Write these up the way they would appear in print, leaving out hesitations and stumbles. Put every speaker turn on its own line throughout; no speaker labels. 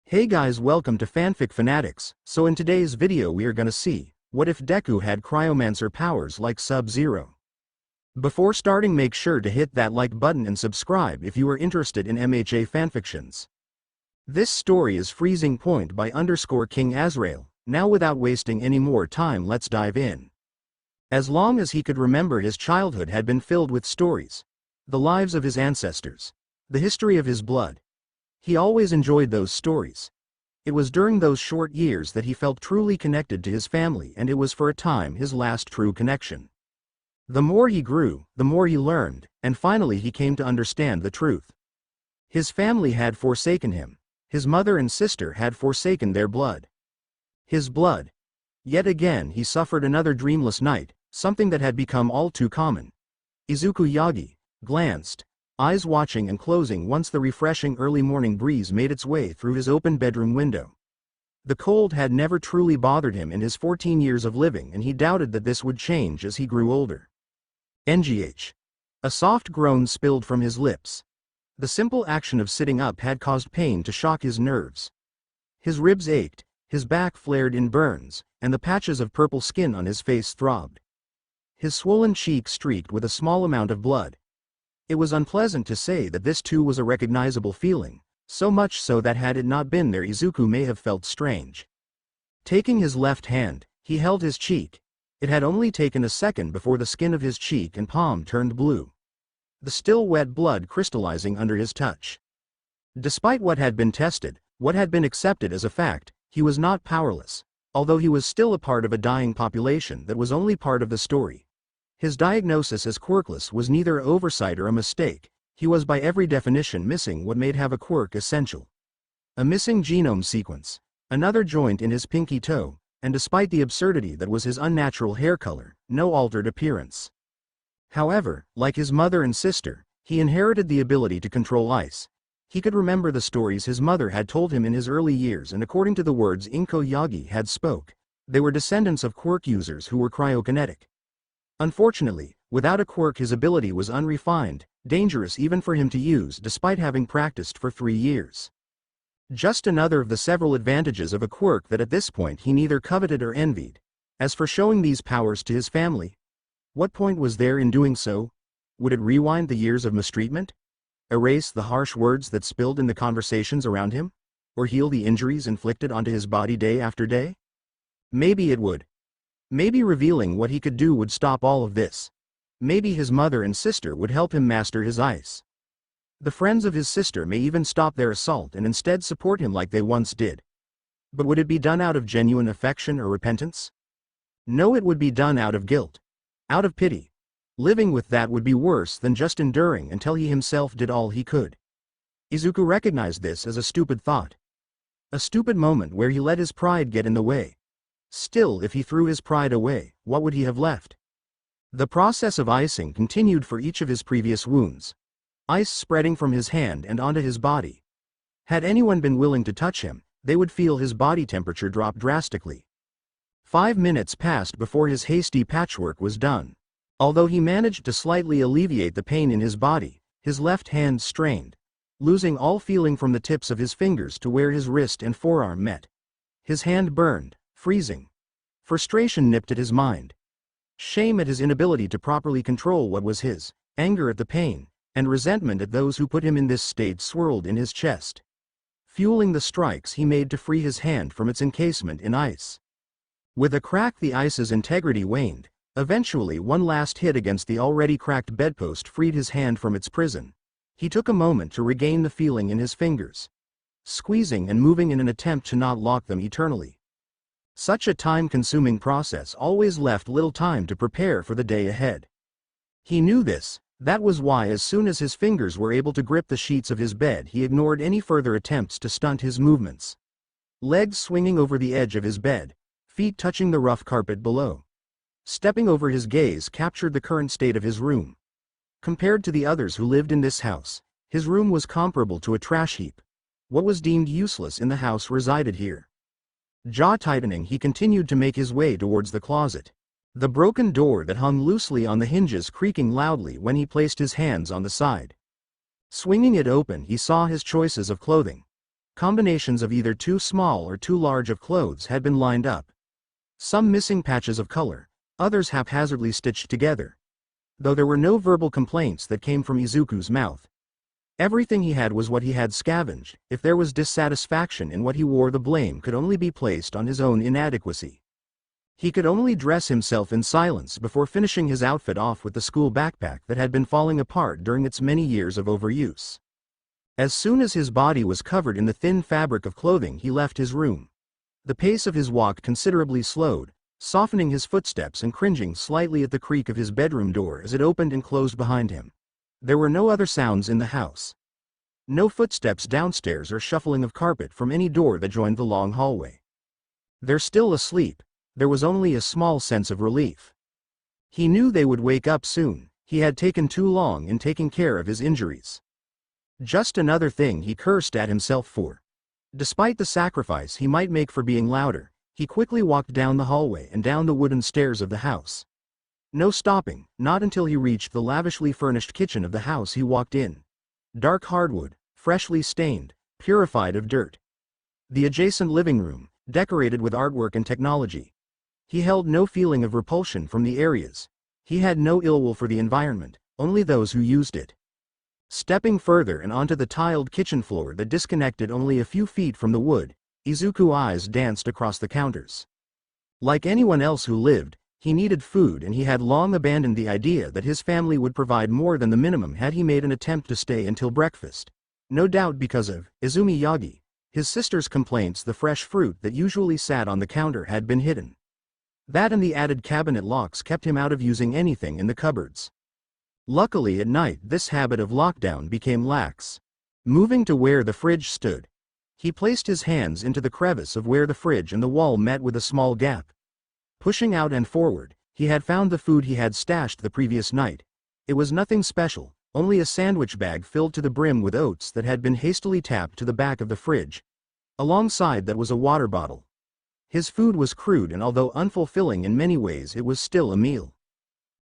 Hey guys, welcome to Fanfic Fanatics. So in today's video we are gonna see, what if Deku had Cryomancer powers like Sub-Zero? Before starting, make sure to hit that like button and subscribe if you are interested in MHA fanfictions. This story is Freezing Point by _King Azrael. Now without wasting any more time, let's dive in. As long as he could remember, his childhood had been filled with stories. The lives of his ancestors. The history of his blood. He always enjoyed those stories. It was during those short years that he felt truly connected to his family, and it was for a time his last true connection. The more he grew, the more he learned, and finally he came to understand the truth. His family had forsaken him. His mother and sister had forsaken their blood. His blood. Yet again he suffered another dreamless night, something that had become all too common. Izuku Yagi glanced, eyes watching and closing once the refreshing early morning breeze made its way through his open bedroom window. The cold had never truly bothered him in his 14 years of living, and he doubted that this would change as he grew older. NGH. A soft groan spilled from his lips. The simple action of sitting up had caused pain to shock his nerves. His ribs ached, his back flared in burns, and the patches of purple skin on his face throbbed. His swollen cheek streaked with a small amount of blood. It was unpleasant to say that this too was a recognizable feeling, so much so that had it not been there, Izuku may have felt strange. Taking his left hand, he held his cheek. It had only taken a second before the skin of his cheek and palm turned blue. The still wet blood crystallizing under his touch. Despite what had been tested, what had been accepted as a fact, he was not powerless, although he was still a part of a dying population that was only part of the story. His diagnosis as quirkless was neither oversight or a mistake. He was by every definition missing what made have a quirk essential. A missing genome sequence, another joint in his pinky toe, and despite the absurdity that was his unnatural hair color, no altered appearance. However, like his mother and sister, he inherited the ability to control ice. He could remember the stories his mother had told him in his early years, and according to the words Inko Yagi had spoke, they were descendants of quirk users who were cryokinetic. Unfortunately, without a quirk his ability was unrefined, dangerous even for him to use despite having practiced for 3 years. Just another of the several advantages of a quirk that at this point he neither coveted or envied. As for showing these powers to his family, what point was there in doing so? Would it rewind the years of mistreatment? Erase the harsh words that spilled in the conversations around him? Or heal the injuries inflicted onto his body day after day? Maybe it would. Maybe revealing what he could do would stop all of this. Maybe his mother and sister would help him master his ice. The friends of his sister may even stop their assault and instead support him like they once did. But would it be done out of genuine affection or repentance? No, it would be done out of guilt. Out of pity. Living with that would be worse than just enduring until he himself did all he could. Izuku recognized this as a stupid thought. A stupid moment where he let his pride get in the way. Still, if he threw his pride away, what would he have left? The process of icing continued for each of his previous wounds. Ice spreading from his hand and onto his body. Had anyone been willing to touch him, they would feel his body temperature drop drastically. 5 minutes passed before his hasty patchwork was done. Although he managed to slightly alleviate the pain in his body, his left hand strained, losing all feeling from the tips of his fingers to where his wrist and forearm met. His hand burned, freezing. Frustration nipped at his mind. Shame at his inability to properly control what was his, anger at the pain, and resentment at those who put him in this state swirled in his chest, fueling the strikes he made to free his hand from its encasement in ice. With a crack, the ice's integrity waned. Eventually, one last hit against the already cracked bedpost freed his hand from its prison. He took a moment to regain the feeling in his fingers, squeezing and moving in an attempt to not lock them eternally. Such a time-consuming process always left little time to prepare for the day ahead. He knew this. That was why as soon as his fingers were able to grip the sheets of his bed, he ignored any further attempts to stunt his movements. Legs swinging over the edge of his bed, feet touching the rough carpet below. Stepping over his gaze captured the current state of his room. Compared to the others who lived in this house, his room was comparable to a trash heap. What was deemed useless in the house resided here. Jaw tightening, he continued to make his way towards the closet. The broken door that hung loosely on the hinges creaking loudly when he placed his hands on the side. Swinging it open, he saw his choices of clothing. Combinations of either too small or too large of clothes had been lined up. Some missing patches of color, others haphazardly stitched together. Though there were no verbal complaints that came from Izuku's mouth. Everything he had was what he had scavenged. If there was dissatisfaction in what he wore, the blame could only be placed on his own inadequacy. He could only dress himself in silence before finishing his outfit off with the school backpack that had been falling apart during its many years of overuse. As soon as his body was covered in the thin fabric of clothing, he left his room. The pace of his walk considerably slowed, softening his footsteps and cringing slightly at the creak of his bedroom door as it opened and closed behind him. There were no other sounds in the house. No footsteps downstairs or shuffling of carpet from any door that joined the long hallway. They're still asleep. There was only a small sense of relief. He knew they would wake up soon. He had taken too long in taking care of his injuries. Just another thing he cursed at himself for. Despite the sacrifice he might make for being louder, he quickly walked down the hallway and down the wooden stairs of the house. No stopping, not until he reached the lavishly furnished kitchen of the house he walked in. Dark hardwood, freshly stained, purified of dirt. The adjacent living room, decorated with artwork and technology. He held no feeling of repulsion from the areas. He had no ill will for the environment, only those who used it. Stepping further and onto the tiled kitchen floor that disconnected only a few feet from the wood, Izuku's eyes danced across the counters. Like anyone else who lived, he needed food, and he had long abandoned the idea that his family would provide more than the minimum had he made an attempt to stay until breakfast. No doubt because of Izumi Yagi, his sister's complaints. The fresh fruit that usually sat on the counter had been hidden. That and the added cabinet locks kept him out of using anything in the cupboards. Luckily at night this habit of lockdown became lax. Moving to where the fridge stood, he placed his hands into the crevice of where the fridge and the wall met with a small gap. Pushing out and forward, he had found the food he had stashed the previous night. It was nothing special, only a sandwich bag filled to the brim with oats that had been hastily tapped to the back of the fridge. Alongside that was a water bottle. His food was crude, and although unfulfilling in many ways, it was still a meal.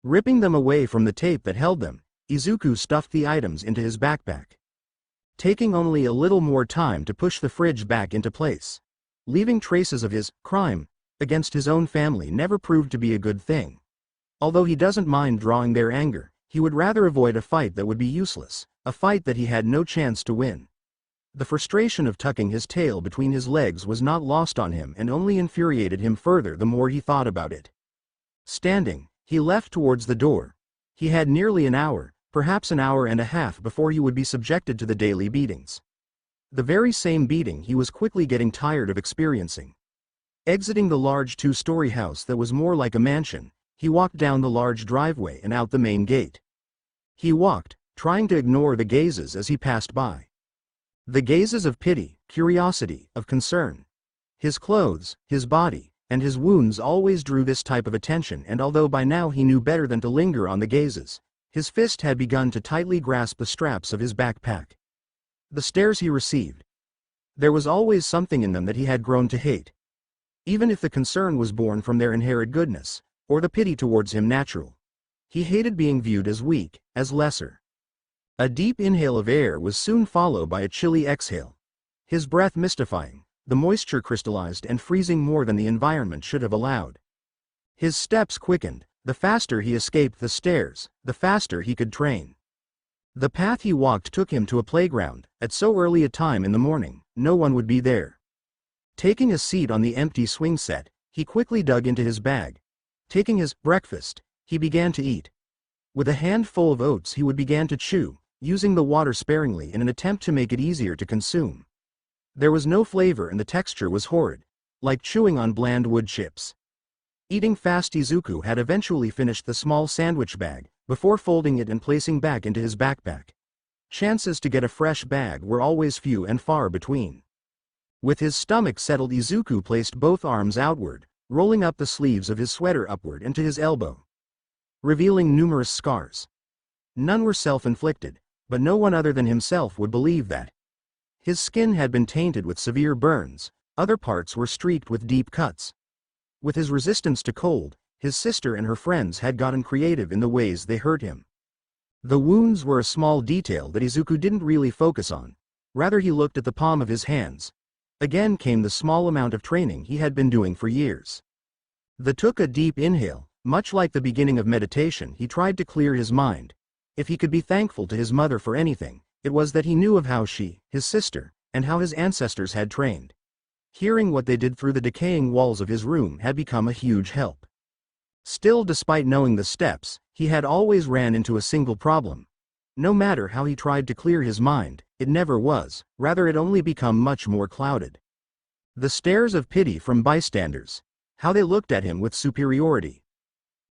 Ripping them away from the tape that held them, Izuku stuffed the items into his backpack. Taking only a little more time to push the fridge back into place. Leaving traces of his crime against his own family never proved to be a good thing. Although he doesn't mind drawing their anger, he would rather avoid a fight that would be useless, a fight that he had no chance to win. The frustration of tucking his tail between his legs was not lost on him and only infuriated him further the more he thought about it. Standing, he left towards the door. He had nearly an hour, perhaps an hour and a half, before he would be subjected to the daily beatings. The very same beating he was quickly getting tired of experiencing. Exiting the large two-story house that was more like a mansion, he walked down the large driveway and out the main gate. He walked, trying to ignore the gazes as he passed by. The gazes of pity, curiosity, of concern. His clothes, his body, and his wounds always drew this type of attention, and although by now he knew better than to linger on the gazes, his fist had begun to tightly grasp the straps of his backpack. The stares he received. There was always something in them that he had grown to hate. Even if the concern was born from their inherent goodness, or the pity towards him natural. He hated being viewed as weak, as lesser. A deep inhale of air was soon followed by a chilly exhale. His breath mystifying, the moisture crystallized and freezing more than the environment should have allowed. His steps quickened. The faster he escaped the stairs, the faster he could train. The path he walked took him to a playground. At so early a time in the morning, no one would be there. Taking a seat on the empty swing set, he quickly dug into his bag. Taking his breakfast, he began to eat. With a handful of oats he would begin to chew, using the water sparingly in an attempt to make it easier to consume. There was no flavor and the texture was horrid, like chewing on bland wood chips. Eating fast, Izuku had eventually finished the small sandwich bag, before folding it and placing back into his backpack. Chances to get a fresh bag were always few and far between. With his stomach settled, Izuku placed both arms outward, rolling up the sleeves of his sweater upward and to his elbow, revealing numerous scars. None were self-inflicted, but no one other than himself would believe that. His skin had been tainted with severe burns, other parts were streaked with deep cuts. With his resistance to cold, his sister and her friends had gotten creative in the ways they hurt him. The wounds were a small detail that Izuku didn't really focus on. Rather he looked at the palm of his hands. Again came the small amount of training he had been doing for years. They took a deep inhale. Much like the beginning of meditation, he tried to clear his mind. If he could be thankful to his mother for anything, it was that he knew of how she, his sister, and how his ancestors had trained. Hearing what they did through the decaying walls of his room had become a huge help. Still, despite knowing the steps, he had always ran into a single problem. No matter how he tried to clear his mind, it never was, rather it only became much more clouded. The stares of pity from bystanders. How they looked at him with superiority.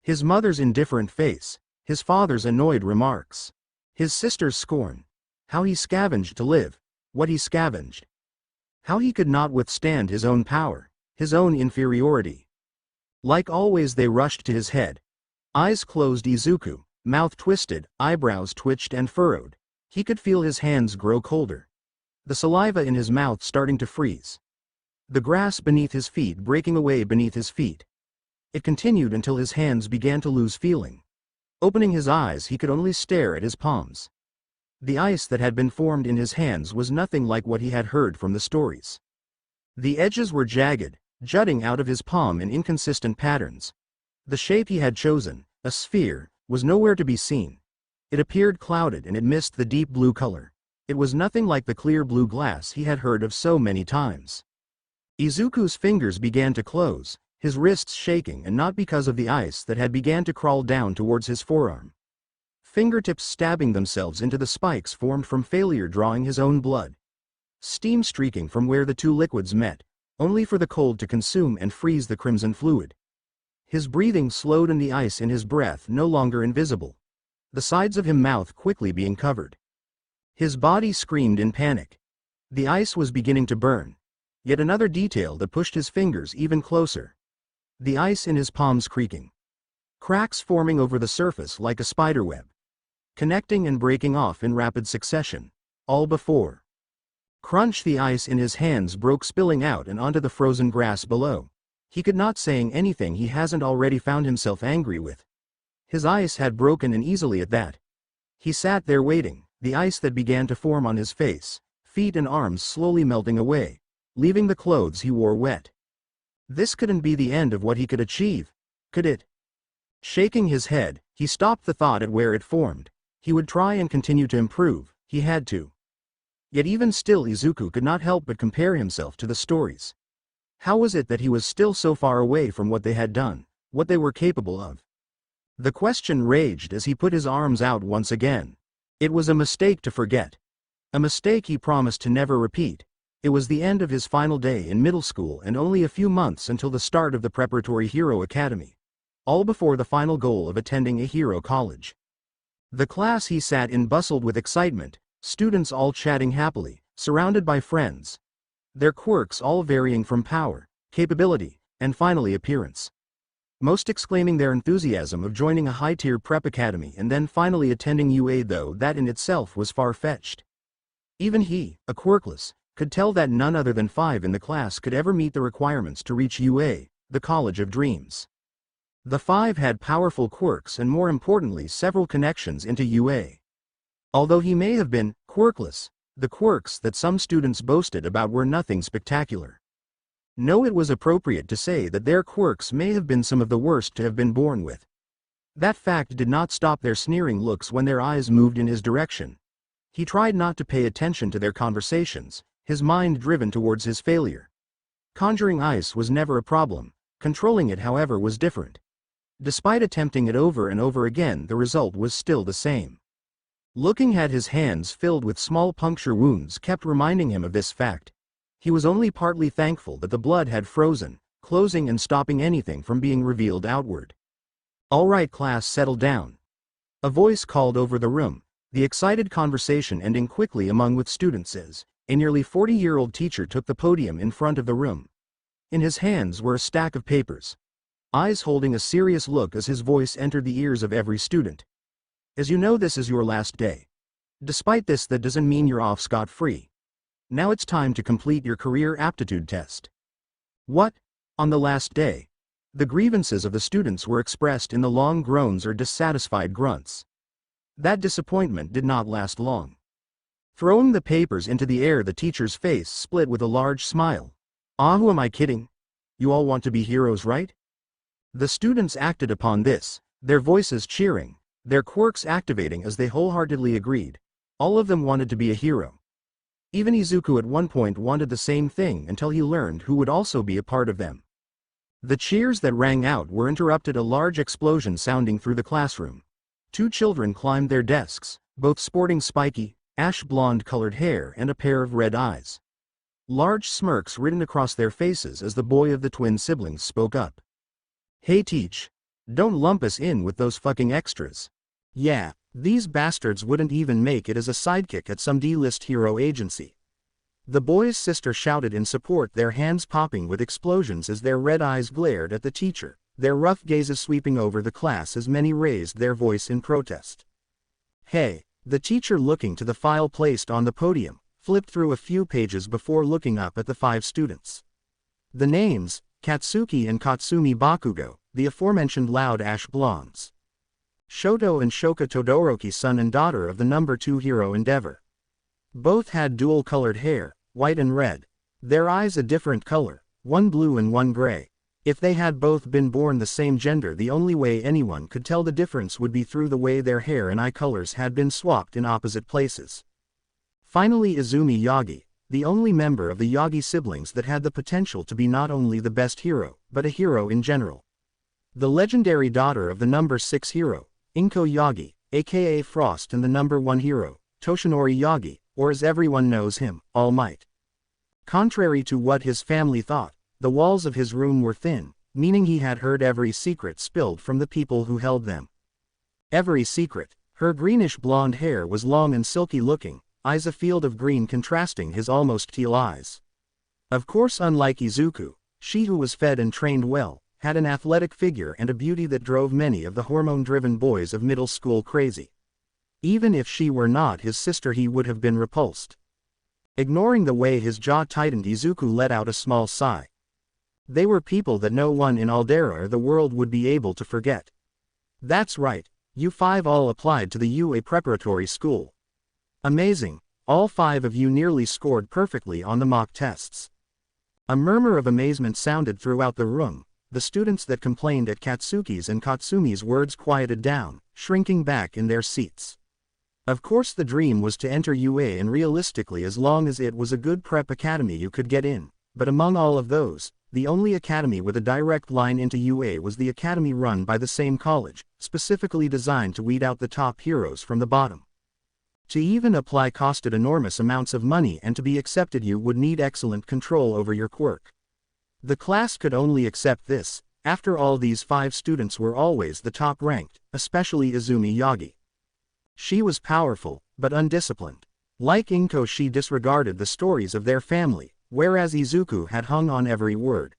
His mother's indifferent face, his father's annoyed remarks, his sister's scorn. How he scavenged to live, what he scavenged. How he could not withstand his own power, his own inferiority. Like always they rushed to his head. Eyes closed Izuku, mouth twisted, eyebrows twitched and furrowed. He could feel his hands grow colder. The saliva in his mouth starting to freeze. The grass beneath his feet breaking away beneath his feet. It continued until his hands began to lose feeling. Opening his eyes, he could only stare at his palms. The ice that had been formed in his hands was nothing like what he had heard from the stories. The edges were jagged, jutting out of his palm in inconsistent patterns. The shape he had chosen, a sphere, was nowhere to be seen. It appeared clouded and it missed the deep blue color. It was nothing like the clear blue glass he had heard of so many times. Izuku's fingers began to close, his wrists shaking, and not because of the ice that had began to crawl down towards his forearm. Fingertips stabbing themselves into the spikes formed from failure, drawing his own blood. Steam streaking from where the two liquids met, only for the cold to consume and freeze the crimson fluid. His breathing slowed and the ice in his breath no longer invisible. The sides of his mouth quickly being covered. His body screamed in panic. The ice was beginning to burn. Yet another detail that pushed his fingers even closer. The ice in his palms creaking. Cracks forming over the surface like a spiderweb. Connecting and breaking off in rapid succession. All before. Crunch, the ice in his hands broke, spilling out and onto the frozen grass below. He could not saying anything he hasn't already found himself angry with. His ice had broken, and easily at that. He sat there waiting, the ice that began to form on his face, feet and arms slowly melting away, leaving the clothes he wore wet. This couldn't be the end of what he could achieve, could it? Shaking his head, he stopped the thought at where it formed. He would try and continue to improve, he had to. Yet even still Izuku could not help but compare himself to the stories. How was it that he was still so far away from what they had done, what they were capable of? The question raged as he put his arms out once again. It was a mistake to forget. A mistake he promised to never repeat. It was the end of his final day in middle school and only a few months until the start of the preparatory hero academy. All before the final goal of attending a hero college. The class he sat in bustled with excitement, students all chatting happily, surrounded by friends. Their quirks all varying from power, capability, and finally appearance. Most exclaiming their enthusiasm of joining a high-tier prep academy and then finally attending UA, though that in itself was far-fetched. Even he, a quirkless, could tell that none other than 5 in the class could ever meet the requirements to reach UA, the College of Dreams. The 5 had powerful quirks and, more importantly, several connections into UA. Although he may have been quirkless, the quirks that some students boasted about were nothing spectacular. No, it was appropriate to say that their quirks may have been some of the worst to have been born with. That fact did not stop their sneering looks when their eyes moved in his direction. He tried not to pay attention to their conversations, his mind driven towards his failure. Conjuring ice was never a problem, controlling it, however, was different. Despite attempting it over and over again, the result was still the same. Looking at his hands filled with small puncture wounds kept reminding him of this fact. He was only partly thankful that the blood had frozen, closing and stopping anything from being revealed outward. "All right, class, settle down." A voice called over the room, the excited conversation ending quickly among with students as a nearly 40-year-old teacher took the podium in front of the room. In his hands were a stack of papers. Eyes holding a serious look as his voice entered the ears of every student. "As you know, this is your last day. Despite this, that doesn't mean you're off scot-free. Now it's time to complete your career aptitude test." What? On the last day? The grievances of the students were expressed in the long groans or dissatisfied grunts. That disappointment did not last long. Throwing the papers into the air, the teacher's face split with a large smile. Ah, who am I kidding? You all want to be heroes, right? The students acted upon this, their voices cheering, their quirks activating as they wholeheartedly agreed. All of them wanted to be a hero. Even Izuku at one point wanted the same thing until he learned who would also be a part of them. The cheers that rang out were interrupted, a large explosion sounding through the classroom. Two children climbed their desks, both sporting spiky, ash-blonde colored hair and a pair of red eyes. Large smirks written across their faces as the boy of the twin siblings spoke up. Hey Teach. Don't lump us in with those fucking extras. Yeah, these bastards wouldn't even make it as a sidekick at some D-list hero agency. The boy's sister shouted in support, their hands popping with explosions as their red eyes glared at the teacher, their rough gazes sweeping over the class as many raised their voice in protest. Hey, the teacher, looking to the file placed on the podium, flipped through a few pages before looking up at the 5 students. The names, Katsuki and Katsumi Bakugo, the aforementioned loud ash blondes. Shoto and Shoka Todoroki, son and daughter of the number 2 hero Endeavor. Both had dual-colored hair, white and red. Their eyes a different color, one blue and one gray. If they had both been born the same gender, the only way anyone could tell the difference would be through the way their hair and eye colors had been swapped in opposite places. Finally, Izumi Yagi, the only member of the Yagi siblings that had the potential to be not only the best hero, but a hero in general. The legendary daughter of the number 6 hero, Inko Yagi, aka Frost, and the number 1 hero, Toshinori Yagi, or as everyone knows him, All Might. Contrary to what his family thought, the walls of his room were thin, meaning he had heard every secret spilled from the people who held them. Every secret. Her greenish blonde hair was long and silky looking, eyes a field of green contrasting his almost teal eyes. Of course, unlike Izuku, she, who was fed and trained well, had an athletic figure and a beauty that drove many of the hormone-driven boys of middle school crazy. Even if she were not his sister, he would have been repulsed. Ignoring the way his jaw tightened, Izuku let out a small sigh. They were people that no one in Aldera or the world would be able to forget. That's right, you 5 all applied to the UA preparatory school. Amazing, all 5 of you nearly scored perfectly on the mock tests. A murmur of amazement sounded throughout the room. The students that complained at Katsuki's and Katsumi's words quieted down, shrinking back in their seats. Of course, the dream was to enter UA, and realistically, as long as it was a good prep academy, you could get in. But among all of those, the only academy with a direct line into UA was the academy run by the same college, specifically designed to weed out the top heroes from the bottom. To even apply costed enormous amounts of money, and to be accepted you would need excellent control over your quirk. The class could only accept this. After all, these 5 students were always the top ranked, especially Izumi Yagi. She was powerful, but undisciplined. Like Inko, she disregarded the stories of their family, whereas Izuku had hung on every word.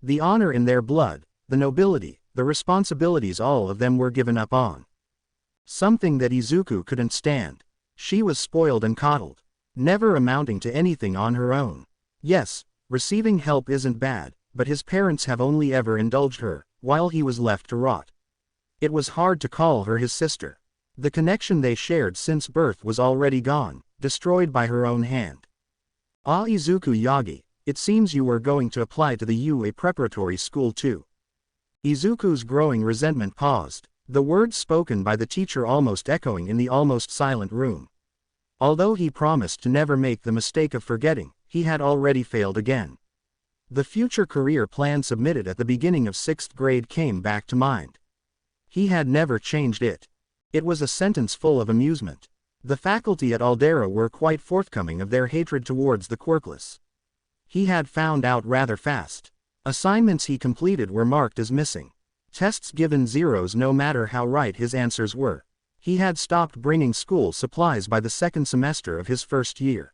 The honor in their blood, the nobility, the responsibilities, all of them were given up on. Something that Izuku couldn't stand. She was spoiled and coddled, never amounting to anything on her own. Yes, receiving help isn't bad, but his parents have only ever indulged her, while he was left to rot. It was hard to call her his sister. The connection they shared since birth was already gone, destroyed by her own hand. Ah, Izuku Yagi, it seems you were going to apply to the UA preparatory school too. Izuku's growing resentment paused, the words spoken by the teacher almost echoing in the almost silent room. Although he promised to never make the mistake of forgetting, he had already failed again. The future career plan submitted at the beginning of 6th grade came back to mind. He had never changed it. It was a sentence full of amusement. The faculty at Aldera were quite forthcoming of their hatred towards the quirkless. He had found out rather fast. Assignments he completed were marked as missing. Tests given zeros no matter how right his answers were. He had stopped bringing school supplies by the 2nd semester of his 1st year.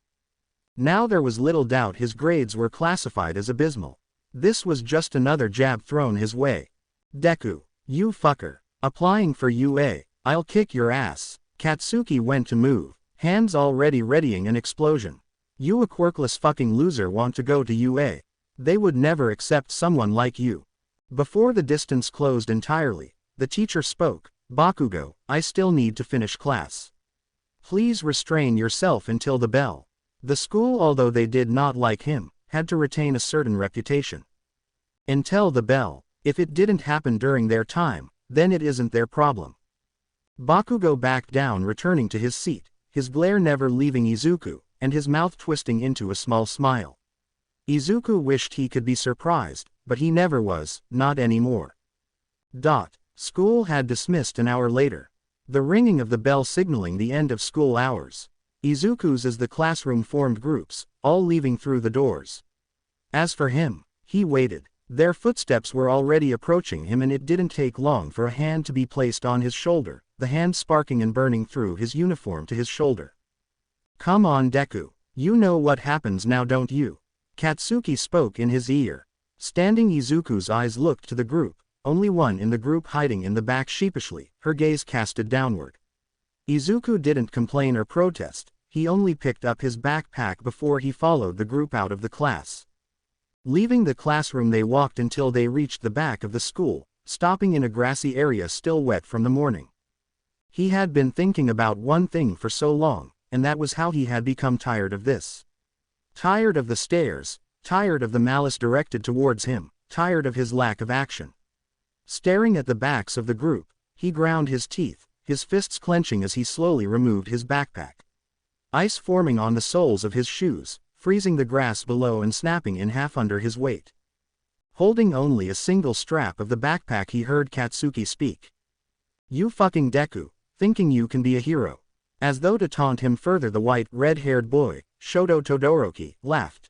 Now there was little doubt his grades were classified as abysmal. This was just another jab thrown his way. Deku, you fucker. Applying for UA. I'll kick your ass. Katsuki went to move, hands already readying an explosion. You a quirkless fucking loser want to go to UA. They would never accept someone like you. Before the distance closed entirely, the teacher spoke. Bakugo, I still need to finish class. Please restrain yourself until the bell. The school, although they did not like him, had to retain a certain reputation. Until the bell. If it didn't happen during their time, then it isn't their problem. Bakugo backed down, returning to his seat, his glare never leaving Izuku, and his mouth twisting into a small smile. Izuku wished he could be surprised, but he never was, not anymore. School had dismissed an hour later. The ringing of the bell signaling the end of school hours. Izuku's as the classroom formed groups, all leaving through the doors. As for him, he waited. Their footsteps were already approaching him, and it didn't take long for a hand to be placed on his shoulder, the hand sparking and burning through his uniform to his shoulder. Come on, Deku. You know what happens now, don't you? Katsuki spoke in his ear. Standing, Izuku's eyes looked to the group, only one in the group hiding in the back sheepishly, her gaze casted downward. Izuku didn't complain or protest, he only picked up his backpack before he followed the group out of the class. Leaving the classroom, they walked until they reached the back of the school, stopping in a grassy area still wet from the morning. He had been thinking about one thing for so long, and that was how he had become tired of this. Tired of the stares, tired of the malice directed towards him, tired of his lack of action. Staring at the backs of the group, he ground his teeth, his fists clenching as he slowly removed his backpack. Ice forming on the soles of his shoes, freezing the grass below and snapping in half under his weight. Holding only a single strap of the backpack, he heard Katsuki speak. You fucking Deku, thinking you can be a hero. As though to taunt him further, the white, red-haired boy, Shoto Todoroki, laughed.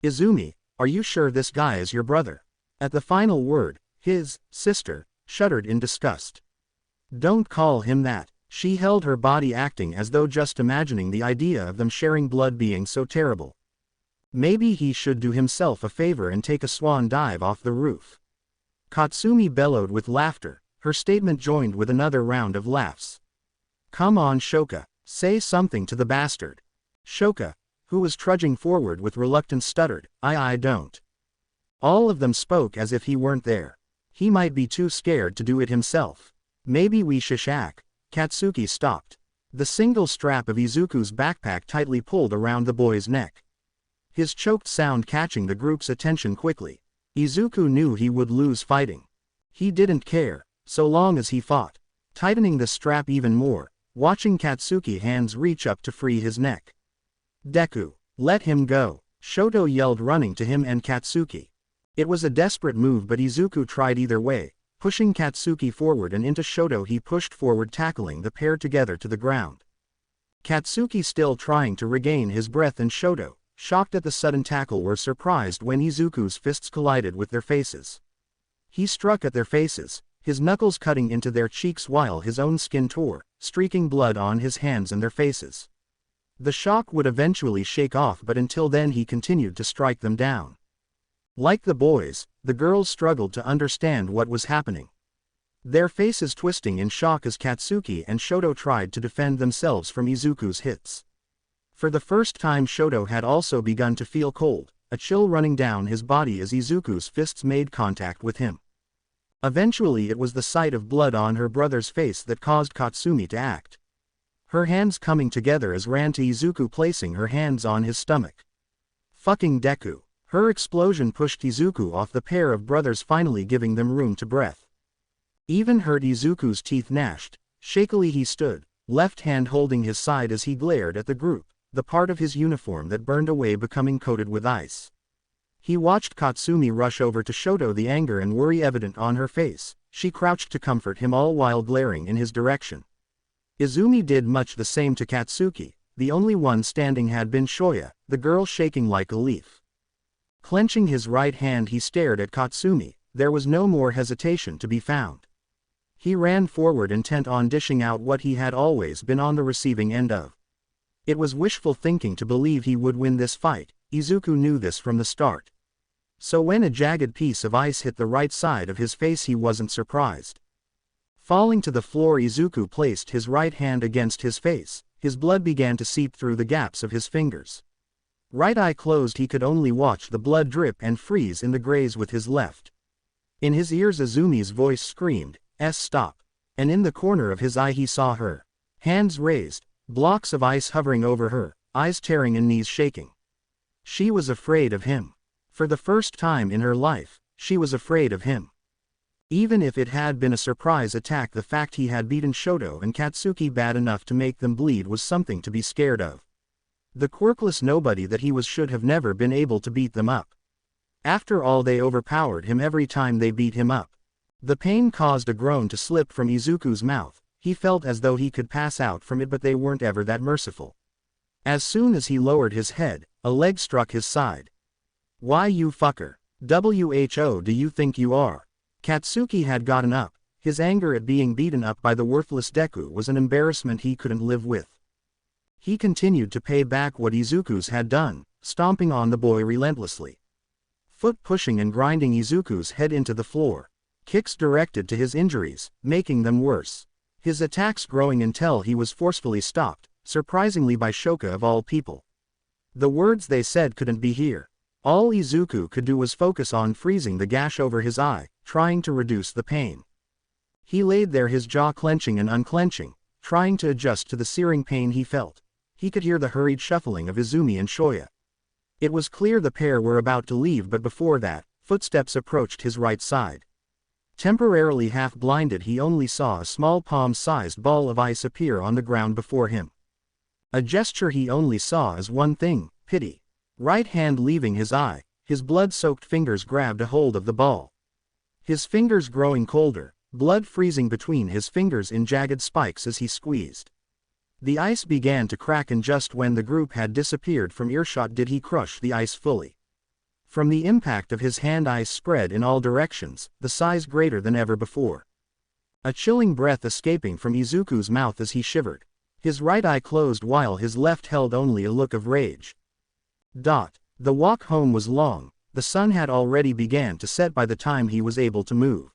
Izumi, are you sure this guy is your brother? At the final word, his sister shuddered in disgust. Don't call him that. She held her body, acting as though just imagining the idea of them sharing blood being so terrible. Maybe he should do himself a favor and take a swan dive off the roof. Katsumi bellowed with laughter, her statement joined with another round of laughs. Come on, Shoka, say something to the bastard. Shoka, who was trudging forward with reluctance, stuttered, I don't. All of them spoke as if he weren't there. He might be too scared to do it himself. Maybe we shishak. Katsuki stopped. The single strap of Izuku's backpack tightly pulled around the boy's neck. His choked sound catching the group's attention quickly. Izuku knew he would lose fighting. He didn't care, so long as he fought. Tightening the strap even more, watching Katsuki hands reach up to free his neck. Deku, let him go, Shoto yelled, running to him and Katsuki. It was a desperate move, but Izuku tried either way. Pushing Katsuki forward and into Shoto, he pushed forward, tackling the pair together to the ground. Katsuki still trying to regain his breath, and Shoto, shocked at the sudden tackle, were surprised when Izuku's fists collided with their faces. He struck at their faces, his knuckles cutting into their cheeks while his own skin tore, streaking blood on his hands and their faces. The shock would eventually shake off, but until then he continued to strike them down. Like the boys, the girls struggled to understand what was happening. Their faces twisting in shock as Katsuki and Shoto tried to defend themselves from Izuku's hits. For the first time, Shoto had also begun to feel cold, a chill running down his body as Izuku's fists made contact with him. Eventually it was the sight of blood on her brother's face that caused Katsumi to act. Her hands coming together as ran to Izuku, placing her hands on his stomach. Fucking Deku. Her explosion pushed Izuku off the pair of brothers, finally giving them room to breathe. Even heard Izuku's teeth gnashed. Shakily he stood, left hand holding his side as he glared at the group, the part of his uniform that burned away becoming coated with ice. He watched Katsumi rush over to Shoto, the anger and worry evident on her face. She crouched to comfort him, all while glaring in his direction. Izumi did much the same to Katsuki. The only one standing had been Shoya, the girl shaking like a leaf. Clenching his right hand, he stared at Katsumi. There was no more hesitation to be found. He ran forward, intent on dishing out what he had always been on the receiving end of. It was wishful thinking to believe he would win this fight. Izuku knew this from the start. So when a jagged piece of ice hit the right side of his face, he wasn't surprised. Falling to the floor, Izuku placed his right hand against his face. His blood began to seep through the gaps of his fingers. Right eye closed, he could only watch the blood drip and freeze in the graze with his left. In his ears, Izumi's voice screamed, stop. And in the corner of his eye he saw her. Hands raised, blocks of ice hovering over her, eyes tearing and knees shaking. She was afraid of him. For the first time in her life, she was afraid of him. Even if it had been a surprise attack, the fact he had beaten Shoto and Katsuki bad enough to make them bleed was something to be scared of. The quirkless nobody that he was should have never been able to beat them up. After all, they overpowered him every time they beat him up. The pain caused a groan to slip from Izuku's mouth. He felt as though he could pass out from it, but they weren't ever that merciful. As soon as he lowered his head, a leg struck his side. "Why, you fucker. Who do you think you are?" Katsuki had gotten up. His anger at being beaten up by the worthless Deku was an embarrassment he couldn't live with. He continued to pay back what Izuku's had done, stomping on the boy relentlessly. Foot pushing and grinding Izuku's head into the floor. Kicks directed to his injuries, making them worse. His attacks growing until he was forcefully stopped, surprisingly by Shoka of all people. The words they said couldn't be here. All Izuku could do was focus on freezing the gash over his eye, trying to reduce the pain. He laid there, his jaw clenching and unclenching, trying to adjust to the searing pain he felt. He could hear the hurried shuffling of Izumi and Shoya. It was clear the pair were about to leave, but before that, footsteps approached his right side. Temporarily half-blinded, he only saw a small palm-sized ball of ice appear on the ground before him. A gesture he only saw as one thing: pity. Right hand leaving his eye, his blood-soaked fingers grabbed a hold of the ball. His fingers growing colder, blood freezing between his fingers in jagged spikes as he squeezed. The ice began to crack, and just when the group had disappeared from earshot did he crush the ice fully. From the impact of his hand, ice spread in all directions, the size greater than ever before. A chilling breath escaping from Izuku's mouth as he shivered. His right eye closed while his left held only a look of rage. The walk home was long. The sun had already began to set by the time he was able to move.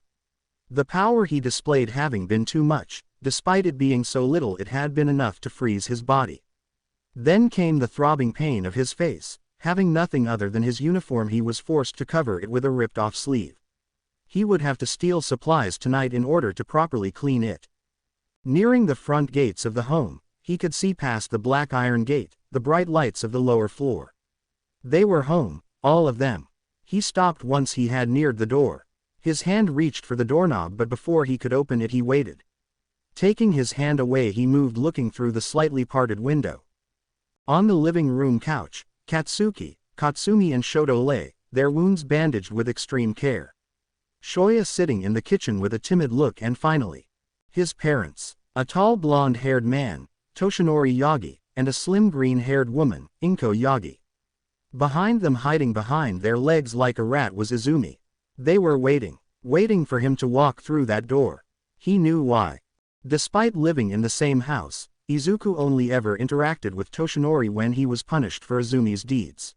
The power he displayed having been too much, despite it being so little, it had been enough to freeze his body. Then came the throbbing pain of his face. Having nothing other than his uniform, he was forced to cover it with a ripped-off sleeve. He would have to steal supplies tonight in order to properly clean it. Nearing the front gates of the home, he could see past the black iron gate, the bright lights of the lower floor. They were home, all of them. He stopped once he had neared the door. His hand reached for the doorknob, but before he could open it he waited. Taking his hand away, he moved, looking through the slightly parted window. On the living room couch, Katsuki, Katsumi and Shoto lay, their wounds bandaged with extreme care. Shoya sitting in the kitchen with a timid look, and finally, his parents, a tall blonde-haired man, Toshinori Yagi, and a slim green-haired woman, Inko Yagi. Behind them, hiding behind their legs like a rat, was Izumi. They were waiting for him to walk through that door. He knew why. Despite living in the same house, Izuku only ever interacted with Toshinori when he was punished for Izumi's deeds.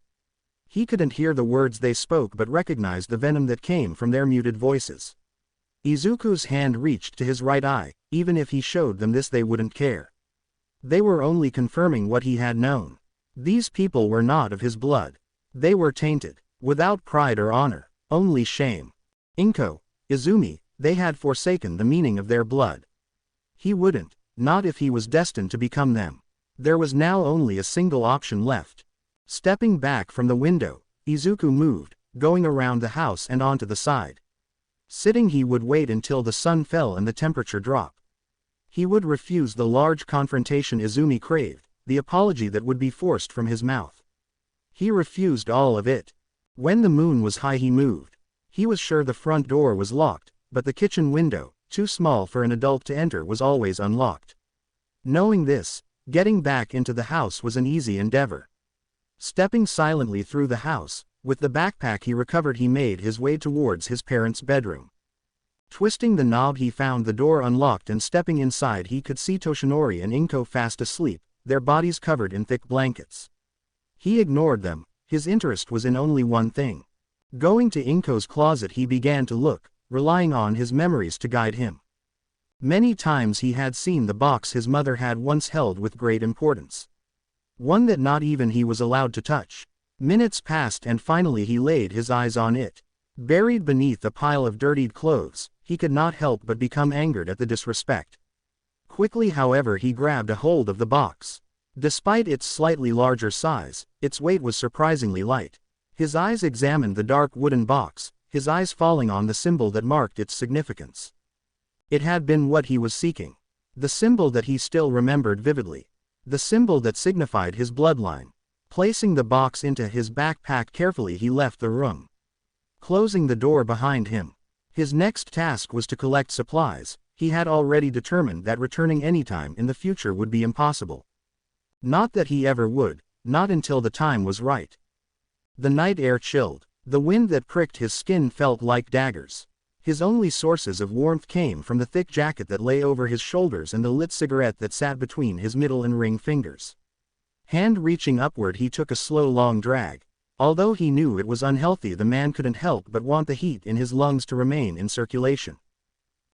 He couldn't hear the words they spoke, but recognized the venom that came from their muted voices. Izuku's hand reached to his right eye. Even if he showed them this, they wouldn't care. They were only confirming what he had known. These people were not of his blood. They were tainted, without pride or honor, only shame. Inko, Izumi, they had forsaken the meaning of their blood. He wouldn't, not if he was destined to become them. There was now only a single option left. Stepping back from the window, Izuku moved, going around the house and onto the side. Sitting, he would wait until the sun fell and the temperature dropped. He would refuse the large confrontation Izumi craved, the apology that would be forced from his mouth. He refused all of it. When the moon was high, he moved. He was sure the front door was locked, but the kitchen window, too small for an adult to enter, was always unlocked. Knowing this, getting back into the house was an easy endeavor. Stepping silently through the house, with the backpack he recovered, he made his way towards his parents' bedroom. Twisting the knob, he found the door unlocked, and stepping inside, he could see Toshinori and Inko fast asleep, their bodies covered in thick blankets. He ignored them. His interest was in only one thing. Going to Inko's closet, he began to look, relying on his memories to guide him. Many times he had seen the box his mother had once held with great importance. One that not even he was allowed to touch. Minutes passed, and finally he laid his eyes on it. Buried beneath a pile of dirtied clothes, he could not help but become angered at the disrespect. Quickly, however, he grabbed a hold of the box. Despite its slightly larger size, its weight was surprisingly light. His eyes examined the dark wooden box, his eyes falling on the symbol that marked its significance. It had been what he was seeking. The symbol that he still remembered vividly. The symbol that signified his bloodline. Placing the box into his backpack carefully, he left the room, closing the door behind him. His next task was to collect supplies. He had already determined that returning anytime in the future would be impossible. Not that he ever would, not until the time was right. The night air chilled. The wind that pricked his skin felt like daggers. His only sources of warmth came from the thick jacket that lay over his shoulders and the lit cigarette that sat between his middle and ring fingers. Hand reaching upward, he took a slow, long drag. Although he knew it was unhealthy, the man couldn't help but want the heat in his lungs to remain in circulation.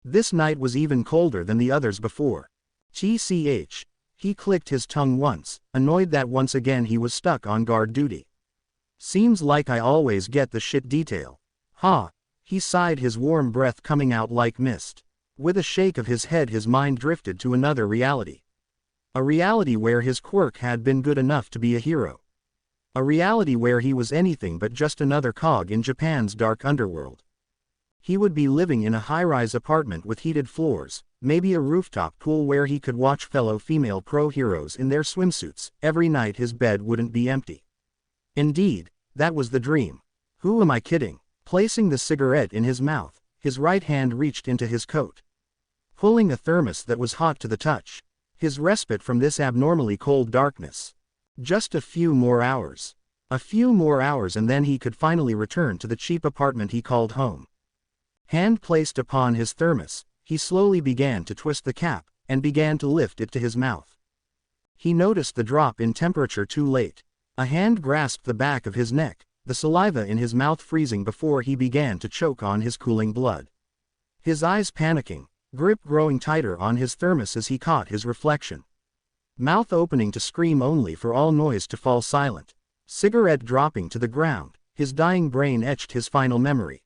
This night was even colder than the others before. TCH. He clicked his tongue once, annoyed that once again he was stuck on guard duty. Seems like I always get the shit detail. Ha! He sighed, his warm breath coming out like mist. With a shake of his head, his mind drifted to another reality. A reality where his quirk had been good enough to be a hero. A reality where he was anything but just another cog in Japan's dark underworld. He would be living in a high-rise apartment with heated floors, maybe a rooftop pool where he could watch fellow female pro heroes in their swimsuits. Every night his bed wouldn't be empty. Indeed, that was the dream. Who am I kidding? Placing the cigarette in his mouth, his right hand reached into his coat, pulling a thermos that was hot to the touch. His respite from this abnormally cold darkness. Just a few more hours. A few more hours, and then he could finally return to the cheap apartment he called home. Hand placed upon his thermos, he slowly began to twist the cap, and began to lift it to his mouth. He noticed the drop in temperature too late. A hand grasped the back of his neck, the saliva in his mouth freezing before he began to choke on his cooling blood. His eyes panicking, grip growing tighter on his thermos as he caught his reflection. Mouth opening to scream only for all noise to fall silent. Cigarette dropping to the ground, his dying brain etched his final memory.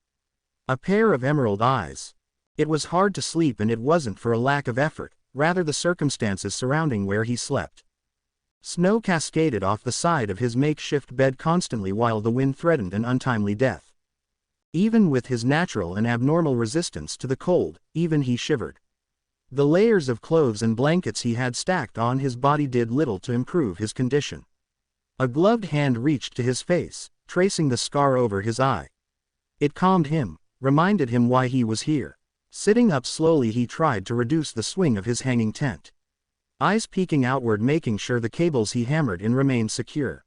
A pair of emerald eyes. It was hard to sleep, and it wasn't for a lack of effort, rather the circumstances surrounding where he slept. Snow cascaded off the side of his makeshift bed constantly while the wind threatened an untimely death. Even with his natural and abnormal resistance to the cold, even he shivered. The layers of clothes and blankets he had stacked on his body did little to improve his condition. A gloved hand reached to his face, tracing the scar over his eye. It calmed him, reminded him why he was here. Sitting up slowly, he tried to reduce the swing of his hanging tent. Eyes peeking outward, making sure the cables he hammered in remained secure.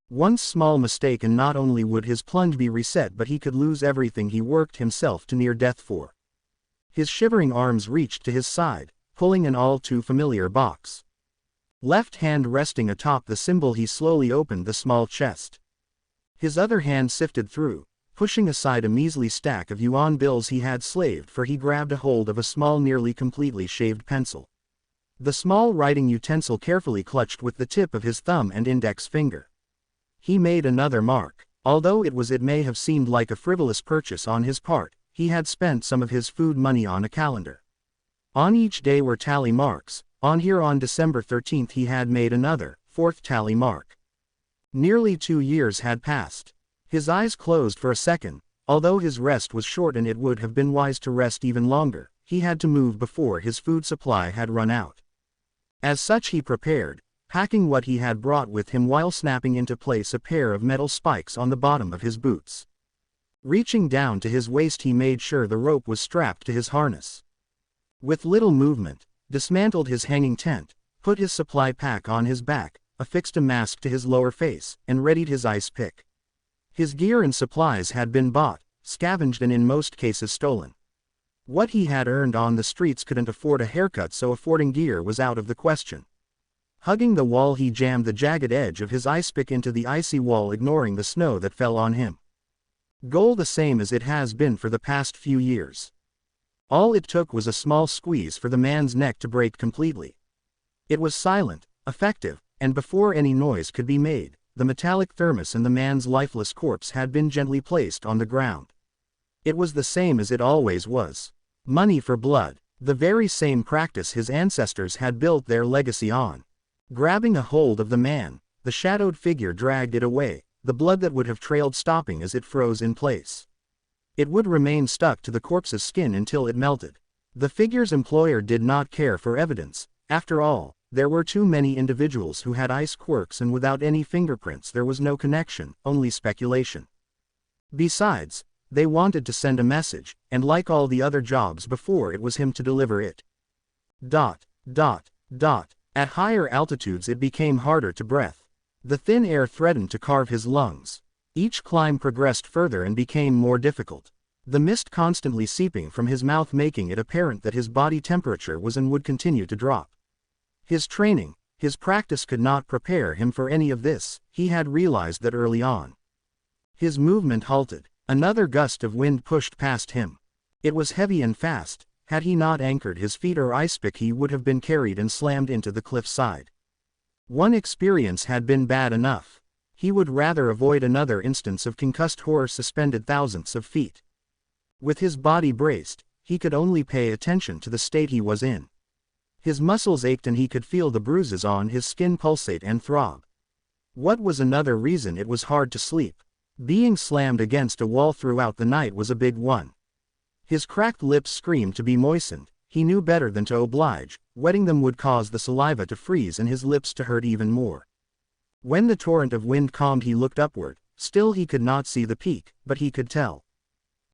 One small mistake and not only would his plunge be reset, but he could lose everything he worked himself to near death for. His shivering arms reached to his side, pulling an all too familiar box. Left hand resting atop the symbol, he slowly opened the small chest. His other hand sifted through, pushing aside a measly stack of yuan bills he had slaved for. He grabbed a hold of a small, nearly completely shaved pencil. The small writing utensil carefully clutched with the tip of his thumb and index finger. He made another mark. Although it may have seemed like a frivolous purchase on his part, he had spent some of his food money on a calendar. On each day were tally marks. On December 13th he had made another, fourth tally mark. Nearly 2 years had passed. His eyes closed for a second. Although his rest was short and it would have been wise to rest even longer, he had to move before his food supply had run out. As such, he prepared, packing what he had brought with him while snapping into place a pair of metal spikes on the bottom of his boots. Reaching down to his waist, he made sure the rope was strapped to his harness. With little movement, dismantled his hanging tent, put his supply pack on his back, affixed a mask to his lower face, and readied his ice pick. His gear and supplies had been bought, scavenged, and in most cases stolen. What he had earned on the streets couldn't afford a haircut, so affording gear was out of the question. Hugging the wall, he jammed the jagged edge of his ice pick into the icy wall, ignoring the snow that fell on him. Goal the same as it has been for the past few years. All it took was a small squeeze for the man's neck to break completely. It was silent, effective, and before any noise could be made, the metallic thermos and the man's lifeless corpse had been gently placed on the ground. It was the same as it always was. Money for blood. The very same practice his ancestors had built their legacy on. Grabbing a hold of the man, the shadowed figure dragged it away, the blood that would have trailed stopping as it froze in place. It would remain stuck to the corpse's skin until it melted. The figure's employer did not care for evidence. After all, there were too many individuals who had ice quirks, and without any fingerprints there was no connection, only speculation. Besides, they wanted to send a message, and like all the other jobs before, it was him to deliver it. At higher altitudes it became harder to breathe. The thin air threatened to carve his lungs. Each climb progressed further and became more difficult. The mist constantly seeping from his mouth, making it apparent that his body temperature was and would continue to drop. His training, his practice could not prepare him for any of this. He had realized that early on. His movement halted. Another gust of wind pushed past him. It was heavy and fast. Had he not anchored his feet or ice pick, he would have been carried and slammed into the cliff side. One experience had been bad enough. He would rather avoid another instance of concussed horror suspended thousands of feet. With his body braced, he could only pay attention to the state he was in. His muscles ached and he could feel the bruises on his skin pulsate and throb. What was another reason it was hard to sleep? Being slammed against a wall throughout the night was a big one. His cracked lips screamed to be moistened. He knew better than to oblige. Wetting them would cause the saliva to freeze and his lips to hurt even more. When the torrent of wind calmed, he looked upward. Still he could not see the peak, but he could tell.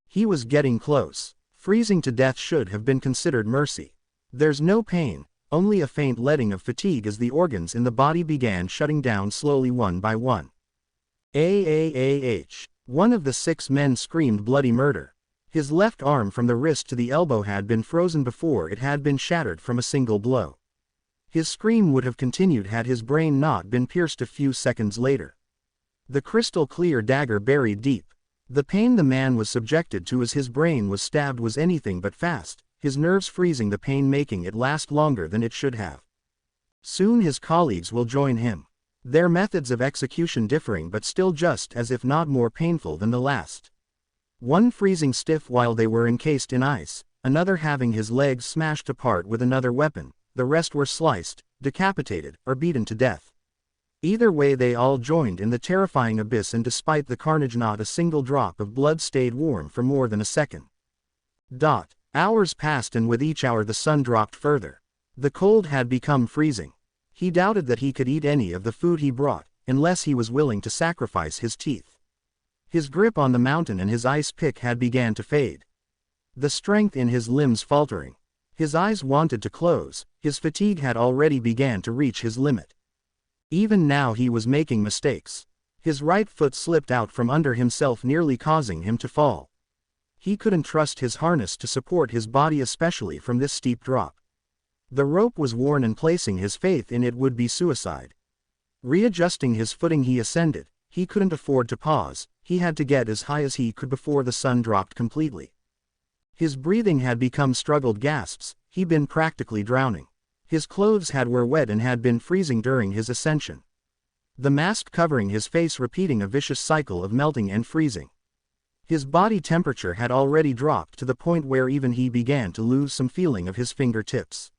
He was getting close. Freezing to death should have been considered mercy. There's no pain, only a faint letting of fatigue as the organs in the body began shutting down slowly one by one. One of the 6 men screamed bloody murder. His left arm from the wrist to the elbow had been frozen before it had been shattered from a single blow. His scream would have continued had his brain not been pierced a few seconds later. The crystal-clear dagger buried deep. The pain the man was subjected to as his brain was stabbed was anything but fast, his nerves freezing the pain, making it last longer than it should have. Soon his colleagues will join him. Their methods of execution differing but still just as if not more painful than the last. One freezing stiff while they were encased in ice, another having his legs smashed apart with another weapon, the rest were sliced, decapitated, or beaten to death. Either way they all joined in the terrifying abyss, and despite the carnage not a single drop of blood stayed warm for more than a second. Hours passed, and with each hour the sun dropped further. The cold had become freezing. He doubted that he could eat any of the food he brought, unless he was willing to sacrifice his teeth. His grip on the mountain and his ice pick had began to fade. The strength in his limbs faltering. His eyes wanted to close, his fatigue had already began to reach his limit. Even now he was making mistakes. His right foot slipped out from under himself, nearly causing him to fall. He couldn't trust his harness to support his body, especially from this steep drop. The rope was worn and placing his faith in it would be suicide. Readjusting his footing he ascended. He couldn't afford to pause, he had to get as high as he could before the sun dropped completely. His breathing had become struggled gasps, he'd been practically drowning. His clothes were wet and had been freezing during his ascension. The mask covering his face repeating a vicious cycle of melting and freezing. His body temperature had already dropped to the point where even he began to lose some feeling of his fingertips.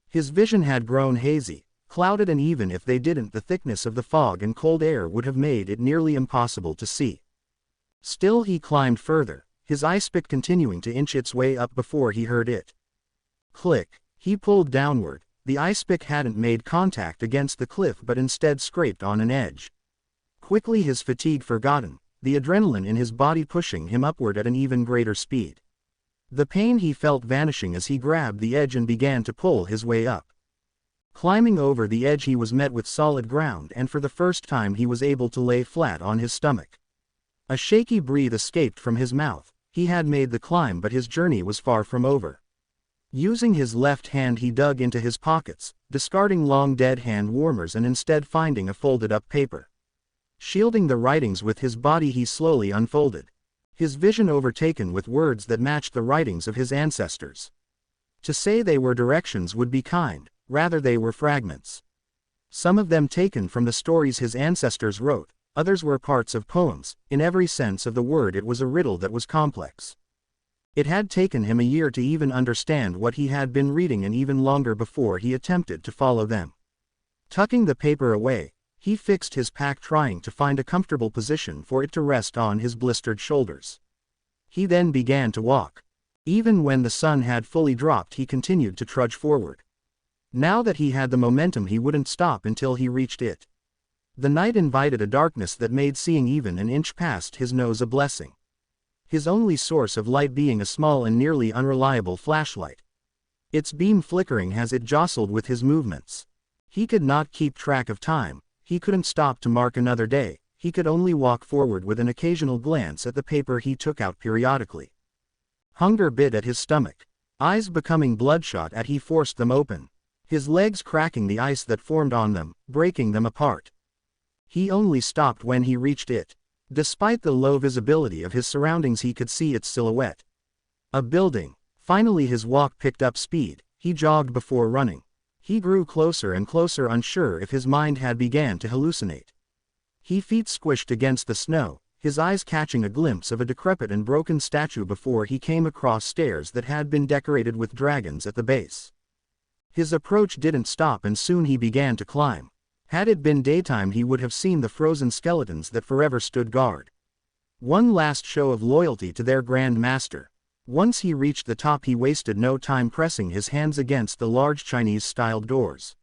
His vision had grown hazy, clouded, and even if they didn't, the thickness of the fog and cold air would have made it nearly impossible to see. Still he climbed further, his ice pick continuing to inch its way up before he heard it. Click. He pulled downward. The ice pick hadn't made contact against the cliff but instead scraped on an edge. Quickly, his fatigue forgotten, the adrenaline in his body pushing him upward at an even greater speed. The pain he felt vanishing as he grabbed the edge and began to pull his way up. Climbing over the edge he was met with solid ground, and for the first time he was able to lay flat on his stomach. A shaky breath escaped from his mouth. He had made the climb, but his journey was far from over. Using his left hand he dug into his pockets, discarding long dead hand warmers and instead finding a folded up paper. Shielding the writings with his body he slowly unfolded. His vision overtaken with words that matched the writings of his ancestors. To say they were directions would be kind, rather they were fragments. Some of them taken from the stories his ancestors wrote, others were parts of poems. In every sense of the word it was a riddle that was complex. It had taken him a year to even understand what he had been reading and even longer before he attempted to follow them. Tucking the paper away, he fixed his pack trying to find a comfortable position for it to rest on his blistered shoulders. He then began to walk. Even when the sun had fully dropped, he continued to trudge forward. Now that he had the momentum, he wouldn't stop until he reached it. The night invited a darkness that made seeing even an inch past his nose a blessing. His only source of light being a small and nearly unreliable flashlight. Its beam flickering as it jostled with his movements. He could not keep track of time, he couldn't stop to mark another day, he could only walk forward with an occasional glance at the paper he took out periodically. Hunger bit at his stomach. Eyes becoming bloodshot as he forced them open. His legs cracking the ice that formed on them, breaking them apart. He only stopped when he reached it. Despite the low visibility of his surroundings, he could see its silhouette. A building. Finally his walk picked up speed, he jogged before running. He grew closer and closer, unsure if his mind had begun to hallucinate. His feet squished against the snow, his eyes catching a glimpse of a decrepit and broken statue before he came across stairs that had been decorated with dragons at the base. His approach didn't stop and soon he began to climb. Had it been daytime, he would have seen the frozen skeletons that forever stood guard. One last show of loyalty to their Grand Master. Once he reached the top, he wasted no time pressing his hands against the large Chinese-styled doors.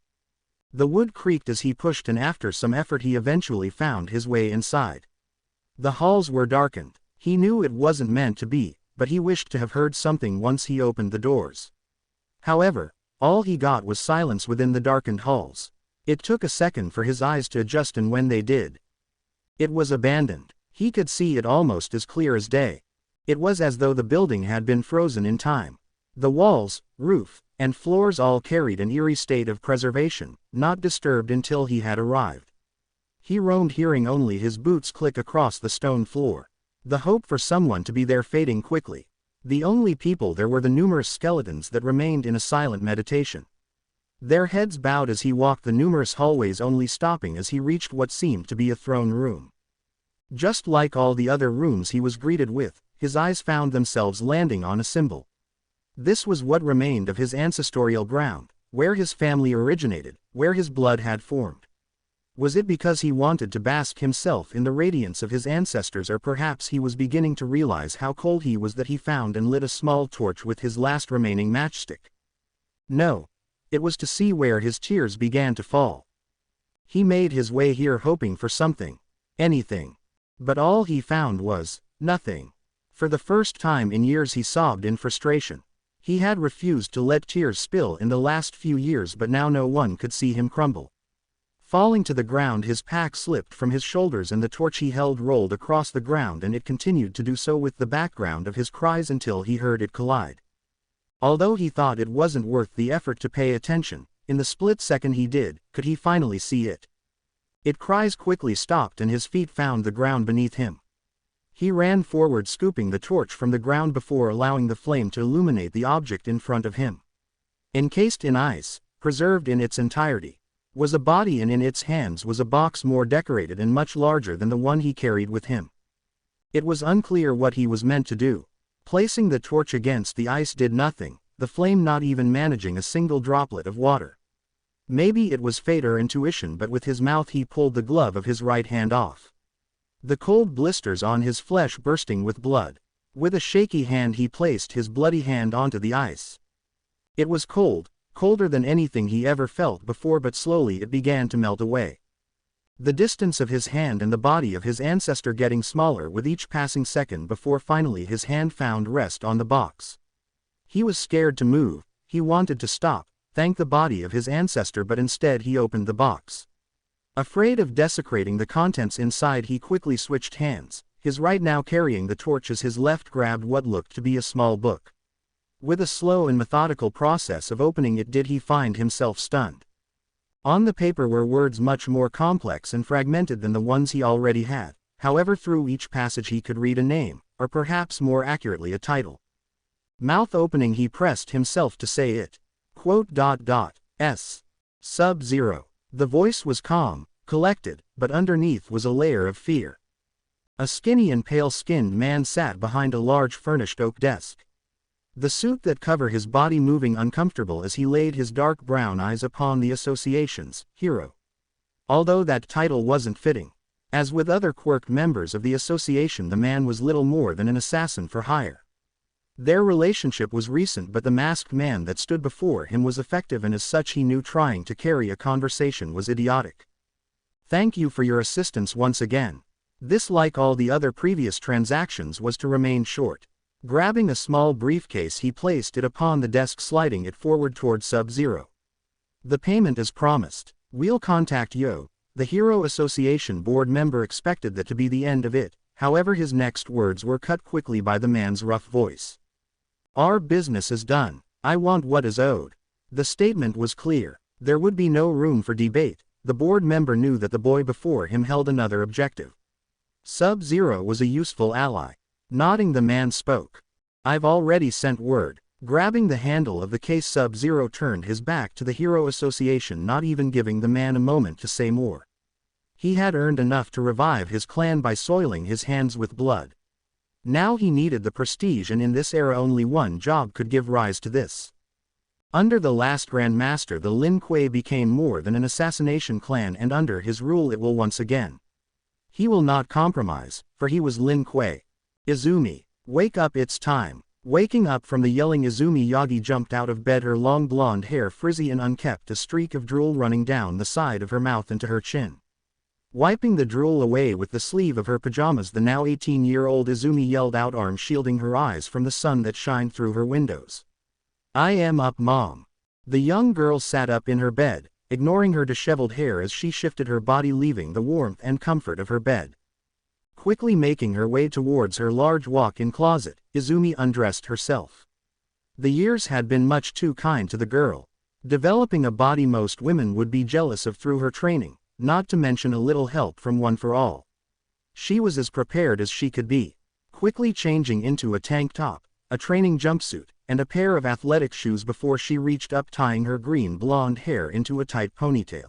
The wood creaked as he pushed, and after some effort he eventually found his way inside. The halls were darkened. He knew it wasn't meant to be, but he wished to have heard something once he opened the doors. However, all he got was silence within the darkened halls. It took a second for his eyes to adjust, and when they did, it was abandoned. He could see it almost as clear as day. It was as though the building had been frozen in time. The walls, roof, and floors all carried an eerie state of preservation, not disturbed until he had arrived. He roamed, hearing only his boots click across the stone floor. The hope for someone to be there fading quickly. The only people there were the numerous skeletons that remained in a silent meditation. Their heads bowed as he walked the numerous hallways, only stopping as he reached what seemed to be a throne room. Just like all the other rooms he was greeted with, his eyes found themselves landing on a symbol. This was what remained of his ancestral ground, where his family originated, where his blood had formed. Was it because he wanted to bask himself in the radiance of his ancestors, or perhaps he was beginning to realize how cold he was that he found and lit a small torch with his last remaining matchstick? No. It was to see where his tears began to fall. He made his way here hoping for something. Anything. But all he found was nothing. For the first time in years he sobbed in frustration. He had refused to let tears spill in the last few years, but now no one could see him crumble. Falling to the ground, his pack slipped from his shoulders and the torch he held rolled across the ground, and it continued to do so with the background of his cries until he heard it collide. Although he thought it wasn't worth the effort to pay attention, in the split second he did, could he finally see it. Its cries quickly stopped and his feet found the ground beneath him. He ran forward, scooping the torch from the ground before allowing the flame to illuminate the object in front of him. Encased in ice, preserved in its entirety, was a body, and in its hands was a box more decorated and much larger than the one he carried with him. It was unclear what he was meant to do. Placing the torch against the ice did nothing, the flame not even managing a single droplet of water. Maybe it was fate or intuition, but with his mouth he pulled the glove of his right hand off. The cold blisters on his flesh bursting with blood. With a shaky hand he placed his bloody hand onto the ice. It was cold, colder than anything he ever felt before, but slowly it began to melt away. The distance of his hand and the body of his ancestor getting smaller with each passing second before finally his hand found rest on the box. He was scared to move, he wanted to stop, thank the body of his ancestor, but instead he opened the box. Afraid of desecrating the contents inside, he quickly switched hands, his right now carrying the torch as his left grabbed what looked to be a small book. With a slow and methodical process of opening it did he find himself stunned. On the paper were words much more complex and fragmented than the ones he already had, however through each passage he could read a name, or perhaps more accurately a title. Mouth opening he pressed himself to say it. S. Sub-Zero. The voice was calm, collected, but underneath was a layer of fear. A skinny and pale-skinned man sat behind a large furnished oak desk. the suit that covered his body moving uncomfortable as he laid his dark brown eyes upon the association's hero. Although that title wasn't fitting. As with other quirk members of the association, the man was little more than an assassin for hire. Their relationship was recent, but the masked man that stood before him was effective, and as such he knew trying to carry a conversation was idiotic. "Thank you for your assistance once again." This, like all the other previous transactions, was to remain short. Grabbing a small briefcase, he placed it upon the desk, sliding it forward toward Sub-Zero. "The payment is promised. We'll contact you." The Hero Association board member expected that to be the end of it, however his next words were cut quickly by the man's rough voice. "Our business is done. I want what is owed." The statement was clear. There would be no room for debate. The board member knew that the boy before him held another objective. Sub-Zero was a useful ally. Nodding, the man spoke. "I've already sent word." Grabbing the handle of the case, Sub-Zero turned his back to the Hero Association, not even giving the man a moment to say more. He had earned enough to revive his clan by soiling his hands with blood. Now he needed the prestige, and in this era only one job could give rise to this. Under the last Grand Master, the Lin Kuei became more than an assassination clan, and under his rule it will once again. He will not compromise, for he was Lin Kuei. "Izumi, wake up, it's time." Waking up from the yelling, Izumi Yagi jumped out of bed, her long blonde hair frizzy and unkempt, a streak of drool running down the side of her mouth into her chin. Wiping the drool away with the sleeve of her pajamas, the now 18-year-old Izumi yelled out, arms shielding her eyes from the sun that shined through her windows. "I am up, Mom." The young girl sat up in her bed, ignoring her disheveled hair as she shifted her body, leaving the warmth and comfort of her bed. Quickly making her way towards her large walk-in closet, Izumi undressed herself. The years had been much too kind to the girl, developing a body most women would be jealous of through her training, not to mention a little help from One for All. She was as prepared as she could be, quickly changing into a tank top, a training jumpsuit, and a pair of athletic shoes before she reached up, tying her green blonde hair into a tight ponytail.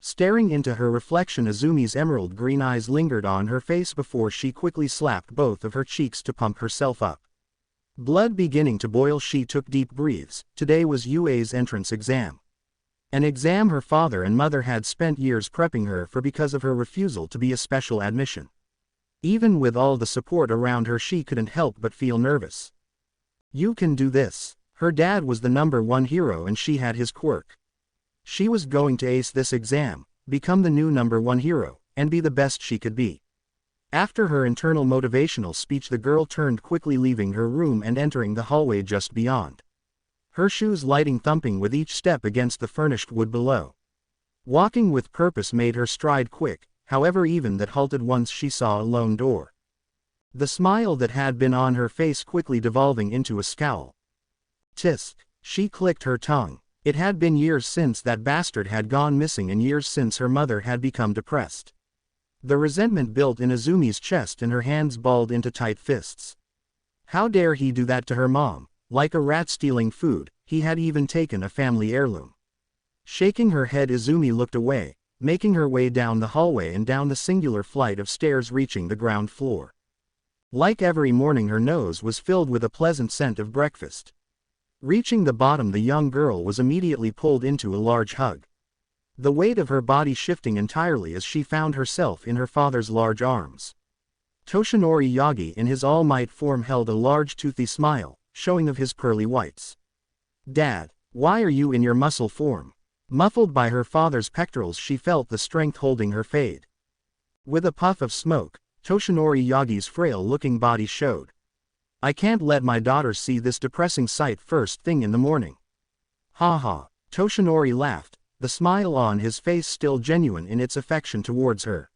Staring into her reflection, Izumi's emerald green eyes lingered on her face before she quickly slapped both of her cheeks to pump herself up. Blood beginning to boil, she took deep breaths. Today was Yue's entrance exam. An exam her father and mother had spent years prepping her for because of her refusal to be a special admission. Even with all the support around her, she couldn't help but feel nervous. "You can do this." Her dad was the #1 hero and she had his quirk. She was going to ace this exam, become the new #1 hero, and be the best she could be. After her internal motivational speech, the girl turned quickly, leaving her room and entering the hallway just beyond. Her shoes lighting, thumping with each step against the furnished wood below. Walking with purpose made her stride quick, however even that halted once she saw a lone door. The smile that had been on her face quickly devolving into a scowl. Tisk. She clicked her tongue. It had been years since that bastard had gone missing, and years since her mother had become depressed. The resentment built in Izumi's chest and her hands balled into tight fists. How dare he do that to her mom? Like a rat stealing food, he had even taken a family heirloom. Shaking her head, Izumi looked away, making her way down the hallway and down the singular flight of stairs reaching the ground floor. Like every morning, her nose was filled with a pleasant scent of breakfast. Reaching the bottom, the young girl was immediately pulled into a large hug. The weight of her body shifting entirely as she found herself in her father's large arms. Toshinori Yagi in his all-might form held a large toothy smile, showing of his pearly whites. "Dad, why are you in your muscle form?" Muffled by her father's pectorals, she felt the strength holding her fade. With a puff of smoke, Toshinori Yagi's frail-looking body showed. "I can't let my daughter see this depressing sight first thing in the morning." "Ha ha." Toshinori laughed, the smile on his face still genuine in its affection towards her.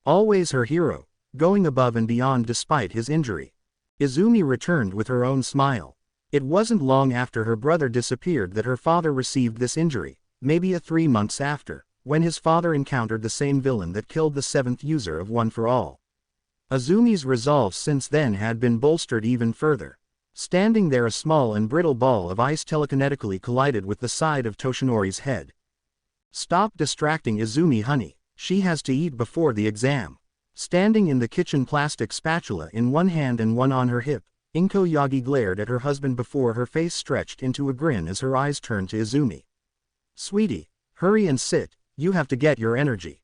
Always her hero, going above and beyond despite his injury. Izumi returned with her own smile. It wasn't long after her brother disappeared that her father received this injury, maybe 3 months after, when his father encountered the same villain that killed the 7th user of One for All. Izumi's resolve since then had been bolstered even further. Standing there, a small and brittle ball of ice telekinetically collided with the side of Toshinori's head. "Stop distracting Izumi, honey. She has to eat before the exam." Standing in the kitchen, plastic spatula in one hand and one on her hip, Inko Yagi glared at her husband before her face stretched into a grin as her eyes turned to Izumi. Sweetie, hurry and sit, you have to get your energy.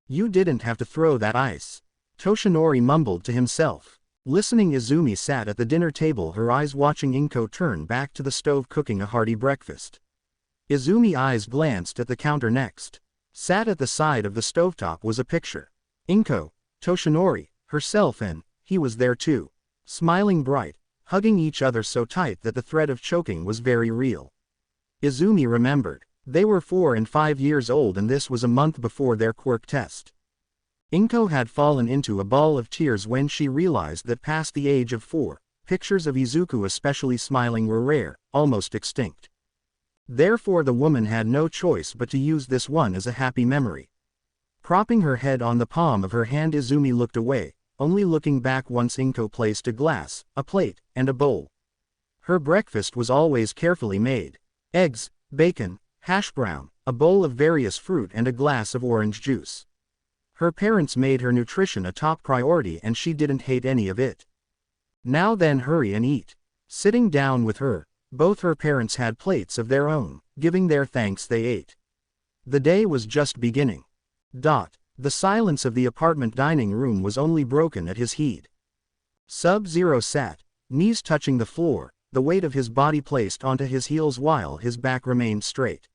You didn't have to throw that ice. Toshinori mumbled to himself. Listening, Izumi sat at the dinner table, her eyes watching Inko turn back to the stove cooking a hearty breakfast. Izumi's eyes glanced at the counter next. Sat at the side of the stovetop was a picture. Inko, Toshinori, herself, and he was there too. Smiling bright, hugging each other so tight that the threat of choking was very real. Izumi remembered. They were 4 and 5 years old and this was a month before their quirk test. Inko had fallen into a ball of tears when she realized that past the age of 4, pictures of Izuku especially smiling were rare, almost extinct. Therefore the woman had no choice but to use this one as a happy memory. Propping her head on the palm of her hand, Izumi looked away, only looking back once Inko placed a glass, a plate, and a bowl. Her breakfast was always carefully made. Eggs, bacon, hash brown, a bowl of various fruit and a glass of orange juice. Her parents made her nutrition a top priority and she didn't hate any of it. Now then, hurry and eat. Sitting down with her, both her parents had plates of their own, giving their thanks they ate. The day was just beginning. The silence of the apartment dining room was only broken at his heed. Sub-Zero sat, knees touching the floor, the weight of his body placed onto his heels while his back remained straight.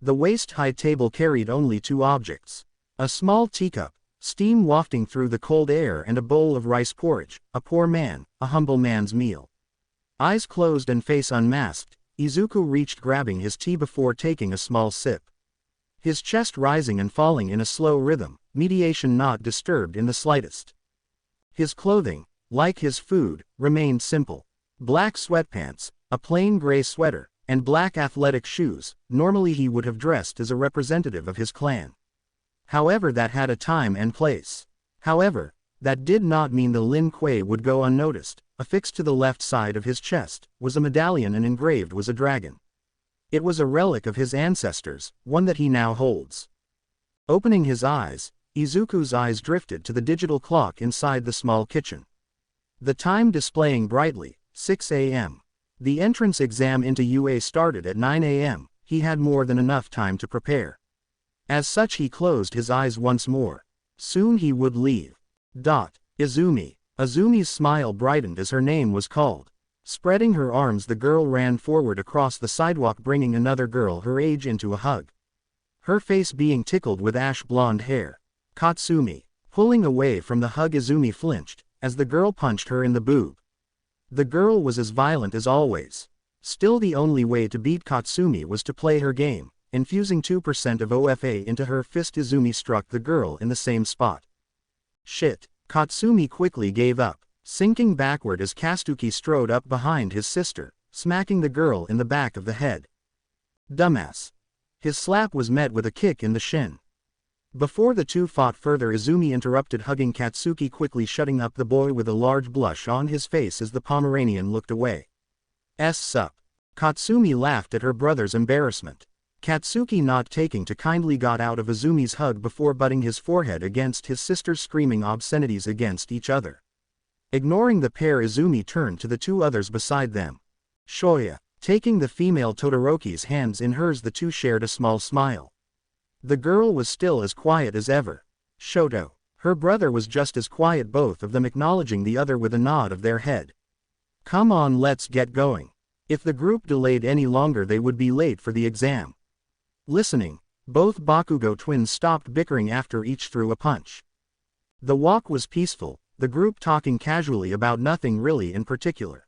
The waist-high table carried only 2 objects. A small teacup, steam wafting through the cold air, and a bowl of rice porridge, a poor man, a humble man's meal. Eyes closed and face unmasked, Izuku reached grabbing his tea before taking a small sip. His chest rising and falling in a slow rhythm, meditation not disturbed in the slightest. His clothing, like his food, remained simple. Black sweatpants, a plain gray sweater, and black athletic shoes. Normally he would have dressed as a representative of his clan. However, that had a time and place. However, that did not mean the Lin Kuei would go unnoticed. Affixed to the left side of his chest was a medallion and engraved was a dragon. It was a relic of his ancestors, one that he now holds. Opening his eyes, Izuku's eyes drifted to the digital clock inside the small kitchen. The time displaying brightly, 6 a.m. The entrance exam into UA started at 9 a.m. He had more than enough time to prepare. As such, he closed his eyes once more. Soon he would leave. Izumi. Izumi's smile brightened as her name was called. Spreading her arms, the girl ran forward across the sidewalk, bringing another girl her age into a hug. Her face being tickled with ash blonde hair. Katsumi. Pulling away from the hug, Izumi flinched as the girl punched her in the boob. The girl was as violent as always. Still, the only way to beat Katsumi was to play her game, infusing 2% of OFA into her fist. Izumi struck the girl in the same spot. Shit. Katsumi quickly gave up, sinking backward as Kastuki strode up behind his sister, smacking the girl in the back of the head. Dumbass. His slap was met with a kick in the shin. Before the two fought further, Izumi interrupted, hugging Katsuki quickly, shutting up the boy with a large blush on his face as the Pomeranian looked away. Sup. Katsumi laughed at her brother's embarrassment. Katsuki, not taking to kindly, got out of Izumi's hug before butting his forehead against his sister's, screaming obscenities against each other. Ignoring the pair, Izumi turned to the 2 others beside them. Shoya. Taking the female Todoroki's hands in hers, the 2 shared a small smile. The girl was still as quiet as ever. Shoto. Her brother was just as quiet, both of them acknowledging the other with a nod of their head. Come on, let's get going. If the group delayed any longer, they would be late for the exam. Listening, both Bakugo twins stopped bickering after each threw a punch. The walk was peaceful, the group talking casually about nothing really in particular.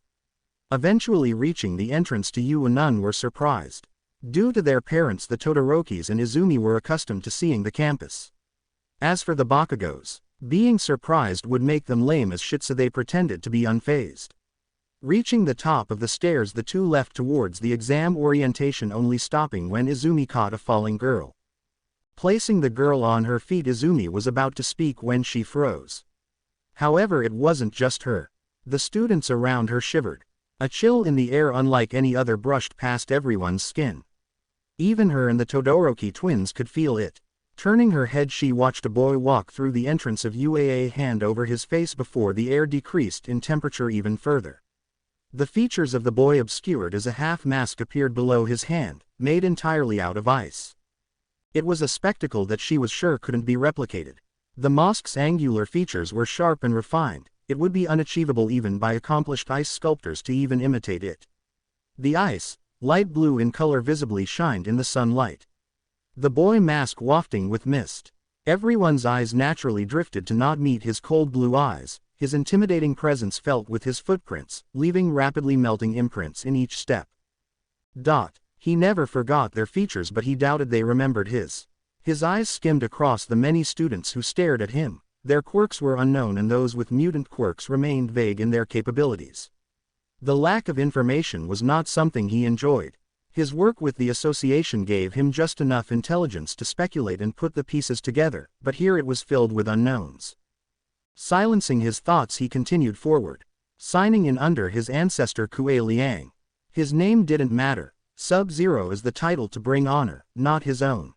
Eventually reaching the entrance to UA, none were surprised. Due to their parents, the Todorokis and Izumi were accustomed to seeing the campus. As for the Bakugos, being surprised would make them lame as shit, so they pretended to be unfazed. Reaching the top of the stairs, the 2 left towards the exam orientation, only stopping when Izumi caught a falling girl. Placing the girl on her feet, Izumi was about to speak when she froze. However, it wasn't just her. The students around her shivered. A chill in the air unlike any other brushed past everyone's skin. Even her and the Todoroki twins could feel it. Turning her head, she watched a boy walk through the entrance of UAA, hand over his face before the air decreased in temperature even further. The features of the boy obscured as a half-mask appeared below his hand, made entirely out of ice. It was a spectacle that she was sure couldn't be replicated. The mask's angular features were sharp and refined. It would be unachievable even by accomplished ice sculptors to even imitate it. The ice, light blue in color, visibly shined in the sunlight. The boy mask wafting with mist. Everyone's eyes naturally drifted to not meet his cold blue eyes, his intimidating presence felt with his footprints, leaving rapidly melting imprints in each step. He never forgot their features, but he doubted they remembered his. His eyes skimmed across the many students who stared at him. Their quirks were unknown and those with mutant quirks remained vague in their capabilities. The lack of information was not something he enjoyed. His work with the association gave him just enough intelligence to speculate and put the pieces together, but here it was filled with unknowns. Silencing his thoughts, he continued forward, signing in under his ancestor Kuei Liang. His name didn't matter. Sub-Zero is the title to bring honor, not his own.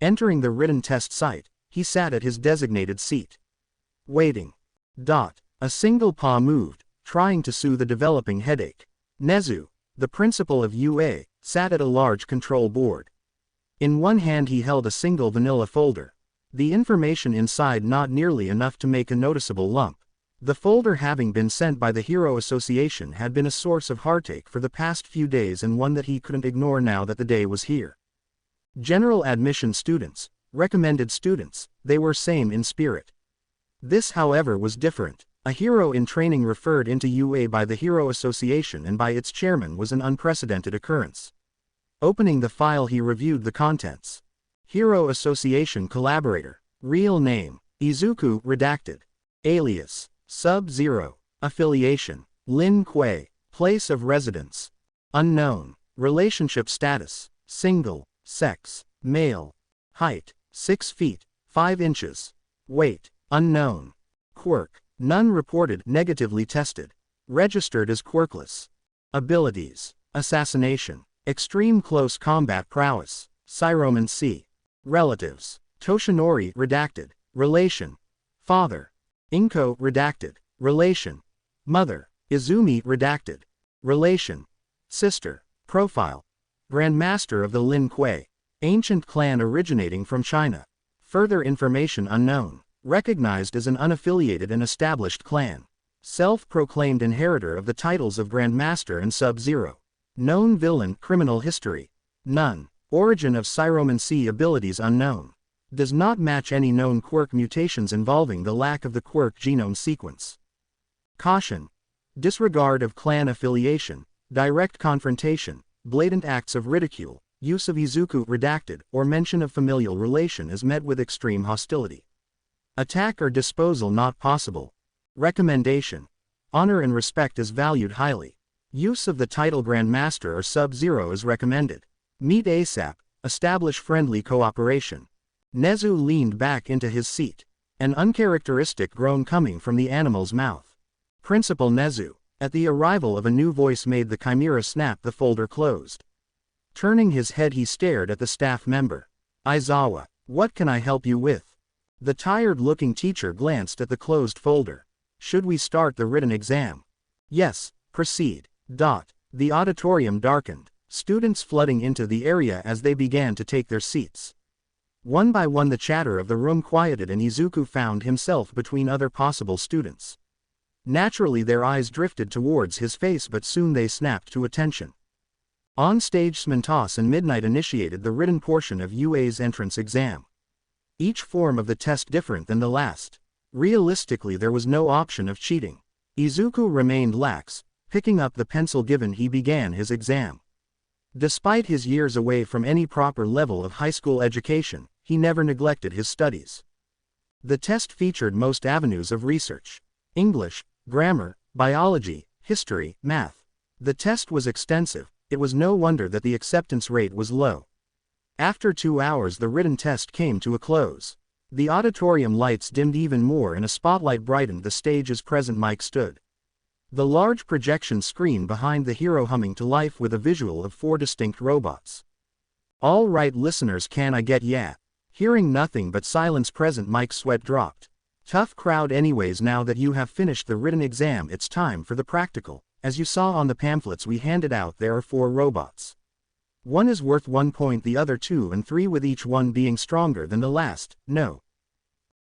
Entering the written test site, he sat at his designated seat. Waiting. A single paw moved, trying to soothe a developing headache. Nezu, the principal of UA, sat at a large control board. In one hand he held a single vanilla folder. The information inside not nearly enough to make a noticeable lump. The folder, having been sent by the Hero Association, had been a source of heartache for the past few days and one that he couldn't ignore now that the day was here. General admission students, recommended students, they were same in spirit. This, however, was different. A hero in training referred into UA by the Hero Association and by its chairman was an unprecedented occurrence. Opening the file, he reviewed the contents. Hero Association collaborator. Real name, Izuku, redacted. Alias, Sub-Zero. Affiliation, Lin Kuei. Place of residence, unknown. Relationship status, single. Sex, male. Height, 6 feet, 5 inches. Weight, unknown. Quirk, none reported, negatively tested. Registered as quirkless. Abilities, assassination. Extreme close combat prowess. Cryomancer. Relatives, Toshinori, redacted. Relation, father. Inko, redacted. Relation, mother. Izumi, redacted. Relation, sister. Profile, Grandmaster of the Lin Kuei. Ancient clan originating from China. Further information unknown. Recognized as an unaffiliated and established clan. Self-proclaimed inheritor of the titles of Grandmaster and Sub-Zero. Known villain, criminal history. None. Origin of Cryomancer, abilities unknown. Does not match any known quirk mutations involving the lack of the quirk genome sequence. Caution. Disregard of clan affiliation, direct confrontation, blatant acts of ridicule, use of Izuku, redacted, or mention of familial relation is met with extreme hostility. Attack or disposal not possible. Recommendation. Honor and respect is valued highly. Use of the title Grandmaster or Sub-Zero is recommended. Meet ASAP, establish friendly cooperation. Nezu leaned back into his seat. An uncharacteristic groan coming from the animal's mouth. Principal Nezu. At the arrival of a new voice made the chimera snap. The folder closed. Turning his head, he stared at the staff member. Aizawa, what can I help you with? The tired-looking teacher glanced at the closed folder. Should we start the written exam? Yes, proceed. The auditorium darkened. Students flooding into the area as they began to take their seats. One by one the chatter of the room quieted and Izuku found himself between other possible students. Naturally their eyes drifted towards his face, but soon they snapped to attention. On stage, Smintos and Midnight initiated the written portion of UA's entrance exam. Each form of the test different than the last. Realistically there was no option of cheating. Izuku remained lax. Picking up the pencil given, he began his exam. Despite his years away from any proper level of high school education, he never neglected his studies. The test featured most avenues of research: English, grammar, biology, history, math. The test was extensive. It was no wonder that the acceptance rate was low. After 2 hours the written test came to a close. The auditorium lights dimmed even more and a spotlight brightened the stage as Present Mike stood. The large projection screen behind the hero humming to life with a visual of 4 distinct robots. All right listeners, can I get ya? Hearing nothing but silence, Present Mike's sweat dropped. Tough crowd anyways. Now that you have finished the written exam, it's time for the practical. as you saw on the pamphlets we handed out, there are 4 robots. One is worth 1 point, the other 2 and 3, with each one being stronger than the last. No.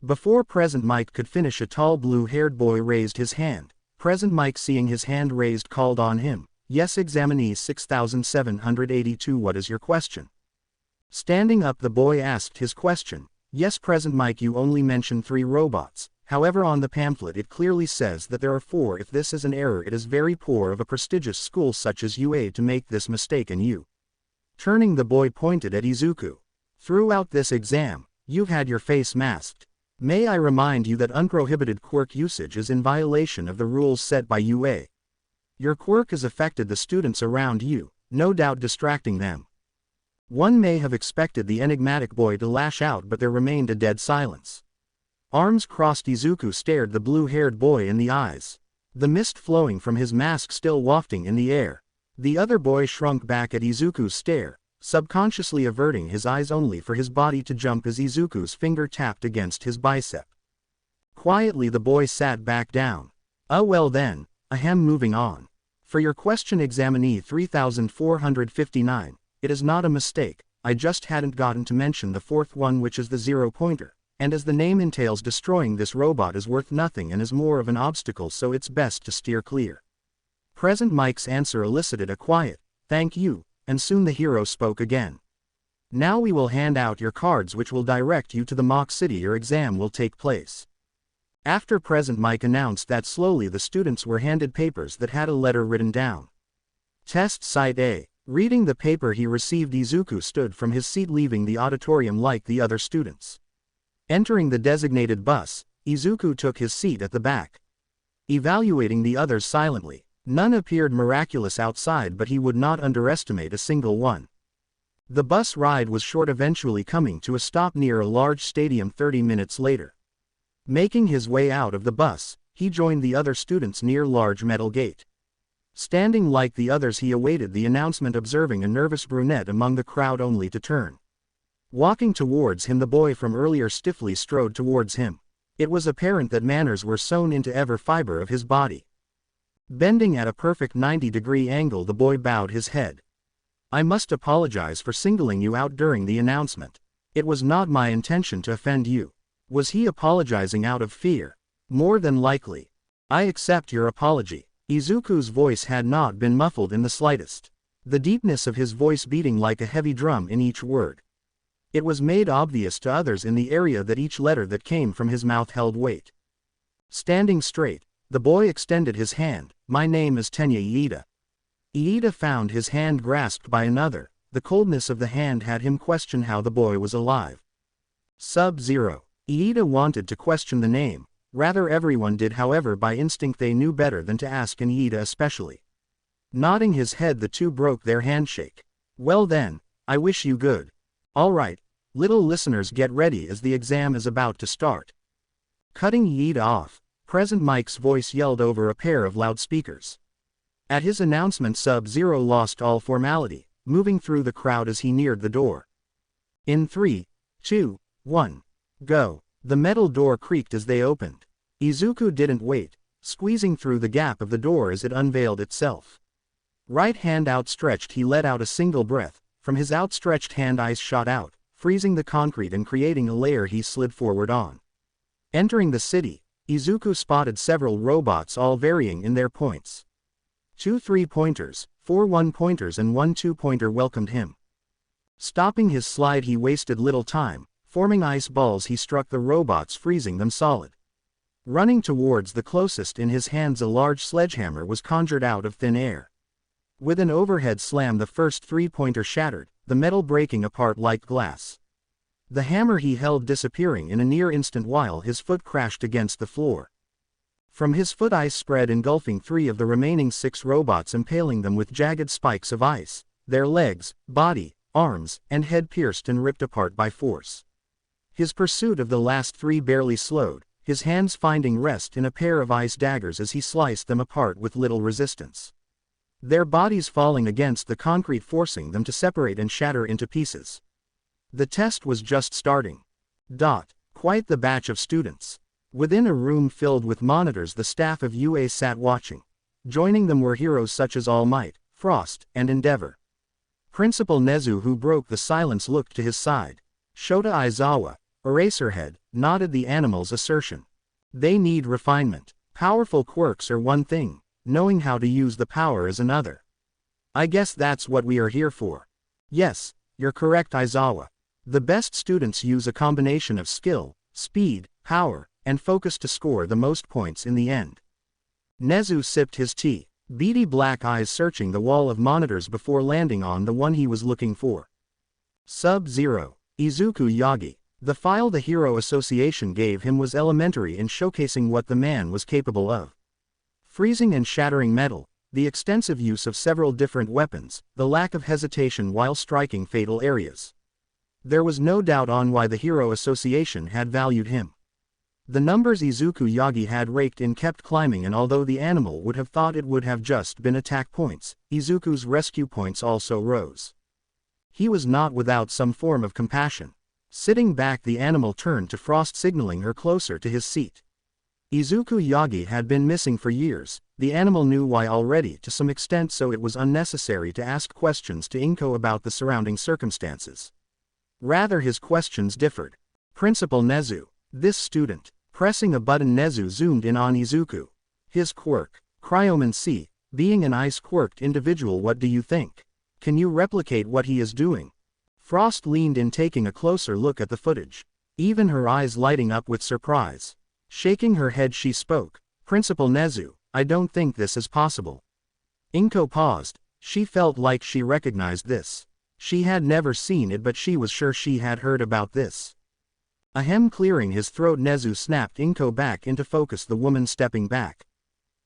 Before Present Mike could finish, a tall blue-haired boy raised his hand. Present Mike, seeing his hand raised, called on him. Yes, examinee 6782, what is your question? Standing up, the boy asked his question. Yes, Present Mike, you only mentioned 3 robots. However, on the pamphlet it clearly says that there are 4. If this is an error, it is very poor of a prestigious school such as UA to make this mistake, and you. Turning, the boy pointed at Izuku. Throughout this exam, you've had your face masked. May I remind you that unprohibited quirk usage is in violation of the rules set by UA. Your quirk has affected the students around you, no doubt distracting them. One may have expected the enigmatic boy to lash out, but there remained a dead silence. Arms crossed, Izuku stared the blue-haired boy in the eyes, the mist flowing from his mask still wafting in the air. The other boy shrunk back at Izuku's stare, subconsciously averting his eyes only for his body to jump as Izuku's finger tapped against his bicep. Quietly, the boy sat back down. Well then, ahem, moving on. For your question, examinee 3459, it is not a mistake, I just hadn't gotten to mention the 4th one, which is the 0-pointer. And as the name entails, destroying this robot is worth nothing and is more of an obstacle, so it's best to steer clear. Present Mike's answer elicited a quiet, thank you, and soon the hero spoke again. Now we will hand out your cards, which will direct you to the mock city your exam will take place. After Present Mike announced that, slowly the students were handed papers that had a letter written down. Test Site A. Reading the paper he received, Izuku stood from his seat, leaving the auditorium like the other students. Entering the designated bus, Izuku took his seat at the back. Evaluating the others silently, none appeared miraculous outside, but he would not underestimate a single one. The bus ride was short, eventually coming to a stop near a large stadium 30 minutes later. Making his way out of the bus, he joined the other students near large metal gate. Standing like the others, he awaited the announcement, observing a nervous brunette among the crowd only to turn. Walking towards him, the boy from earlier stiffly strode towards him. It was apparent that manners were sewn into every fiber of his body. Bending at a perfect 90-degree angle, the boy bowed his head. I must apologize for singling you out during the announcement. It was not my intention to offend you. Was he apologizing out of fear? More than likely. I accept your apology. Izuku's voice had not been muffled in the slightest, the deepness of his voice beating like a heavy drum in each word. It was made obvious to others in the area that each letter that came from his mouth held weight. Standing straight, the boy extended his hand. My name is Tenya Iida. Iida found his hand grasped by another. The coldness of the hand had him question how the boy was alive. Sub-Zero. Iida wanted to question the name. Rather, everyone did, however by instinct they knew better than to ask, and Iida especially. Nodding his head, the two broke their handshake. Well then, I wish you good. Alright, little listeners, get ready as the exam is about to start. Cutting Iida off, Present Mike's voice yelled over a pair of loudspeakers. At his announcement, Sub-Zero lost all formality, moving through the crowd as he neared the door. In 3, 2, 1, go. The metal door creaked as they opened. Izuku didn't wait, squeezing through the gap of the door as it unveiled itself. Right hand outstretched, he let out a single breath. From his outstretched hand, ice shot out, freezing the concrete and creating a layer he slid forward on. Entering the city, Izuku spotted several robots, all varying in their points. 2 3-pointers, 4 1-pointers and 1 2-pointer welcomed him. Stopping his slide, he wasted little time. Forming ice balls, he struck the robots, freezing them solid. Running towards the closest, in his hands a large sledgehammer was conjured out of thin air. With an overhead slam, the first 3-pointer shattered, the metal breaking apart like glass. The hammer he held disappearing in a near instant while his foot crashed against the floor. From his foot, ice spread, engulfing 3 of the remaining 6 robots, impaling them with jagged spikes of ice, their legs, body, arms, and head pierced and ripped apart by force. His pursuit of the last 3 barely slowed, his hands finding rest in a pair of ice daggers as he sliced them apart with little resistance. Their bodies falling against the concrete, forcing them to separate and shatter into pieces. The test was just starting. Quite the batch of students. Within a room filled with monitors, the staff of UA sat watching. Joining them were heroes such as All Might, Frost, and Endeavor. Principal Nezu, who broke the silence, looked to his side. Shota Aizawa, Eraserhead, nodded the animal's assertion. They need refinement. Powerful quirks are one thing, knowing how to use the power is another. I guess that's what we are here for. Yes, you're correct, Aizawa. The best students use a combination of skill, speed, power, and focus to score the most points in the end. Nezu sipped his tea, beady black eyes searching the wall of monitors before landing on the one he was looking for. Sub-Zero, Izuku Yagi. The file the Hero Association gave him was elementary in showcasing what the man was capable of. Freezing and shattering metal, the extensive use of several different weapons, the lack of hesitation while striking fatal areas. There was no doubt on why the Hero Association had valued him. The numbers Izuku Yagi had raked in kept climbing, and although the animal would have thought it would have just been attack points, Izuku's rescue points also rose. He was not without some form of compassion. Sitting back, the animal turned to Frost, signaling her closer to his seat. Izuku Yagi had been missing for years. The animal knew why already to some extent, so it was unnecessary to ask questions to Inko about the surrounding circumstances. Rather, his questions differed. Principal Nezu, this student. Pressing a button, Nezu zoomed in on Izuku. His quirk, Cryomancer, being an ice-quirked individual, what do you think? Can you replicate what he is doing? Frost leaned in, taking a closer look at the footage, even her eyes lighting up with surprise. Shaking her head, she spoke. Principal Nezu, I don't think this is possible. Inko paused. She felt like she recognized this. She had never seen it, but she was sure she had heard about this. Ahem, clearing his throat, Nezu snapped Inko back into focus, the woman stepping back.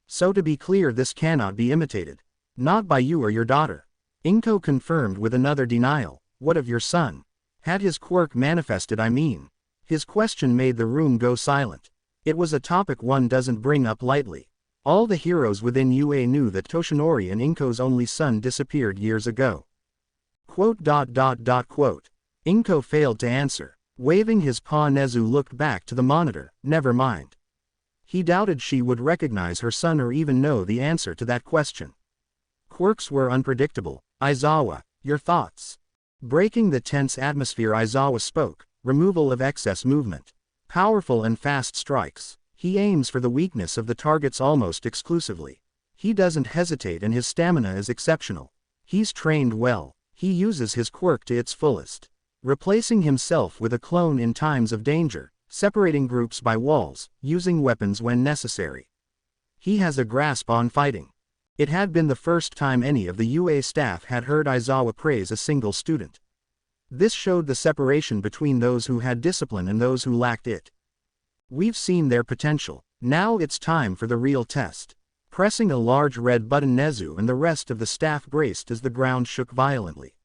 So to be clear, this cannot be imitated. Not by you or your daughter. Inko confirmed with another denial. What of your son? Had his quirk manifested, I mean? His question made the room go silent. It was a topic one doesn't bring up lightly. All the heroes within UA knew that Toshinori and Inko's only son disappeared years ago. Quote. Inko failed to answer. Waving his paw, Nezu looked back to the monitor. Never mind. He doubted she would recognize her son or even know the answer to that question. Quirks were unpredictable. Aizawa, your thoughts? Breaking the tense atmosphere, Aizawa spoke. Removal of excess movement. Powerful and fast strikes. He aims for the weakness of the targets almost exclusively. He doesn't hesitate, and his stamina is exceptional. He's trained well. He uses his quirk to its fullest. Replacing himself with a clone in times of danger, separating groups by walls, using weapons when necessary. He has a grasp on fighting. It had been the first time any of the UA staff had heard Aizawa praise a single student. This showed the separation between those who had discipline and those who lacked it. We've seen their potential. Now it's time for the real test. Pressing a large red button, Nezu and the rest of the staff braced as the ground shook violently.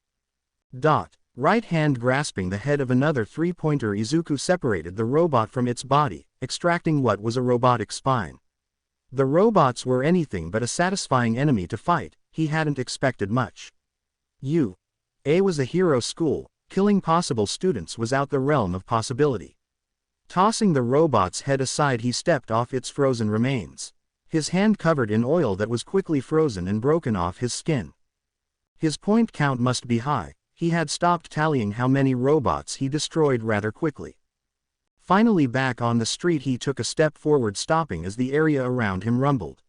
Right hand grasping the head of another three-pointer, Izuku separated the robot from its body, extracting what was a robotic spine. The robots were anything but a satisfying enemy to fight. He hadn't expected much. UA was a hero school. Killing possible students was out the realm of possibility. Tossing the robot's head aside, he stepped off its frozen remains. His hand covered in oil that was quickly frozen and broken off his skin. His point count must be high. He had stopped tallying how many robots he destroyed rather quickly. Finally back on the street, he took a step forward, stopping as the area around him rumbled.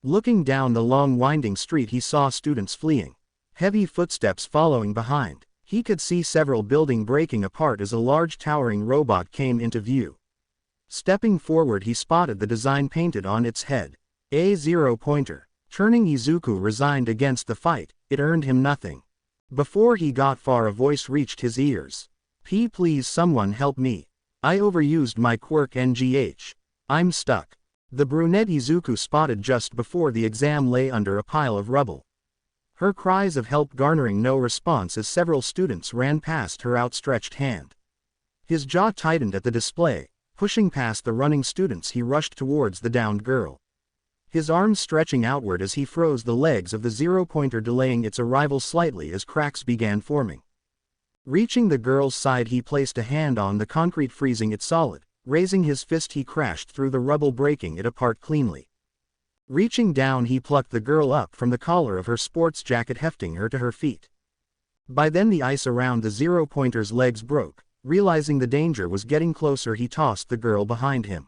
Looking down the long winding street, he saw students fleeing. Heavy footsteps following behind. He could see several buildings breaking apart as a large towering robot came into view. Stepping forward, he spotted the design painted on its head. A 0-pointer. Turning, Izuku resigned against the fight. It earned him nothing. Before he got far, a voice reached his ears. Please someone help me. I overused my quirk NGH. I'm stuck. The brunette Izuku spotted just before the exam lay under a pile of rubble. Her cries of help garnering no response as several students ran past her outstretched hand. His jaw tightened at the display. Pushing past the running students, he rushed towards the downed girl. His arms stretching outward as he froze the legs of the 0-pointer, delaying its arrival slightly as cracks began forming. Reaching the girl's side, he placed a hand on the concrete, freezing it solid. Raising his fist, he crashed through the rubble, breaking it apart cleanly. Reaching down, he plucked the girl up from the collar of her sports jacket, hefting her to her feet. By then the ice around the zero-pointer's legs broke. Realizing the danger was getting closer, he tossed the girl behind him.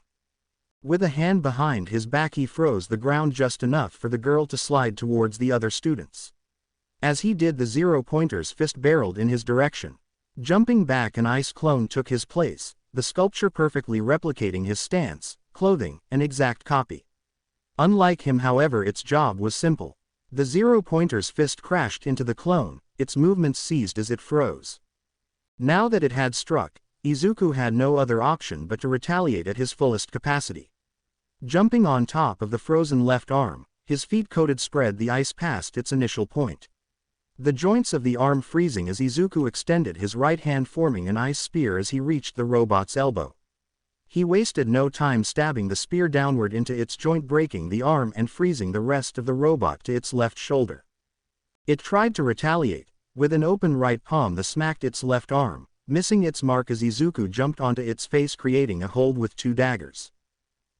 With a hand behind his back, he froze the ground just enough for the girl to slide towards the other students. As he did, the zero-pointer's fist barreled in his direction. Jumping back, an ice clone took his place, the sculpture perfectly replicating his stance, clothing, an exact copy. Unlike him, however, its job was simple. The zero-pointer's fist crashed into the clone, its movements ceased as it froze. Now that it had struck, Izuku had no other option but to retaliate at his fullest capacity. Jumping on top of the frozen left arm, his feet-coated spread the ice past its initial point. The joints of the arm freezing as Izuku extended his right hand, forming an ice spear as he reached the robot's elbow. He wasted no time stabbing the spear downward into its joint, breaking the arm and freezing the rest of the robot to its left shoulder. It tried to retaliate. With an open right palm, the smacked its left arm, missing its mark as Izuku jumped onto its face, creating a hold with two daggers.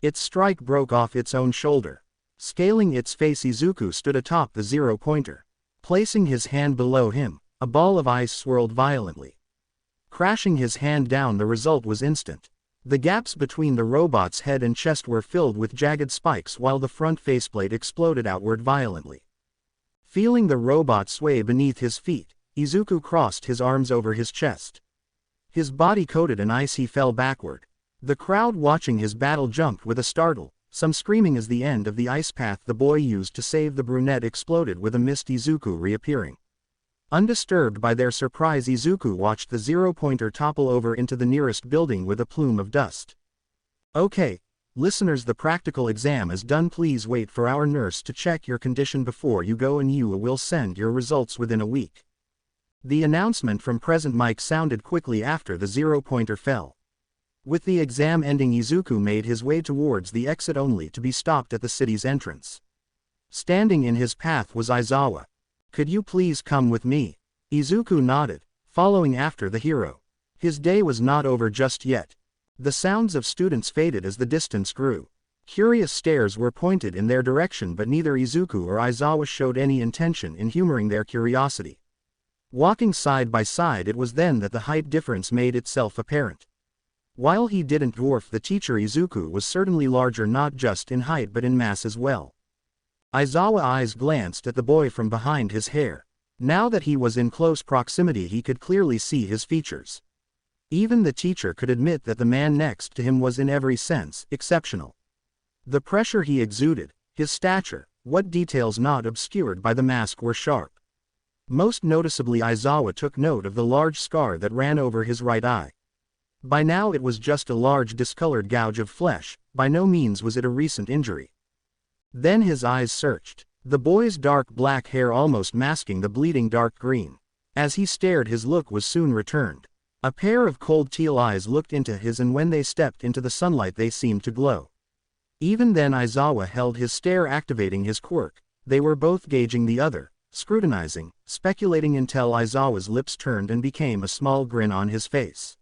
Its strike broke off its own shoulder. Scaling its face, Izuku stood atop the zero-pointer. Placing his hand below him, a ball of ice swirled violently. Crashing his hand down, the result was instant. The gaps between the robot's head and chest were filled with jagged spikes, while the front faceplate exploded outward violently. Feeling the robot sway beneath his feet, Izuku crossed his arms over his chest. His body coated in ice, he fell backward. The crowd watching his battle jumped with a startle, some screaming as the end of the ice path the boy used to save the brunette exploded with a missed Izuku reappearing. Undisturbed by their surprise, Izuku watched the zero-pointer topple over into the nearest building with a plume of dust. Okay, listeners, the practical exam is done. Please wait for our nurse to check your condition before you go, and you will send your results within a week. The announcement from Present Mike sounded quickly after the zero-pointer fell. With the exam ending, Izuku made his way towards the exit, only to be stopped at the city's entrance. Standing in his path was Aizawa. Could you please come with me? Izuku nodded, following after the hero. His day was not over just yet. The sounds of students faded as the distance grew. Curious stares were pointed in their direction, but neither Izuku or Aizawa showed any intention in humoring their curiosity. Walking side by side, it was then that the height difference made itself apparent. While he didn't dwarf the teacher, Izuku was certainly larger, not just in height but in mass as well. Aizawa's eyes glanced at the boy from behind his hair. Now that he was in close proximity, he could clearly see his features. Even the teacher could admit that the man next to him was in every sense exceptional. The pressure he exuded, his stature, what details not obscured by the mask were sharp. Most noticeably, Aizawa took note of the large scar that ran over his right eye. By now it was just a large discolored gouge of flesh, by no means was it a recent injury. Then his eyes searched the boy's dark black hair, almost masking the bleeding dark green. As he stared, his look was soon returned. A pair of cold teal eyes looked into his, and when they stepped into the sunlight they seemed to glow. Even then Aizawa held his stare, activating his quirk. They were both gauging the other, scrutinizing, speculating, until Aizawa's lips turned and became a small grin on his face.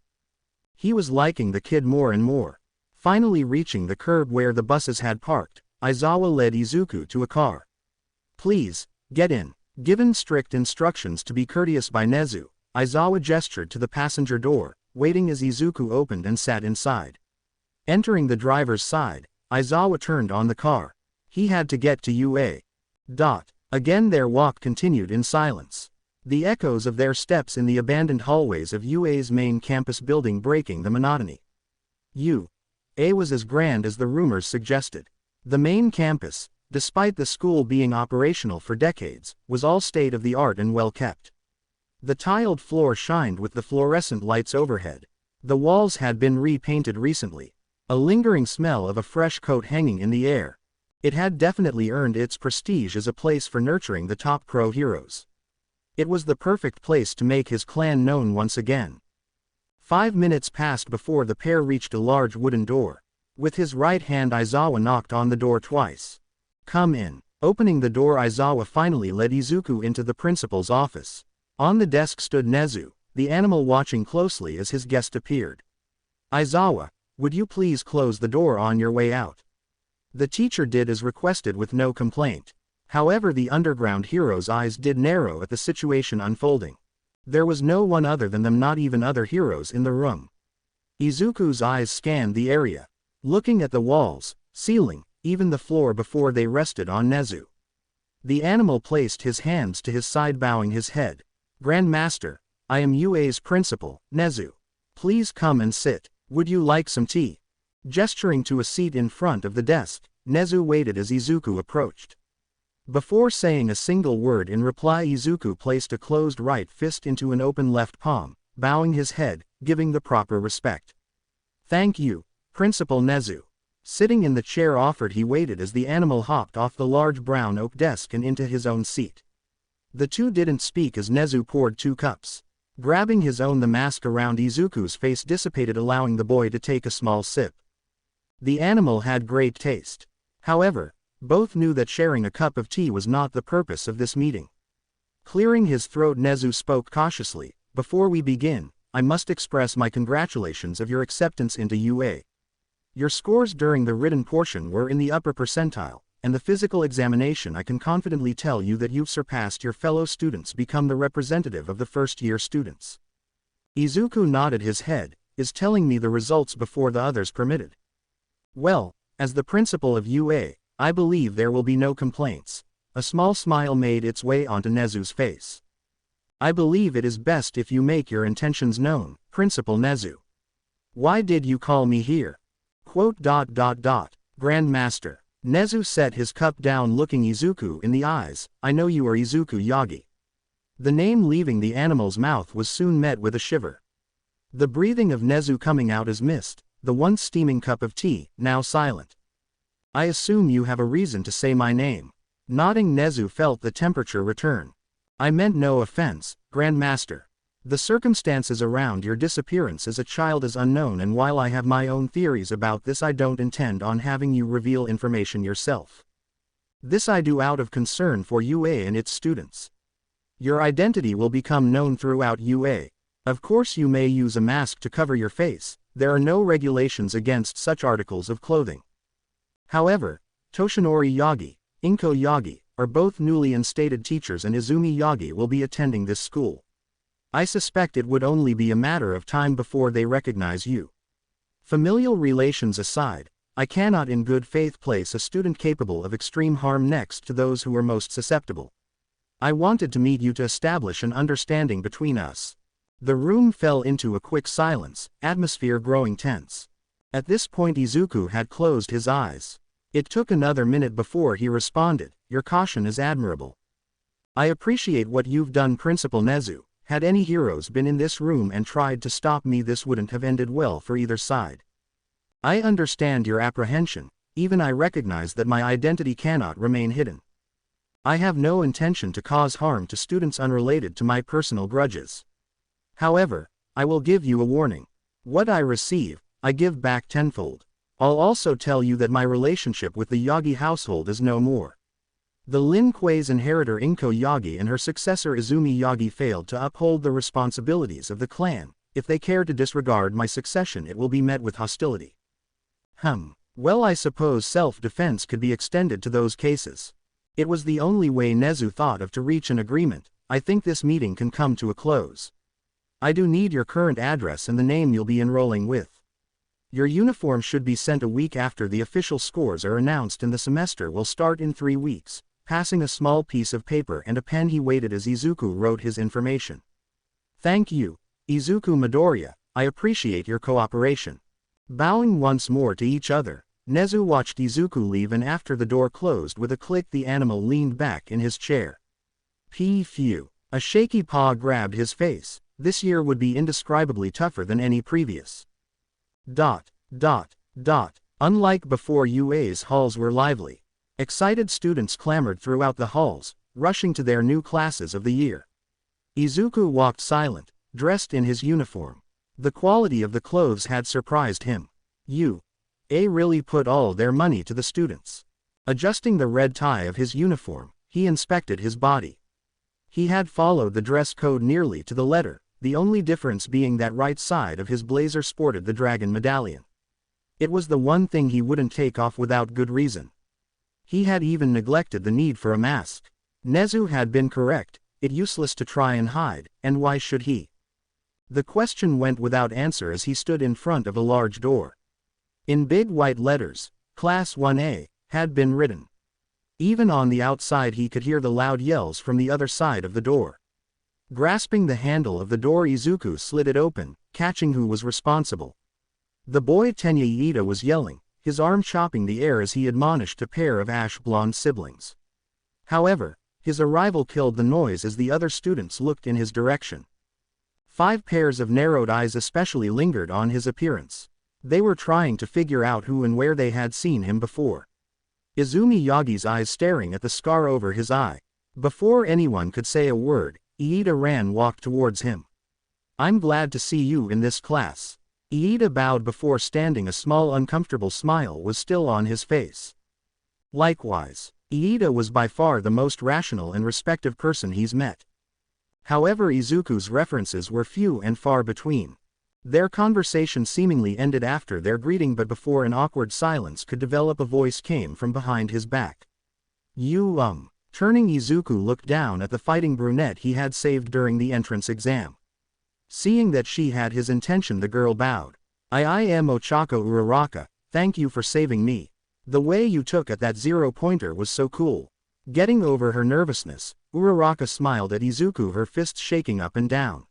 He was liking the kid more and more. Finally reaching the curb where the buses had parked, Aizawa led Izuku to a car. Please, get in. Given strict instructions to be courteous by Nezu, Aizawa gestured to the passenger door, waiting as Izuku opened and sat inside. Entering the driver's side, Aizawa turned on the car. He had to get to UA. Again their walk continued in silence. The echoes of their steps in the abandoned hallways of UA's main campus building breaking the monotony. UA was as grand as the rumors suggested. The main campus, despite the school being operational for decades, was all state-of-the-art and well-kept. The tiled floor shined with the fluorescent lights overhead. The walls had been repainted recently. A lingering smell of a fresh coat hanging in the air. It had definitely earned its prestige as a place for nurturing the top pro heroes. It was the perfect place to make his clan known once again. 5 minutes passed before the pair reached a large wooden door. With his right hand, Aizawa knocked on the door twice. Come in. Opening the door, Aizawa finally led Izuku into the principal's office. On the desk stood Nezu, the animal, watching closely as his guest appeared. Aizawa, would you please close the door on your way out? The teacher did as requested with no complaint. However, the underground hero's eyes did narrow at the situation unfolding. There was no one other than them, not even other heroes in the room. Izuku's eyes scanned the area, looking at the walls, ceiling, even the floor before they rested on Nezu. The animal placed his hands to his side, bowing his head. Grand Master, I am UA's principal, Nezu. Please come and sit. Would you like some tea? Gesturing to a seat in front of the desk, Nezu waited as Izuku approached. Before saying a single word in reply, Izuku placed a closed right fist into an open left palm, bowing his head, giving the proper respect. Thank you, Principal Nezu. Sitting in the chair offered, he waited as the animal hopped off the large brown oak desk and into his own seat. The two didn't speak as Nezu poured 2 cups. Grabbing his own, the mask around Izuku's face dissipated, allowing the boy to take a small sip. The animal had great taste. However, both knew that sharing a cup of tea was not the purpose of this meeting. Clearing his throat, Nezu spoke cautiously. Before we begin, I must express my congratulations of your acceptance into UA. Your scores during the written portion were in the upper percentile, and the physical examination, I can confidently tell you that you've surpassed your fellow students, become the representative of the first-year students. Izuku nodded his head, is telling me the results before the others permitted. Well, as the principal of UA, I believe there will be no complaints. A small smile made its way onto Nezu's face. I believe it is best if you make your intentions known, Principal Nezu. Why did you call me here? Grand Master. Nezu set his cup down, looking Izuku in the eyes. I know you are Izuku Yagi. The name leaving the animal's mouth was soon met with a shiver. The breathing of Nezu coming out as mist, the once steaming cup of tea, now silent. I assume you have a reason to say my name. Nodding, Nezu felt the temperature return. I meant no offense, Grand Master. The circumstances around your disappearance as a child is unknown, and while I have my own theories about this, I don't intend on having you reveal information yourself. This I do out of concern for UA and its students. Your identity will become known throughout UA. Of course you may use a mask to cover your face. There are no regulations against such articles of clothing. However, Toshinori Yagi, Inko Yagi, are both newly instated teachers, and Izumi Yagi will be attending this school. I suspect it would only be a matter of time before they recognize you. Familial relations aside, I cannot in good faith place a student capable of extreme harm next to those who are most susceptible. I wanted to meet you to establish an understanding between us. The room fell into a quick silence, atmosphere growing tense. At this point Izuku had closed his eyes. It took another minute before he responded. Your caution is admirable. I appreciate what you've done, Principal Nezu. Had any heroes been in this room and tried to stop me, this wouldn't have ended well for either side. I understand your apprehension. Even I recognize that my identity cannot remain hidden. I have no intention to cause harm to students unrelated to my personal grudges. However, I will give you a warning. What I receive, I give back tenfold. I'll also tell you that my relationship with the Yagi household is no more. The Lin Kuei's inheritor Inko Yagi and her successor Izumi Yagi failed to uphold the responsibilities of the clan. If they care to disregard my succession, it will be met with hostility. Well, I suppose self-defense could be extended to those cases. It was the only way Nezu thought of to reach an agreement. I think this meeting can come to a close. I do need your current address and the name you'll be enrolling with. Your uniform should be sent a week after the official scores are announced, and the semester will start in 3 weeks. Passing a small piece of paper and a pen, he waited as Izuku wrote his information. Thank you, Izuku Midoriya, I appreciate your cooperation. Bowing once more to each other, Nezu watched Izuku leave, and after the door closed with a click, the animal leaned back in his chair. Phew. A shaky paw grabbed his face. This year would be indescribably tougher than any previous. Unlike before, UA's halls were lively. Excited students clamored throughout the halls, rushing to their new classes of the year. Izuku walked silent, dressed in his uniform. The quality of the clothes had surprised him. UA really put all their money to the students. Adjusting the red tie of his uniform, he inspected his body. He had followed the dress code nearly to the letter, the only difference being that right side of his blazer sported the dragon medallion. It was the one thing he wouldn't take off without good reason. He had even neglected the need for a mask. Nezu had been correct, it's useless to try and hide, and why should he? The question went without answer as he stood in front of a large door. In big white letters, Class 1A, had been written. Even on the outside he could hear the loud yells from the other side of the door. Grasping the handle of the door, Izuku slid it open, catching who was responsible. The boy Tenya Iida was yelling, his arm chopping the air as he admonished a pair of ash-blonde siblings. However, his arrival killed the noise as the other students looked in his direction. 5 pairs of narrowed eyes especially lingered on his appearance. They were trying to figure out who and where they had seen him before. Izumi Yagi's eyes staring at the scar over his eye. Before anyone could say a word, Iida walked towards him. I'm glad to see you in this class. Iida bowed before standing. A small uncomfortable smile was still on his face. Likewise, Iida was by far the most rational and respectful person he's met. However, Izuku's references were few and far between. Their conversation seemingly ended after their greeting, but before an awkward silence could develop, a voice came from behind his back. Turning, Izuku looked down at the fighting brunette he had saved during the entrance exam. Seeing that she had his attention, the girl bowed. I am Ochako Uraraka, thank you for saving me. The way you took at that 0-pointer was so cool. Getting over her nervousness, Uraraka smiled at Izuku, her fists shaking up and down.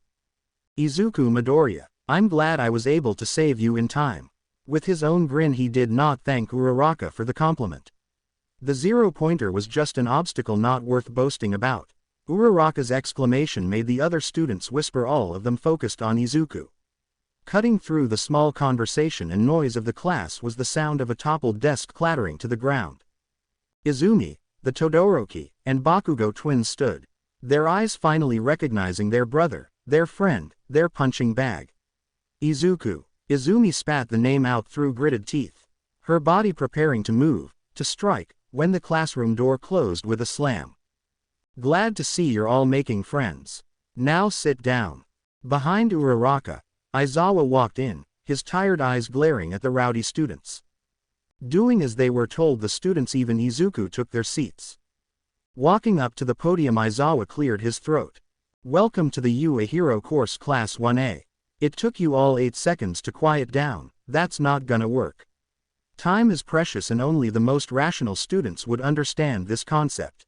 Izuku Midoriya, I'm glad I was able to save you in time. With his own grin, he did not thank Uraraka for the compliment. The 0-pointer was just an obstacle not worth boasting about. Uraraka's exclamation made the other students whisper, all of them focused on Izuku. Cutting through the small conversation and noise of the class was the sound of a toppled desk clattering to the ground. Izumi, the Todoroki, and Bakugo twins stood, their eyes finally recognizing their brother, their friend, their punching bag. Izuku. Izumi spat the name out through gritted teeth, her body preparing to move, to strike, when the classroom door closed with a slam. Glad to see you're all making friends. Now sit down. Behind Uraraka, Aizawa walked in, his tired eyes glaring at the rowdy students. Doing as they were told, the students, even Izuku, took their seats. Walking up to the podium, Aizawa cleared his throat. Welcome to the You a Hero course, Class 1A. It took you all 8 seconds to quiet down, that's not gonna work. Time is precious and only the most rational students would understand this concept.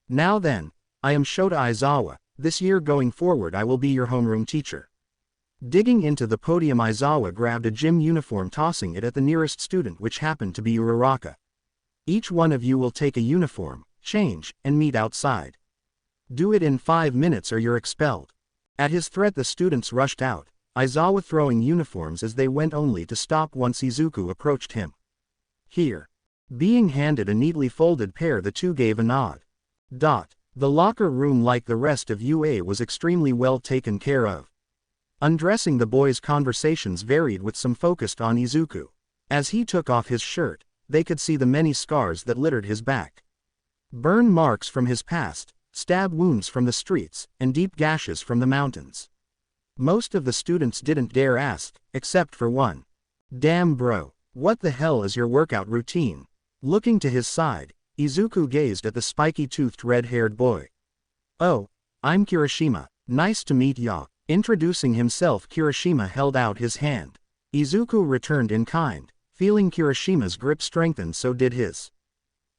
Now then, I am Shota Aizawa, this year going forward I will be your homeroom teacher. Digging into the podium, Aizawa grabbed a gym uniform, tossing it at the nearest student, which happened to be Uraraka. Each one of you will take a uniform, change, and meet outside. Do it in 5 minutes or you're expelled. At his threat, the students rushed out, Aizawa throwing uniforms as they went, only to stop once Izuku approached him. Here. Being handed a neatly folded pair, the two gave a nod. The locker room, like the rest of UA, was extremely well taken care of. Undressing, the boys' conversations varied with some focused on Izuku. As he took off his shirt, they could see the many scars that littered his back. Burn marks from his past, stab wounds from the streets, and deep gashes from the mountains. Most of the students didn't dare ask, except for one. Damn bro, what the hell is your workout routine? Looking to his side, Izuku gazed at the spiky-toothed red-haired boy. Oh, I'm Kirishima, nice to meet ya. Introducing himself, Kirishima held out his hand. Izuku returned in kind, feeling Kirishima's grip strengthen, so did his.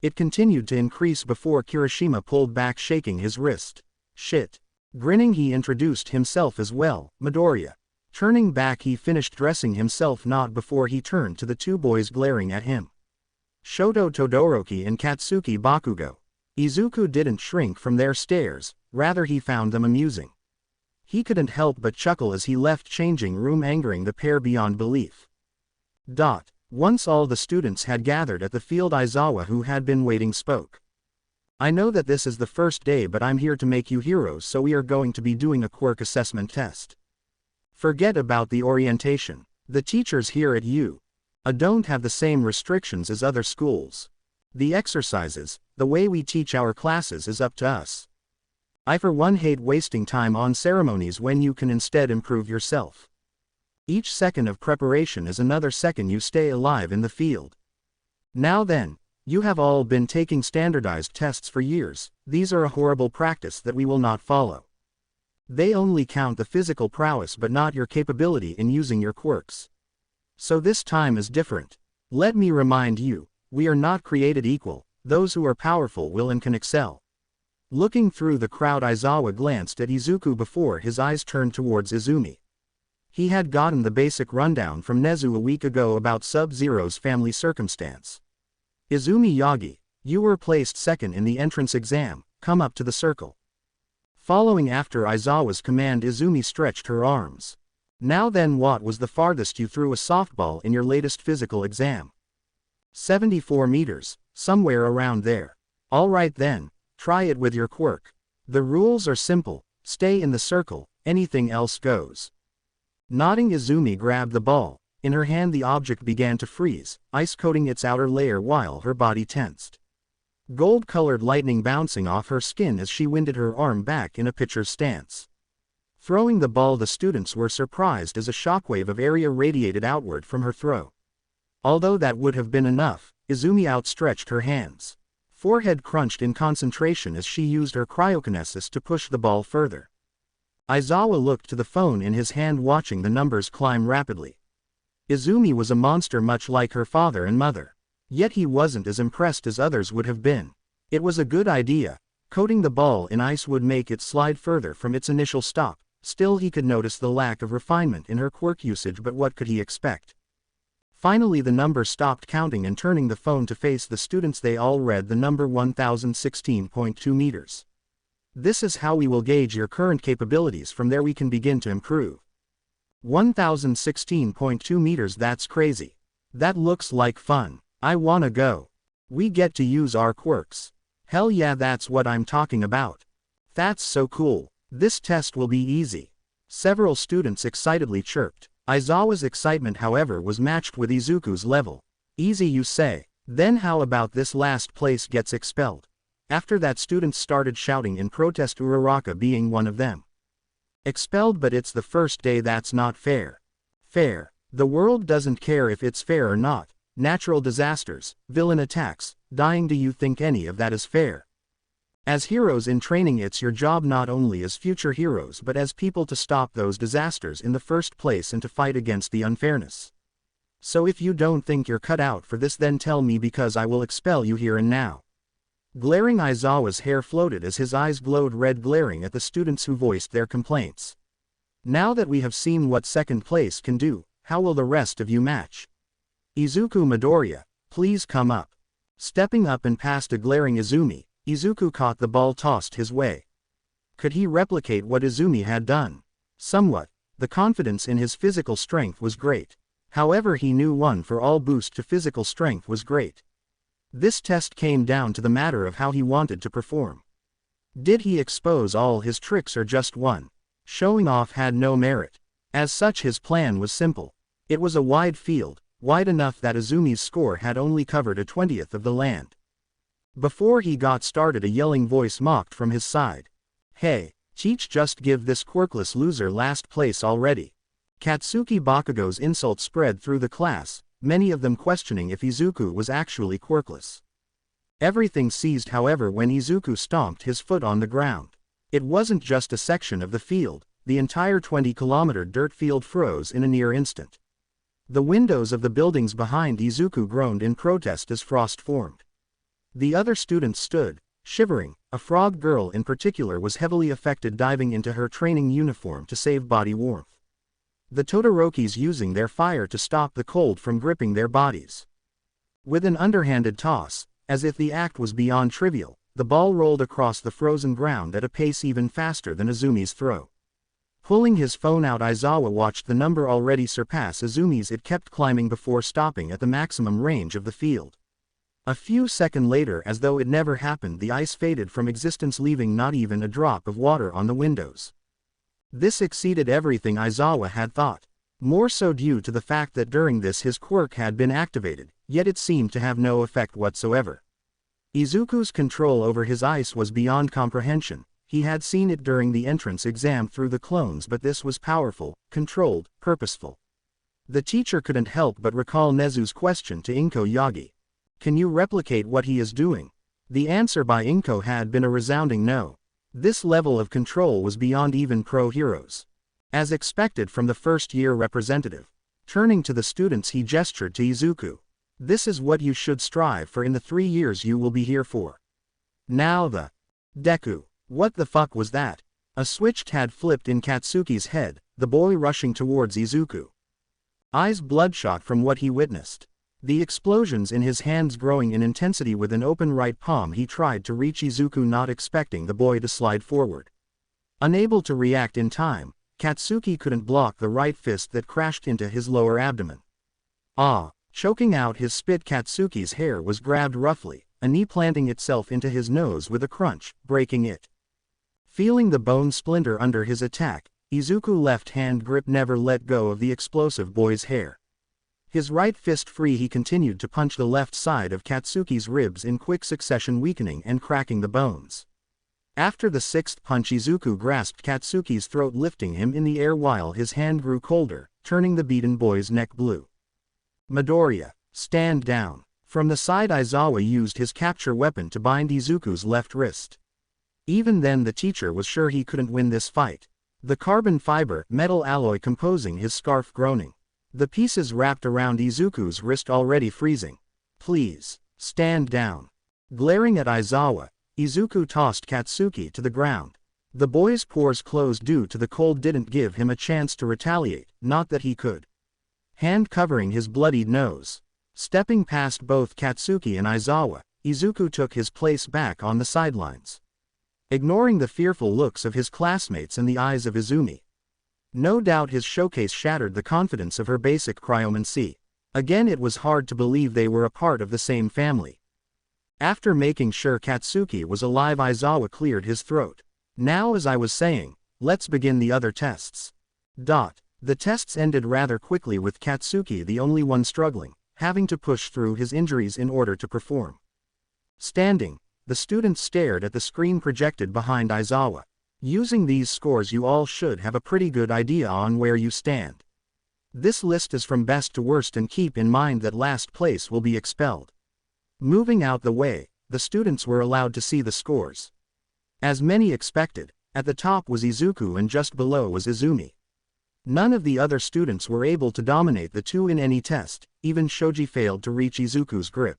It continued to increase before Kirishima pulled back, shaking his wrist. Shit. Grinning, he introduced himself as well, Midoriya. Turning back, he finished dressing himself not before he turned to the two boys glaring at him. Shoto Todoroki and Katsuki Bakugo. Izuku didn't shrink from their stares, rather he found them amusing. He couldn't help but chuckle as he left changing room, angering the pair beyond belief. Once all the students had gathered at the field, Aizawa, who had been waiting, spoke. I know that this is the first day, but I'm here to make you heroes, so we are going to be doing a quirk assessment test. Forget about the orientation. The teachers here at U.A. don't have the same restrictions as other schools. The exercises, the way we teach our classes, is up to us. I for one hate wasting time on ceremonies when you can instead improve yourself. Each second of preparation is another second you stay alive in the field. Now then, you have all been taking standardized tests for years. These are a horrible practice that we will not follow. They only count the physical prowess but not your capability in using your quirks. So this time is different. Let me remind you, we are not created equal. Those who are powerful will and can excel. Looking through the crowd, Aizawa glanced at Izuku before his eyes turned towards Izumi. He had gotten the basic rundown from Nezu a week ago about Sub-Zero's family circumstance. Izumi Yagi, you were placed second in the entrance exam, come up to the circle. Following after Aizawa's command, Izumi stretched her arms. Now then, what was the farthest you threw a softball in your latest physical exam? 74 meters, somewhere around there. Alright then, try it with your quirk. The rules are simple, stay in the circle, anything else goes. Nodding, Izumi grabbed the ball. In her hand the object began to freeze, ice coating its outer layer while her body tensed. Gold-colored lightning bouncing off her skin as she winded her arm back in a pitcher's stance. Throwing the ball, the students were surprised as a shockwave of area radiated outward from her throw. Although that would have been enough, Izumi outstretched her hands. Forehead crunched in concentration as she used her cryokinesis to push the ball further. Aizawa looked to the phone in his hand, watching the numbers climb rapidly. Izumi was a monster much like her father and mother. Yet he wasn't as impressed as others would have been. It was a good idea. Coating the ball in ice would make it slide further from its initial stop. Still, he could notice the lack of refinement in her quirk usage, but what could he expect? Finally the number stopped counting, and turning the phone to face the students, they all read the number 1016.2 meters. This is how we will gauge your current capabilities. From there we can begin to improve. 1016.2 meters, that's crazy. That looks like fun. I wanna go. We get to use our quirks. Hell yeah, that's what I'm talking about. That's so cool. This test will be easy. Several students excitedly chirped. Aizawa's excitement, however, was matched with Izuku's level. Easy, you say? Then how about this last place gets expelled? After that, students started shouting in protest, Uraraka being one of them. Expelled? But it's the first day, that's not fair. Fair. The world doesn't care if it's fair or not. Natural disasters, villain attacks, dying, do you think any of that is fair? As heroes in training, it's your job not only as future heroes but as people to stop those disasters in the first place and to fight against the unfairness. So if you don't think you're cut out for this, then tell me, because I will expel you here and now. Glaring, Aizawa's hair floated as his eyes glowed red, glaring at the students who voiced their complaints. Now that we have seen what second place can do, how will the rest of you match? Izuku Midoriya, please come up. Stepping up and past a glaring Izumi, Izuku caught the ball tossed his way. Could he replicate what Izumi had done? Somewhat. The confidence in his physical strength was great. However, he knew one for all boost to physical strength was great. This test came down to the matter of how he wanted to perform. Did he expose all his tricks or just one? Showing off had no merit. As such, his plan was simple. It was a wide field, wide enough that Izumi's score had only covered a 20th of the land. Before he got started, a yelling voice mocked from his side. Hey, Cheech, just give this quirkless loser last place already. Katsuki Bakugo's insult spread through the class, many of them questioning if Izuku was actually quirkless. Everything ceased, however, when Izuku stomped his foot on the ground. It wasn't just a section of the field, the entire 20-kilometer dirt field froze in a near instant. The windows of the buildings behind Izuku groaned in protest as frost formed. The other students stood, shivering. A frog girl in particular was heavily affected, diving into her training uniform to save body warmth. The Todorokis using their fire to stop the cold from gripping their bodies. With an underhanded toss, as if the act was beyond trivial, the ball rolled across the frozen ground at a pace even faster than Izumi's throw. Pulling his phone out, Aizawa watched the number already surpass Izumi's. It kept climbing before stopping at the maximum range of the field. A few seconds later, as though it never happened, the ice faded from existence, leaving not even a drop of water on the windows. This exceeded everything Aizawa had thought. More so due to the fact that during this his quirk had been activated, yet it seemed to have no effect whatsoever. Izuku's control over his ice was beyond comprehension. He had seen it during the entrance exam through the clones, but this was powerful, controlled, purposeful. The teacher couldn't help but recall Nezu's question to Inko Yagi. Can you replicate what he is doing? The answer by Inko had been a resounding no. This level of control was beyond even pro heroes. As expected from the first-year representative. Turning to the students he gestured to Izuku. This is what you should strive for in the 3 years you will be here for. Now the Deku. What the fuck was that? A switch had flipped in Katsuki's head, the boy rushing towards Izuku. Eyes bloodshot from what he witnessed. The explosions in his hands growing in intensity with an open right palm he tried to reach Izuku, not expecting the boy to slide forward. Unable to react in time, Katsuki couldn't block the right fist that crashed into his lower abdomen. Ah! Choking out his spit, Katsuki's hair was grabbed roughly, a knee planting itself into his nose with a crunch, breaking it. Feeling the bone splinter under his attack, Izuku's left hand grip never let go of the explosive boy's hair. His right fist free, he continued to punch the left side of Katsuki's ribs in quick succession, weakening and cracking the bones. After the 6th punch, Izuku grasped Katsuki's throat, lifting him in the air while his hand grew colder, turning the beaten boy's neck blue. Midoriya, stand down. From the side, Aizawa used his capture weapon to bind Izuku's left wrist. Even then the teacher was sure he couldn't win this fight. The carbon fiber metal alloy composing his scarf groaning. The pieces wrapped around Izuku's wrist already freezing. Please, stand down. Glaring at Aizawa, Izuku tossed Katsuki to the ground. The boy's pores closed due to the cold didn't give him a chance to retaliate, not that he could. Hand covering his bloodied nose. Stepping past both Katsuki and Aizawa, Izuku took his place back on the sidelines. Ignoring the fearful looks of his classmates and the eyes of Izumi. No doubt his showcase shattered the confidence of her basic cryomancy. Again it was hard to believe they were a part of the same family. After making sure Katsuki was alive, Aizawa cleared his throat. Now, as I was saying, let's begin the other tests. The tests ended rather quickly with Katsuki the only one struggling, having to push through his injuries in order to perform. Standing, the students stared at the screen projected behind Aizawa. Using these scores you all should have a pretty good idea on where you stand. This list is from best to worst, and keep in mind that last place will be expelled. Moving out the way, the students were allowed to see the scores. As many expected, at the top was Izuku and just below was Izumi. None of the other students were able to dominate the two in any test, even Shoji failed to reach Izuku's grip.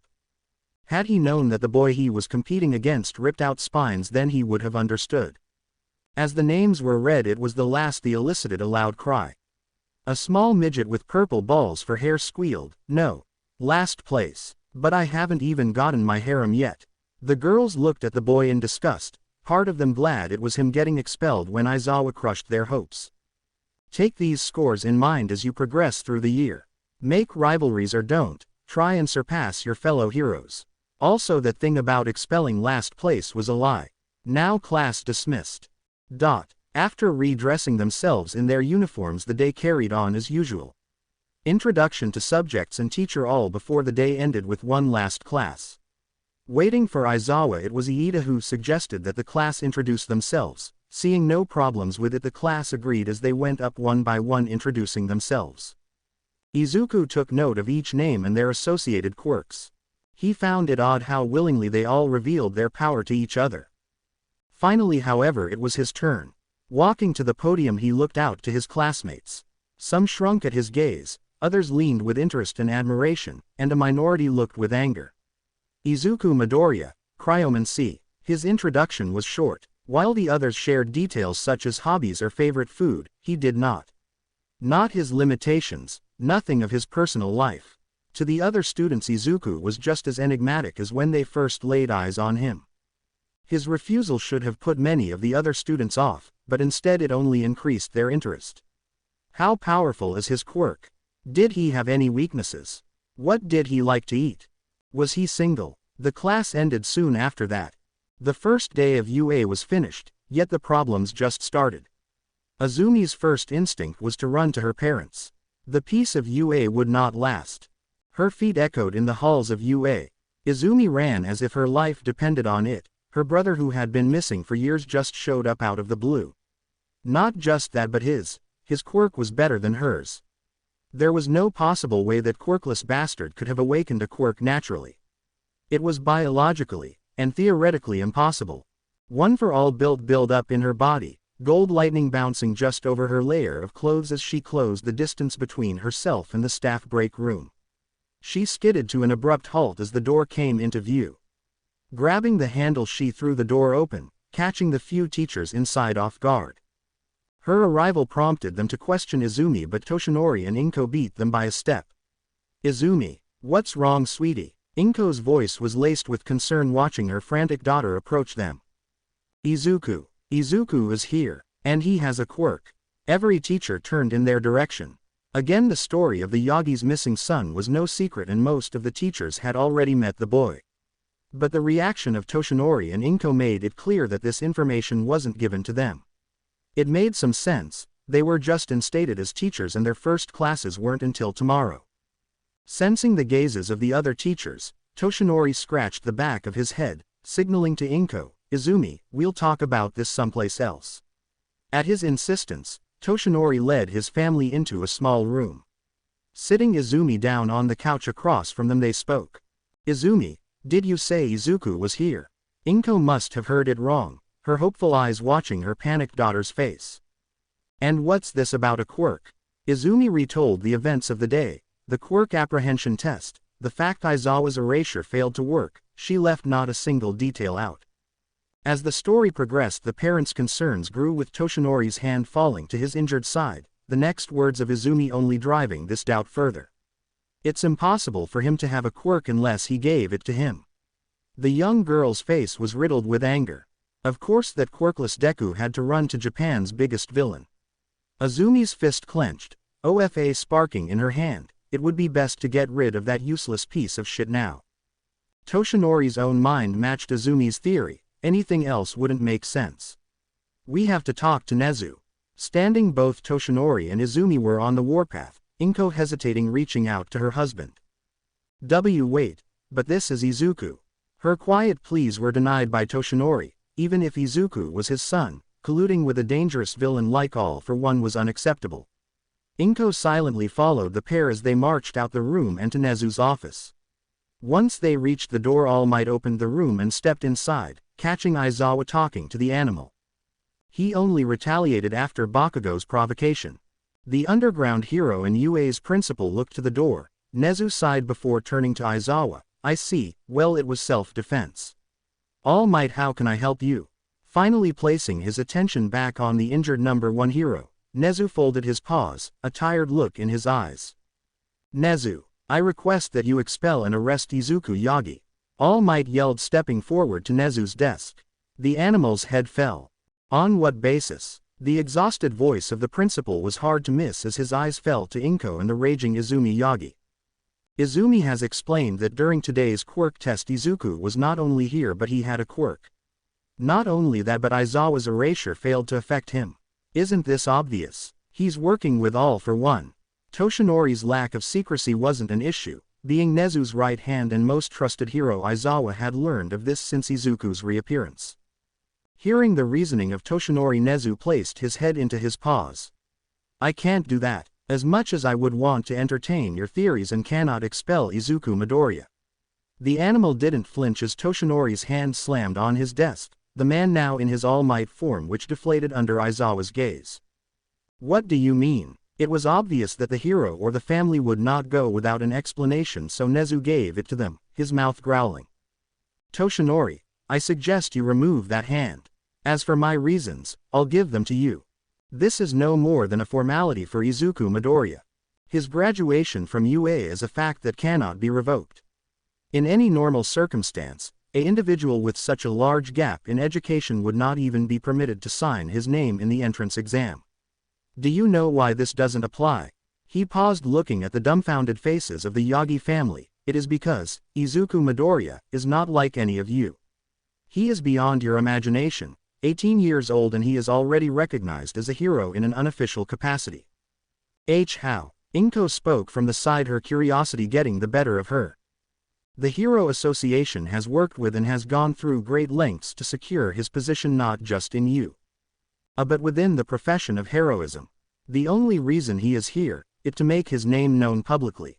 Had he known that the boy he was competing against ripped out spines, then he would have understood. As the names were read, it was the last that elicited a loud cry. A small midget with purple balls for hair squealed, "No. Last place. But I haven't even gotten my harem yet." The girls looked at the boy in disgust, part of them glad it was him getting expelled when Aizawa crushed their hopes. Take these scores in mind as you progress through the year. Make rivalries or don't, try and surpass your fellow heroes. Also, that thing about expelling last place was a lie. Now class dismissed. After redressing themselves in their uniforms, the day carried on as usual. Introduction to subjects and teacher all before the day ended with one last class. Waiting for Aizawa, it was Iida who suggested that the class introduce themselves. Seeing no problems with it, the class agreed as they went up one by one introducing themselves. Izuku took note of each name and their associated quirks. He found it odd how willingly they all revealed their power to each other. Finally, however, it was his turn. Walking to the podium, he looked out to his classmates. Some shrunk at his gaze, others leaned with interest and admiration, and a minority looked with anger. Izuku Midoriya, Cryomancer. His introduction was short. While the others shared details such as hobbies or favorite food, he did not. Not his limitations, nothing of his personal life. To the other students, Izuku was just as enigmatic as when they first laid eyes on him. His refusal should have put many of the other students off, but instead it only increased their interest. How powerful is his quirk? Did he have any weaknesses? What did he like to eat? Was he single? The class ended soon after that. The first day of UA was finished, yet the problems just started. Azumi's first instinct was to run to her parents. The peace of UA would not last. Her feet echoed in the halls of UA. Izumi ran as if her life depended on it. Her brother, who had been missing for years, just showed up out of the blue. Not just that, but his quirk was better than hers. There was no possible way that quirkless bastard could have awakened a quirk naturally. It was biologically, and theoretically impossible. One for all build up in her body, gold lightning bouncing just over her layer of clothes as she closed the distance between herself and the staff break room. She skidded to an abrupt halt as the door came into view. Grabbing the handle she threw the door open, catching the few teachers inside off guard. Her arrival prompted them to question Izumi, but Toshinori and Inko beat them by a step. "Izumi, what's wrong, sweetie?" Inko's voice was laced with concern watching her frantic daughter approach them. "Izuku is here, and he has a quirk." Every teacher turned in their direction. Again, the story of the Yagi's missing son was no secret and most of the teachers had already met the boy. But the reaction of Toshinori and Inko made it clear that this information wasn't given to them. It made some sense, they were just instated as teachers and their first classes weren't until tomorrow. Sensing the gazes of the other teachers, Toshinori scratched the back of his head, signaling to Inko, "Izumi, we'll talk about this someplace else." At his insistence, Toshinori led his family into a small room. Sitting Izumi down on the couch across from them, they spoke. "Izumi, did you say Izuku was here?" Inko must have heard it wrong, her hopeful eyes watching her panicked daughter's face. "And what's this about a quirk?" Izumi retold the events of the day, the quirk apprehension test, the fact Aizawa's erasure failed to work. She left not a single detail out. As the story progressed, the parents' concerns grew, with Toshinori's hand falling to his injured side, the next words of Izumi only driving this doubt further. "It's impossible for him to have a quirk unless he gave it to him." The young girl's face was riddled with anger. Of course that quirkless Deku had to run to Japan's biggest villain. Izumi's fist clenched, OFA sparking in her hand. It would be best to get rid of that useless piece of shit now. Toshinori's own mind matched Izumi's theory, anything else wouldn't make sense. "We have to talk to Nezu." Standing, both Toshinori and Izumi were on the warpath, Inko hesitating, reaching out to her husband. Wait, but this is Izuku." Her quiet pleas were denied by Toshinori. Even if Izuku was his son, colluding with a dangerous villain like All for One was unacceptable. Inko silently followed the pair as they marched out the room and to Nezu's office. Once they reached the door, All Might opened the room and stepped inside, catching Aizawa talking to the animal. He only retaliated after Bakugo's provocation. The underground hero and UA's principal looked to the door. Nezu sighed before turning to Aizawa. "I see, well, it was self-defense." "All Might, how can I help you?" Finally placing his attention back on the injured number 1 hero, Nezu folded his paws, a tired look in his eyes. "Nezu, I request that you expel and arrest Izuku Yagi." All Might yelled, stepping forward to Nezu's desk. The animal's head fell. "On what basis?" The exhausted voice of the principal was hard to miss as his eyes fell to Inko and the raging Izumi Yagi. "Izumi has explained that during today's quirk test Izuku was not only here but he had a quirk. Not only that, but Aizawa's erasure failed to affect him. Isn't this obvious? He's working with All for One." Toshinori's lack of secrecy wasn't an issue. Being Nezu's right hand and most trusted hero, Aizawa had learned of this since Izuku's reappearance. Hearing the reasoning of Toshinori, Nezu placed his head into his paws. "I can't do that. As much as I would want to entertain your theories and cannot expel Izuku Midoriya." The animal didn't flinch as Toshinori's hand slammed on his desk, the man now in his All Might form, which deflated under Aizawa's gaze. "What do you mean?" It was obvious that the hero or the family would not go without an explanation, so Nezu gave it to them, his mouth growling. "Toshinori, I suggest you remove that hand. As for my reasons, I'll give them to you. This is no more than a formality for Izuku Midoriya. His graduation from UA is a fact that cannot be revoked. In any normal circumstance, an individual with such a large gap in education would not even be permitted to sign his name in the entrance exam. Do you know why this doesn't apply?" He paused, looking at the dumbfounded faces of the Yagi family. "It is because Izuku Midoriya is not like any of you. He is beyond your imagination, 18 years old, and he is already recognized as a hero in an unofficial capacity." How? Inko spoke from the side, her curiosity getting the better of her. "The Hero Association has worked with and has gone through great lengths to secure his position, not just in you, but within the profession of heroism. The only reason he is here it to make his name known publicly.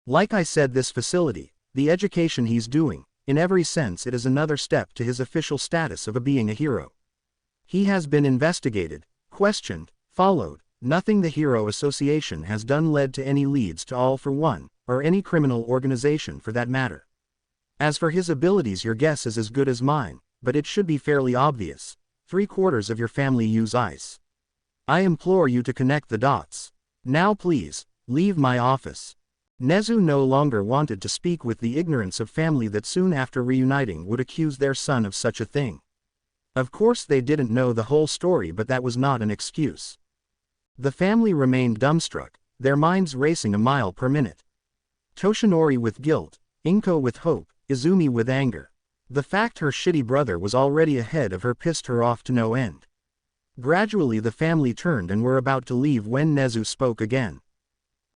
Like I said, this facility, the education he's doing, in every sense it is another step to his official status of being a hero. He has been investigated, questioned, followed. Nothing the Hero Association has done led to any leads to All for One, or any criminal organization for that matter. As for his abilities, your guess is as good as mine, but it should be fairly obvious. 3/4 of your family use ice. I implore you to connect the dots. Now please, leave my office. Nezu no longer wanted to speak with the ignorance of family that soon after reuniting would accuse their son of such a thing. Of course they didn't know the whole story, but that was not an excuse. The family remained dumbstruck, their minds racing a mile per minute. Toshinori with guilt, Inko with hope, Izumi with anger. The fact her shitty brother was already ahead of her pissed her off to no end. Gradually the family turned and were about to leave when Nezu spoke again.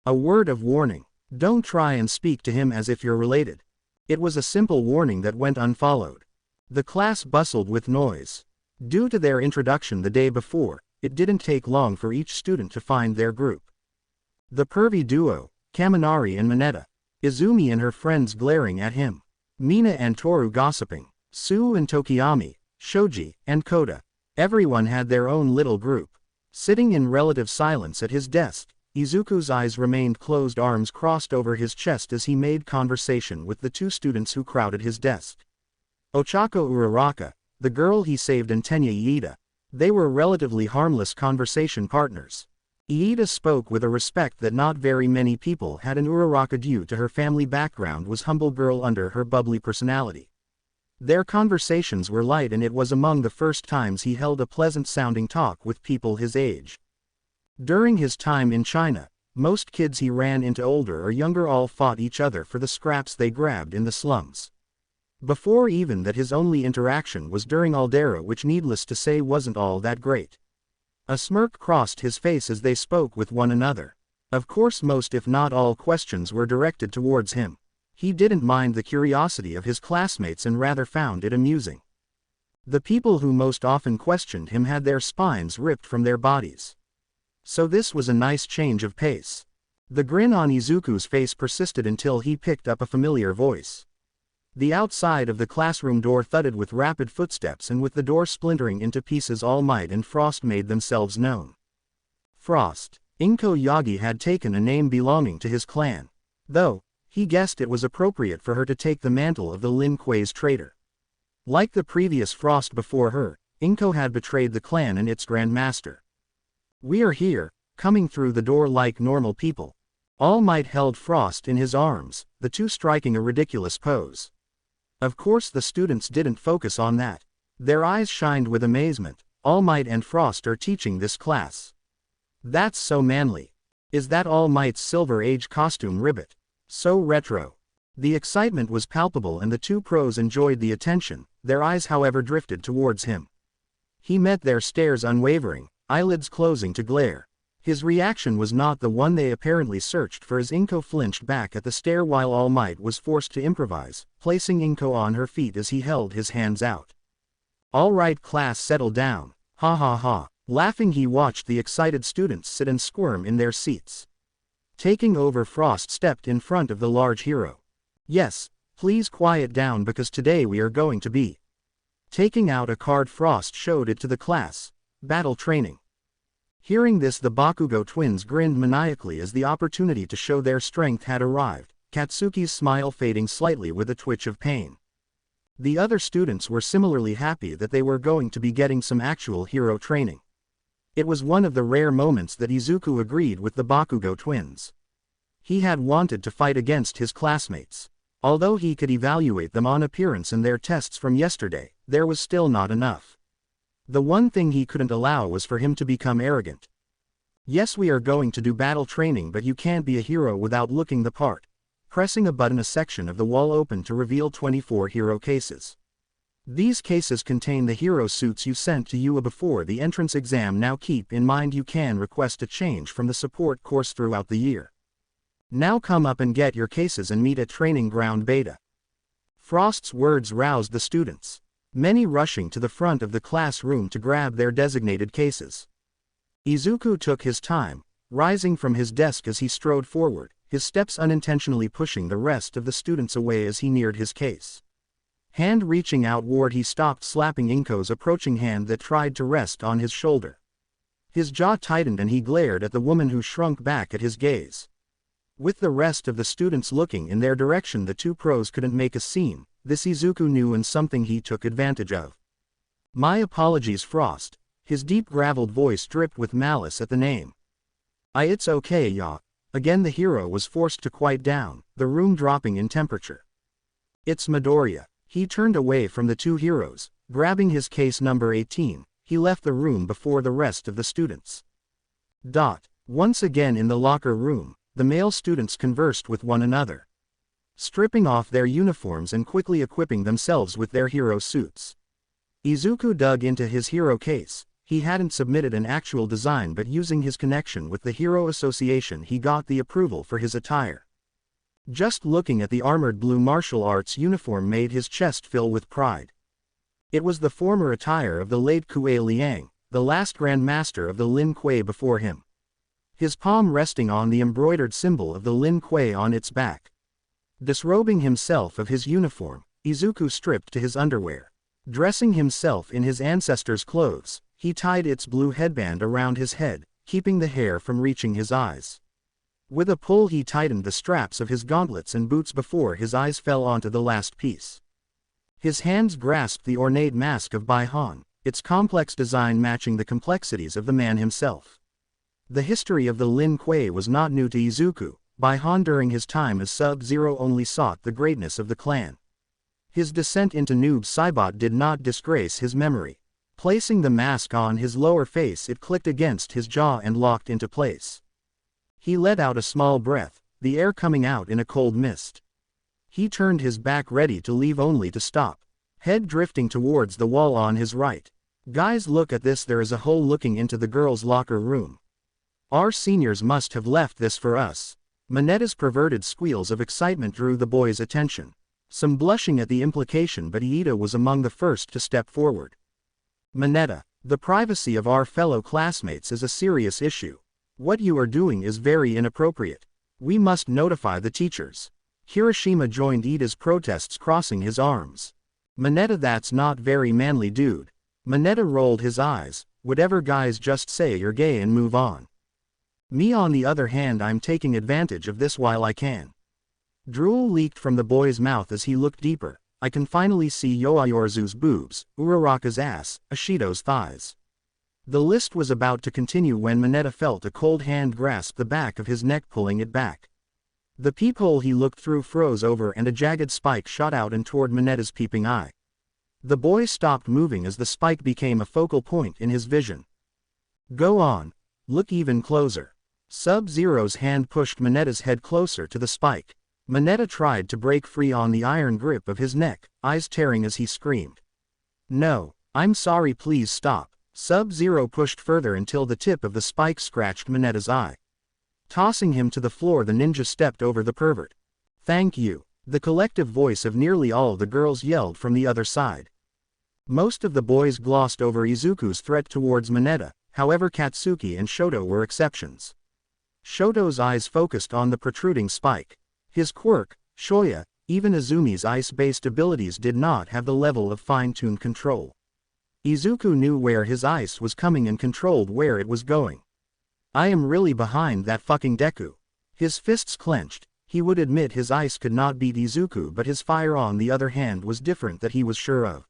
A word of warning. Don't try and speak to him as if you're related. It was a simple warning that went unfollowed. The class bustled with noise. Due to their introduction the day before, it didn't take long for each student to find their group. The pervy duo, Kaminari and Mineta. Izumi and her friends glaring at him. Mina and Toru gossiping. Sue and Tokiyami, Shoji, and Koda. Everyone had their own little group. Sitting in relative silence at his desk, Izuku's eyes remained closed, arms crossed over his chest as he made conversation with the two students who crowded his desk. Ochako Uraraka, the girl he saved, and Tenya Iida. They were relatively harmless conversation partners. Iida spoke with a respect that not very many people had, and Uraraka, due to her family background, was humble girl under her bubbly personality. Their conversations were light, and it was among the first times he held a pleasant-sounding talk with people his age. During his time in China, most kids he ran into, older or younger, all fought each other for the scraps they grabbed in the slums. Before even that, his only interaction was during Aldera, which needless to say wasn't all that great. A smirk crossed his face as they spoke with one another. Of course most if not all questions were directed towards him. He didn't mind the curiosity of his classmates and rather found it amusing. The people who most often questioned him had their spines ripped from their bodies. So this was a nice change of pace. The grin on Izuku's face persisted until he picked up a familiar voice. The outside of the classroom door thudded with rapid footsteps, and with the door splintering into pieces, All Might and Frost made themselves known. Frost. Inko Yagi had taken a name belonging to his clan. Though, he guessed it was appropriate for her to take the mantle of the Lin Kuei's traitor. Like the previous Frost before her, Inko had betrayed the clan and its grandmaster. We are here, coming through the door like normal people. All Might held Frost in his arms, the two striking a ridiculous pose. Of course the students didn't focus on that. Their eyes shined with amazement. All Might and Frost are teaching this class. That's so manly. Is that All Might's Silver Age costume ribbit? So retro. The excitement was palpable and the two pros enjoyed the attention, their eyes however drifted towards him. He met their stares unwavering, eyelids closing to glare. His reaction was not the one they apparently searched for, as Inko flinched back at the stare while All Might was forced to improvise, placing Inko on her feet as he held his hands out. All right class, settle down. Ha ha ha. Laughing he watched the excited students sit and squirm in their seats. Taking over, Frost stepped in front of the large hero. Yes, please quiet down because today we are going to be. Taking out a card, Frost showed it to the class. Battle training. Hearing this, the Bakugo twins grinned maniacally as the opportunity to show their strength had arrived, Katsuki's smile fading slightly with a twitch of pain. The other students were similarly happy that they were going to be getting some actual hero training. It was one of the rare moments that Izuku agreed with the Bakugo twins. He had wanted to fight against his classmates. Although he could evaluate them on appearance and their tests from yesterday, there was still not enough. The one thing he couldn't allow was for him to become arrogant. Yes, we are going to do battle training, but you can't be a hero without looking the part. Pressing a button, a section of the wall opened to reveal 24 hero cases. These cases contain the hero suits you sent to UA before the entrance exam. Now keep in mind you can request a change from the support course throughout the year. Now come up and get your cases and meet at Training Ground Beta. Frost's words roused the students, many rushing to the front of the classroom to grab their designated cases. Izuku took his time, rising from his desk as he strode forward, his steps unintentionally pushing the rest of the students away as he neared his case. Hand reaching outward, he stopped slapping Inko's approaching hand that tried to rest on his shoulder. His jaw tightened and he glared at the woman who shrunk back at his gaze. With the rest of the students looking in their direction, the two pros couldn't make a scene. This Izuku knew, and something he took advantage of. "My apologies, Frost." His deep graveled voice dripped with malice at the name. It's okay, ya." Again the hero was forced to quiet down, the room dropping in temperature. "It's Midoriya." He turned away from the two heroes, grabbing his case number 18, he left the room before the rest of the students. Once again in the locker room, the male students conversed with one another, stripping off their uniforms and quickly equipping themselves with their hero suits. Izuku dug into his hero case. He hadn't submitted an actual design, but using his connection with the Hero Association he got the approval for his attire. Just looking at the armored blue martial arts uniform made his chest fill with pride. It was the former attire of the late Kuei Liang, the last Grand Master of the Lin Kuei before him. His palm resting on the embroidered symbol of the Lin Kuei on its back. Disrobing himself of his uniform, Izuku stripped to his underwear. Dressing himself in his ancestors' clothes, he tied its blue headband around his head, keeping the hair from reaching his eyes. With a pull he tightened the straps of his gauntlets and boots before his eyes fell onto the last piece. His hands grasped the ornate mask of Baihan, its complex design matching the complexities of the man himself. The history of the Lin Kuei was not new to Izuku. Baihan during his time as Sub-Zero only sought the greatness of the clan. His descent into Noob Saibot did not disgrace his memory. Placing the mask on his lower face, it clicked against his jaw and locked into place. He let out a small breath, the air coming out in a cold mist. He turned his back ready to leave, only to stop, head drifting towards the wall on his right. "Guys, look at this." There is a hole looking into the girls' locker room. "Our seniors must have left this for us." Minetta's perverted squeals of excitement drew the boys' attention. Some blushing at the implication, but Iida was among the first to step forward. "Minetta, the privacy of our fellow classmates is a serious issue. What you are doing is very inappropriate. We must notify the teachers." Kirishima joined Iida's protests, crossing his arms. "Minetta, that's not very manly, dude." Minetta rolled his eyes. "Whatever, guys, just say you're gay and move on. Me on the other hand, I'm taking advantage of this while I can." Drool leaked from the boy's mouth as he looked deeper. "I can finally see Yoayorzu's boobs, Uraraka's ass, Ashido's thighs." The list was about to continue when Minetta felt a cold hand grasp the back of his neck, pulling it back. The peephole he looked through froze over and a jagged spike shot out and toward Minetta's peeping eye. The boy stopped moving as the spike became a focal point in his vision. "Go on. Look even closer." Sub-Zero's hand pushed Minetta's head closer to the spike. Minetta tried to break free on the iron grip of his neck, eyes tearing as he screamed. "No, I'm sorry, please stop." Sub-Zero pushed further until the tip of the spike scratched Minetta's eye. Tossing him to the floor, the ninja stepped over the pervert. "Thank you." The collective voice of nearly all the girls yelled from the other side. Most of the boys glossed over Izuku's threat towards Minetta, however Katsuki and Shoto were exceptions. Shoto's eyes focused on the protruding spike. His quirk, Shoya, even Izumi's ice-based abilities did not have the level of fine-tuned control. Izuku knew where his ice was coming and controlled where it was going. "I am really behind that fucking Deku." His fists clenched. He would admit his ice could not beat Izuku, but his fire on the other hand was different, that he was sure of.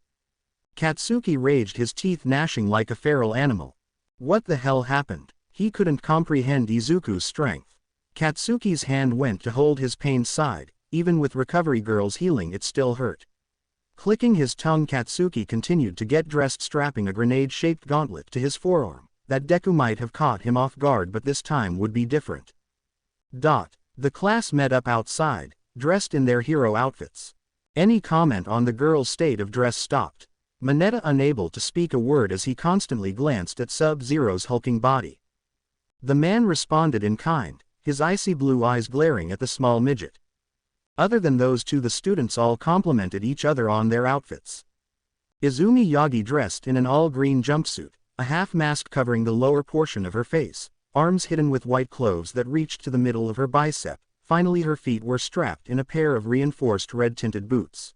Katsuki raged, his teeth gnashing like a feral animal. What the hell happened? He couldn't comprehend Izuku's strength. Katsuki's hand went to hold his pained side. Even with recovery girls healing, it still hurt. Clicking his tongue, Katsuki continued to get dressed, strapping a grenade-shaped gauntlet to his forearm. That Deku might have caught him off guard, but this time would be different. The class met up outside, dressed in their hero outfits. Any comment on the girls' state of dress stopped. Minetta unable to speak a word as he constantly glanced at Sub-Zero's hulking body. The man responded in kind, his icy blue eyes glaring at the small midget. Other than those two, the students all complimented each other on their outfits. Izumi Yagi dressed in an all-green jumpsuit, a half mask covering the lower portion of her face, arms hidden with white cloves that reached to the middle of her bicep. Finally her feet were strapped in a pair of reinforced red-tinted boots.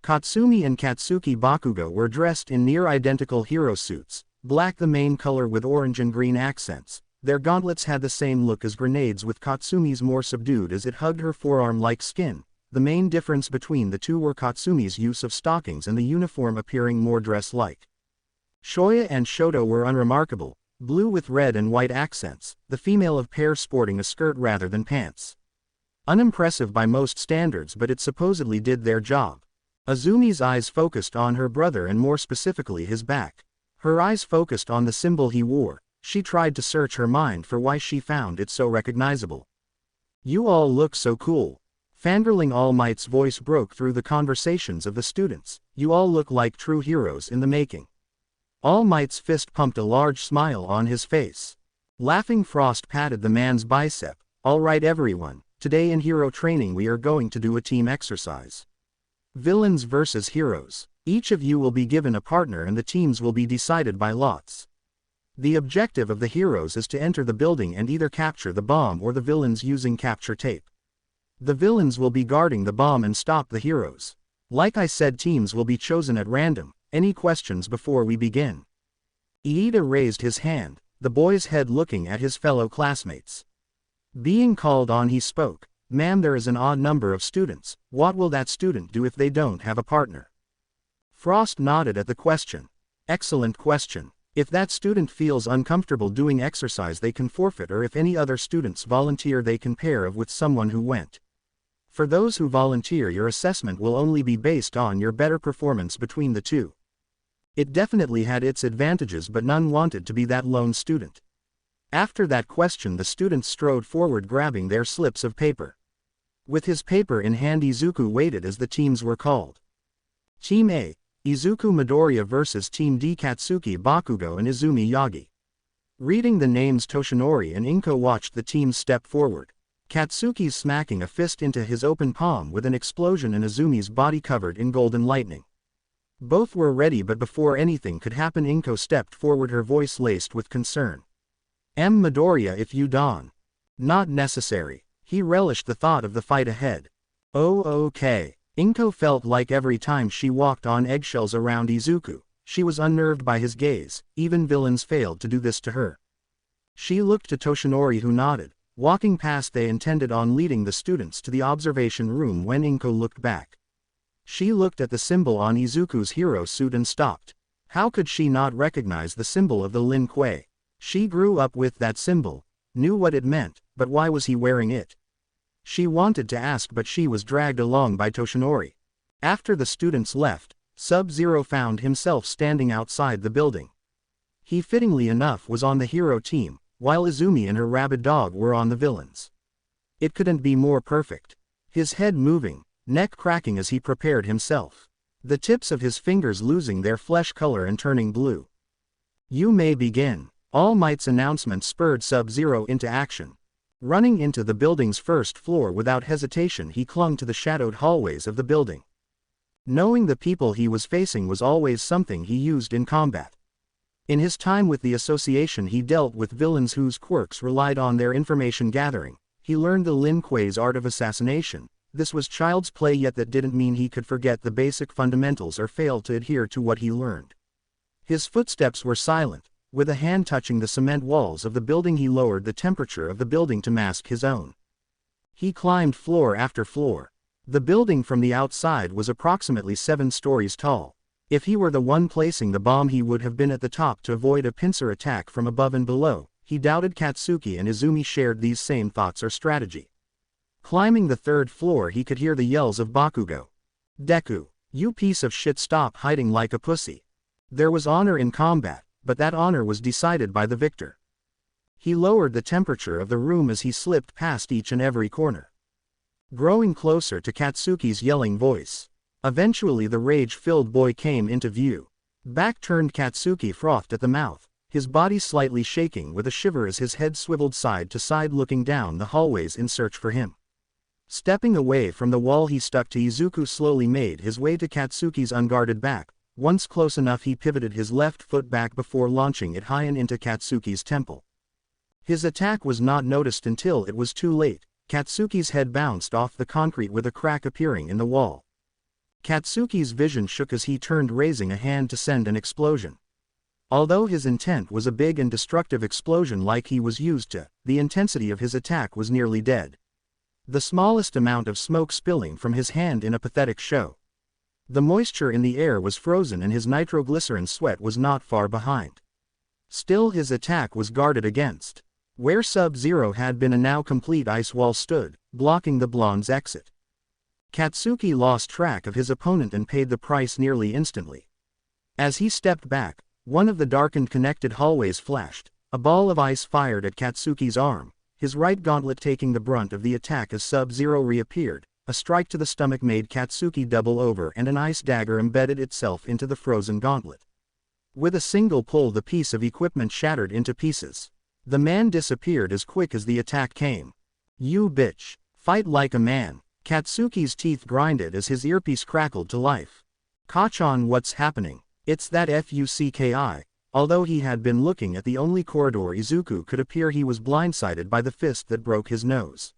Katsumi and Katsuki Bakugo were dressed in near-identical hero suits, black the main color with orange and green accents. Their gauntlets had the same look as grenades, with Katsumi's more subdued as it hugged her forearm like skin. The main difference between the two were Katsumi's use of stockings and the uniform appearing more dress-like. Shoya and Shoto were unremarkable, blue with red and white accents, the female of pair sporting a skirt rather than pants. Unimpressive by most standards, but it supposedly did their job. Azumi's eyes focused on her brother and more specifically his back. Her eyes focused on the symbol he wore. She tried to search her mind for why she found it so recognizable. "You all look so cool." Fangirling All Might's voice broke through the conversations of the students. "You all look like true heroes in the making." All Might's fist pumped a large smile on his face. Laughing Frost patted the man's bicep. "All right everyone, today in hero training we are going to do a team exercise. Villains versus heroes. Each of you will be given a partner and the teams will be decided by lots. The objective of the heroes is to enter the building and either capture the bomb or the villains using capture tape. The villains will be guarding the bomb and stop the heroes. Like I said, teams will be chosen at random. Any questions before we begin?" Iida raised his hand, the boy's head looking at his fellow classmates. Being called on, he spoke. "Ma'am, there is an odd number of students. What will that student do if they don't have a partner?" Frost nodded at the question. "Excellent question. If that student feels uncomfortable doing exercise they can forfeit, or if any other students volunteer they can pair with someone who went. For those who volunteer, your assessment will only be based on your better performance between the two." It definitely had its advantages, but none wanted to be that lone student. After that question the students strode forward grabbing their slips of paper. With his paper in hand Izuku waited as the teams were called. Team A, Izuku Midoriya vs Team D, Katsuki Bakugo and Izumi Yagi. Reading the names, Toshinori and Inko watched the teams step forward. Katsuki's smacking a fist into his open palm with an explosion and Izumi's body covered in golden lightning. Both were ready, but before anything could happen Inko stepped forward, her voice laced with concern. Midoriya, if you don." "Not necessary." He relished the thought of the fight ahead. "Oh okay." Inko felt like every time she walked on eggshells around Izuku, she was unnerved by his gaze. Even villains failed to do this to her. She looked to Toshinori, who nodded. Walking past, they intended on leading the students to the observation room when Inko looked back. She looked at the symbol on Izuku's hero suit and stopped. How could she not recognize the symbol of the Lin Kuei? She grew up with that symbol, knew what it meant, but why was he wearing it? She wanted to ask, but she was dragged along by Toshinori. After the students left, Sub-Zero found himself standing outside the building. He fittingly enough was on the hero team, while Izumi and her rabid dog were on the villains. It couldn't be more perfect. His head moving, neck cracking as he prepared himself. The tips of his fingers losing their flesh color and turning blue. "You may begin." All Might's announcement spurred Sub-Zero into action. Running into the building's first floor without hesitation, he clung to the shadowed hallways of the building. Knowing the people he was facing was always something he used in combat. In his time with the association he dealt with villains whose quirks relied on their information gathering. He learned the Lin Kuei's art of assassination. This was child's play, yet that didn't mean he could forget the basic fundamentals or fail to adhere to what he learned. His footsteps were silent. With a hand touching the cement walls of the building he lowered the temperature of the building to mask his own. He climbed floor after floor. The building from the outside was approximately 7 stories tall. If he were the one placing the bomb he would have been at the top to avoid a pincer attack from above and below. He doubted Katsuki and Izumi shared these same thoughts or strategy. Climbing the 3rd floor he could hear the yells of Bakugo. "Deku, you piece of shit, stop hiding like a pussy." There was honor in combat, but that honor was decided by the victor. He lowered the temperature of the room as he slipped past each and every corner. Growing closer to Katsuki's yelling voice. Eventually the rage-filled boy came into view. Back-turned Katsuki frothed at the mouth, his body slightly shaking with a shiver as his head swiveled side to side looking down the hallways in search for him. Stepping away from the wall he stuck to, Izuku slowly made his way to Katsuki's unguarded back. Once close enough he pivoted his left foot back before launching it high and into Katsuki's temple. His attack was not noticed until it was too late. Katsuki's head bounced off the concrete with a crack appearing in the wall. Katsuki's vision shook as he turned, raising a hand to send an explosion. Although his intent was a big and destructive explosion like he was used to, the intensity of his attack was nearly dead. The smallest amount of smoke spilling from his hand in a pathetic show. The moisture in the air was frozen and his nitroglycerin sweat was not far behind. Still his attack was guarded against. Where Sub-Zero had been a now complete ice wall stood, blocking the blonde's exit. Katsuki lost track of his opponent and paid the price nearly instantly. As he stepped back, one of the darkened connected hallways flashed, a ball of ice fired at Katsuki's arm, his right gauntlet taking the brunt of the attack as Sub-Zero reappeared. A strike to the stomach made Katsuki double over and an ice dagger embedded itself into the frozen gauntlet. With a single pull the piece of equipment shattered into pieces. The man disappeared as quick as the attack came. "You bitch. Fight like a man." Katsuki's teeth grinded as his earpiece crackled to life. "Kachan, what's happening?" "It's that Fucki." Although he had been looking at the only corridor Izuku could appear, he was blindsided by the fist that broke his nose.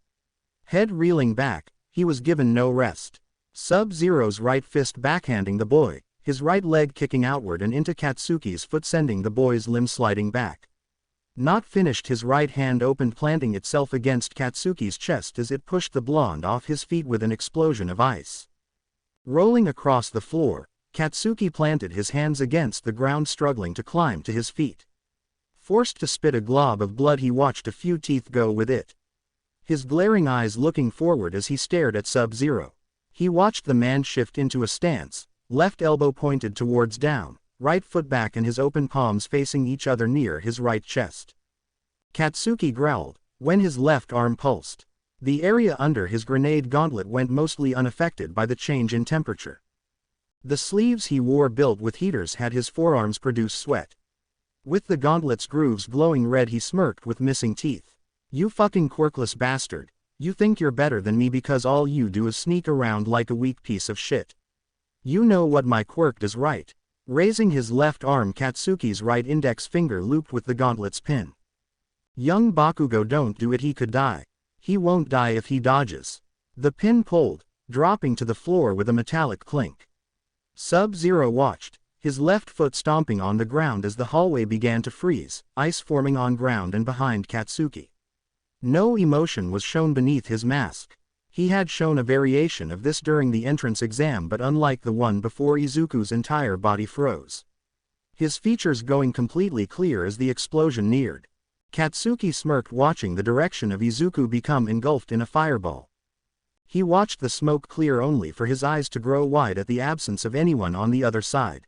Head reeling back, he was given no rest. Sub-Zero's right fist backhanding the boy, his right leg kicking outward and into Katsuki's foot, sending the boy's limb sliding back. Not finished, his right hand opened, planting itself against Katsuki's chest as it pushed the blonde off his feet with an explosion of ice. Rolling across the floor, Katsuki planted his hands against the ground, struggling to climb to his feet. Forced to spit a glob of blood, he watched a few teeth go with it. His glaring eyes looking forward as he stared at Sub-Zero. He watched the man shift into a stance, left elbow pointed towards down, right foot back and his open palms facing each other near his right chest. Katsuki growled, when his left arm pulsed. The area under his grenade gauntlet went mostly unaffected by the change in temperature. The sleeves he wore built with heaters had his forearms produce sweat. With the gauntlet's grooves glowing red, he smirked with missing teeth. "You fucking quirkless bastard. You think you're better than me because all you do is sneak around like a weak piece of shit. You know what my quirk does, right?" Raising his left arm, Katsuki's right index finger looped with the gauntlet's pin. "Young Bakugo, don't do it, he could die. He won't die if he dodges." The pin pulled, dropping to the floor with a metallic clink. Sub-Zero watched, his left foot stomping on the ground as the hallway began to freeze, ice forming on ground and behind Katsuki. No emotion was shown beneath his mask. He had shown a variation of this during the entrance exam, but unlike the one before, Izuku's entire body froze. His features going completely clear as the explosion neared. Katsuki smirked, watching the direction of Izuku become engulfed in a fireball. He watched the smoke clear only for his eyes to grow wide at the absence of anyone on the other side.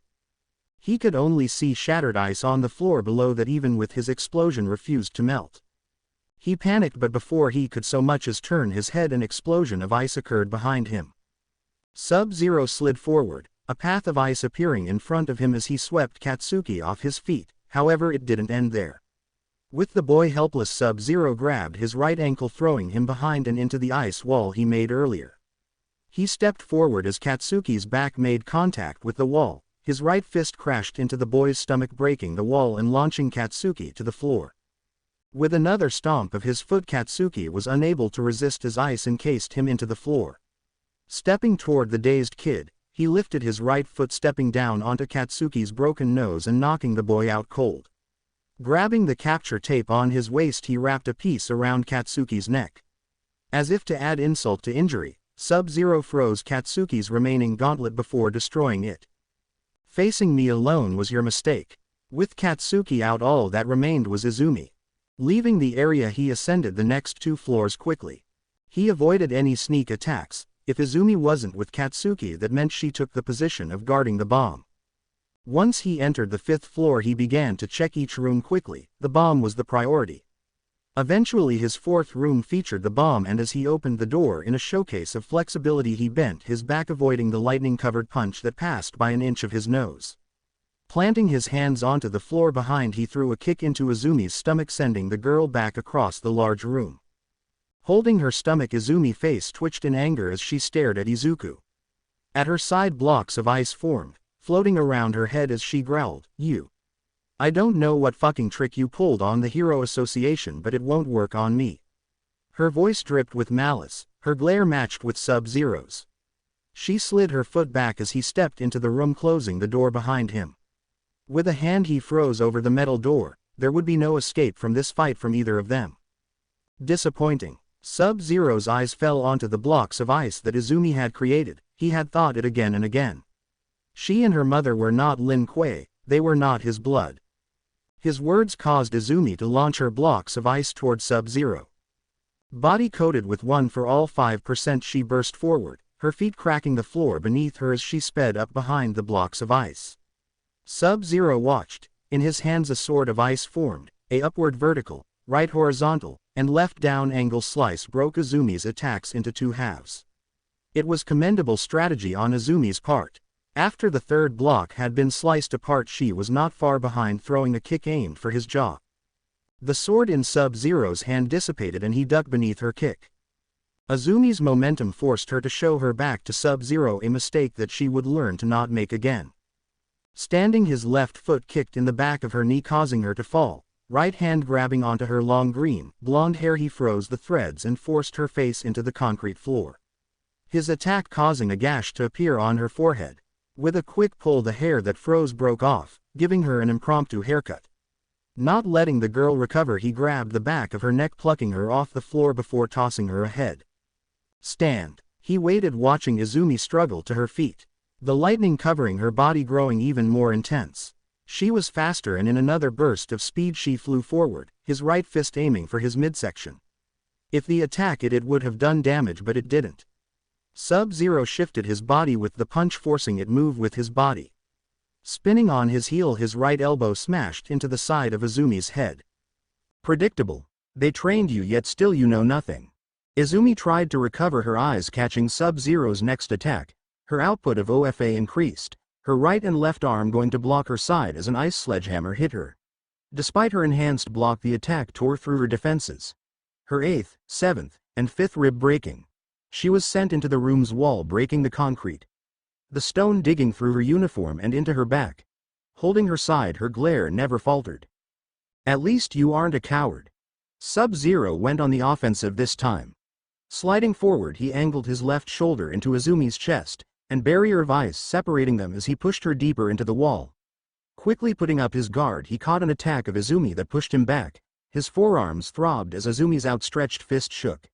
He could only see shattered ice on the floor below that even with his explosion refused to melt. He panicked, but before he could so much as turn his head, an explosion of ice occurred behind him. Sub-Zero slid forward, a path of ice appearing in front of him as he swept Katsuki off his feet. However, it didn't end there. With the boy helpless, Sub-Zero grabbed his right ankle, throwing him behind and into the ice wall he made earlier. He stepped forward as Katsuki's back made contact with the wall. His right fist crashed into the boy's stomach, breaking the wall and launching Katsuki to the floor. With another stomp of his foot, Katsuki was unable to resist as ice encased him into the floor. Stepping toward the dazed kid, he lifted his right foot, stepping down onto Katsuki's broken nose and knocking the boy out cold. Grabbing the capture tape on his waist, he wrapped a piece around Katsuki's neck. As if to add insult to injury, Sub-Zero froze Katsuki's remaining gauntlet before destroying it. "Facing me alone was your mistake." With Katsuki out, all that remained was Izumi. Leaving the area, he ascended the next 2 floors quickly. He avoided any sneak attacks. If Izumi wasn't with Katsuki, that meant she took the position of guarding the bomb. Once he entered the 5th floor, he began to check each room quickly. The bomb was the priority. Eventually his 4th room featured the bomb, and as he opened the door in a showcase of flexibility, he bent his back, avoiding the lightning-covered punch that passed by an inch of his nose. Planting his hands onto the floor behind, he threw a kick into Izumi's stomach, sending the girl back across the large room. Holding her stomach, Izumi's face twitched in anger as she stared at Izuku. At her side, blocks of ice formed, floating around her head as she growled, "You." I don't know what fucking trick you pulled on the Hero Association, but it won't work on me. Her voice dripped with malice, her glare matched with Sub-Zero's. She slid her foot back as he stepped into the room, closing the door behind him. With a hand he froze over the metal door. There would be no escape from this fight from either of them. Disappointing. Sub-Zero's eyes fell onto the blocks of ice that Izumi had created. He had thought it again and again. She and her mother were not Lin Kuei, they were not his blood. His words caused Izumi to launch her blocks of ice toward Sub-Zero. Body coated with 1 for all 5%, she burst forward, her feet cracking the floor beneath her as she sped up behind the blocks of ice. Sub-Zero watched. In his hands a sword of ice formed, a upward vertical, right horizontal, and left down angle slice broke Izumi's attacks into 2 halves. It was commendable strategy on Izumi's part. After the third block had been sliced apart, she was not far behind, throwing a kick aimed for his jaw. The sword in Sub-Zero's hand dissipated and he ducked beneath her kick. Izumi's momentum forced her to show her back to Sub-Zero, a mistake that she would learn to not make again. Standing, his left foot kicked in the back of her knee, causing her to fall. Right hand grabbing onto her long green, blonde hair, he froze the threads and forced her face into the concrete floor. His attack causing a gash to appear on her forehead. With a quick pull, the hair that froze broke off, giving her an impromptu haircut. Not letting the girl recover, he grabbed the back of her neck, plucking her off the floor before tossing her ahead. Stand. He waited, watching Izumi struggle to her feet. The lightning covering her body growing even more intense. She was faster, and in another burst of speed she flew forward, his right fist aiming for his midsection. If the attack it would have done damage, but it didn't. Sub-Zero shifted his body with the punch, forcing it move with his body. Spinning on his heel, his right elbow smashed into the side of Izumi's head. Predictable. They trained you, yet still you know nothing. Izumi tried to recover, her eyes catching Sub-Zero's next attack. Her output of OFA increased, her right and left arm going to block her side as an ice sledgehammer hit her. Despite her enhanced block, the attack tore through her defenses. Her 8th, 7th, and 5th rib breaking. She was sent into the room's wall, breaking the concrete. The stone digging through her uniform and into her back. Holding her side, her glare never faltered. At least you aren't a coward. Sub-Zero went on the offensive this time. Sliding forward, he angled his left shoulder into Izumi's chest, and barrier of ice separating them as he pushed her deeper into the wall. Quickly putting up his guard, he caught an attack of Izumi that pushed him back. His forearms throbbed as Izumi's outstretched fist shook.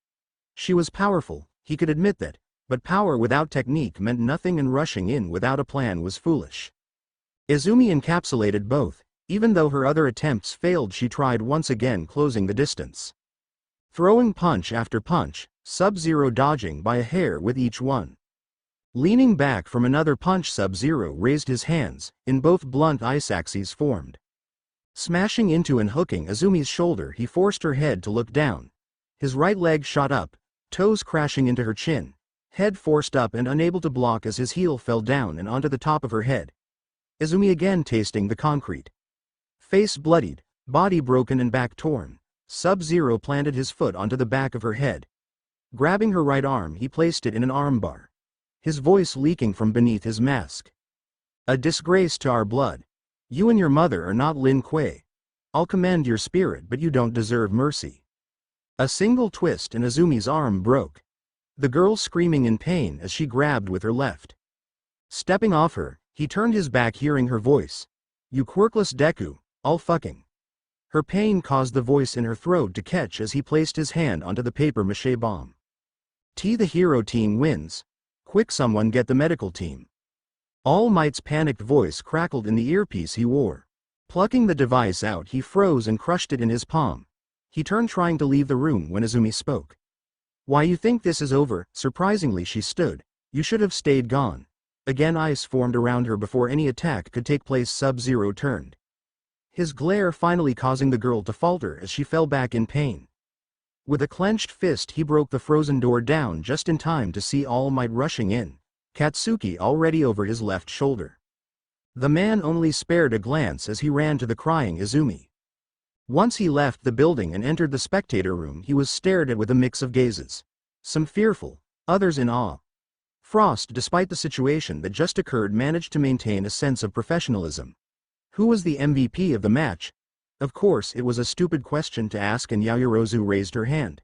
She was powerful, he could admit that, but power without technique meant nothing, and rushing in without a plan was foolish. Izumi encapsulated both. Even though her other attempts failed, she tried once again, closing the distance. Throwing punch after punch, Sub-Zero dodging by a hair with each one. Leaning back from another punch, Sub-Zero raised his hands, in both blunt ice axes formed. Smashing into and hooking Izumi's shoulder, he forced her head to look down. His right leg shot up, toes crashing into her chin, head forced up and unable to block as his heel fell down and onto the top of her head. Izumi again tasting the concrete. Face bloodied, body broken and back torn, Sub-Zero planted his foot onto the back of her head. Grabbing her right arm, he placed it in an armbar. His voice leaking from beneath his mask. A disgrace to our blood. You and your mother are not Lin Kuei. I'll commend your spirit, but you don't deserve mercy. A single twist and Izumi's arm broke. The girl screaming in pain as she grabbed with her left. Stepping off her, he turned his back, hearing her voice. You quirkless Deku, I'll fucking. Her pain caused the voice in her throat to catch as he placed his hand onto the papier-mâché bomb. The hero team wins. Quick, someone get the medical team. All Might's panicked voice crackled in the earpiece he wore. Plucking the device out, he froze and crushed it in his palm. He turned, trying to leave the room, when Izumi spoke. Why, you think this is over? Surprisingly, she stood. You should have stayed gone. Again ice formed around her before any attack could take place. Sub-Zero turned. His glare finally causing the girl to falter as she fell back in pain. With a clenched fist, he broke the frozen door down just in time to see All Might rushing in, Katsuki already over his left shoulder. The man only spared a glance as he ran to the crying Izumi. Once he left the building and entered the spectator room, he was stared at with a mix of gazes. Some fearful, others in awe. Frost, despite the situation that just occurred, managed to maintain a sense of professionalism. Who was the MVP of the match? Of course it was a stupid question to ask, and Yaoyorozu raised her hand.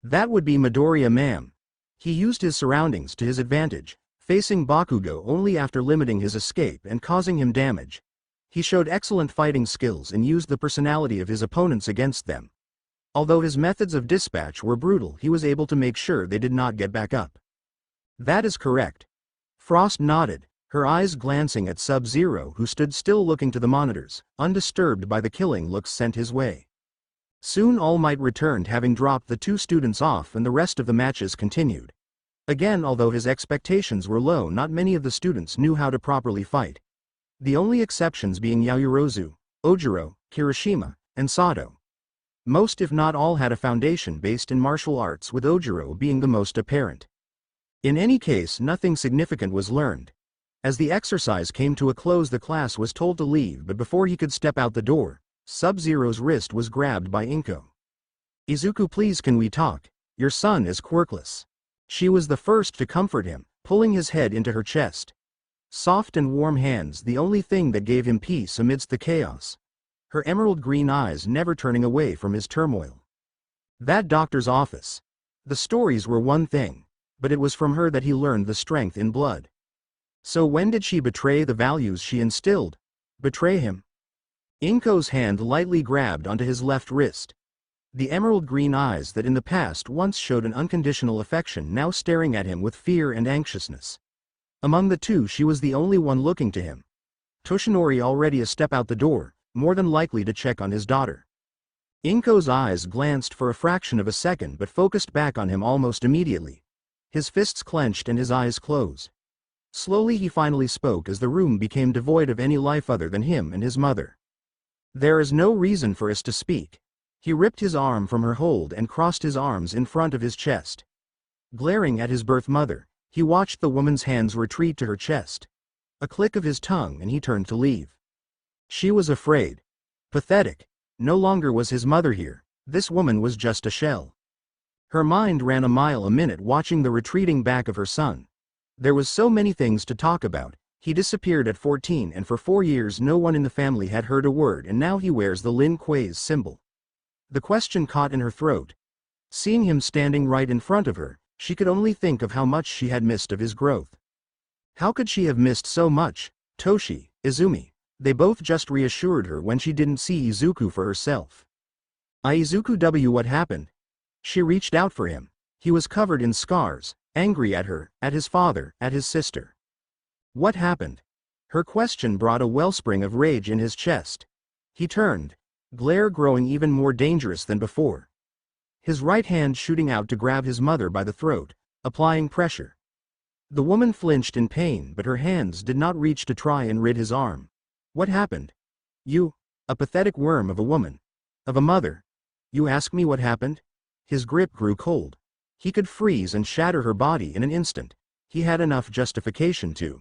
That would be Midoriya, ma'am. He used his surroundings to his advantage, facing Bakugo only after limiting his escape and causing him damage. He showed excellent fighting skills and used the personality of his opponents against them. Although his methods of dispatch were brutal, he was able to make sure they did not get back up. That is correct. Frost nodded, her eyes glancing at Sub-Zero, who stood still looking to the monitors, undisturbed by the killing looks sent his way. Soon All Might returned, having dropped the two students off, and the rest of the matches continued. Again, although his expectations were low, not many of the students knew how to properly fight. The only exceptions being Yaoyorozu, Ojiro, Kirishima, and Sato. Most if not all had a foundation based in martial arts, with Ojiro being the most apparent. In any case, nothing significant was learned. As the exercise came to a close, the class was told to leave, but before he could step out the door, Sub-Zero's wrist was grabbed by Inko. "Izuku, please, can we talk? Your son is quirkless." She was the first to comfort him, pulling his head into her chest. Soft and warm hands, the only thing that gave him peace amidst the chaos. Her emerald green eyes never turning away from his turmoil. That doctor's office. The stories were one thing, but it was from her that he learned the strength in blood. So when did she betray the values she instilled? Betray him? Inko's hand lightly grabbed onto his left wrist. The emerald green eyes that in the past once showed an unconditional affection now staring at him with fear and anxiousness. Among the two, she was the only one looking to him. Toshinori already a step out the door, more than likely to check on his daughter. Inko's eyes glanced for a fraction of a second but focused back on him almost immediately. His fists clenched and his eyes closed. Slowly he finally spoke as the room became devoid of any life other than him and his mother. "There is no reason for us to speak." He ripped his arm from her hold and crossed his arms in front of his chest. Glaring at his birth mother, he watched the woman's hands retreat to her chest. A click of his tongue and he turned to leave. She was afraid. Pathetic. No longer was his mother here, this woman was just a shell. Her mind ran a mile a minute watching the retreating back of her son. There was so many things to talk about. He disappeared at 14 and for 4 years no one in the family had heard a word, and now he wears the Lin Kuei's symbol. The question caught in her throat. Seeing him standing right in front of her, she could only think of how much she had missed of his growth. How could she have missed so much? Toshi, Izumi, they both just reassured her when she didn't see Izuku for herself. Izuku, what happened? She reached out for him. He was covered in scars, angry at her, at his father, at his sister. What happened? Her question brought a wellspring of rage in his chest. He turned, glare growing even more dangerous than before. His right hand shooting out to grab his mother by the throat, applying pressure. The woman flinched in pain, but her hands did not reach to try and rid his arm. What happened? You, a pathetic worm of a woman, of a mother. You ask me what happened? His grip grew cold. He could freeze and shatter her body in an instant. He had enough justification to.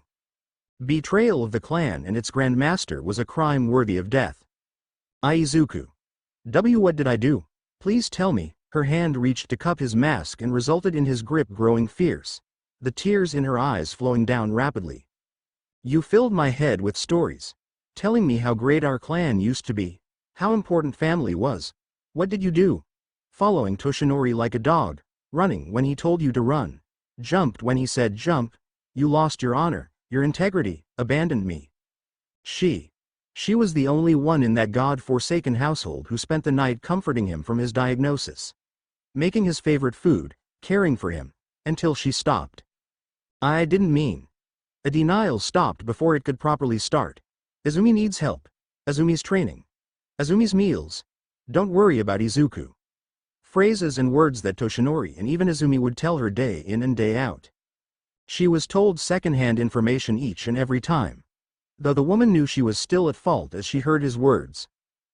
Betrayal of the clan and its Grand Master was a crime worthy of death. Izuku. What did I do? Please tell me. Her hand reached to cup his mask and resulted in his grip growing fierce, the tears in her eyes flowing down rapidly. You filled my head with stories, telling me how great our clan used to be, how important family was. What did you do? Following Toshinori like a dog, running when he told you to run, jumped when he said jump. You lost your honor, your integrity, abandoned me. She was the only one in that god-forsaken household who spent the night comforting him from his diagnosis, making his favorite food, caring for him, until she stopped. I didn't mean. A denial stopped before it could properly start. Izumi needs help. Azumi's training. Azumi's meals. Don't worry about Izuku. Phrases and words that Toshinori and even Izumi would tell her day in and day out. She was told second-hand information each and every time. Though the woman knew she was still at fault as she heard his words.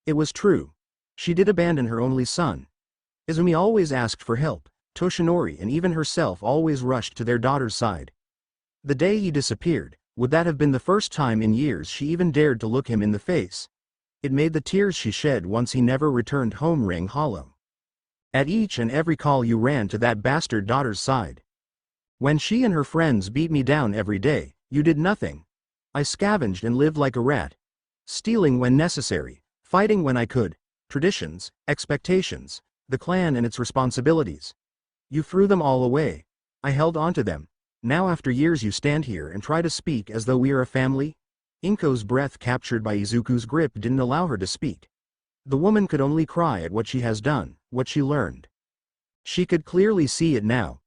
It was true. She did abandon her only son. Izumi always asked for help. Toshinori and even herself always rushed to their daughter's side. The day he disappeared, would that have been the first time in years she even dared to look him in the face? It made the tears she shed once he never returned home ring hollow. At each and every call you ran to that bastard daughter's side. When she and her friends beat me down every day, you did nothing. I scavenged and lived like a rat. Stealing when necessary, fighting when I could, traditions, expectations, the clan and its responsibilities. You threw them all away. I held on to them. Now after years you stand here and try to speak as though we are a family? Inko's breath captured by Izuku's grip didn't allow her to speak. The woman could only cry at what she has done, what she learned. She could clearly see it now.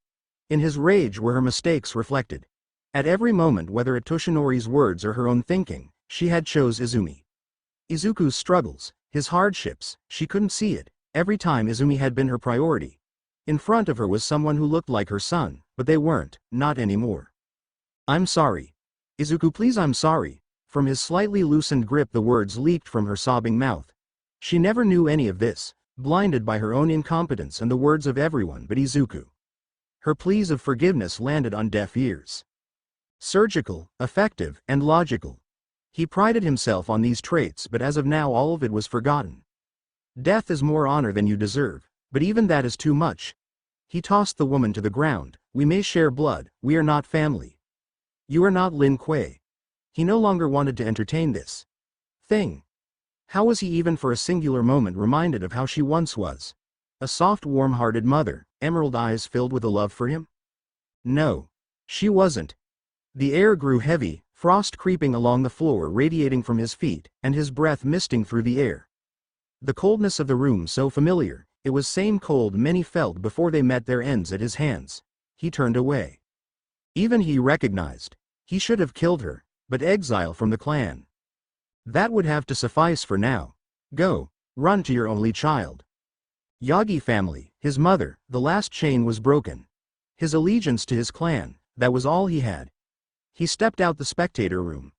In his rage were her mistakes reflected. At every moment, whether it Toshinori's words or her own thinking, she had chose Izumi. Izuku's struggles, his hardships, she couldn't see it. Every time Izumi had been her priority. In front of her was someone who looked like her son, but they weren't, not anymore. I'm sorry. Izuku, please, I'm sorry. From his slightly loosened grip the words leaked from her sobbing mouth. She never knew any of this, blinded by her own incompetence and the words of everyone but Izuku. Her pleas of forgiveness landed on deaf ears. Surgical, effective, and logical. He prided himself on these traits, but as of now all of it was forgotten. Death is more honor than you deserve, but even that is too much. He tossed the woman to the ground. We may share blood, we are not family. You are not Lin Kuei. He no longer wanted to entertain this thing. How was he even for a singular moment reminded of how she once was? A soft, warm-hearted mother, emerald eyes filled with a love for him? No. She wasn't. The air grew heavy, frost creeping along the floor radiating from his feet, and his breath misting through the air. The coldness of the room so familiar, it was same cold many felt before they met their ends at his hands. He turned away. Even he recognized. He should have killed her, but exile from the clan. That would have to suffice for now. Go, run to your only child. Yagi family, his mother, the last chain was broken. His allegiance to his clan, that was all he had. He stepped out the spectator room.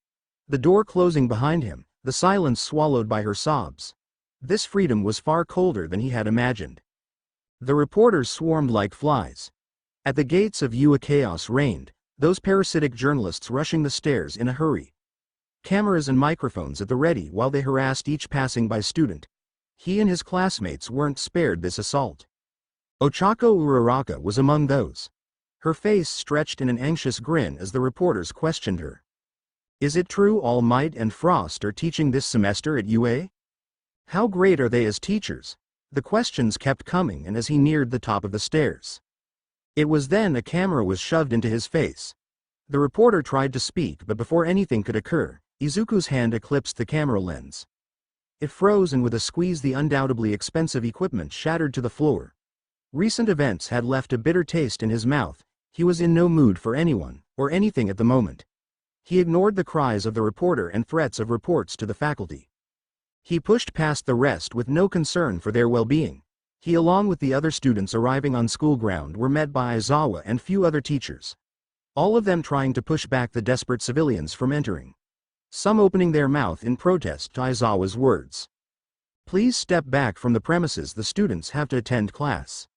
The door closing behind him, the silence swallowed by her sobs. This freedom was far colder than he had imagined. The reporters swarmed like flies. At the gates of UA chaos reigned, those parasitic journalists rushing the stairs in a hurry. Cameras and microphones at the ready while they harassed each passing by student. He and his classmates weren't spared this assault. Ochako Uraraka was among those. Her face stretched in an anxious grin as the reporters questioned her. Is it true All Might and Frost are teaching this semester at UA? How great are they as teachers? The questions kept coming, and as he neared the top of the stairs. It was then a camera was shoved into his face. The reporter tried to speak, but before anything could occur, Izuku's hand eclipsed the camera lens. It froze, and with a squeeze the undoubtedly expensive equipment shattered to the floor. Recent events had left a bitter taste in his mouth. He was in no mood for anyone, or anything at the moment. He ignored the cries of the reporter and threats of reports to the faculty. He pushed past the rest with no concern for their well-being. He, along with the other students arriving on school ground, were met by Aizawa and few other teachers. All of them trying to push back the desperate civilians from entering. Some opening their mouth in protest to Aizawa's words. Please step back from the premises, the students have to attend class.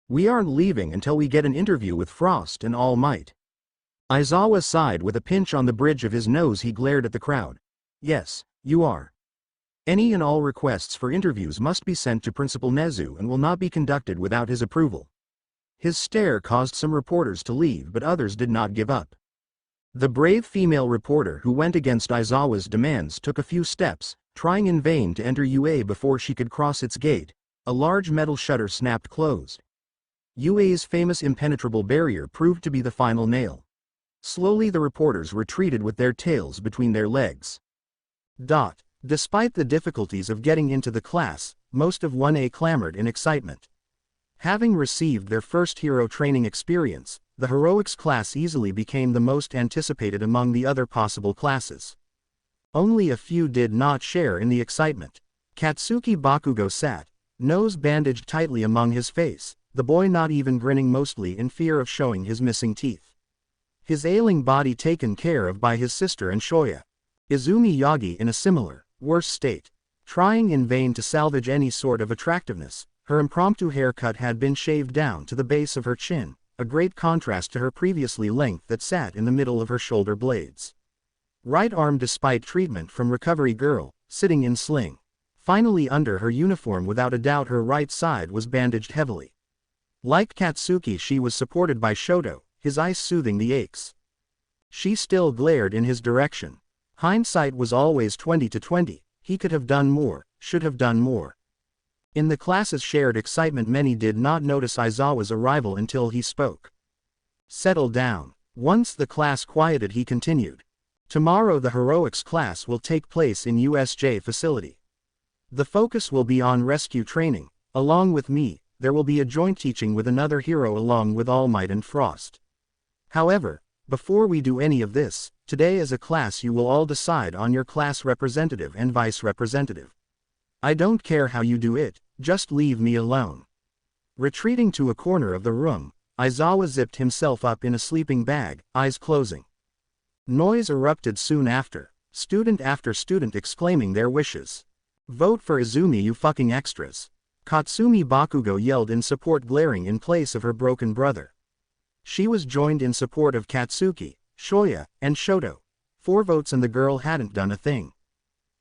We aren't leaving until we get an interview with Frost and All Might. Aizawa sighed with a pinch on the bridge of his nose. He glared at the crowd. Yes, you are. Any and all requests for interviews must be sent to Principal Nezu and will not be conducted without his approval. His stare caused some reporters to leave, but others did not give up. The brave female reporter who went against Aizawa's demands took a few steps, trying in vain to enter UA before she could cross its gate. A large metal shutter snapped closed. UA's famous impenetrable barrier proved to be the final nail. Slowly the reporters retreated with their tails between their legs. Despite the difficulties of getting into the class, most of 1A clamored in excitement. Having received their first hero training experience, the heroics class easily became the most anticipated among the other possible classes. Only a few did not share in the excitement. Katsuki Bakugo sat, nose bandaged tightly among his face, the boy not even grinning, mostly in fear of showing his missing teeth. His ailing body taken care of by his sister and Shoya. Izumi Yagi in a similar, worse state, trying in vain to salvage any sort of attractiveness. Her impromptu haircut had been shaved down to the base of her chin, a great contrast to her previously length that sat in the middle of her shoulder blades. Right arm, despite treatment from recovery girl, sitting in sling. Finally under her uniform, without a doubt her right side was bandaged heavily. Like Katsuki, she was supported by Shoto, his ice soothing the aches. She still glared in his direction. Hindsight was always 20/20, he could have done more, should have done more. In the class's shared excitement, many did not notice Aizawa's arrival until he spoke. Settle down. Once the class quieted, he continued. Tomorrow the heroics class will take place in USJ facility. The focus will be on rescue training. Along with me, there will be a joint teaching with another hero along with All Might and Frost. However, before we do any of this, today as a class you will all decide on your class representative and vice representative. I don't care how you do it, just leave me alone. Retreating to a corner of the room, Aizawa zipped himself up in a sleeping bag, eyes closing. Noise erupted soon after student exclaiming their wishes. Vote for Izumi, you fucking extras. Katsumi Bakugo yelled in support, glaring in place of her broken brother. She was joined in support of Katsuki, Shoya, and Shoto. 4 votes and the girl hadn't done a thing.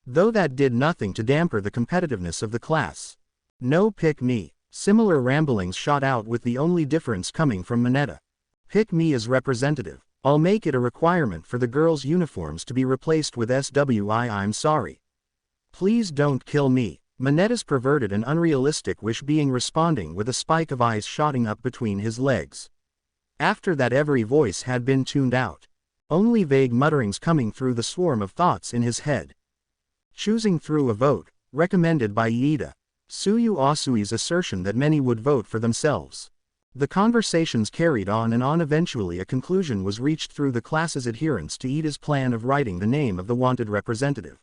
Though that did nothing to damper the competitiveness of the class. No, pick me. Similar ramblings shot out, with the only difference coming from Mineta. Pick me as representative. I'll make it a requirement for the girls' uniforms to be replaced with SWI. I'm sorry. Please don't kill me. Mineta's perverted and unrealistic wish being responding with a spike of ice shooting up between his legs. After that, every voice had been tuned out. Only vague mutterings coming through the swarm of thoughts in his head. Choosing through a vote, recommended by Iida. Tsuyu Asui's assertion that many would vote for themselves. The conversations carried on and on. Eventually a conclusion was reached through the class's adherence to Iida's plan of writing the name of the wanted representative.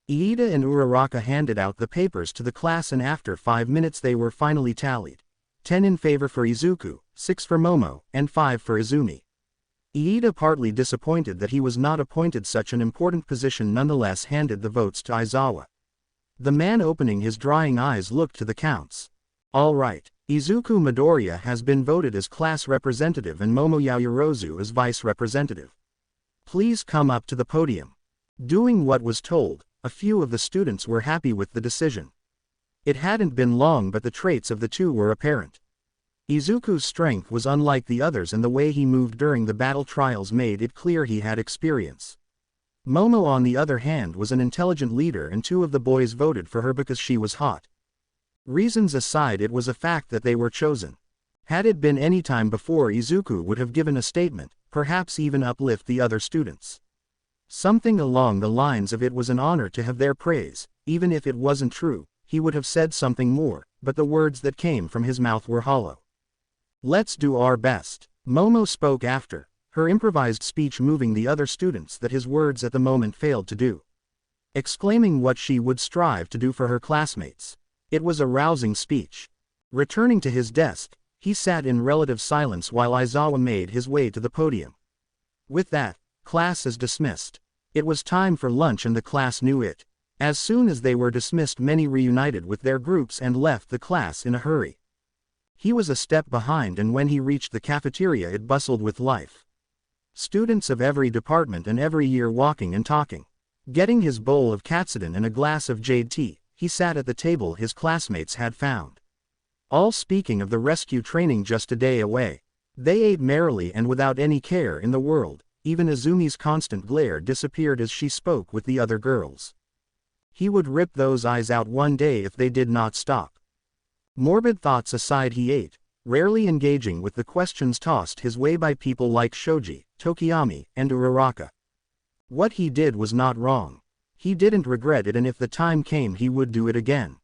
Iida and Uraraka handed out the papers to the class, and after 5 minutes they were finally tallied. 10 in favor for Izuku, 6 for Momo, and 5 for Izumi. Iida, partly disappointed that he was not appointed such an important position, nonetheless handed the votes to Aizawa. The man, opening his drying eyes, looked to the counts. All right, Izuku Midoriya has been voted as class representative and Momo Yaoyorozu as vice representative. Please come up to the podium. Doing what was told, a few of the students were happy with the decision. It hadn't been long, but the traits of the two were apparent. Izuku's strength was unlike the others, and the way he moved during the battle trials made it clear he had experience. Momo, on the other hand, was an intelligent leader, and 2 of the boys voted for her because she was hot. Reasons aside, it was a fact that they were chosen. Had it been any time before, Izuku would have given a statement, perhaps even uplift the other students. Something along the lines of, it was an honor to have their praise, even if it wasn't true. He would have said something more, but the words that came from his mouth were hollow. Let's do our best. Momo spoke after, her improvised speech moving the other students that his words at the moment failed to do. Exclaiming what she would strive to do for her classmates. It was a rousing speech. Returning to his desk, he sat in relative silence while Aizawa made his way to the podium. With that, class is dismissed. It was time for lunch, and the class knew it. As soon as they were dismissed, many reunited with their groups and left the class in a hurry. He was a step behind, and when he reached the cafeteria it bustled with life. Students of every department and every year walking and talking. Getting his bowl of katsudon and a glass of jade tea, he sat at the table his classmates had found. All speaking of the rescue training just a day away. They ate merrily and without any care in the world. Even Izumi's constant glare disappeared as she spoke with the other girls. He would rip those eyes out one day if they did not stop. Morbid thoughts aside, he ate, rarely engaging with the questions tossed his way by people like Shoji, Tokiyami, and Uraraka. What he did was not wrong. He didn't regret it, and if the time came he would do it again.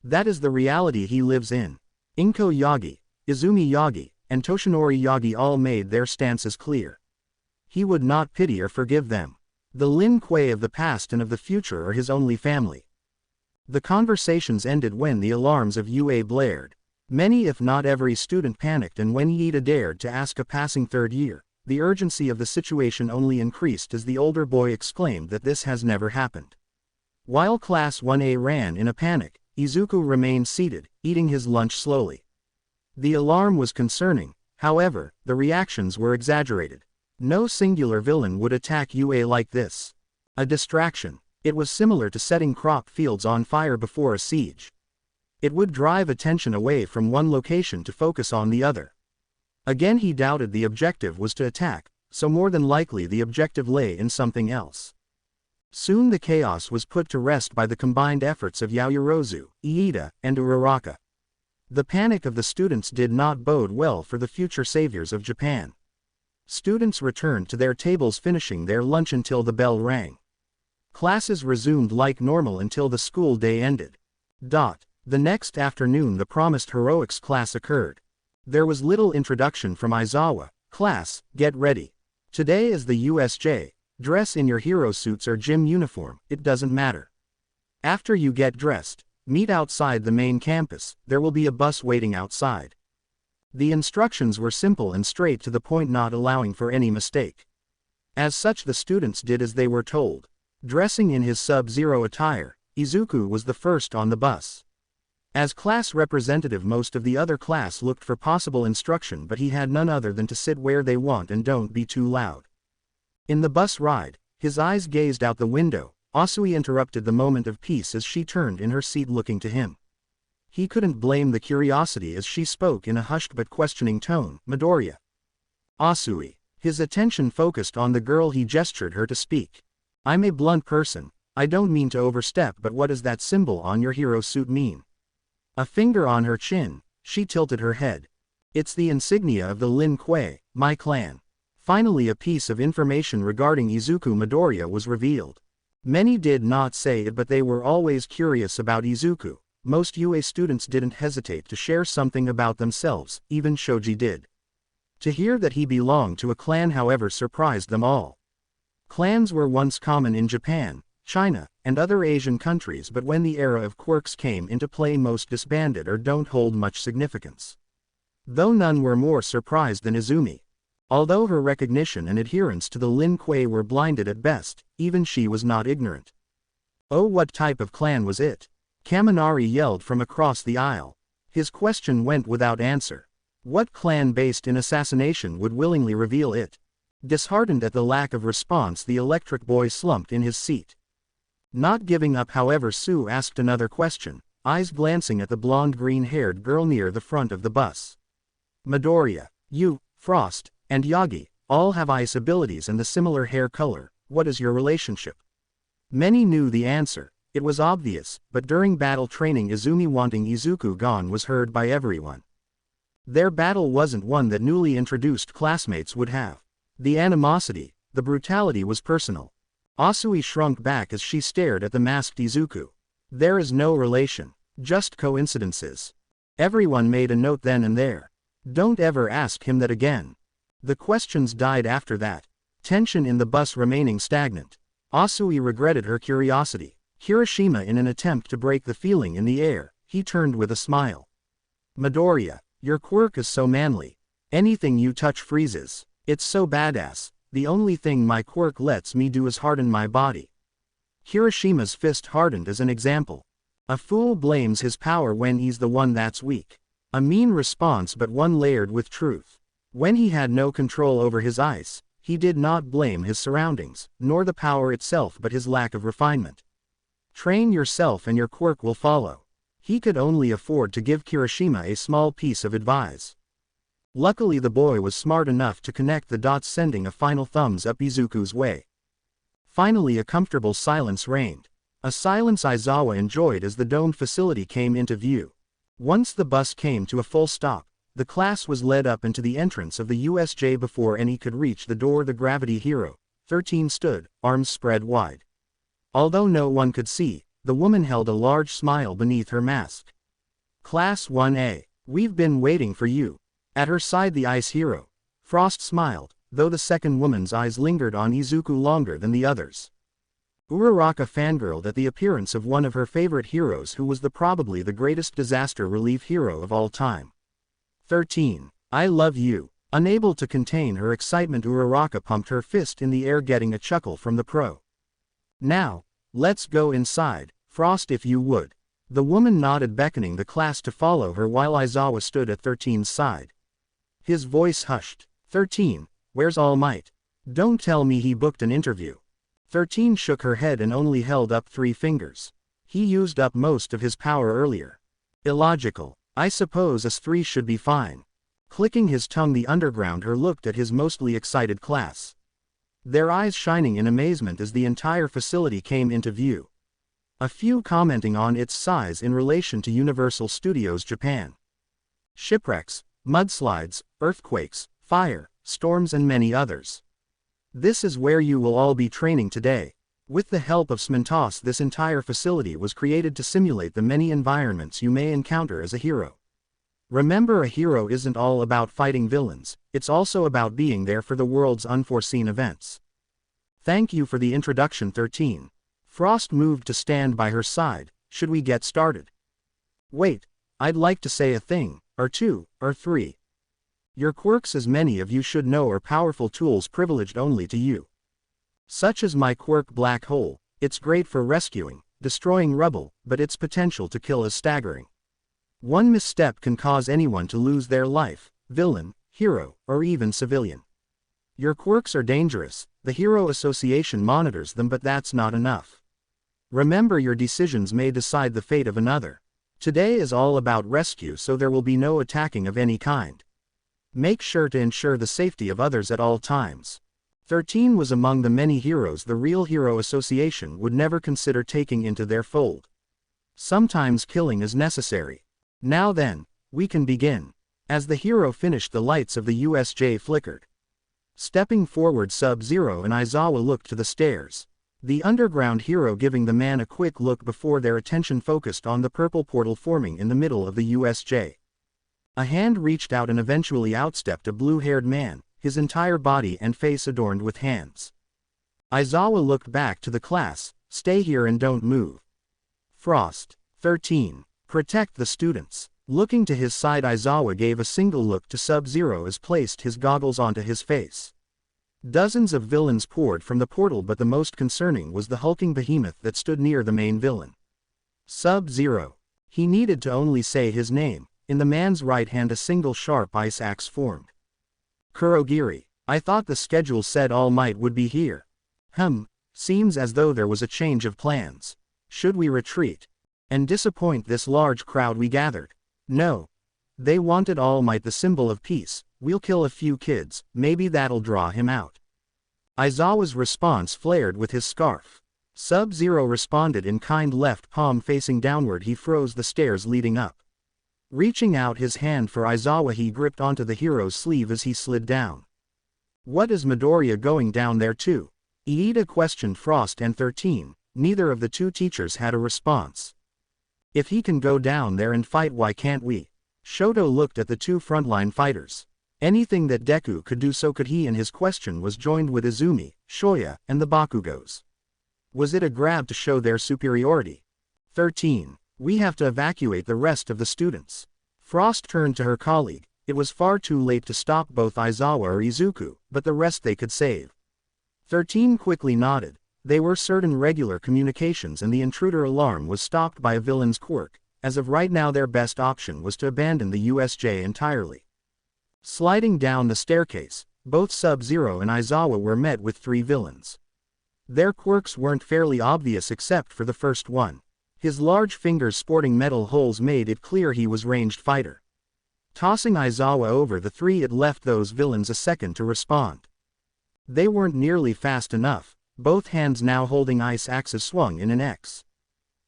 That is the reality he lives in. Inko Yagi, Izumi Yagi, and Toshinori Yagi all made their stances clear. He would not pity or forgive them. The Lin Kuei of the past and of the future are his only family. The conversations ended when the alarms of UA blared. Many, if not every student panicked, and when Iida dared to ask a passing third year, the urgency of the situation only increased as the older boy exclaimed that this has never happened. While Class 1A ran in a panic, Izuku remained seated, eating his lunch slowly. The alarm was concerning, however, the reactions were exaggerated. No singular villain would attack UA like this. A distraction. It was similar to setting crop fields on fire before a siege. It would drive attention away from one location to focus on the other. Again he doubted the objective was to attack, so more than likely the objective lay in something else. Soon the chaos was put to rest by the combined efforts of Yaoyorozu, Iida, and Uraraka. The panic of the students did not bode well for the future saviors of Japan. Students returned to their tables finishing their lunch until the bell rang. Classes resumed like normal until the school day ended. The next afternoon the promised heroics class occurred. There was little introduction from Aizawa. Class, get ready. Today is the USJ. Dress in your hero suits or gym uniform, it doesn't matter. After you get dressed, meet outside the main campus, there will be a bus waiting outside. The instructions were simple and straight to the point, not allowing for any mistake. As such, the students did as they were told. Dressing in his Sub-Zero attire, Izuku was the first on the bus. As class representative, most of the other class looked for possible instruction, but he had none other than to sit where they want and don't be too loud. In the bus ride, his eyes gazed out the window. Asui interrupted the moment of peace as she turned in her seat looking to him. He couldn't blame the curiosity as she spoke in a hushed but questioning tone. Midoriya. Asui. His attention focused on the girl. He gestured her to speak. I'm a blunt person. I don't mean to overstep, but what does that symbol on your hero suit mean? A finger on her chin, she tilted her head. It's the insignia of the Lin Kuei, my clan. Finally, a piece of information regarding Izuku Midoriya was revealed. Many did not say it, but they were always curious about Izuku. Most UA students didn't hesitate to share something about themselves, even Shoji did. To hear that he belonged to a clan, however, surprised them all. Clans were once common in Japan, China, and other Asian countries, but when the era of quirks came into play, most disbanded or don't hold much significance. Though none were more surprised than Izumi. Although her recognition and adherence to the Lin Kuei were blinded at best, even she was not ignorant. Oh, what type of clan was it? Kaminari yelled from across the aisle. His question went without answer. What clan based in assassination would willingly reveal it? Disheartened at the lack of response, the electric boy slumped in his seat. Not giving up, however, Sue asked another question, eyes glancing at the blonde green-haired girl near the front of the bus. Midoriya, you, Frost, and Yagi, all have ice abilities and the similar hair color. What is your relationship? Many knew the answer. It was obvious, but during battle training, Izumi wanting Izuku gone was heard by everyone. Their battle wasn't one that newly introduced classmates would have. The animosity, the brutality was personal. Asui shrunk back as she stared at the masked Izuku. There is no relation, just coincidences. Everyone made a note then and there. Don't ever ask him that again. The questions died after that, tension in the bus remaining stagnant. Asui regretted her curiosity. Hiroshima, in an attempt to break the feeling in the air, he turned with a smile. Midoriya, your quirk is so manly. Anything you touch freezes. It's so badass. The only thing my quirk lets me do is harden my body. Hiroshima's fist hardened as an example. A fool blames his power when he's the one that's weak. A mean response, but one layered with truth. When he had no control over his ice, he did not blame his surroundings, nor the power itself, but his lack of refinement. Train yourself and your quirk will follow. He could only afford to give Kirishima a small piece of advice. Luckily, the boy was smart enough to connect the dots, sending a final thumbs up Izuku's way. Finally, a comfortable silence reigned. A silence Aizawa enjoyed as the domed facility came into view. Once the bus came to a full stop, the class was led up into the entrance of the USJ. Before any could reach the door, the Gravity Hero, 13, stood, arms spread wide. Although no one could see, the woman held a large smile beneath her mask. Class 1A, we've been waiting for you. At her side, the Ice Hero, Frost, smiled, though the second woman's eyes lingered on Izuku longer than the others. Uraraka fangirled at the appearance of one of her favorite heroes, who was probably the greatest disaster relief hero of all time. 13. I love you. Unable to contain her excitement, Uraraka pumped her fist in the air, getting a chuckle from the pro. Now, let's go inside, Frost, if you would. The woman nodded, beckoning the class to follow her while Aizawa stood at 13's side. His voice hushed. 13, where's All Might? Don't tell me he booked an interview. 13 shook her head and only held up 3 fingers. He used up most of his power earlier. Illogical. I suppose us 3 should be fine. Clicking his tongue, the undergrounder looked at his mostly excited class. their eyes shining in amazement as the entire facility came into view. A few commenting on its size in relation to Universal Studios Japan. Shipwrecks, mudslides, earthquakes, fire, storms and many others. This is where you will all be training today. With the help of Smentos, this entire facility was created to simulate the many environments you may encounter as a hero. Remember, a hero isn't all about fighting villains, it's also about being there for the world's unforeseen events. Thank you for the introduction. 13. Frost moved to stand by her side. Should we get started? Wait, I'd like to say a thing, or two, or three. Your quirks, as many of you should know, are powerful tools privileged only to you. Such as my quirk Black Hole. It's great for rescuing, destroying rubble, but its potential to kill is staggering. One misstep can cause anyone to lose their life, villain, hero, or even civilian. Your quirks are dangerous, the Hero Association monitors them, but that's not enough. Remember, your decisions may decide the fate of another. Today is all about rescue, so there will be no attacking of any kind. Make sure to ensure the safety of others at all times. 13 was among the many heroes the real Hero Association would never consider taking into their fold. Sometimes killing is necessary. Now then, we can begin. As the hero finished, the lights of the USJ flickered. Stepping forward, Sub-Zero and Aizawa looked to the stairs. The underground hero giving the man a quick look before their attention focused on the purple portal forming in the middle of the USJ. A hand reached out and eventually outstepped a blue-haired man, his entire body and face adorned with hands. Aizawa looked back to the class. Stay here and don't move. Frost. 13. Protect the students. Looking to his side, Aizawa gave a single look to Sub-Zero as placed his goggles onto his face. Dozens of villains poured from the portal, but the most concerning was the hulking behemoth that stood near the main villain. Sub-Zero. He needed to only say his name. In the man's right hand a single sharp ice axe formed. Kurogiri. I thought the schedule said All Might would be here. Seems as though there was a change of plans. Should we retreat and disappoint this large crowd we gathered? No. They wanted All Might, the symbol of peace. We'll kill a few kids, maybe that'll draw him out. Aizawa's response flared with his scarf. Sub-Zero responded in kind. Left palm facing downward, he froze the stairs leading up. Reaching out his hand for Aizawa, he gripped onto the hero's sleeve as he slid down. What is Midoriya going down there too? Iida questioned Frost and 13. Neither of the two teachers had a response. If he can go down there and fight, why can't we? Shoto looked at the two frontline fighters. Anything that Deku could do, so could he, and his question was joined with Izumi, Shoya, and the Bakugos. Was it a grab to show their superiority? 13. We have to evacuate the rest of the students. Frost turned to her colleague. It was far too late to stop both Aizawa or Izuku, but the rest they could save. 13 quickly nodded. They were certain regular communications, and the intruder alarm was stopped by a villain's quirk. As of right now, their best option was to abandon the USJ entirely. Sliding down the staircase, both Sub-Zero and Aizawa were met with 3 villains. Their quirks weren't fairly obvious except for the first one. His large fingers sporting metal holes made it clear he was ranged fighter. Tossing Aizawa over the 3, it left those villains a second to respond. They weren't nearly fast enough, both hands now holding ice axes swung in an X.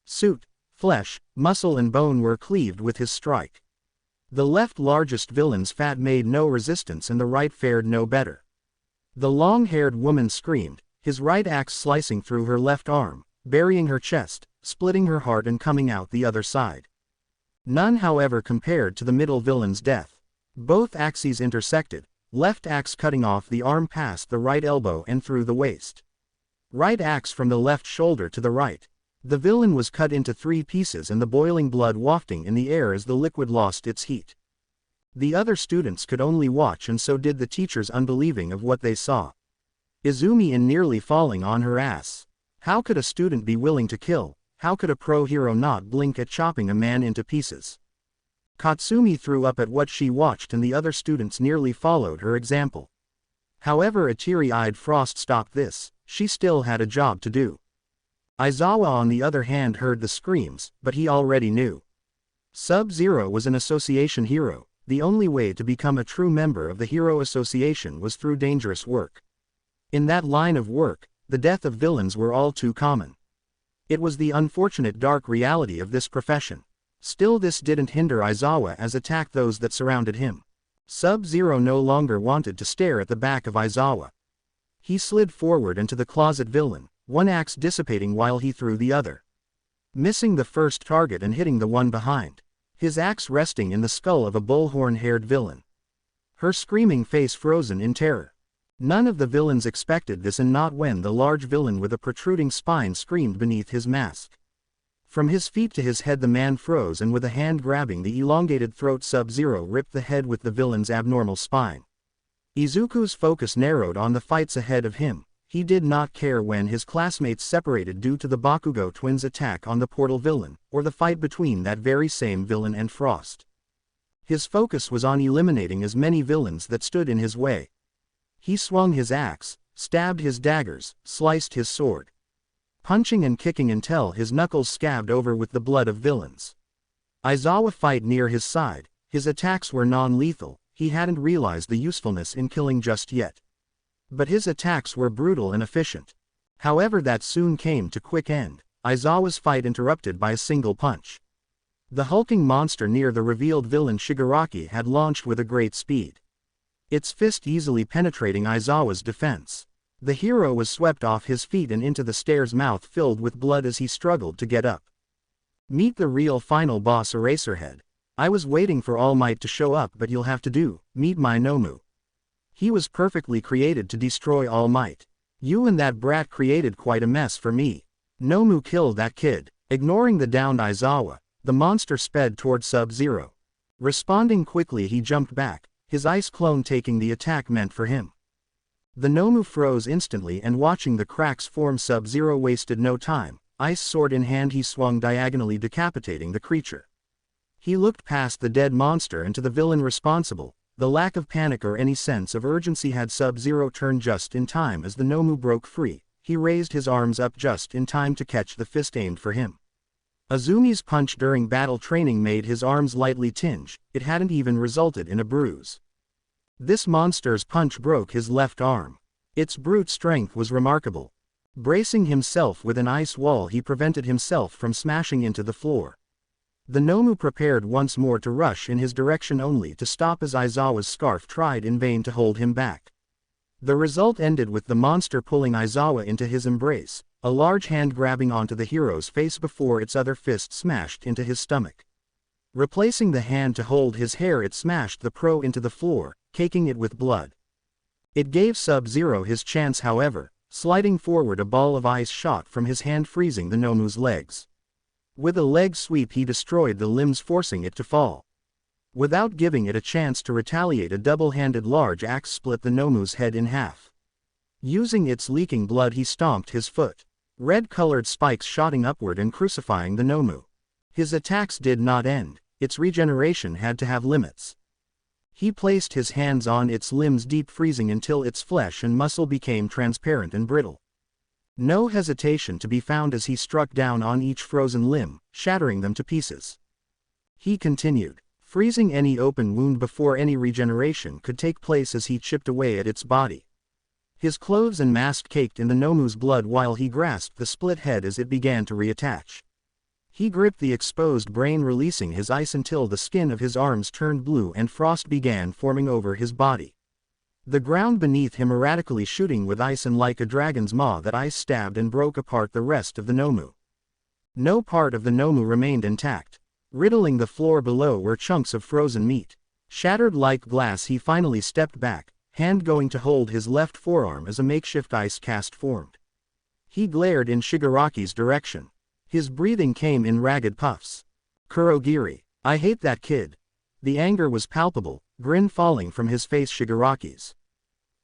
Suit, flesh, muscle and bone were cleaved with his strike. The left largest villain's fat made no resistance, and the right fared no better. The long-haired woman screamed, his right axe slicing through her left arm, burying her chest, splitting her heart and coming out the other side. None, however, compared to the middle villain's death. Both axes intersected, left axe cutting off the arm past the right elbow and through the waist. Right axe from the left shoulder to the right. The villain was cut into 3 pieces, and the boiling blood wafting in the air as the liquid lost its heat. The other students could only watch, and so did the teachers, unbelieving of what they saw. Izumi in nearly falling on her ass. How could a student be willing to kill? How could a pro hero not blink at chopping a man into pieces? Katsumi threw up at what she watched, and the other students nearly followed her example. However, a teary-eyed Frost stopped this. She still had a job to do. Aizawa on the other hand heard the screams, but he already knew. Sub-Zero was an association hero. The only way to become a true member of the Hero Association was through dangerous work. In that line of work, the death of villains were all too common. It was the unfortunate dark reality of this profession. Still, this didn't hinder Aizawa as attack those that surrounded him. Sub-Zero no longer wanted to stare at the back of Aizawa. He slid forward into the closet villain, one axe dissipating while he threw the other, missing the first target and hitting the one behind, his axe resting in the skull of a bullhorn-haired villain, her screaming face frozen in terror. None of the villains expected this, and not when the large villain with a protruding spine screamed beneath his mask. From his feet to his head the man froze, and with a hand grabbing the elongated throat, Sub-Zero ripped the head with the villain's abnormal spine. Izuku's focus narrowed on the fights ahead of him. He did not care when his classmates separated due to the Bakugo twins' attack on the portal villain, or the fight between that very same villain and Frost. His focus was on eliminating as many villains that stood in his way. He swung his axe, stabbed his daggers, sliced his sword, punching and kicking until his knuckles scabbed over with the blood of villains. Aizawa fight near his side. His attacks were non-lethal. He hadn't realized the usefulness in killing just yet. But his attacks were brutal and efficient. However, that soon came to quick end. Aizawa's fight interrupted by a single punch. The hulking monster near the revealed villain Shigaraki had launched with a great speed, its fist easily penetrating Aizawa's defense. The hero was swept off his feet and into the stairs, mouth filled with blood as he struggled to get up. Meet the real final boss, Eraserhead. I was waiting for All Might to show up, but you'll have to do. Meet my Nomu. He was perfectly created to destroy All Might. You and that brat created quite a mess for me. Nomu killed that kid. Ignoring the downed Aizawa, the monster sped toward Sub-Zero. Responding quickly, he jumped back, his ice clone taking the attack meant for him. The Nomu froze instantly, and watching the cracks form, Sub-Zero wasted no time. Ice sword in hand, he swung diagonally, decapitating the creature. He looked past the dead monster and to the villain responsible. The lack of panic or any sense of urgency had Sub-Zero turned just in time as the Nomu broke free. He raised his arms up just in time to catch the fist aimed for him. Azumi's punch during battle training made his arms lightly tinge. It hadn't even resulted in a bruise. This monster's punch broke his left arm. Its brute strength was remarkable. Bracing himself with an ice wall, he prevented himself from smashing into the floor. The Nomu prepared once more to rush in his direction, only to stop as Aizawa's scarf tried in vain to hold him back. The result ended with the monster pulling Aizawa into his embrace, a large hand grabbing onto the hero's face before its other fist smashed into his stomach. Replacing the hand to hold his hair, it smashed the pro into the floor, caking it with blood. It gave Sub-Zero his chance, however. Sliding forward, a ball of ice shot from his hand, freezing the Nomu's legs. With a leg sweep, he destroyed the limbs, forcing it to fall. Without giving it a chance to retaliate, a double-handed large axe split the Nomu's head in half. Using its leaking blood, he stomped his foot. Red-colored spikes shooting upward and crucifying the Nomu. His attacks did not end. Its regeneration had to have limits. He placed his hands on its limbs, deep freezing until its flesh and muscle became transparent and brittle. No hesitation to be found as he struck down on each frozen limb, shattering them to pieces. He continued, freezing any open wound before any regeneration could take place as he chipped away at its body. His clothes and mask caked in the Nomu's blood while he grasped the split head as it began to reattach. He gripped the exposed brain, releasing his ice until the skin of his arms turned blue and frost began forming over his body. The ground beneath him erratically shooting with ice, and like a dragon's maw, that ice stabbed and broke apart the rest of the Nomu. No part of the Nomu remained intact. Riddling the floor below were chunks of frozen meat. Shattered like glass, he finally stepped back, hand going to hold his left forearm as a makeshift ice cast formed. He glared in Shigaraki's direction. His breathing came in ragged puffs. Kurogiri, I hate that kid. The anger was palpable, grin falling from his face. Shigaraki's.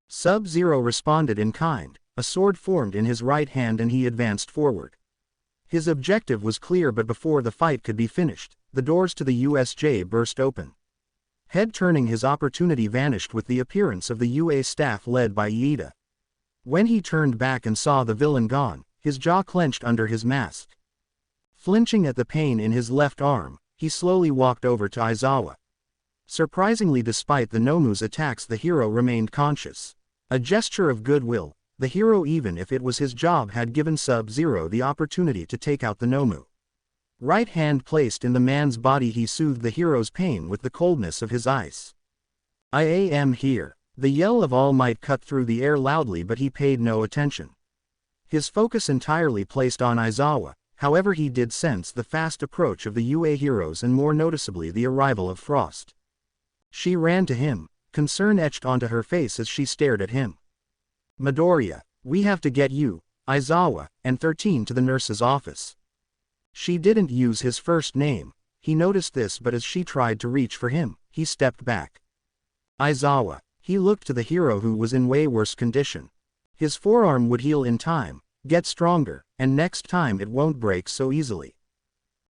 Sub-Zero responded in kind. A sword formed in his right hand and he advanced forward. His objective was clear, but before the fight could be finished, the doors to the USJ burst open. Head turning, his opportunity vanished with the appearance of the UA staff led by Iida. When he turned back and saw the villain gone, his jaw clenched under his mask. Flinching at the pain in his left arm, he slowly walked over to Aizawa. Surprisingly, despite the Nomu's attacks, the hero remained conscious. A gesture of goodwill, The hero, even if it was his job, had given Sub-Zero the opportunity to take out the Nomu. Right hand placed in the man's body, he soothed the hero's pain with the coldness of his ice. "I am here." The yell of All Might cut through the air loudly, but he paid no attention. His focus entirely placed on Aizawa. However, he did sense the fast approach of the UA heroes, and more noticeably the arrival of Frost. She ran to him, concern etched onto her face as she stared at him. "Midoriya, we have to get you, Aizawa, and 13 to the nurse's office." She didn't use his first name. He noticed this, but as she tried to reach for him, he stepped back. "Aizawa." He looked to the hero, who was in way worse condition. His forearm would heal in time, get stronger, and next time it won't break so easily.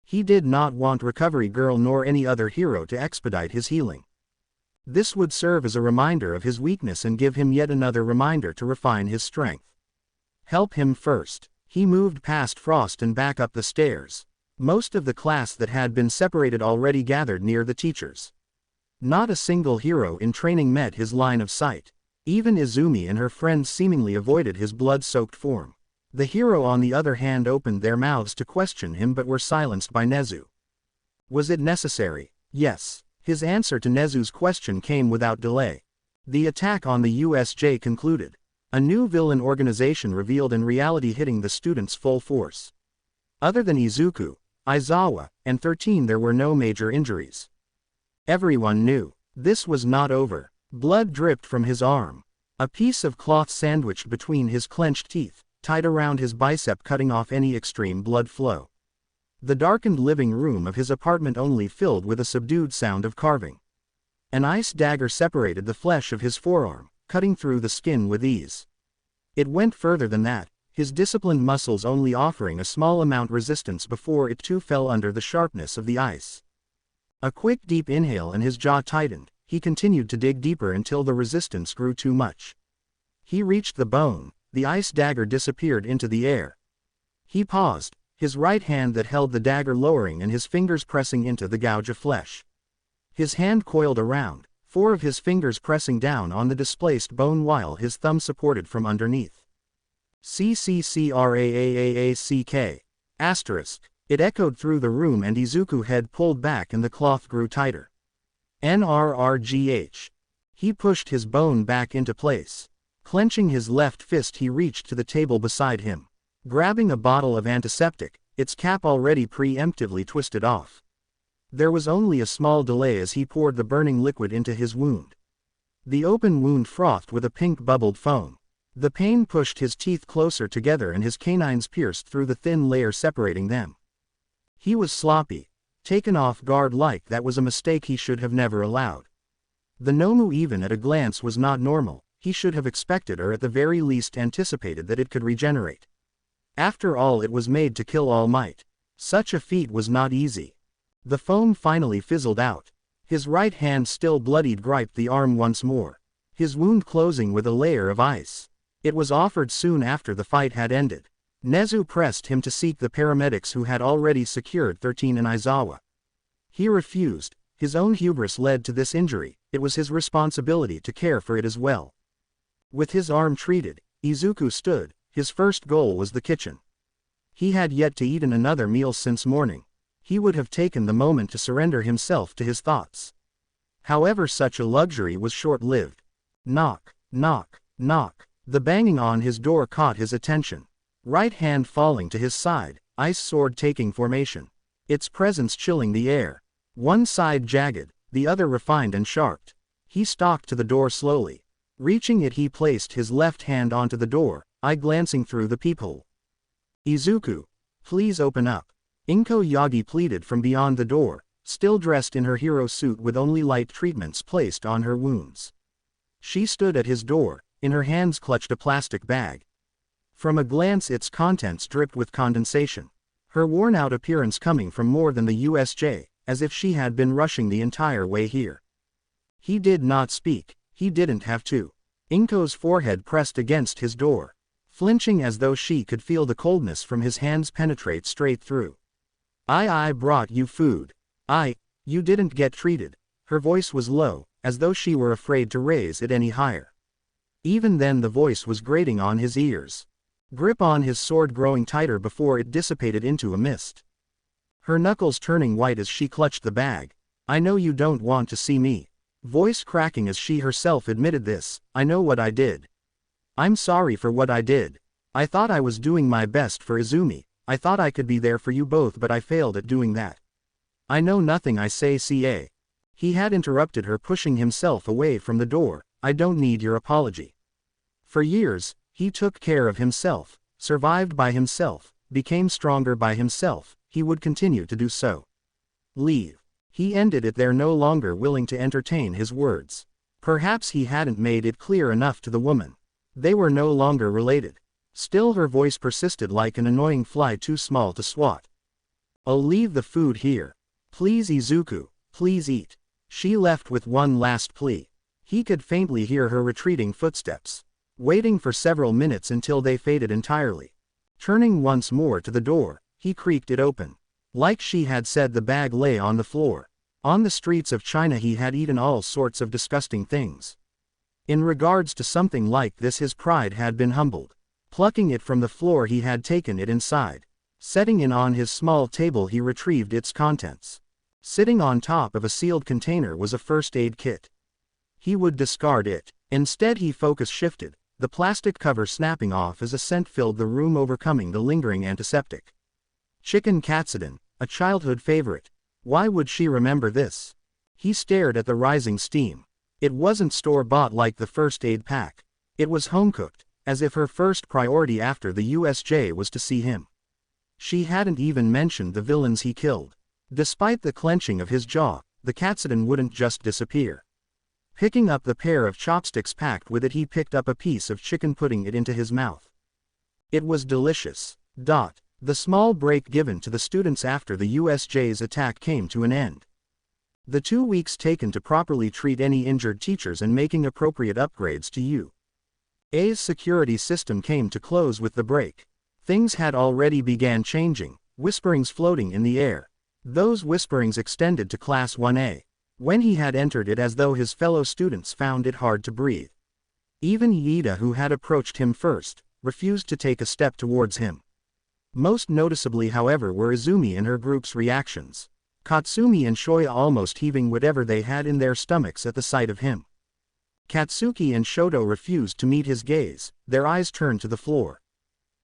He did not want Recovery Girl nor any other hero to expedite his healing. This would serve as a reminder of his weakness and give him yet another reminder to refine his strength. Help him first. He moved past Frost and back up the stairs. Most of the class that had been separated already gathered near the teachers. Not a single hero in training met his line of sight. Even Izumi and her friends seemingly avoided his blood-soaked form. The hero, on the other hand, opened their mouths to question him but were silenced by Nezu. Was it necessary? Yes. His answer to Nezu's question came without delay. The attack on the USJ concluded. A new villain organization revealed, in reality hitting the students full force. Other than Izuku, Aizawa, and 13, there were no major injuries. Everyone knew this was not over. Blood dripped from his arm. A piece of cloth sandwiched between his clenched teeth, tied around his bicep, cutting off any extreme blood flow. The darkened living room of his apartment only filled with a subdued sound of carving. An ice dagger separated the flesh of his forearm, cutting through the skin with ease. It went further than that, his disciplined muscles only offering a small amount resistance before it too fell under the sharpness of the ice. A quick deep inhale and his jaw tightened. He continued to dig deeper until the resistance grew too much. He reached the bone. The ice dagger disappeared into the air. He paused, his right hand that held the dagger lowering and his fingers pressing into the gouge of flesh. His hand coiled around, 4 of his fingers pressing down on the displaced bone while his thumb supported from underneath. CCCRAAAACK. Asterisk. It echoed through the room and Izuku's head pulled back and the cloth grew tighter. NRRGH. He pushed his bone back into place. Clenching his left fist, he reached to the table beside him. Grabbing a bottle of antiseptic, its cap already preemptively twisted off. There was only a small delay as he poured the burning liquid into his wound. The open wound frothed with a pink bubbled foam. The pain pushed his teeth closer together and his canines pierced through the thin layer separating them. He was sloppy, taken off guard like that was a mistake he should have never allowed. The Nomu, even at a glance, was not normal. He should have expected, or at the very least anticipated, that it could regenerate. After all, it was made to kill All Might. Such a feat was not easy. The foam finally fizzled out. His right hand, still bloodied, griped the arm once more, his wound closing with a layer of ice. It was offered soon after the fight had ended. Nezu pressed him to seek the paramedics who had already secured 13 and Aizawa. He refused. His own hubris led to this injury. It was his responsibility to care for it as well. With his arm treated, Izuku stood. His first goal was the kitchen. He had yet to eat another meal since morning. He would have taken the moment to surrender himself to his thoughts. However, such a luxury was short-lived. Knock, knock, knock. The banging on his door caught his attention. Right hand falling to his side, ice sword taking formation. Its presence chilling the air. One side jagged, the other refined and sharp. He stalked to the door slowly. Reaching it, he placed his left hand onto the door, eye glancing through the peephole. "Izuku, please open up." Inko Yagi pleaded from beyond the door, still dressed in her hero suit with only light treatments placed on her wounds. She stood at his door, in her hands clutched a plastic bag. From a glance, its contents dripped with condensation. Her worn-out appearance coming from more than the USJ, as if she had been rushing the entire way here. He did not speak. He didn't have to. Inko's forehead pressed against his door, flinching as though she could feel the coldness from his hands penetrate straight through. I brought you food. You didn't get treated." Her voice was low, as though she were afraid to raise it any higher. Even then the voice was grating on his ears. Grip on his sword growing tighter before it dissipated into a mist. Her knuckles turning white as she clutched the bag. I know you don't want to see me. Voice cracking as she herself admitted this. I know what I did. I'm sorry for what I did. I thought I was doing my best for Izumi. I thought I could be there for you both, but I failed at doing that. I know nothing, I say, ca. He had interrupted her, pushing himself away from the door. I don't need your apology. For years, he took care of himself, survived by himself, became stronger by himself. He would continue to do so. Leave. He ended it there, no longer willing to entertain his words. Perhaps he hadn't made it clear enough to the woman. They were no longer related. Still her voice persisted like an annoying fly too small to swat. I'll leave the food here. Please Izuku, please eat. She left with one last plea. He could faintly hear her retreating footsteps. Waiting for several minutes until they faded entirely. Turning once more to the door, he creaked it open. Like she had said, the bag lay on the floor. On the streets of China he had eaten all sorts of disgusting things. In regards to something like this his pride had been humbled. Plucking it from the floor he had taken it inside. Setting it on his small table he retrieved its contents. Sitting on top of a sealed container was a first aid kit. He would discard it. Instead he focus shifted, the plastic cover snapping off as a scent filled the room, overcoming the lingering antiseptic. Chicken katsudon, a childhood favorite. Why would she remember this? He stared at the rising steam. It wasn't store-bought like the first aid pack. It was home-cooked, as if her first priority after the USJ was to see him. She hadn't even mentioned the villains he killed. Despite the clenching of his jaw, the katsudon wouldn't just disappear. Picking up the pair of chopsticks packed with it, he picked up a piece of chicken, putting it into his mouth. It was delicious. The small break given to the students after the USJ's attack came to an end. The 2 weeks taken to properly treat any injured teachers and making appropriate upgrades to UA's security system came to close with the break. Things had already began changing, whisperings floating in the air. Those whisperings extended to Class 1A. When he had entered it, as though his fellow students found it hard to breathe. Even Iida, who had approached him first, refused to take a step towards him. Most noticeably, however, were Izumi and her group's reactions. Katsumi and Shoya almost heaving whatever they had in their stomachs at the sight of him. Katsuki and Shoto refused to meet his gaze, their eyes turned to the floor.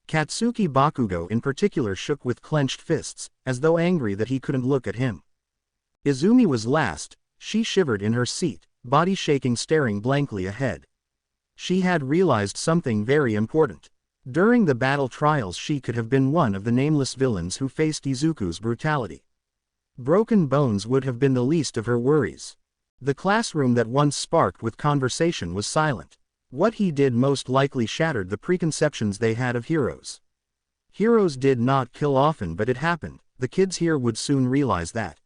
Katsuki Bakugo in particular shook with clenched fists, as though angry that he couldn't look at him. Izumi was last. She shivered in her seat, body shaking, staring blankly ahead. She had realized something very important. During the battle trials she could have been one of the nameless villains who faced Izuku's brutality. Broken bones would have been the least of her worries. The classroom that once sparked with conversation was silent. What he did most likely shattered the preconceptions they had of heroes. Heroes did not kill often, but it happened. The kids here would soon realize that.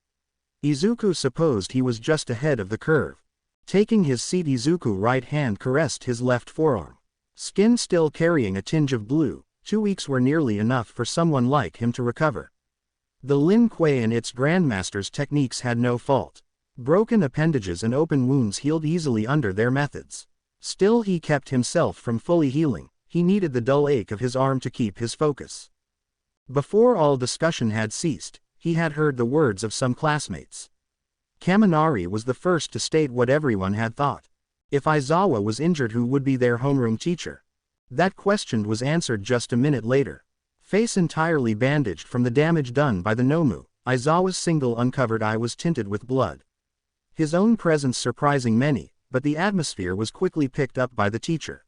Izuku supposed he was just ahead of the curve. Taking his seat, Izuku's right hand caressed his left forearm. Skin still carrying a tinge of blue, 2 weeks were nearly enough for someone like him to recover. The Lin Kuei and its grandmaster's techniques had no fault. Broken appendages and open wounds healed easily under their methods. Still he kept himself from fully healing. He needed the dull ache of his arm to keep his focus. Before all discussion had ceased, he had heard the words of some classmates. Kaminari was the first to state what everyone had thought. If Aizawa was injured, who would be their homeroom teacher? That question was answered just a minute later. Face entirely bandaged from the damage done by the Nomu, Aizawa's single uncovered eye was tinted with blood. His own presence surprising many, but the atmosphere was quickly picked up by the teacher.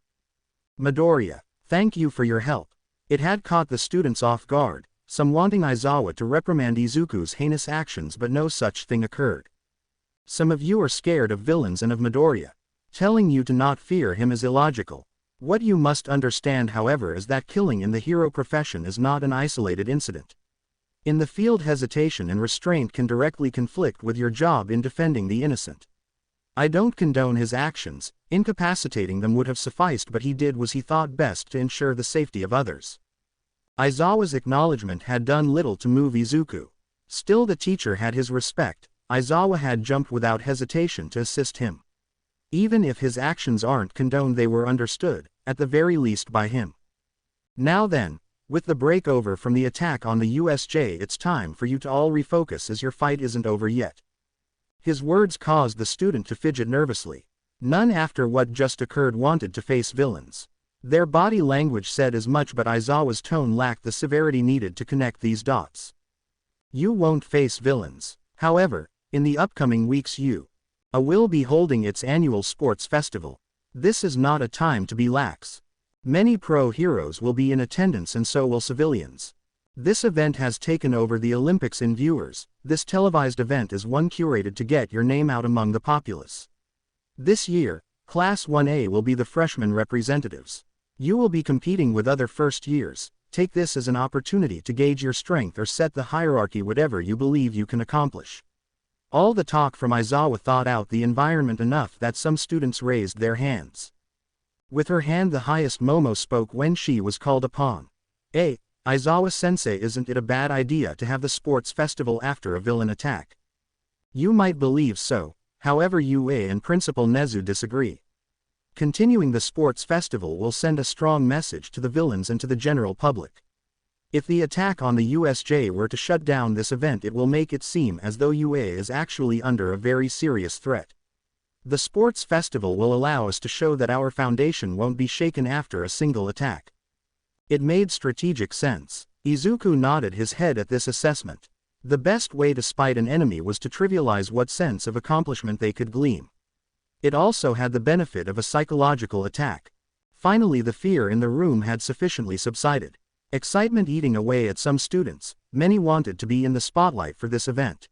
Midoriya, thank you for your help. It had caught the students off guard, some wanting Aizawa to reprimand Izuku's heinous actions, but no such thing occurred. Some of you are scared of villains and of Midoriya. Telling you to not fear him is illogical. What you must understand, however, is that killing in the hero profession is not an isolated incident. In the field, hesitation and restraint can directly conflict with your job in defending the innocent. I don't condone his actions. Incapacitating them would have sufficed, but he did what he thought best to ensure the safety of others. Aizawa's acknowledgement had done little to move Izuku. Still the teacher had his respect. Aizawa had jumped without hesitation to assist him. Even if his actions aren't condoned, they were understood, at the very least by him. Now then, with the break over from the attack on the USJ, it's time for you to all refocus as your fight isn't over yet. His words caused the student to fidget nervously. None after what just occurred wanted to face villains. Their body language said as much, but Aizawa's tone lacked the severity needed to connect these dots. You won't face villains. However, in the upcoming weeks you will be holding its annual sports festival. This is not a time to be lax. Many pro heroes will be in attendance and so will civilians. This event has taken over the Olympics in viewers. This televised event is one curated to get your name out among the populace. This year, Class 1A will be the freshman representatives. You will be competing with other first years. Take this as an opportunity to gauge your strength or set the hierarchy, whatever you believe you can accomplish. All the talk from Aizawa thought out the environment enough that some students raised their hands. With her hand the highest, Momo spoke when she was called upon. Aizawa-sensei, isn't it a bad idea to have the sports festival after a villain attack? You might believe so, however UA and Principal Nezu disagree. Continuing the sports festival will send a strong message to the villains and to the general public. If the attack on the USJ were to shut down this event, it will make it seem as though UA is actually under a very serious threat. The sports festival will allow us to show that our foundation won't be shaken after a single attack. It made strategic sense. Izuku nodded his head at this assessment. The best way to spite an enemy was to trivialize what sense of accomplishment they could glean. It also had the benefit of a psychological attack. Finally, the fear in the room had sufficiently subsided. Excitement eating away at some students. Many wanted to be in the spotlight for this event.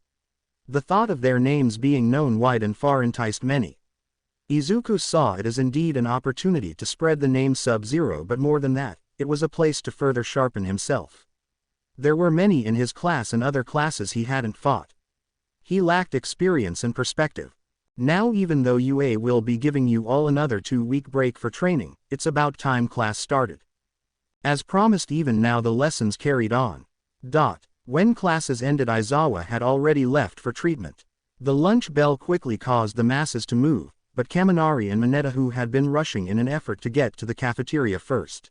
The thought of their names being known wide and far enticed many. Izuku saw it as indeed an opportunity to spread the name Sub-Zero, but more than that, it was a place to further sharpen himself. There were many in his class and other classes he hadn't fought. He lacked experience and perspective. Now, even though UA will be giving you all another 2-week break for training, it's about time class started. As promised, even now the lessons carried on. When classes ended, Aizawa had already left for treatment. The lunch bell quickly caused the masses to move, but Kaminari and Mineta, who had been rushing in an effort to get to the cafeteria first.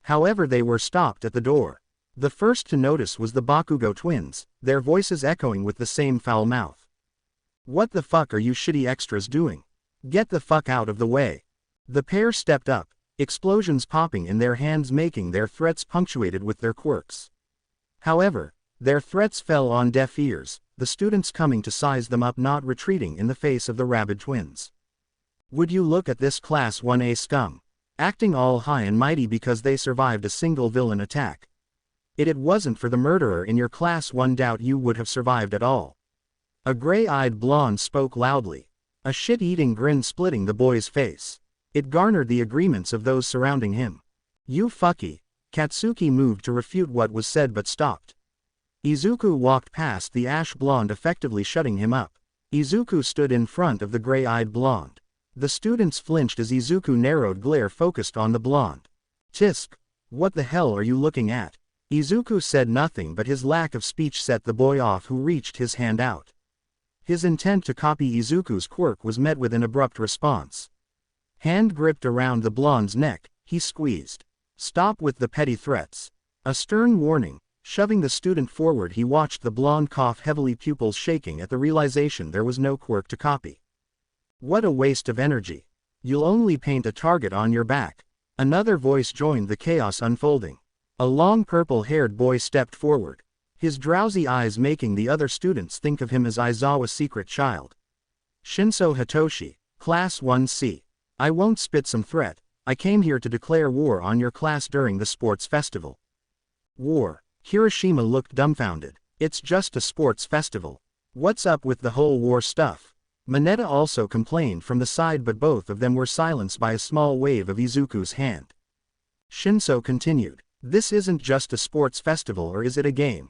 However, they were stopped at the door. The first to notice was the Bakugo twins, their voices echoing with the same foul mouth. What the fuck are you shitty extras doing? Get the fuck out of the way. The pair stepped up, explosions popping in their hands, making their threats punctuated with their quirks. However, their threats fell on deaf ears, the students coming to size them up, not retreating in the face of the rabid twins. Would you look at this Class 1A scum? Acting all high and mighty because they survived a single villain attack. It wasn't for the murderer in your Class 1, doubt you would have survived at all. A gray-eyed blonde spoke loudly, a shit-eating grin splitting the boy's face. It garnered the agreements of those surrounding him. You fucky. Katsuki moved to refute what was said but stopped. Izuku walked past the ash blonde, effectively shutting him up. Izuku stood in front of the gray-eyed blonde. The students flinched as Izuku narrowed glare focused on the blonde. Tisk. What the hell are you looking at? Izuku said nothing, but his lack of speech set the boy off, who reached his hand out. His intent to copy Izuku's quirk was met with an abrupt response. Hand gripped around the blonde's neck, he squeezed. Stop with the petty threats. A stern warning. Shoving the student forward, he watched the blonde cough heavily, pupils shaking at the realization there was no quirk to copy. What a waste of energy. You'll only paint a target on your back. Another voice joined the chaos unfolding. A long purple-haired boy stepped forward, his drowsy eyes making the other students think of him as Aizawa's secret child. Shinso Hitoshi, Class 1C. I won't spit some threat. I came here to declare war on your class during the sports festival. War? Hiroshima looked dumbfounded. It's just a sports festival. What's up with the whole war stuff? Mineta also complained from the side, but both of them were silenced by a small wave of Izuku's hand. Shinso continued. This isn't just a sports festival, or is it a game?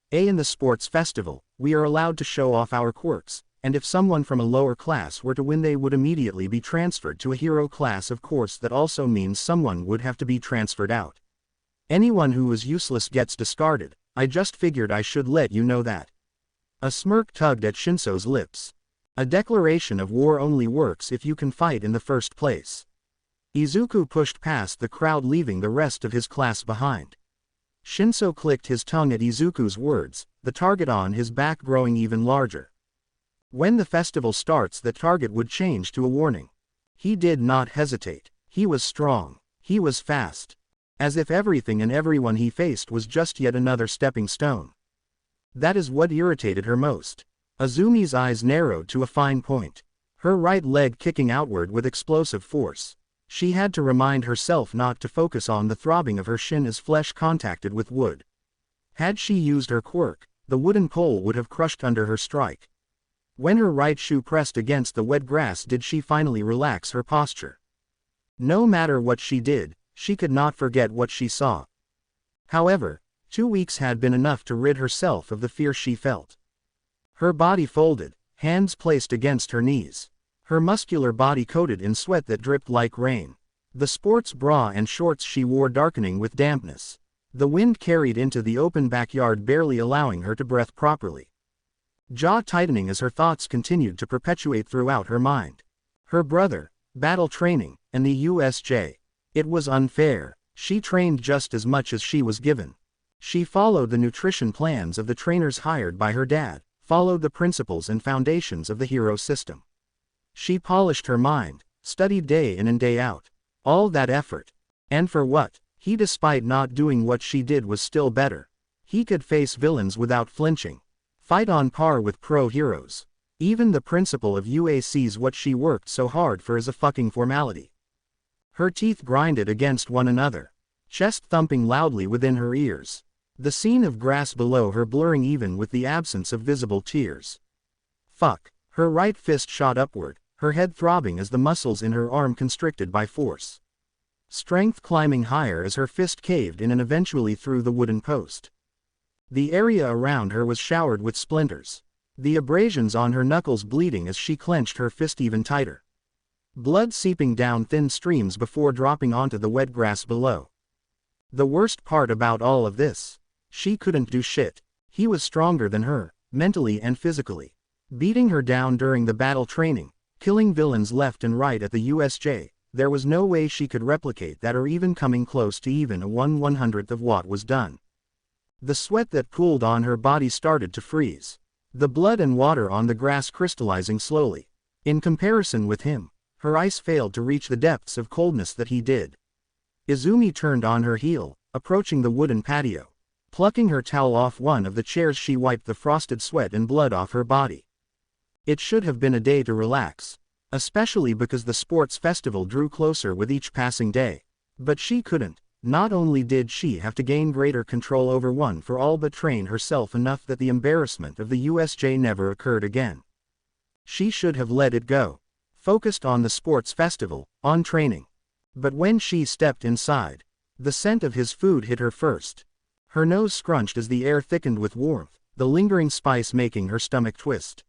In the sports festival, we are allowed to show off our quirks, and if someone from a lower class were to win, they would immediately be transferred to a hero class. Of course, that also means someone would have to be transferred out. Anyone who is useless gets discarded. I just figured I should let you know that. A smirk tugged at Shinso's lips. A declaration of war only works if you can fight in the first place. Izuku pushed past the crowd, leaving the rest of his class behind. Shinso clicked his tongue at Izuku's words, the target on his back growing even larger. When the festival starts, the target would change to a warning. He did not hesitate. He was strong. He was fast. As if everything and everyone he faced was just yet another stepping stone. That is what irritated her most. Azumi's eyes narrowed to a fine point. Her right leg kicking outward with explosive force. She had to remind herself not to focus on the throbbing of her shin as flesh contacted with wood. Had she used her quirk, the wooden pole would have crushed under her strike. When her right shoe pressed against the wet grass did she finally relax her posture. No matter what she did, she could not forget what she saw. However, 2 weeks had been enough to rid herself of the fear she felt. Her body folded, hands placed against her knees. Her muscular body coated in sweat that dripped like rain. The sports bra and shorts she wore darkening with dampness. The wind carried into the open backyard, barely allowing her to breathe properly. Jaw tightening as her thoughts continued to perpetuate throughout her mind. Her brother, battle training, and the USJ. It was unfair. She trained just as much as she was given. She followed the nutrition plans of the trainers hired by her dad, followed the principles and foundations of the hero system. She polished her mind, studied day in and day out. All that effort. And for what? He, despite not doing what she did, was still better. He could face villains without flinching. Fight on par with pro heroes. Even the principal of UA sees what she worked so hard for as a fucking formality. Her teeth grinded against one another. Chest thumping loudly within her ears. The scene of grass below her blurring even with the absence of visible tears. Fuck. Her right fist shot upward, her head throbbing as the muscles in her arm constricted by force. Strength climbing higher as her fist caved in and eventually through the wooden post. The area around her was showered with splinters. The abrasions on her knuckles bleeding as she clenched her fist even tighter. Blood seeping down thin streams before dropping onto the wet grass below. The worst part about all of this? She couldn't do shit. He was stronger than her, mentally and physically. Beating her down during the battle training, killing villains left and right at the USJ, there was no way she could replicate that or even coming close to even a 1/100th of what was done. The sweat that pooled on her body started to freeze. The blood and water on the grass crystallizing slowly. In comparison with him, her ice failed to reach the depths of coldness that he did. Izumi turned on her heel, approaching the wooden patio. Plucking her towel off one of the chairs, she wiped the frosted sweat and blood off her body. It should have been a day to relax. Especially because the sports festival drew closer with each passing day. But she couldn't. Not only did she have to gain greater control over one for all but train herself enough that the embarrassment of the USJ never occurred again. She should have let it go. Focused on the sports festival, on training. But when she stepped inside, the scent of his food hit her first. Her nose scrunched as the air thickened with warmth, the lingering spice making her stomach twist.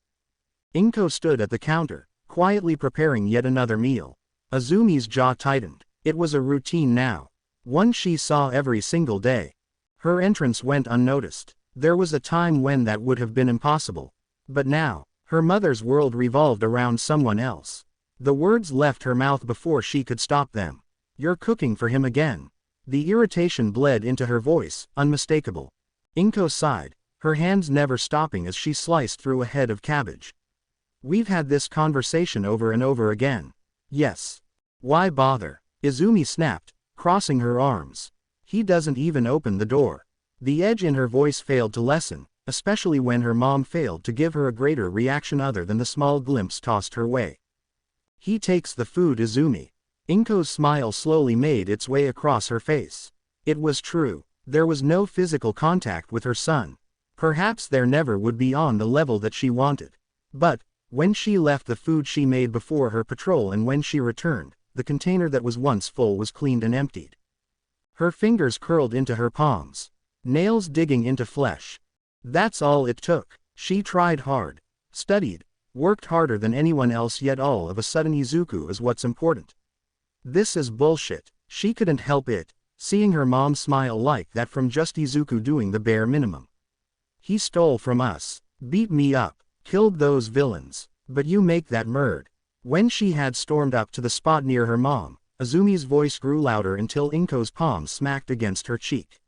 Inko stood at the counter, quietly preparing yet another meal. Azumi's jaw tightened. It was a routine now. One she saw every single day. Her entrance went unnoticed. There was a time when that would have been impossible. But now, her mother's world revolved around someone else. The words left her mouth before she could stop them. "You're cooking for him again." The irritation bled into her voice, unmistakable. Inko sighed, her hands never stopping as she sliced through a head of cabbage. "We've had this conversation over and over again." "Yes. Why bother?" Izumi snapped, crossing her arms. "He doesn't even open the door." The edge in her voice failed to lessen, especially when her mom failed to give her a greater reaction other than the small glimpse tossed her way. "He takes the food, Izumi." Inko's smile slowly made its way across her face. It was true. There was no physical contact with her son. Perhaps there never would be on the level that she wanted. But, when she left the food she made before her patrol and when she returned, the container that was once full was cleaned and emptied. Her fingers curled into her palms. Nails digging into flesh. That's all it took. She tried hard. Studied. Worked harder than anyone else, yet all of a sudden Izuku is what's important. This is bullshit. She couldn't help it, seeing her mom smile like that from just Izuku doing the bare minimum. "He stole from us. Beat me up. Killed those villains. But you make that murd. When she had stormed up to the spot near her mom, Azumi's voice grew louder until Inko's palm smacked against her cheek.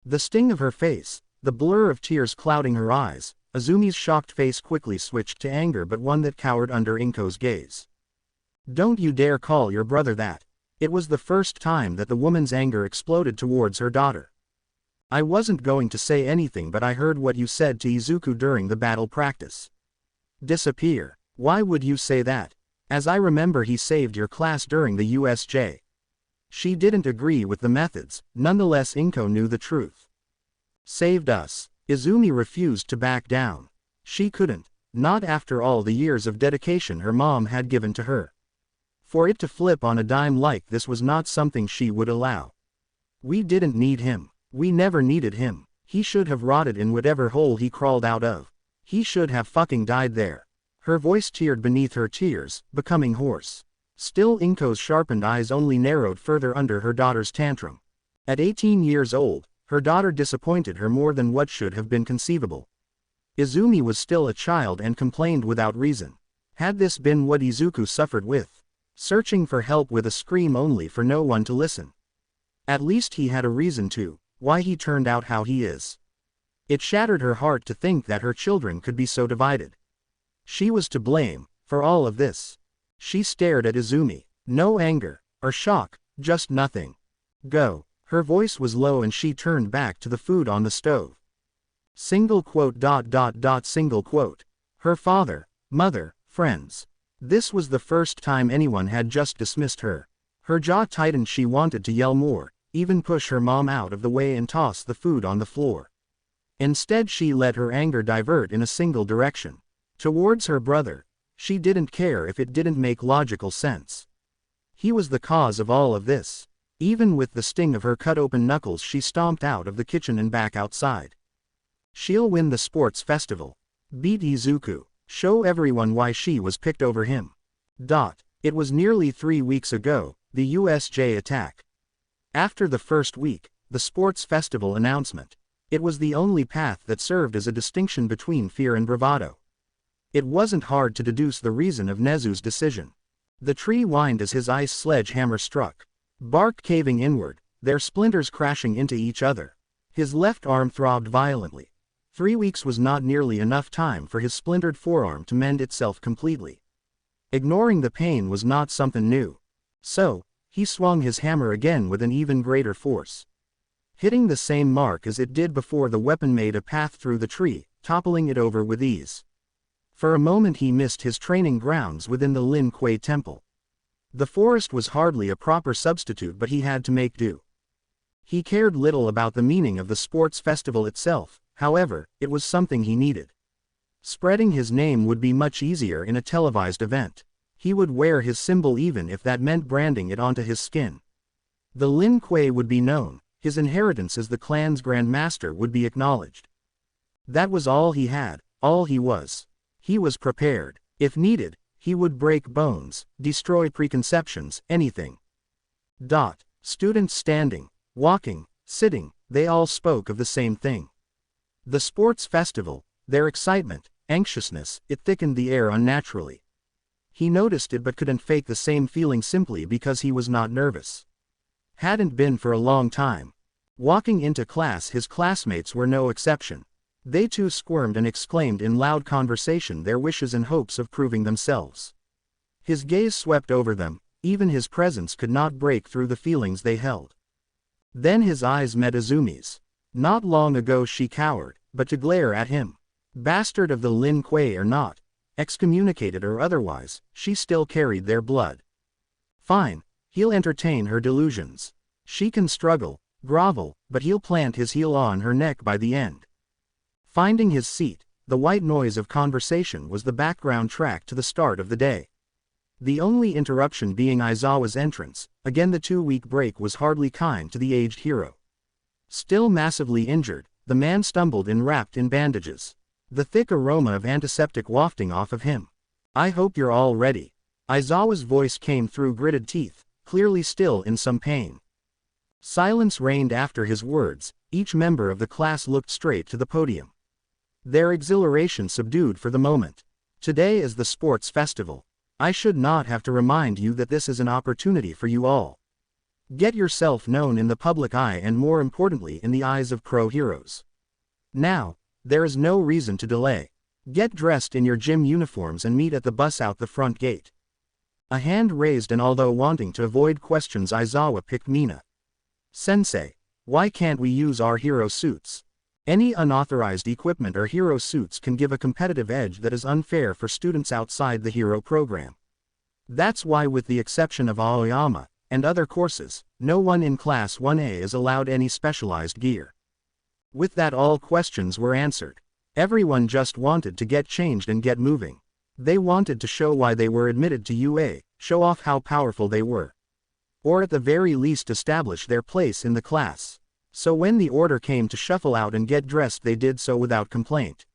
The sting of her face, the blur of tears clouding her eyes, Azumi's shocked face quickly switched to anger, but one that cowered under Inko's gaze. Don't you dare call your brother that. It was the first time that the woman's anger exploded towards her daughter. I wasn't going to say anything, but I heard what you said to Izuku during the battle practice. Disappear. Why would you say that? As I remember, he saved your class during the USJ. She didn't agree with the methods, nonetheless Inko knew the truth. Saved us. Izumi refused to back down. She couldn't, not after all the years of dedication her mom had given to her. For it to flip on a dime like this was not something she would allow. We didn't need him. We never needed him. He should have rotted in whatever hole he crawled out of. He should have fucking died there. Her voice teared beneath her tears, becoming hoarse. Still Inko's sharpened eyes only narrowed further under her daughter's tantrum. At 18 years old, her daughter disappointed her more than what should have been conceivable. Izumi was still a child and complained without reason. Had this been what Izuku suffered with? Searching for help with a scream only for no one to listen. At least he had a reason to, why he turned out how he is. It shattered her heart to think that her children could be so divided. She was to blame, for all of this. She stared at Izumi. No anger, or shock, just nothing. Go. Her voice was low and she turned back to the food on the stove. Single quote. Her father, mother, friends. This was the first time anyone had just dismissed her. Her jaw tightened. She wanted to yell more, even push her mom out of the way and toss the food on the floor. Instead she let her anger divert in a single direction. Towards her brother. She didn't care if it didn't make logical sense. He was the cause of all of this. Even with the sting of her cut-open knuckles she stomped out of the kitchen and back outside. She'll win the sports festival. Beat Izuku. Show everyone why she was picked over him. It was nearly 3 weeks ago, the USJ attack. After the first week, the sports festival announcement. It was the only path that served as a distinction between fear and bravado. It wasn't hard to deduce the reason of Nezu's decision. The tree whined as his ice sledgehammer struck. Bark caving inward, their splinters crashing into each other. His left arm throbbed violently. 3 weeks was not nearly enough time for his splintered forearm to mend itself completely. Ignoring the pain was not something new. So, he swung his hammer again with an even greater force. Hitting the same mark as it did before, the weapon made a path through the tree, toppling it over with ease. For a moment he missed his training grounds within the Lin Kuei temple. The forest was hardly a proper substitute, but he had to make do. He cared little about the meaning of the sports festival itself, however, it was something he needed. Spreading his name would be much easier in a televised event. He would wear his symbol even if that meant branding it onto his skin. The Lin Kuei would be known, his inheritance as the clan's Grand Master would be acknowledged. That was all he had, all he was. He was prepared. If needed, he would break bones, destroy preconceptions, anything. Students standing, walking, sitting, they all spoke of the same thing. The sports festival, their excitement, anxiousness, it thickened the air unnaturally. He noticed it but couldn't fake the same feeling simply because he was not nervous. Hadn't been for a long time. Walking into class, his classmates were no exception. They too squirmed and exclaimed in loud conversation their wishes and hopes of proving themselves. His gaze swept over them, even his presence could not break through the feelings they held. Then his eyes met Izumi's. Not long ago she cowered, but to glare at him. Bastard of the Lin Kuei or not, excommunicated or otherwise, she still carried their blood. Fine, he'll entertain her delusions. She can struggle, grovel, but he'll plant his heel on her neck by the end. Finding his seat, the white noise of conversation was the background track to the start of the day. The only interruption being Aizawa's entrance. Again, the 2-week break was hardly kind to the aged hero. Still massively injured, the man stumbled in wrapped in bandages. The thick aroma of antiseptic wafting off of him. I hope you're all ready. Aizawa's voice came through gritted teeth, clearly still in some pain. Silence reigned after his words. Each member of the class looked straight to the podium. Their exhilaration subdued for the moment. Today is the sports festival. I should not have to remind you that this is an opportunity for you all. Get yourself known in the public eye and more importantly in the eyes of pro heroes. Now, there is no reason to delay. Get dressed in your gym uniforms and meet at the bus out the front gate. A hand raised, and although wanting to avoid questions, Aizawa picked Mina. Sensei, why can't we use our hero suits? Any unauthorized equipment or hero suits can give a competitive edge that is unfair for students outside the hero program. That's why, with the exception of Aoyama and other courses, no one in Class 1A is allowed any specialized gear. With that, all questions were answered. Everyone just wanted to get changed and get moving. They wanted to show why they were admitted to UA, show off how powerful they were. Or at the very least establish their place in the class. So when the order came to shuffle out and get dressed, they did so without complaint.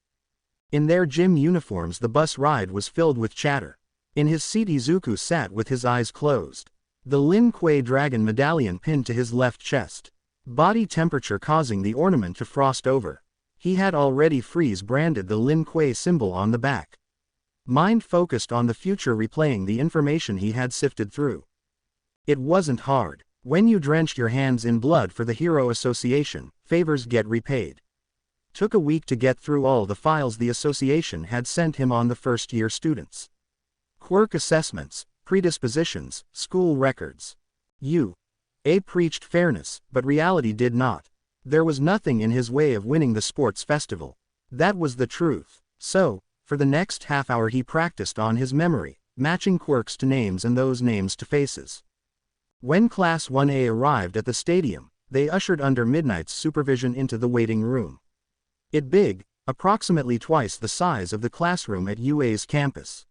In their gym uniforms, the bus ride was filled with chatter. In his seat, Izuku sat with his eyes closed. The Lin Kuei dragon medallion pinned to his left chest. Body temperature causing the ornament to frost over. He had already freeze branded the Lin Kuei symbol on the back. Mind focused on the future, replaying the information he had sifted through. It wasn't hard. When you drenched your hands in blood for the Hero Association, favors get repaid. Took a week to get through all the files the association had sent him on the first-year students. Quirk assessments, predispositions, school records. UA preached fairness, but reality did not. There was nothing in his way of winning the sports festival. That was the truth. So, for the next half hour he practiced on his memory, matching quirks to names and those names to faces. When Class 1A arrived at the stadium, they ushered under Midnight's supervision into the waiting room. It big, approximately twice the size of the classroom at UA's campus.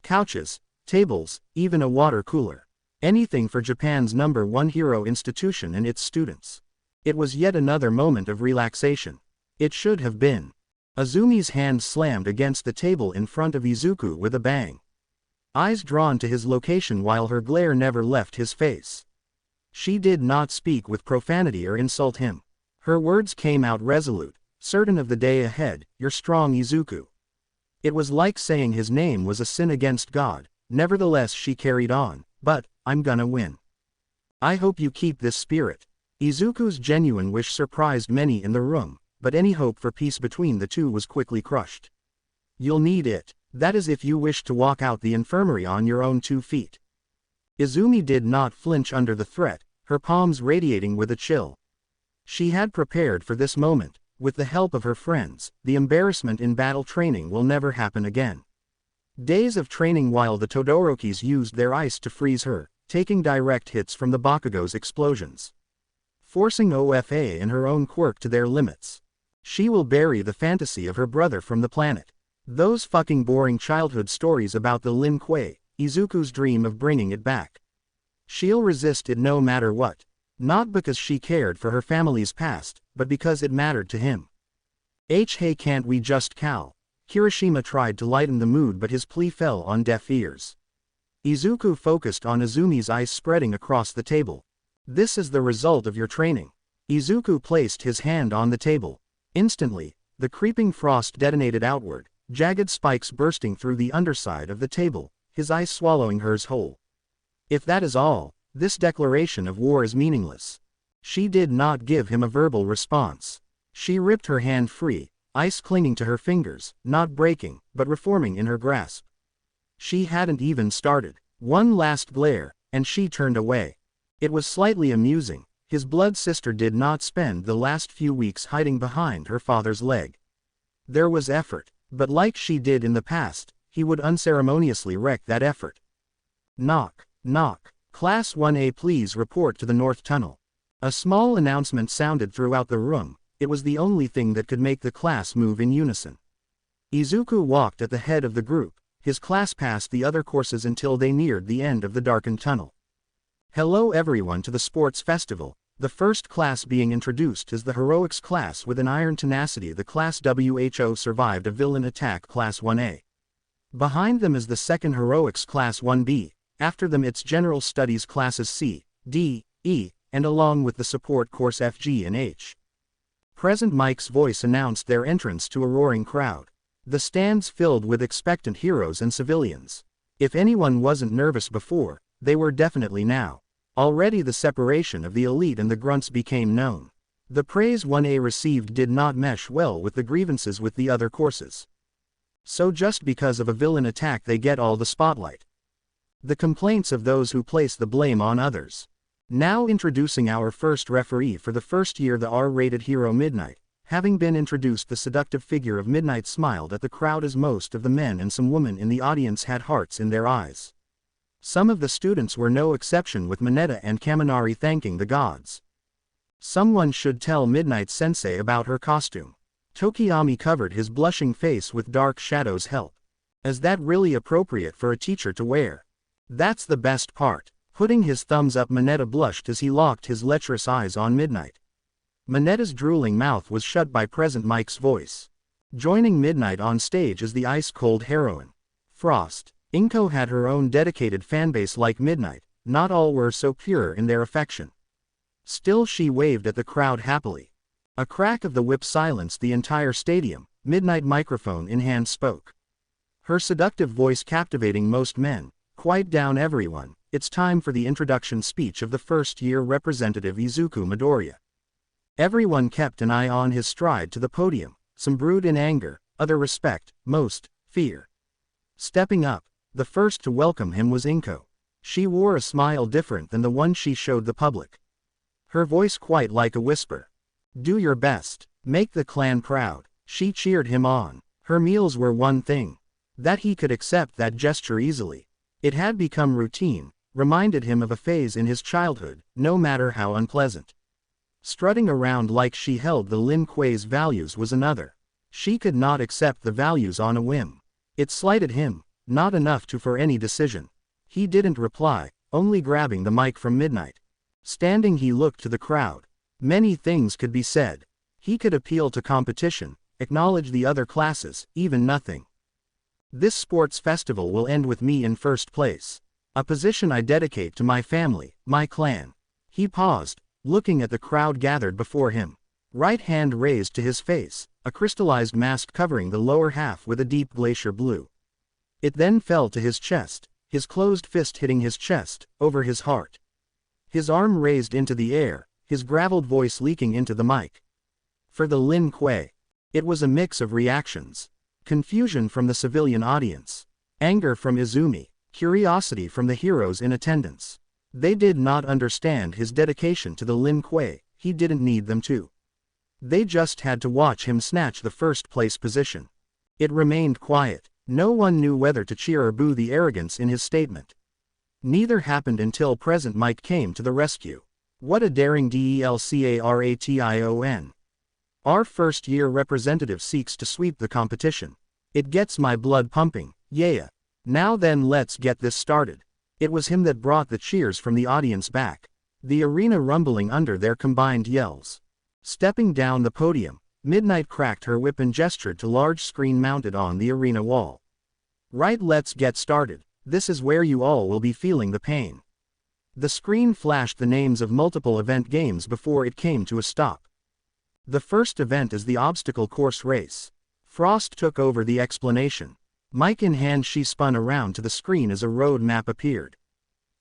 Couches, tables, even a water cooler. Anything for Japan's #1 hero institution and its students. It was yet another moment of relaxation. It should have been. Azumi's hand slammed against the table in front of Izuku with a bang. Eyes drawn to his location while her glare never left his face. She did not speak with profanity or insult him. Her words came out resolute, certain of the day ahead. You're strong, Izuku. It was like saying his name was a sin against God. Nevertheless, she carried on. But, I'm gonna win. I hope you keep this spirit. Izuku's genuine wish surprised many in the room, but any hope for peace between the two was quickly crushed. You'll need it. That is, if you wish to walk out the infirmary on your own 2 feet. Izumi did not flinch under the threat, her palms radiating with a chill. She had prepared for this moment. With the help of her friends, the embarrassment in battle training will never happen again. Days of training while the Todorokis used their ice to freeze her, taking direct hits from the Bakugo's explosions. Forcing OFA and her own quirk to their limits. She will bury the fantasy of her brother from the planet. Those fucking boring childhood stories about the Lin Kuei, Izuku's dream of bringing it back. She'll resist it no matter what. Not because she cared for her family's past, but because it mattered to him. Hey, can't we just Cal? Kirishima tried to lighten the mood, but his plea fell on deaf ears. Izuku focused on Azumi's ice spreading across the table. This is the result of your training. Izuku placed his hand on the table. Instantly, the creeping frost detonated outward, jagged spikes bursting through the underside of the table, his ice swallowing hers whole. If that is all, this declaration of war is meaningless. She did not give him a verbal response. She ripped her hand free, ice clinging to her fingers, not breaking, but reforming in her grasp. She hadn't even started. One last glare, and she turned away. It was slightly amusing. His blood sister did not spend the last few weeks hiding behind her father's leg. There was effort, but like she did in the past, he would unceremoniously wreck that effort. Knock, knock. Class 1A, please report to the North Tunnel. A small announcement sounded throughout the room. It was the only thing that could make the class move in unison. Izuku walked at the head of the group, his class past the other courses until they neared the end of the darkened tunnel. Hello everyone to the sports festival. The first class being introduced is the Heroics class. With an iron tenacity, the class WHO survived a villain attack. Class 1A. Behind them is the second Heroics class 1B, after them its General Studies classes C, D, E, and along with the support course FG and H. Present Mike's voice announced their entrance to a roaring crowd. The stands filled with expectant heroes and civilians. If anyone wasn't nervous before, they were definitely now. Already the separation of the elite and the grunts became known. The praise 1A received did not mesh well with the grievances with the other courses. So just because of a villain attack they get all the spotlight. The complaints of those who place the blame on others. Now introducing our first referee for the first year, the R-rated hero Midnight. Having been introduced, the seductive figure of Midnight smiled at the crowd as most of the men and some women in the audience had hearts in their eyes. Some of the students were no exception, with Mineta and Kaminari thanking the gods. Someone should tell Midnight Sensei about her costume. Tokiyami covered his blushing face with Dark Shadow's help. Is that really appropriate for a teacher to wear? That's the best part. Putting his thumbs up, Mineta blushed as he locked his lecherous eyes on Midnight. Mineta's drooling mouth was shut by present Mike's voice. Joining Midnight on stage is the ice-cold heroine, Frost. Inko had her own dedicated fanbase like Midnight, not all were so pure in their affection. Still she waved at the crowd happily. A crack of the whip silenced the entire stadium. Midnight, microphone in hand, spoke. Her seductive voice captivating most men. Quiet down everyone, it's time for the introduction speech of the first-year representative Izuku Midoriya. Everyone kept an eye on his stride to the podium, some brood in anger, other respect, most fear. Stepping up, the first to welcome him was Inko. She wore a smile different than the one she showed the public. Her voice quite like a whisper. Do your best, make the clan proud. She cheered him on. Her meals were one thing. That he could accept that gesture easily. It had become routine, reminded him of a phase in his childhood, no matter how unpleasant. Strutting around like she held the Lin Kuei's values was another. She could not accept the values on a whim. It slighted him, not enough to for any decision. He didn't reply, only grabbing the mic from Midnight. Standing, he looked to the crowd. Many things could be said. He could appeal to competition, acknowledge the other classes, even nothing. This sports festival will end with me in first place. A position I dedicate to my family, my clan. He paused, looking at the crowd gathered before him. Right hand raised to his face, a crystallized mask covering the lower half with a deep glacier blue. It then fell to his chest, his closed fist hitting his chest, over his heart. His arm raised into the air, his graveled voice leaking into the mic. For the Lin Kuei. It was a mix of reactions. Confusion from the civilian audience. Anger from Izumi. Curiosity from the heroes in attendance. They did not understand his dedication to the Lin Kuei. He didn't need them to. They just had to watch him snatch the first place position. It remained quiet. No one knew whether to cheer or boo the arrogance in his statement. Neither happened until present Mike came to the rescue. What a daring DELCARATION. Our first-year representative seeks to sweep the competition. It gets my blood pumping, yeah. Now then, let's get this started. It was him that brought the cheers from the audience back. The arena rumbling under their combined yells. Stepping down the podium, Midnight cracked her whip and gestured to large screen mounted on the arena wall. Right, let's get started. This is where you all will be feeling the pain. The screen flashed the names of multiple event games before it came to a stop. The first event is the obstacle course race. Frost took over the explanation. Mic in hand, she spun around to the screen as a road map appeared.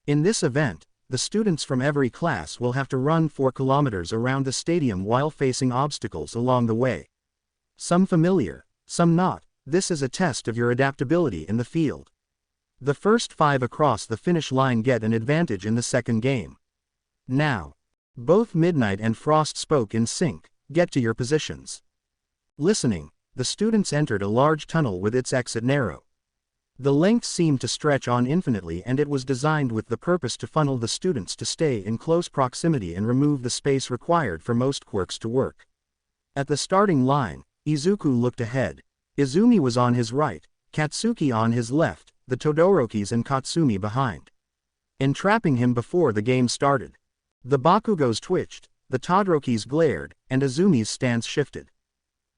In this event, the students from every class will have to run 4 kilometers around the stadium while facing obstacles along the way. Some familiar, some not. This is a test of your adaptability in the field. The first 5 across the finish line get an advantage in the second game. Now. Both Midnight and Frost spoke in sync. Get to your positions. Listening, the students entered a large tunnel with its exit narrow. The length seemed to stretch on infinitely, and it was designed with the purpose to funnel the students to stay in close proximity and remove the space required for most quirks to work. At the starting line, Izuku looked ahead. Izumi was on his right, Katsuki on his left, the Todorokis and Katsumi behind. Entrapping him before the game started. The Bakugos twitched, the Todorokis glared, and Izumi's stance shifted.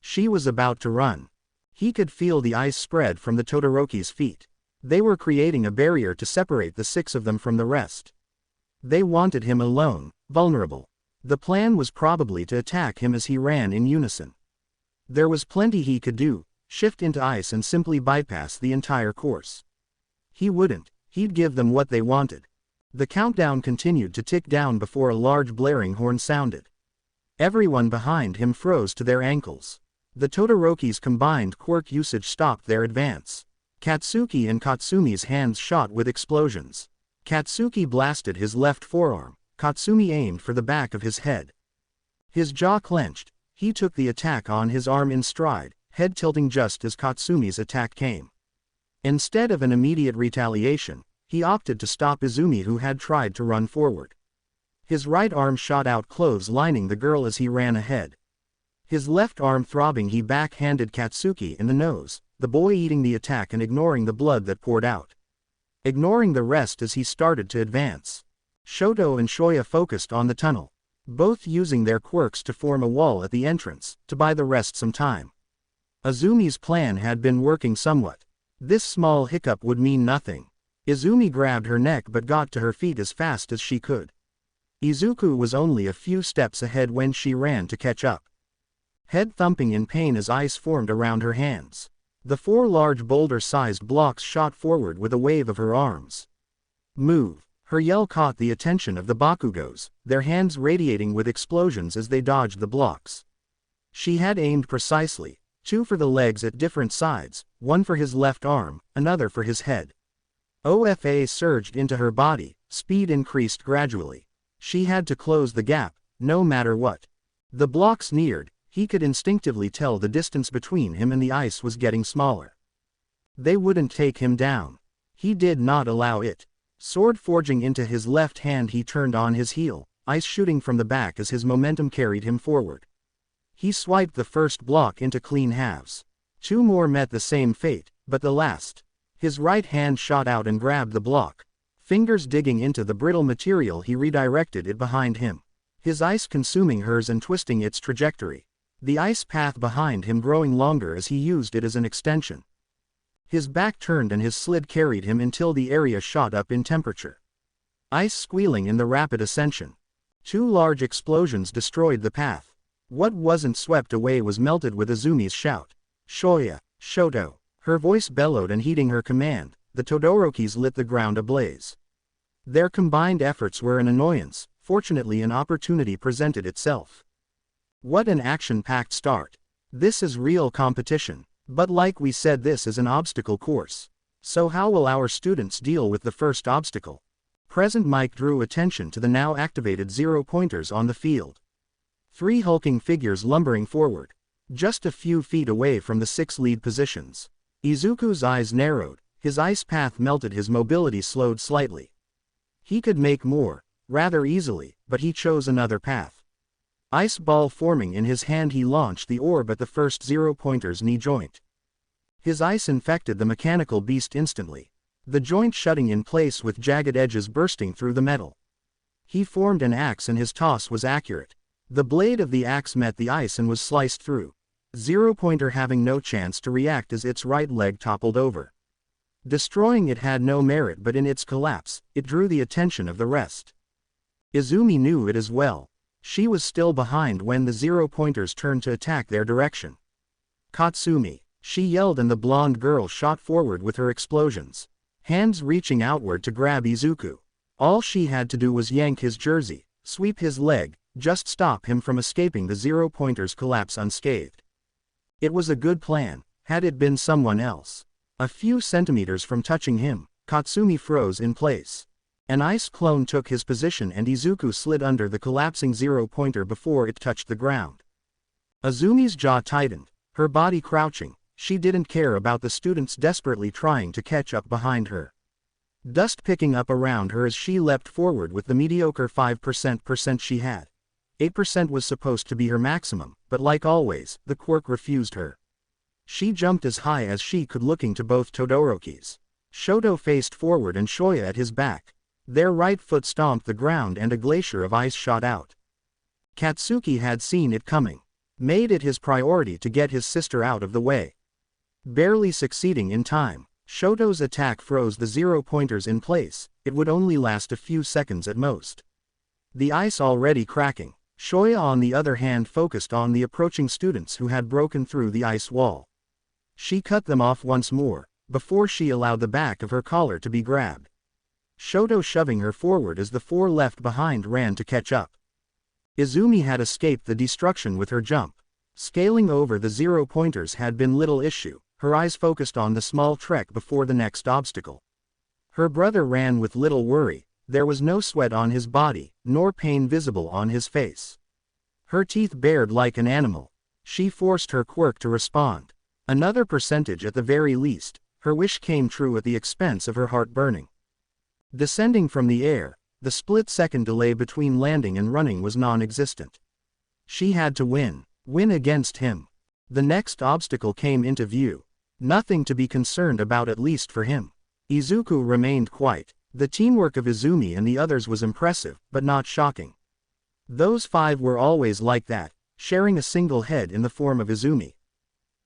She was about to run. He could feel the ice spread from the Todorokis' feet. They were creating a barrier to separate the 6 of them from the rest. They wanted him alone, vulnerable. The plan was probably to attack him as he ran in unison. There was plenty he could do. shift into ice and simply bypass the entire course. He wouldn't, he'd give them what they wanted. The countdown continued to tick down before a large blaring horn sounded. Everyone behind him froze to their ankles. The Todoroki's combined quirk usage stopped their advance. Katsuki and Katsumi's hands shot with explosions. Katsuki blasted his left forearm, Katsumi aimed for the back of his head. His jaw clenched, he took the attack on his arm in stride, head tilting just as Katsumi's attack came. Instead of an immediate retaliation, he opted to stop Izumi, who had tried to run forward. His right arm shot out, clotheslining the girl as he ran ahead. His left arm throbbing, he backhanded Katsuki in the nose, the boy eating the attack and ignoring the blood that poured out. Ignoring the rest as he started to advance. Shoto and Shoya focused on the tunnel, both using their quirks to form a wall at the entrance, to buy the rest some time. Izumi's plan had been working somewhat. This small hiccup would mean nothing. Izumi grabbed her neck but got to her feet as fast as she could. Izuku was only a few steps ahead when she ran to catch up. Head thumping in pain as ice formed around her hands. The 4 large boulder-sized blocks shot forward with a wave of her arms. Move! Her yell caught the attention of the Bakugos, their hands radiating with explosions as they dodged the blocks. She had aimed precisely, 2 for the legs at different sides, 1 for his left arm, another for his head. OFA surged into her body, speed increased gradually. She had to close the gap, no matter what. The blocks neared, he could instinctively tell the distance between him and the ice was getting smaller. They wouldn't take him down. He did not allow it. Sword forging into his left hand, he turned on his heel, ice shooting from the back as his momentum carried him forward. He swiped the first block into clean halves. 2 more met the same fate, but the last. His right hand shot out and grabbed the block. Fingers digging into the brittle material, he redirected it behind him. His ice consuming hers and twisting its trajectory. The ice path behind him growing longer as he used it as an extension. His back turned and his slid carried him until the area shot up in temperature. Ice squealing in the rapid ascension. 2 large explosions destroyed the path. What wasn't swept away was melted with Izumi's shout. Shoya, Shoto. Her voice bellowed and heeding her command, the Todorokis lit the ground ablaze. Their combined efforts were an annoyance. Fortunately, an opportunity presented itself. What an action-packed start. This is real competition. But like we said, this is an obstacle course. So how will our students deal with the first obstacle? Present Mike drew attention to the now activated 0-pointers on the field. 3 hulking figures lumbering forward. Just a few feet away from the 6 lead positions. Izuku's eyes narrowed, his ice path melted, his mobility slowed slightly. He could make more, rather easily, but he chose another path. Ice ball forming in his hand, he launched the orb at the first 0-pointer's knee joint. His ice infected the mechanical beast instantly, the joint shutting in place with jagged edges bursting through the metal. He formed an axe and his toss was accurate. The blade of the axe met the ice and was sliced through. 0-pointer having no chance to react as its right leg toppled over. Destroying it had no merit, but in its collapse, it drew the attention of the rest. Izumi knew it as well. She was still behind when the 0-pointers turned to attack their direction. Katsumi, she yelled, and the blonde girl shot forward with her explosions, hands reaching outward to grab Izuku. All she had to do was yank his jersey, sweep his leg, just stop him from escaping the 0-pointers' collapse unscathed. It was a good plan, had it been someone else. A few centimeters from touching him, Katsumi froze in place. An ice clone took his position and Izuku slid under the collapsing 0-pointer before it touched the ground. Izumi's jaw tightened, her body crouching. She didn't care about the students desperately trying to catch up behind her. Dust picking up around her as she leapt forward with the mediocre 5% she had. 8% was supposed to be her maximum, but like always, the quirk refused her. She jumped as high as she could, looking to both Todorokis. Shoto faced forward and Shoya at his back. Their right foot stomped the ground and a glacier of ice shot out. Katsuki had seen it coming. Made it his priority to get his sister out of the way. Barely succeeding in time, Shoto's attack froze the 0-pointers in place. It would only last a few seconds at most. The ice already cracking, Shoya on the other hand focused on the approaching students who had broken through the ice wall. She cut them off once more, before she allowed the back of her collar to be grabbed. Shoto shoving her forward as the four left behind ran to catch up. Izumi had escaped the destruction with her jump. Scaling over the 0-pointers had been little issue, her eyes focused on the small trek before the next obstacle. Her brother ran with little worry, there was no sweat on his body, nor pain visible on his face. Her teeth bared like an animal. She forced her quirk to respond. Another percentage at the very least, her wish came true at the expense of her heart burning. Descending from the air, the split-second delay between landing and running was non-existent. She had to win against him. The next obstacle came into view. Nothing to be concerned about, at least for him. Izuku remained quiet. The teamwork of Izumi and the others was impressive, but not shocking. Those 5 were always like that, sharing a single head in the form of Izumi.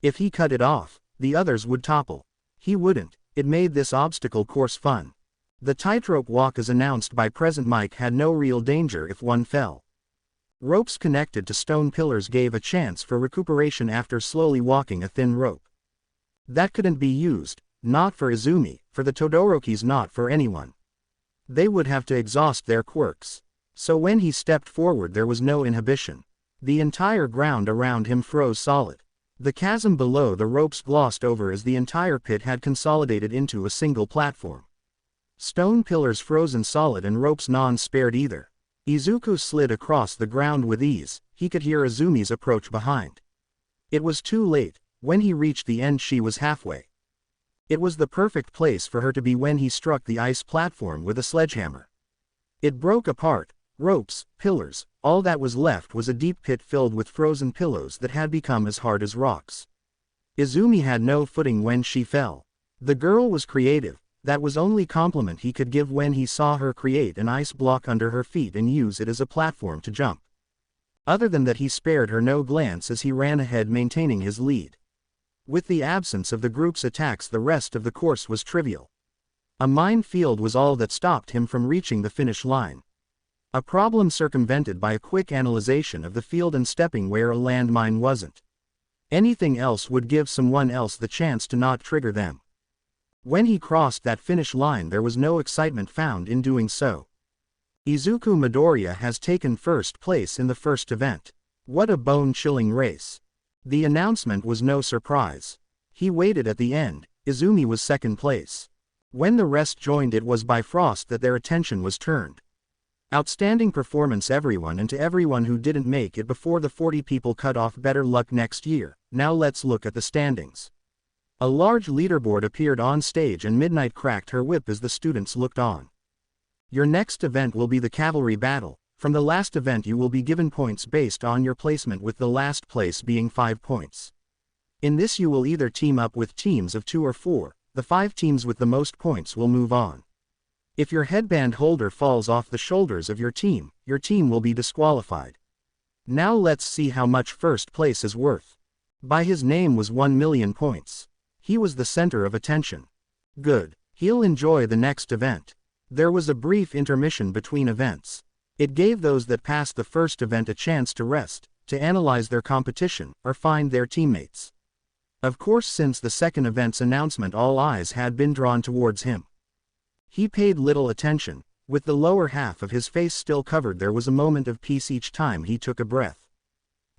If he cut it off, the others would topple. He wouldn't. It made this obstacle course fun. The tightrope walk as announced by Present Mike had no real danger if one fell. Ropes connected to stone pillars gave a chance for recuperation after slowly walking a thin rope. That couldn't be used, not for Izumi, for the Todorokis, not for anyone. They would have to exhaust their quirks. So when he stepped forward there was no inhibition. The entire ground around him froze solid. The chasm below the ropes glossed over as the entire pit had consolidated into a single platform. Stone pillars frozen solid and ropes none spared either. Izuku slid across the ground with ease, he could hear Izumi's approach behind. It was too late, when he reached the end she was halfway. It was the perfect place for her to be when he struck the ice platform with a sledgehammer. It broke apart, ropes, pillars, all that was left was a deep pit filled with frozen pillows that had become as hard as rocks. Izumi had no footing when she fell. The girl was creative. That was only compliment he could give when he saw her create an ice block under her feet and use it as a platform to jump. Other than that he spared her no glance as he ran ahead maintaining his lead. With the absence of the group's attacks the rest of the course was trivial. A minefield was all that stopped him from reaching the finish line. A problem circumvented by a quick analyzation of the field and stepping where a landmine wasn't. Anything else would give someone else the chance to not trigger them. When he crossed that finish line there was no excitement found in doing so. Izuku Midoriya has taken first place in the first event. What a bone-chilling race. The announcement was no surprise. He waited at the end, Izumi was second place. When the rest joined it was by Frost that their attention was turned. Outstanding performance everyone, and to everyone who didn't make it before the 40 people cut off, better luck next year. Now let's look at the standings. A large leaderboard appeared on stage and Midnight cracked her whip as the students looked on. Your next event will be the cavalry battle. From the last event you will be given points based on your placement, with the last place being 5 points. In this you will either team up with teams of 2 or 4, the 5 teams with the most points will move on. If your headband holder falls off the shoulders of your team will be disqualified. Now let's see how much first place is worth. By his name was 1,000,000 points. He was the center of attention. Good. He'll enjoy the next event. There was a brief intermission between events. It gave those that passed the first event a chance to rest, to analyze their competition, or find their teammates. Of course, since the second event's announcement all eyes had been drawn towards him. He paid little attention. With the lower half of his face still covered there was a moment of peace each time he took a breath.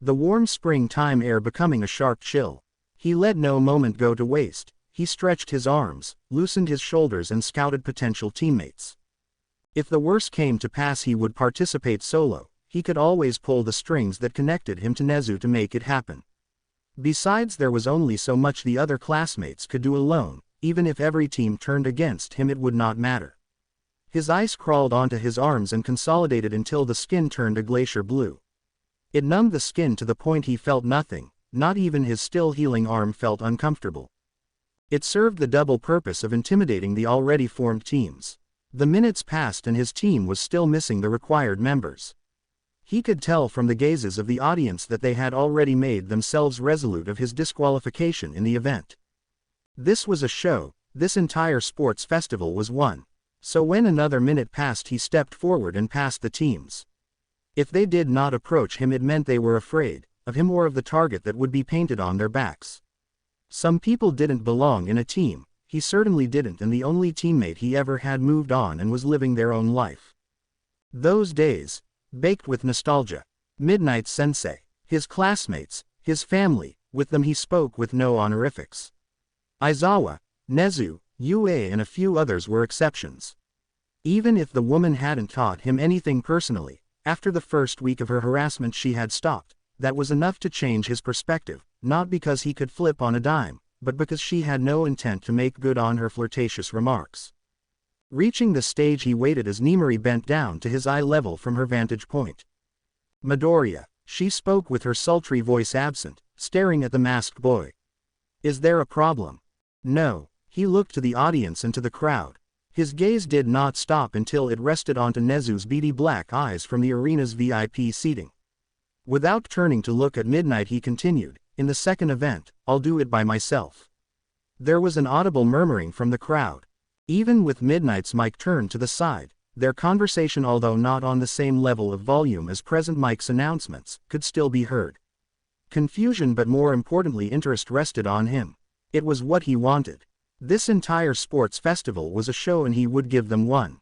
The warm springtime air becoming a sharp chill. He let no moment go to waste. He stretched his arms, loosened his shoulders and scouted potential teammates. If the worst came to pass he would participate solo. He could always pull the strings that connected him to Nezu to make it happen. Besides, there was only so much the other classmates could do alone. Even if every team turned against him it would not matter. His ice crawled onto his arms and consolidated until the skin turned a glacier blue. It numbed the skin to the point he felt nothing. Not even his still healing arm felt uncomfortable. It served the double purpose of intimidating the already formed teams. The minutes passed and his team was still missing the required members. He could tell from the gazes of the audience that they had already made themselves resolute of his disqualification in the event. This was a show, this entire sports festival was one. So when another minute passed he stepped forward and passed the teams. If they did not approach him it meant they were afraid of him or of the target that would be painted on their backs. Some people didn't belong in a team, he certainly didn't, and the only teammate he ever had moved on and was living their own life. Those days, baked with nostalgia. Midnight Sensei, his classmates, his family, with them he spoke with no honorifics. Aizawa, Nezu, Yue and a few others were exceptions. Even if the woman hadn't taught him anything personally, after the first week of her harassment she had stopped, that was enough to change his perspective, not because he could flip on a dime, but because she had no intent to make good on her flirtatious remarks. Reaching the stage he waited as Nemuri bent down to his eye level from her vantage point. Midoriya, she spoke with her sultry voice absent, staring at the masked boy. Is there a problem? No. He looked to the audience and to the crowd. His gaze did not stop until it rested onto Nezu's beady black eyes from the arena's VIP seating. Without turning to look at Midnight he continued, in the second event, I'll do it by myself. There was an audible murmuring from the crowd. Even with Midnight's mic turned to the side, their conversation, although not on the same level of volume as present Mike's announcements, could still be heard. Confusion but more importantly interest rested on him. It was what he wanted. This entire sports festival was a show and he would give them one.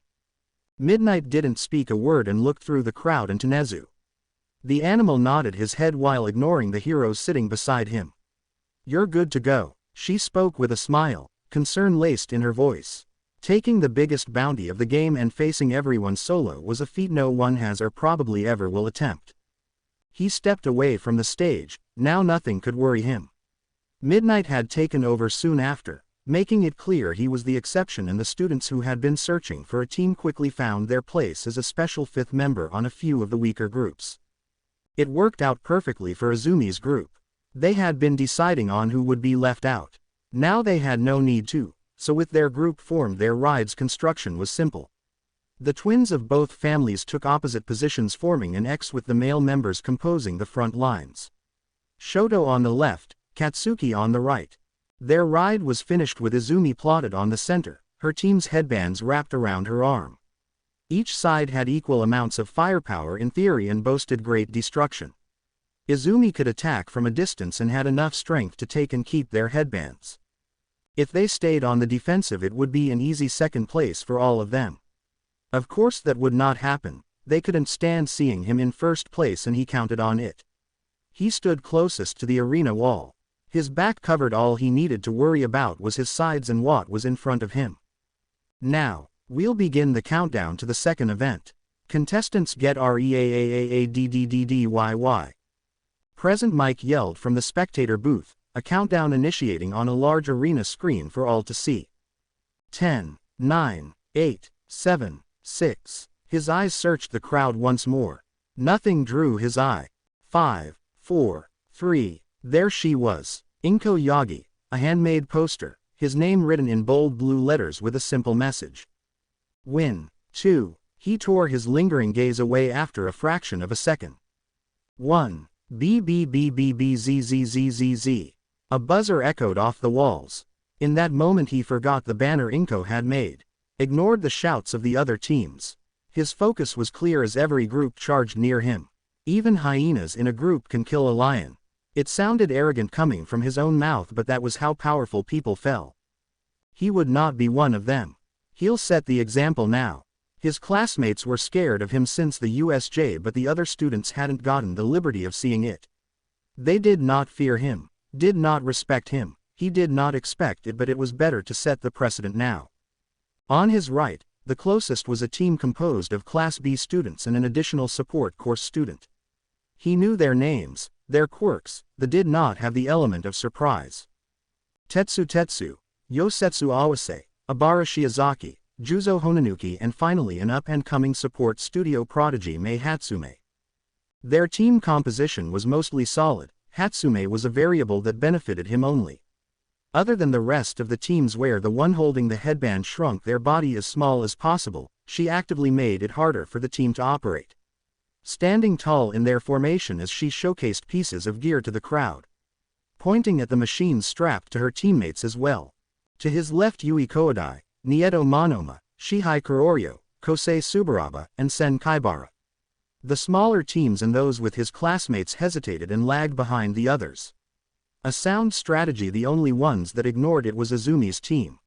Midnight didn't speak a word and looked through the crowd and to Nezu. The animal nodded his head while ignoring the heroes sitting beside him. You're good to go, she spoke with a smile, concern laced in her voice. Taking the biggest bounty of the game and facing everyone solo was a feat no one has or probably ever will attempt. He stepped away from the stage, now nothing could worry him. Midnight had taken over soon after, making it clear he was the exception, and the students who had been searching for a team quickly found their place as a special fifth member on a few of the weaker groups. It worked out perfectly for Izumi's group. They had been deciding on who would be left out. Now they had no need to. So with their group formed, their ride's construction was simple. The twins of both families took opposite positions, forming an X with the male members composing the front lines. Shoto on the left, Katsuki on the right. Their ride was finished with Izumi plotted on the center, her team's headbands wrapped around her arm. Each side had equal amounts of firepower in theory and boasted great destruction. Izumi could attack from a distance and had enough strength to take and keep their headbands. If they stayed on the defensive it would be an easy second place for all of them. Of course that would not happen, they couldn't stand seeing him in first place and he counted on it. He stood closest to the arena wall. His back covered, all he needed to worry about was his sides and what was in front of him. Now, we'll begin the countdown to the second event. Contestants get REAAAADDDDYY. Present Mike yelled from the spectator booth, a countdown initiating on a large arena screen for all to see. 10, 9, 8, 7, 6. His eyes searched the crowd once more. Nothing drew his eye. 5, 4, 3. There she was, Inko Yagi, a handmade poster, his name written in bold blue letters with a simple message. Win. 2. He tore his lingering gaze away after a fraction of a second. 1. BBBBBZZZZZ. A buzzer echoed off the walls. In that moment he forgot the banner Inko had made. Ignored the shouts of the other teams. His focus was clear as every group charged near him. Even hyenas in a group can kill a lion. It sounded arrogant coming from his own mouth, but that was how powerful people fell. He would not be one of them. He'll set the example now. His classmates were scared of him since the USJ, but the other students hadn't gotten the liberty of seeing it. They did not fear him. Did not respect him. He did not expect it, but it was better to set the precedent now. On his right, the closest was a team composed of Class B students and an additional support course student. He knew their names, their quirks, they did not have the element of surprise. Tetsu, Yosetsu Awase, Abara Shiozaki, Juzo Honanuki, and finally an up-and-coming support studio prodigy Mei Hatsume. Their team composition was mostly solid. Hatsume was a variable that benefited him only. Other than the rest of the teams, where the one holding the headband shrunk their body as small as possible, she actively made it harder for the team to operate. Standing tall in their formation as she showcased pieces of gear to the crowd. Pointing at the machines strapped to her teammates as well. To his left Yui Koudai, Nieto Monoma, Shihei Kuroryo, Kosei Subaraba, and Sen Kaibara. The smaller teams and those with his classmates hesitated and lagged behind the others. A sound strategy. The only ones that ignored it was Izumi's team.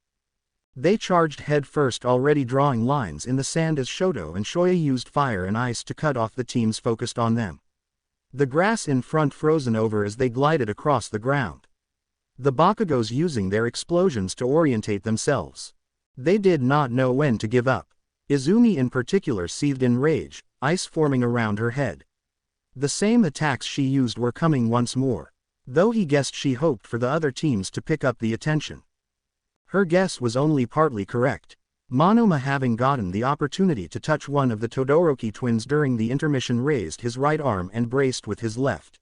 They charged head first, already drawing lines in the sand as Shoto and Shoya used fire and ice to cut off the teams focused on them. The grass in front frozen over as they glided across the ground. The Bakugos using their explosions to orientate themselves. They did not know when to give up. Izumi in particular seethed in rage, ice forming around her head. The same attacks she used were coming once more, though he guessed she hoped for the other teams to pick up the attention. Her guess was only partly correct. Monoma, having gotten the opportunity to touch one of the Todoroki twins during the intermission, raised his right arm and braced with his left.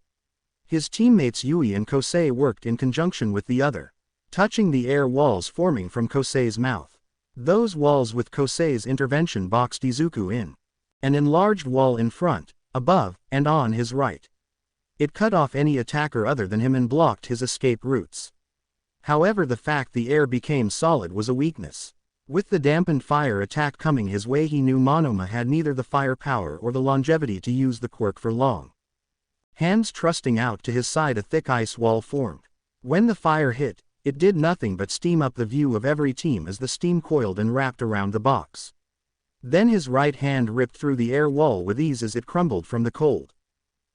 His teammates Yui and Kosei worked in conjunction with the other, touching the air walls forming from Kosei's mouth. Those walls with Kosei's intervention boxed Izuku in. An enlarged wall in front, above, and on his right. It cut off any attacker other than him and blocked his escape routes. However, the fact the air became solid was a weakness. With the dampened fire attack coming his way, he knew Monoma had neither the firepower or the longevity to use the quirk for long. Hands thrusting out to his side, a thick ice wall formed. When the fire hit, it did nothing but steam up the view of every team as the steam coiled and wrapped around the box. Then his right hand ripped through the air wall with ease as it crumbled from the cold.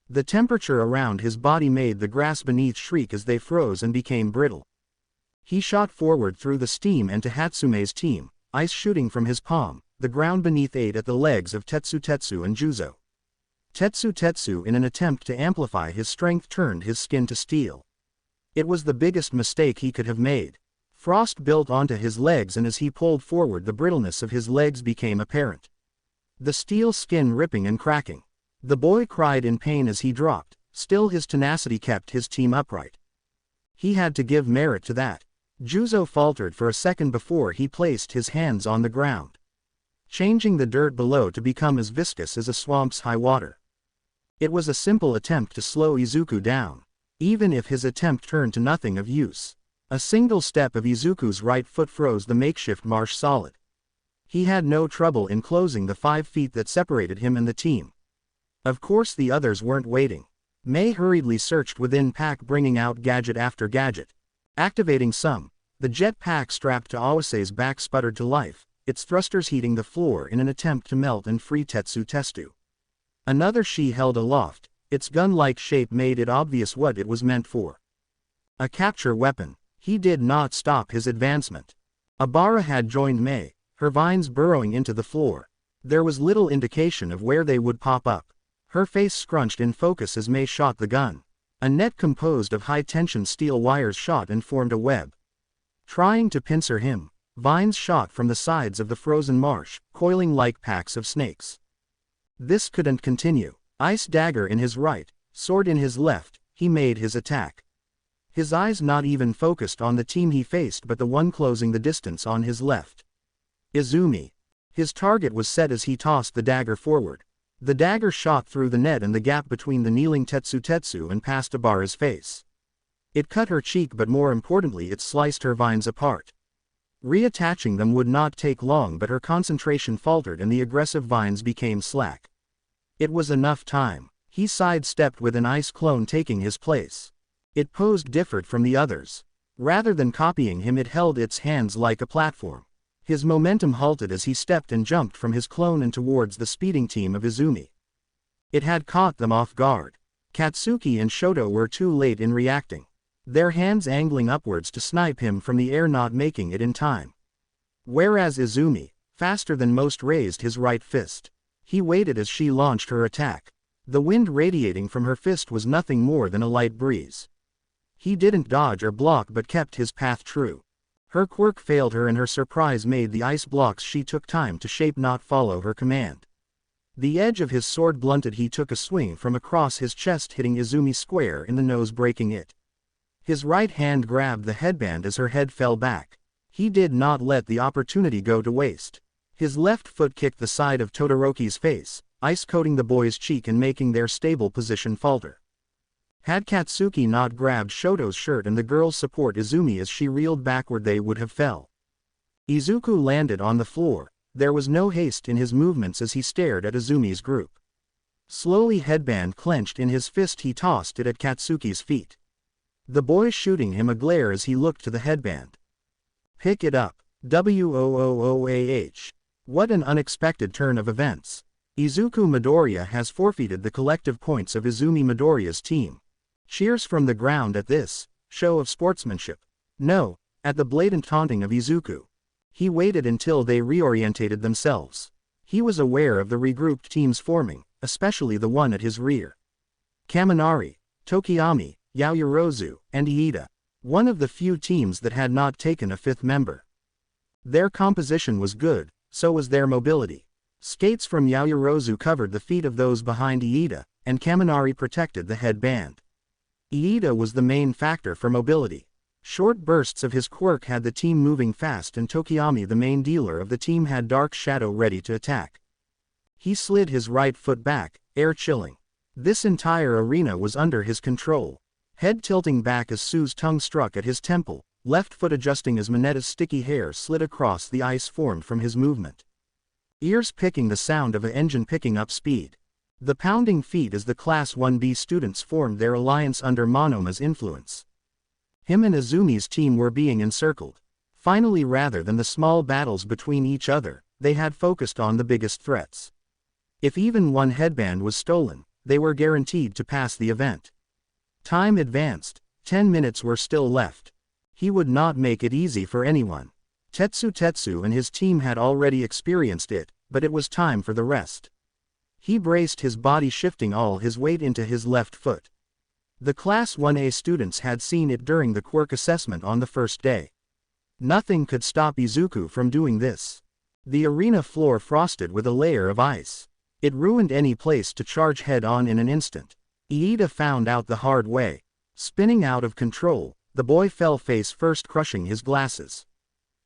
The temperature around his body made the grass beneath shriek as they froze and became brittle. He shot forward through the steam and to Hatsume's team, ice shooting from his palm. The ground beneath ate at the legs of Tetsu and Juzo. Tetsu, in an attempt to amplify his strength, turned his skin to steel. It was the biggest mistake he could have made. Frost built onto his legs, and as he pulled forward, the brittleness of his legs became apparent. The steel skin ripping and cracking. The boy cried in pain as he dropped, still his tenacity kept his team upright. He had to give merit to that. Juzo faltered for a second before he placed his hands on the ground, changing the dirt below to become as viscous as a swamp's high water. It was a simple attempt to slow Izuku down, even if his attempt turned to nothing of use. A single step of Izuku's right foot froze the makeshift marsh solid. He had no trouble in closing the 5 feet that separated him and the team. Of course the others weren't waiting. Mei hurriedly searched within pack, bringing out gadget after gadget. Activating some, the jet pack strapped to Awase's back sputtered to life, its thrusters heating the floor in an attempt to melt and free Tetsu. Another she held aloft, its gun-like shape made it obvious what it was meant for. A capture weapon. He did not stop his advancement. Abara had joined Mei, her vines burrowing into the floor. There was little indication of where they would pop up. Her face scrunched in focus as Mei shot the gun. A net composed of high-tension steel wires shot and formed a web. Trying to pincer him, vines shot from the sides of the frozen marsh, coiling like packs of snakes. This couldn't continue. Ice dagger in his right, sword in his left, he made his attack. His eyes not even focused on the team he faced but the one closing the distance on his left. Izumi. His target was set as he tossed the dagger forward. The dagger shot through the net and the gap between the kneeling Tetsu and past Abara's face. It cut her cheek, but more importantly it sliced her vines apart. Reattaching them would not take long, but her concentration faltered and the aggressive vines became slack. It was enough time. He sidestepped with an ice clone taking his place. It posed differed from the others. Rather than copying him, it held its hands like a platform. His momentum halted as he stepped and jumped from his clone and towards the speeding team of Izumi. It had caught them off guard. Katsuki and Shoto were too late in reacting, their hands angling upwards to snipe him from the air, not making it in time. Whereas Izumi, faster than most, raised his right fist. He waited as she launched her attack. The wind radiating from her fist was nothing more than a light breeze. He didn't dodge or block but kept his path true. Her quirk failed her and her surprise made the ice blocks she took time to shape not follow her command. The edge of his sword blunted, he took a swing from across his chest, hitting Izumi square in the nose, breaking it. His right hand grabbed the headband as her head fell back. He did not let the opportunity go to waste. His left foot kicked the side of Todoroki's face, ice coating the boy's cheek and making their stable position falter. Had Katsuki not grabbed Shoto's shirt and the girl's support Izumi as she reeled backward, they would have fell. Izuku landed on the floor. There was no haste in his movements as he stared at Izumi's group. Slowly, headband clenched in his fist, he tossed it at Katsuki's feet. the boy shooting him a glare as he looked to the headband. Pick it up. WOOOAH. What an unexpected turn of events. Izuku Midoriya has forfeited the collective points of Izumi Midoriya's team. Cheers from the ground at this show of sportsmanship. No, at the blatant taunting of Izuku. He waited until they reorientated themselves. He was aware of the regrouped teams forming, especially the one at his rear. Kaminari, Tokiyami, Yaoyorozu, and Iida. One of the few teams that had not taken a fifth member. Their composition was good, so was their mobility. Skates from Yaoyorozu covered the feet of those behind Iida, and Kaminari protected the headband. Iida was the main factor for mobility. Short bursts of his quirk had the team moving fast, and Tokiyami, the main dealer of the team, had Dark Shadow ready to attack. He slid his right foot back, air chilling. This entire arena was under his control. Head tilting back as Sue's tongue struck at his temple, left foot adjusting as Minetta's sticky hair slid across the ice formed from his movement. Ears picking the sound of an engine picking up speed. The pounding feet as the Class 1B students formed their alliance under Monoma's influence. Him and Izumi's team were being encircled. Finally, rather than the small battles between each other, they had focused on the biggest threats. If even one headband was stolen, they were guaranteed to pass the event. Time advanced. 10 minutes were still left. He would not make it easy for anyone. Tetsu and his team had already experienced it, but it was time for the rest. He braced his body, shifting all his weight into his left foot. The Class 1A students had seen it during the quirk assessment on the first day. Nothing could stop Izuku from doing this. The arena floor frosted with a layer of ice. It ruined any place to charge head-on in an instant. Iida found out the hard way. Spinning out of control, the boy fell face first, crushing his glasses.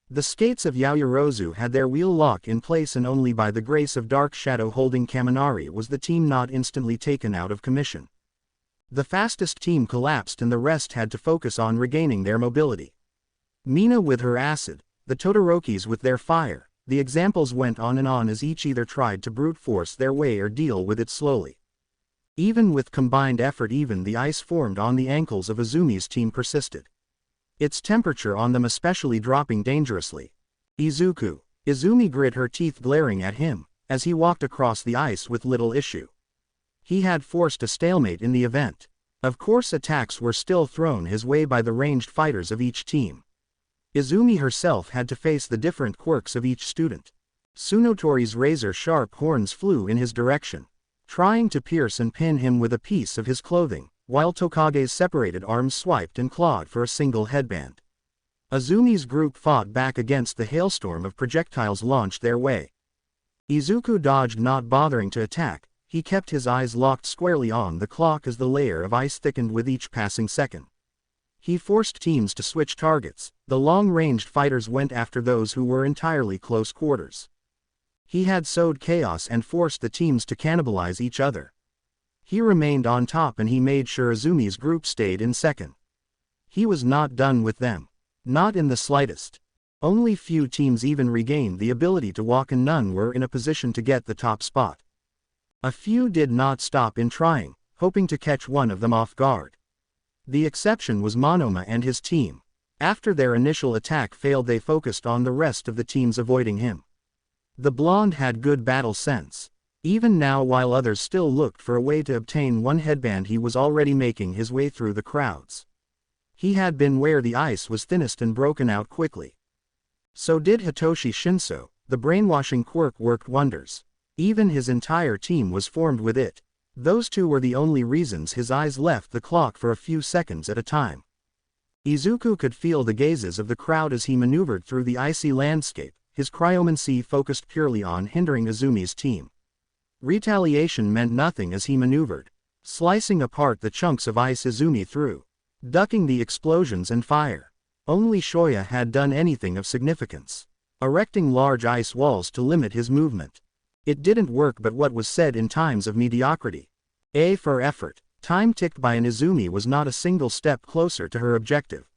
The skates of Yaoyorozu had their wheel lock in place, and only by the grace of Dark Shadow holding Kaminari was the team not instantly taken out of commission. The fastest team collapsed, and the rest had to focus on regaining their mobility. Mina with her acid, the Todorokis with their fire. The examples went on and on as each either tried to brute force their way or deal with it slowly. Even with combined effort, even the ice formed on the ankles of Izumi's team persisted. Its temperature on them especially dropping dangerously. Izumi grit her teeth, glaring at him, as he walked across the ice with little issue. He had forced a stalemate in the event. Of course, attacks were still thrown his way by the ranged fighters of each team. Izumi herself had to face the different quirks of each student. Tsunotori's razor-sharp horns flew in his direction, trying to pierce and pin him with a piece of his clothing, while Tokage's separated arms swiped and clawed for a single headband. Izumi's group fought back against the hailstorm of projectiles launched their way. Izuku dodged, not bothering to attack. He kept his eyes locked squarely on the clock as the layer of ice thickened with each passing second. He forced teams to switch targets. The long-ranged fighters went after those who were entirely close quarters. He had sowed chaos and forced the teams to cannibalize each other. He remained on top, and he made sure Izumi's group stayed in second. He was not done with them. Not in the slightest. Only few teams even regained the ability to walk, and none were in a position to get the top spot. A few did not stop in trying, hoping to catch one of them off guard. The exception was Monoma and his team. After their initial attack failed, they focused on the rest of the teams avoiding him. The blonde had good battle sense. Even now, while others still looked for a way to obtain one headband, he was already making his way through the crowds. He had been where the ice was thinnest and broken out quickly. So did Hitoshi Shinso. The brainwashing quirk worked wonders. Even his entire team was formed with it. Those two were the only reasons his eyes left the clock for a few seconds at a time. Izuku could feel the gazes of the crowd as he maneuvered through the icy landscape, his cryomancy focused purely on hindering Izumi's team. Retaliation meant nothing as he maneuvered, slicing apart the chunks of ice Izumi threw, ducking the explosions and fire. Only Shoya had done anything of significance, erecting large ice walls to limit his movement. It didn't work, but what was said in times of mediocrity? A for effort. Time ticked by, and Izumi was not a single step closer to her objective.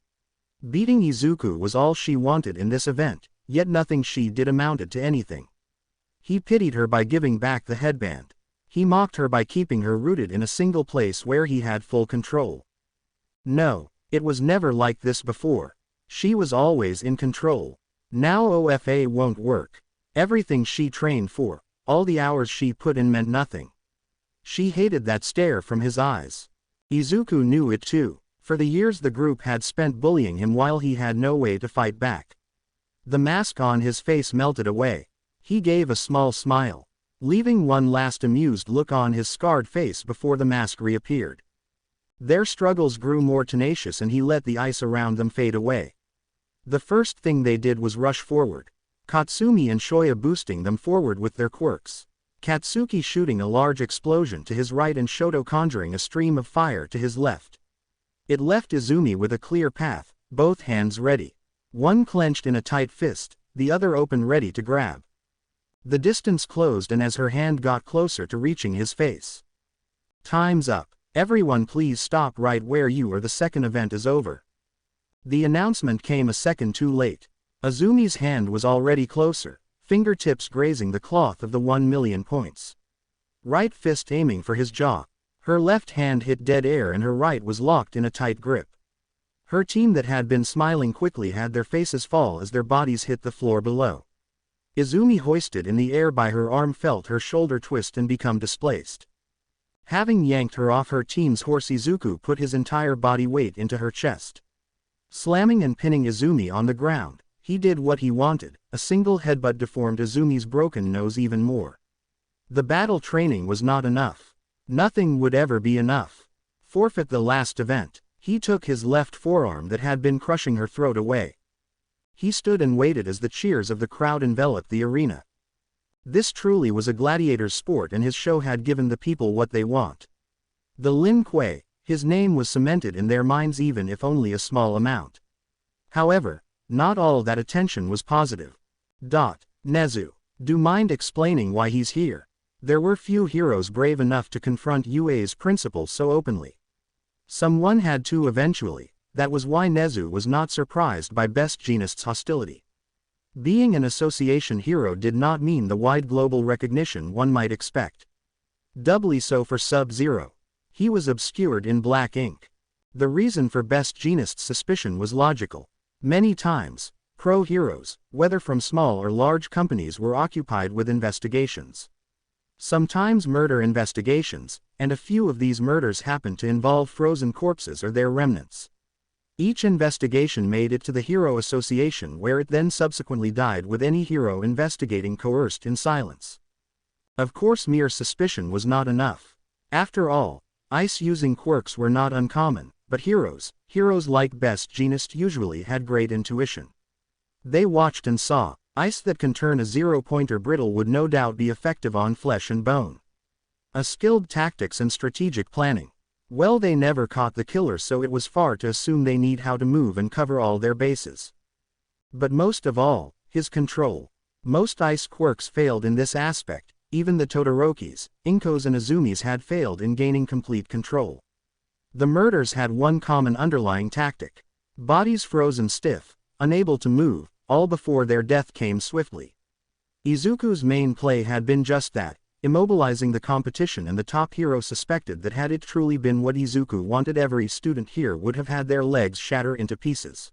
Beating Izuku was all she wanted in this event, yet nothing she did amounted to anything. He pitied her by giving back the headband. He mocked her by keeping her rooted in a single place where he had full control. No, It was never like this before. She was always in control. Now OFA won't work. Everything she trained for, all the hours she put in meant nothing. She hated that stare from his eyes. Izuku knew it too. For the years the group had spent bullying him while he had no way to fight back. The mask on his face melted away. He gave a small smile, leaving one last amused look on his scarred face before the mask reappeared. Their struggles grew more tenacious and he let the ice around them fade away. The first thing they did was rush forward. Katsumi and Shoya boosting them forward with their quirks. Katsuki shooting a large explosion to his right and Shoto conjuring a stream of fire to his left. It left Izumi with a clear path, both hands ready. One clenched in a tight fist, the other open ready to grab. The distance closed and as her hand got closer to reaching his face. Time's up. Everyone please stop right where you are, the second event is over. The announcement came a second too late. Izumi's hand was already closer, fingertips grazing the cloth of the 1,000,000 points. Right fist aiming for his jaw. Her left hand hit dead air and her right was locked in a tight grip. Her team that had been smiling quickly had their faces fall as their bodies hit the floor below. Izumi, hoisted in the air by her arm, felt her shoulder twist and become displaced. Having yanked her off her team's horse, Izuku put his entire body weight into her chest. Slamming and pinning Izumi on the ground, he did what he wanted. A single headbutt deformed Izumi's broken nose even more. The battle training was not enough. Nothing would ever be enough. Forfeit the last event. He took his left forearm that had been crushing her throat away. He stood and waited as the cheers of the crowd enveloped the arena. This truly was a gladiator's sport and his show had given the people what they want. The Lin Kuei, his name was cemented in their minds even if only a small amount. However, not all that attention was positive. Nezu, do mind explaining why he's here? There were few heroes brave enough to confront UA's principles so openly. Someone had to eventually. That was why Nezu was not surprised by Best Jeanist's hostility. Being an association hero did not mean the wide global recognition one might expect. Doubly so for Sub-Zero. He was obscured in black ink. The reason for Best Jeanist's suspicion was logical. Many times, pro-heroes, whether from small or large companies, were occupied with investigations. Sometimes murder investigations, and a few of these murders happened to involve frozen corpses or their remnants. Each investigation made it to the Hero Association, where it then subsequently died, with any hero investigating coerced in silence. Of course, mere suspicion was not enough. After all, ice using quirks were not uncommon, but heroes like Best Jeanist usually had great intuition. They watched and saw. Ice that can turn a zero-pointer brittle would no doubt be effective on flesh and bone. A skilled tactics and strategic planning. Well, they never caught the killer, so it was far to assume they need how to move and cover all their bases. But most of all, his control. Most ice quirks failed in this aspect. Even the Todorokis, Inkos and Izumis had failed in gaining complete control. The murders had one common underlying tactic. Bodies frozen stiff, unable to move, all before their death came swiftly. Izuku's main play had been just that, immobilizing the competition, and the top hero suspected that had it truly been what Izuku wanted, every student here would have had their legs shatter into pieces.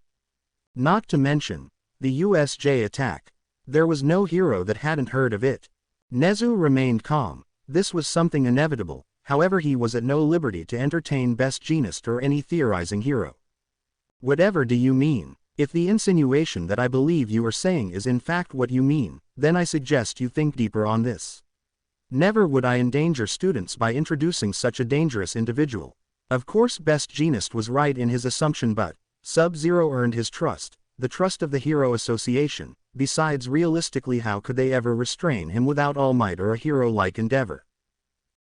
Not to mention the USJ attack. There was no hero that hadn't heard of it. Nezu remained calm. This was something inevitable, however he was at no liberty to entertain Best Jeanist or any theorizing hero. Whatever do you mean? If the insinuation that I believe you are saying is in fact what you mean, then I suggest you think deeper on this. Never would I endanger students by introducing such a dangerous individual. Of course Best Jeanist was right in his assumption, but Sub-Zero earned his trust, the trust of the Hero Association. Besides, realistically, how could they ever restrain him without All Might or a hero-like endeavor?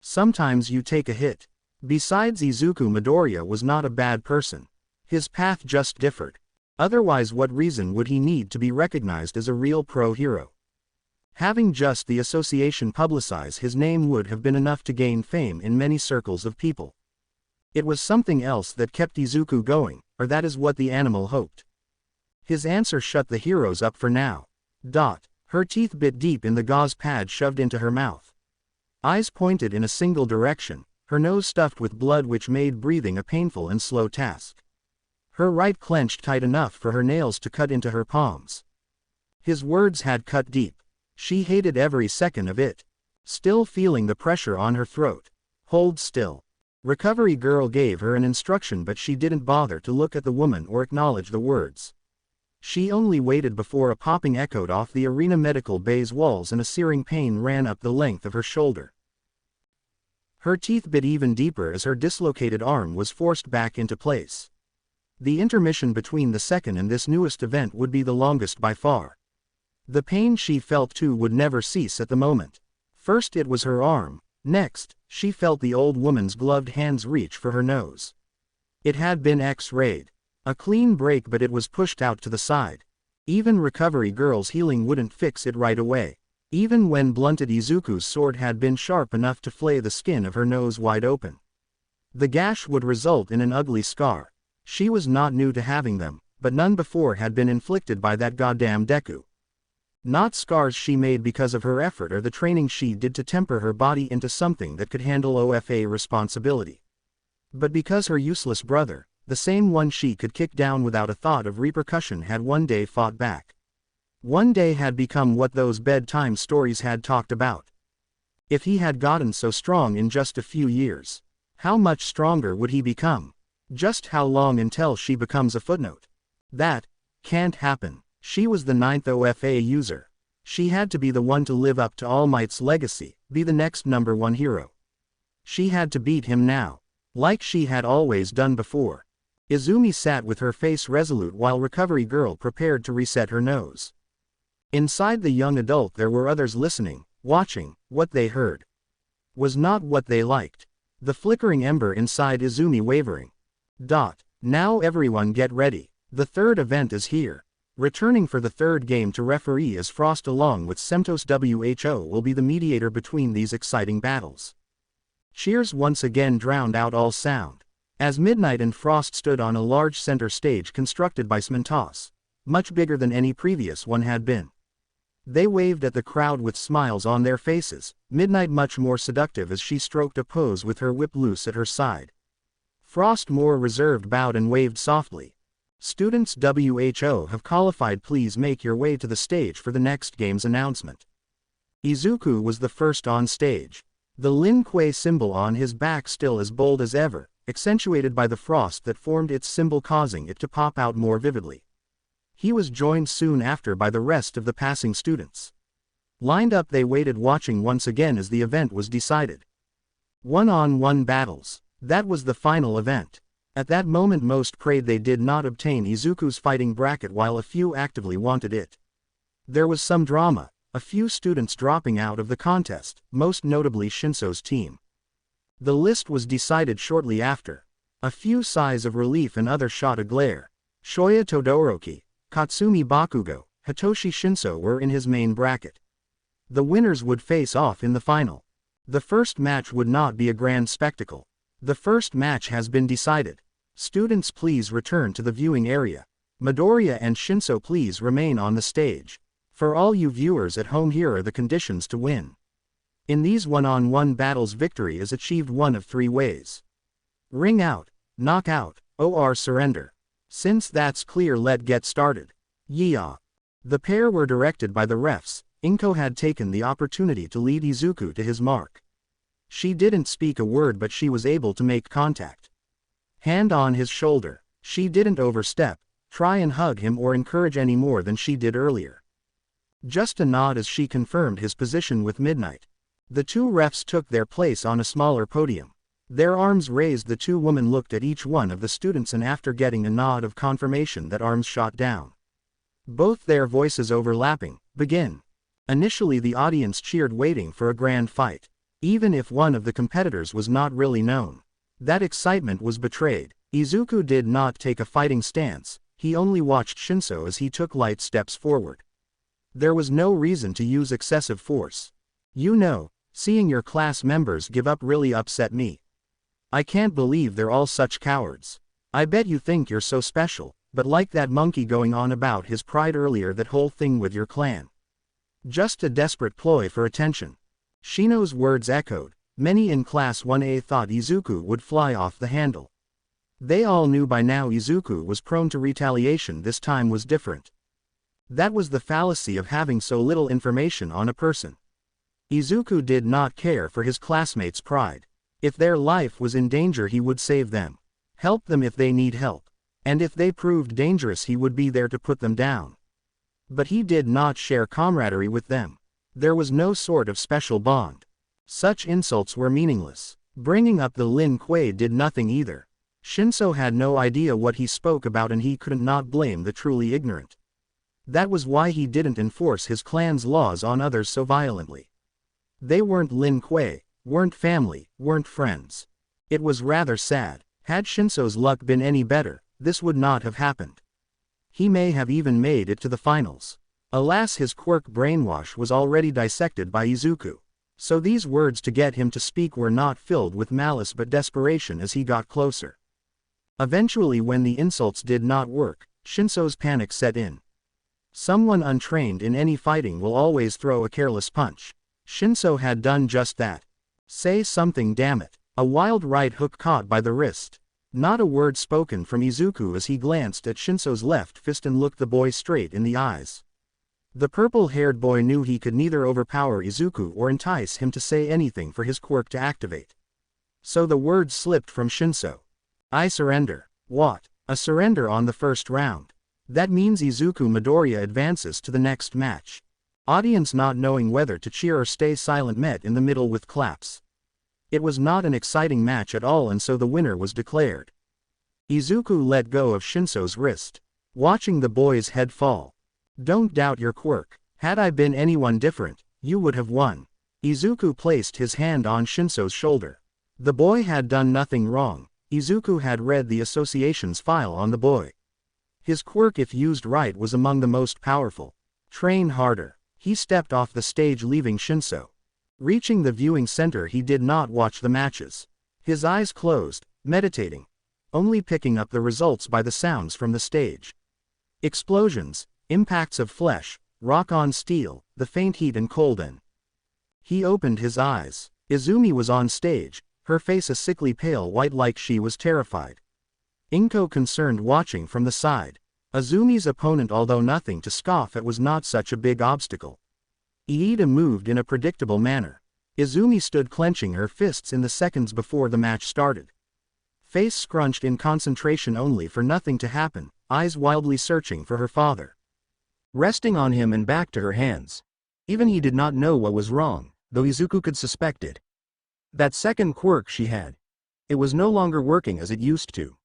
Sometimes you take a hit. Besides, Izuku Midoriya was not a bad person. His path just differed. Otherwise, what reason would he need to be recognized as a real pro-hero? Having just the association publicize his name would have been enough to gain fame in many circles of people. It was something else that kept Izuku going, or that is what the animal hoped. His answer shut the heroes up for now. Her teeth bit deep in the gauze pad shoved into her mouth. Eyes pointed in a single direction, her nose stuffed with blood which made breathing a painful and slow task. Her right clenched tight enough for her nails to cut into her palms. His words had cut deep. She hated every second of it. Still feeling the pressure on her throat. Hold still. Recovery girl gave her an instruction, but she didn't bother to look at the woman or acknowledge the words. She only waited before a popping echoed off the arena medical bay's walls and a searing pain ran up the length of her shoulder. Her teeth bit even deeper as her dislocated arm was forced back into place. The intermission between the second and this newest event would be the longest by far. The pain she felt too would never cease at the moment. First it was her arm, next, she felt the old woman's gloved hands reach for her nose. It had been X-rayed. A clean break, but it was pushed out to the side. Even recovery girl's healing wouldn't fix it right away. Even when blunted Izuku's sword had been sharp enough to flay the skin of her nose wide open. The gash would result in an ugly scar. She was not new to having them, but none before had been inflicted by that goddamn Deku. Not scars she made because of her effort or the training she did to temper her body into something that could handle OFA responsibility. But because her useless brother, the same one she could kick down without a thought of repercussion, had one day fought back. One day had become what those bedtime stories had talked about. If he had gotten so strong in just a few years, how much stronger would he become? Just how long until she becomes a footnote? That can't happen. She was the 9th OFA user. She had to be the one to live up to All Might's legacy, be the next #1 hero. She had to beat him now, like she had always done before. Izumi sat with her face resolute while recovery girl prepared to reset her nose. Inside the young adult there were others listening, watching. What they heard was not what they liked. The flickering ember inside Izumi wavering. Now everyone get ready. The third event is here. Returning for the third game to referee as Frost along with Semtos Who will be the mediator between these exciting battles. Cheers once again drowned out all sound, as Midnight and Frost stood on a large center stage constructed by Smentos, much bigger than any previous one had been. They waved at the crowd with smiles on their faces, Midnight much more seductive as she stroked a pose with her whip loose at her side. Frost more reserved bowed and waved softly. Students WHO have qualified, please make your way to the stage for the next game's announcement. Izuku was the first on stage. The Lin Kuei symbol on his back still as bold as ever, accentuated by the frost that formed its symbol causing it to pop out more vividly. He was joined soon after by the rest of the passing students. Lined up they waited watching once again as the event was decided. One-on-one battles. That was the final event. At that moment most prayed they did not obtain Izuku's fighting bracket while a few actively wanted it. There was some drama, a few students dropping out of the contest, most notably Shinso's team. The list was decided shortly after. A few sighs of relief and others shot a glare. Shoya Todoroki, Katsumi Bakugo, Hitoshi Shinso were in his main bracket. The winners would face off in the final. The first match would not be a grand spectacle. The first match has been decided. Students please return to the viewing area. Midoriya and Shinso please remain on the stage. For all you viewers at home, here are the conditions to win. In these one-on-one battles victory is achieved one of three ways. Ring out, knock out, or surrender. Since that's clear, let's get started. Yeah. The pair were directed by the refs. Inko had taken the opportunity to lead Izuku to his mark. She didn't speak a word, but she was able to make contact. Hand on his shoulder. She didn't overstep, try and hug him or encourage any more than she did earlier. Just a nod as she confirmed his position with Midnight. The two refs took their place on a smaller podium. Their arms raised, the two women looked at each one of the students and after getting a nod of confirmation that arms shot down. Both their voices overlapping, begin. Initially the audience cheered waiting for a grand fight. Even if one of the competitors was not really known. That excitement was betrayed. Izuku did not take a fighting stance, he only watched Shinso as he took light steps forward. There was no reason to use excessive force. You know, seeing your class members give up really upset me. I can't believe they're all such cowards. I bet you think you're so special, but like that monkey going on about his pride earlier, that whole thing with your clan. Just a desperate ploy for attention. Shino's words echoed. Many in Class 1A thought Izuku would fly off the handle. They all knew by now Izuku was prone to retaliation. This time was different. That was the fallacy of having so little information on a person. Izuku did not care for his classmates' pride. If their life was in danger he would save them. Help them if they need help. And if they proved dangerous he would be there to put them down. But he did not share camaraderie with them. There was no sort of special bond. Such insults were meaningless. Bringing up the Lin Kuei did nothing either. Shinso had no idea what he spoke about and he could not blame the truly ignorant. That was why he didn't enforce his clan's laws on others so violently. They weren't Lin Kuei, weren't family, weren't friends. It was rather sad. Had Shinso's luck been any better, this would not have happened. He may have even made it to the finals. Alas, his quirk brainwash was already dissected by Izuku. So these words to get him to speak were not filled with malice but desperation as he got closer. Eventually, when the insults did not work, Shinso's panic set in. Someone untrained in any fighting will always throw a careless punch. Shinso had done just that. Say something, damn it. A wild right hook caught by the wrist. Not a word spoken from Izuku as he glanced at Shinso's left fist and looked the boy straight in the eyes. The purple-haired boy knew he could neither overpower Izuku or entice him to say anything for his quirk to activate. So the words slipped from Shinso. I surrender. What? A surrender on the first round. That means Izuku Midoriya advances to the next match. Audience, not knowing whether to cheer or stay silent, met in the middle with claps. It was not an exciting match at all and so the winner was declared. Izuku let go of Shinso's wrist, watching the boy's head fall. Don't doubt your quirk. Had I been anyone different, you would have won. Izuku placed his hand on Shinso's shoulder. The boy had done nothing wrong. Izuku had read the association's file on the boy. His quirk, if used right, was among the most powerful. Train harder. He stepped off the stage, leaving Shinso. Reaching the viewing center, he did not watch the matches. His eyes closed, meditating, only picking up the results by the sounds from the stage. Explosions, impacts of flesh, rock on steel, the faint heat and cold in. He opened his eyes. Izumi was on stage, her face a sickly pale white like she was terrified. Inko concerned, watching from the side. Izumi's opponent, although nothing to scoff at, was not such a big obstacle. Iida moved in a predictable manner. Izumi stood clenching her fists in the seconds before the match started. Face scrunched in concentration only for nothing to happen, eyes wildly searching for her father. Resting on him and back to her hands. Even he did not know what was wrong, though Izuku could suspect it. That second quirk she had. It was no longer working as it used to.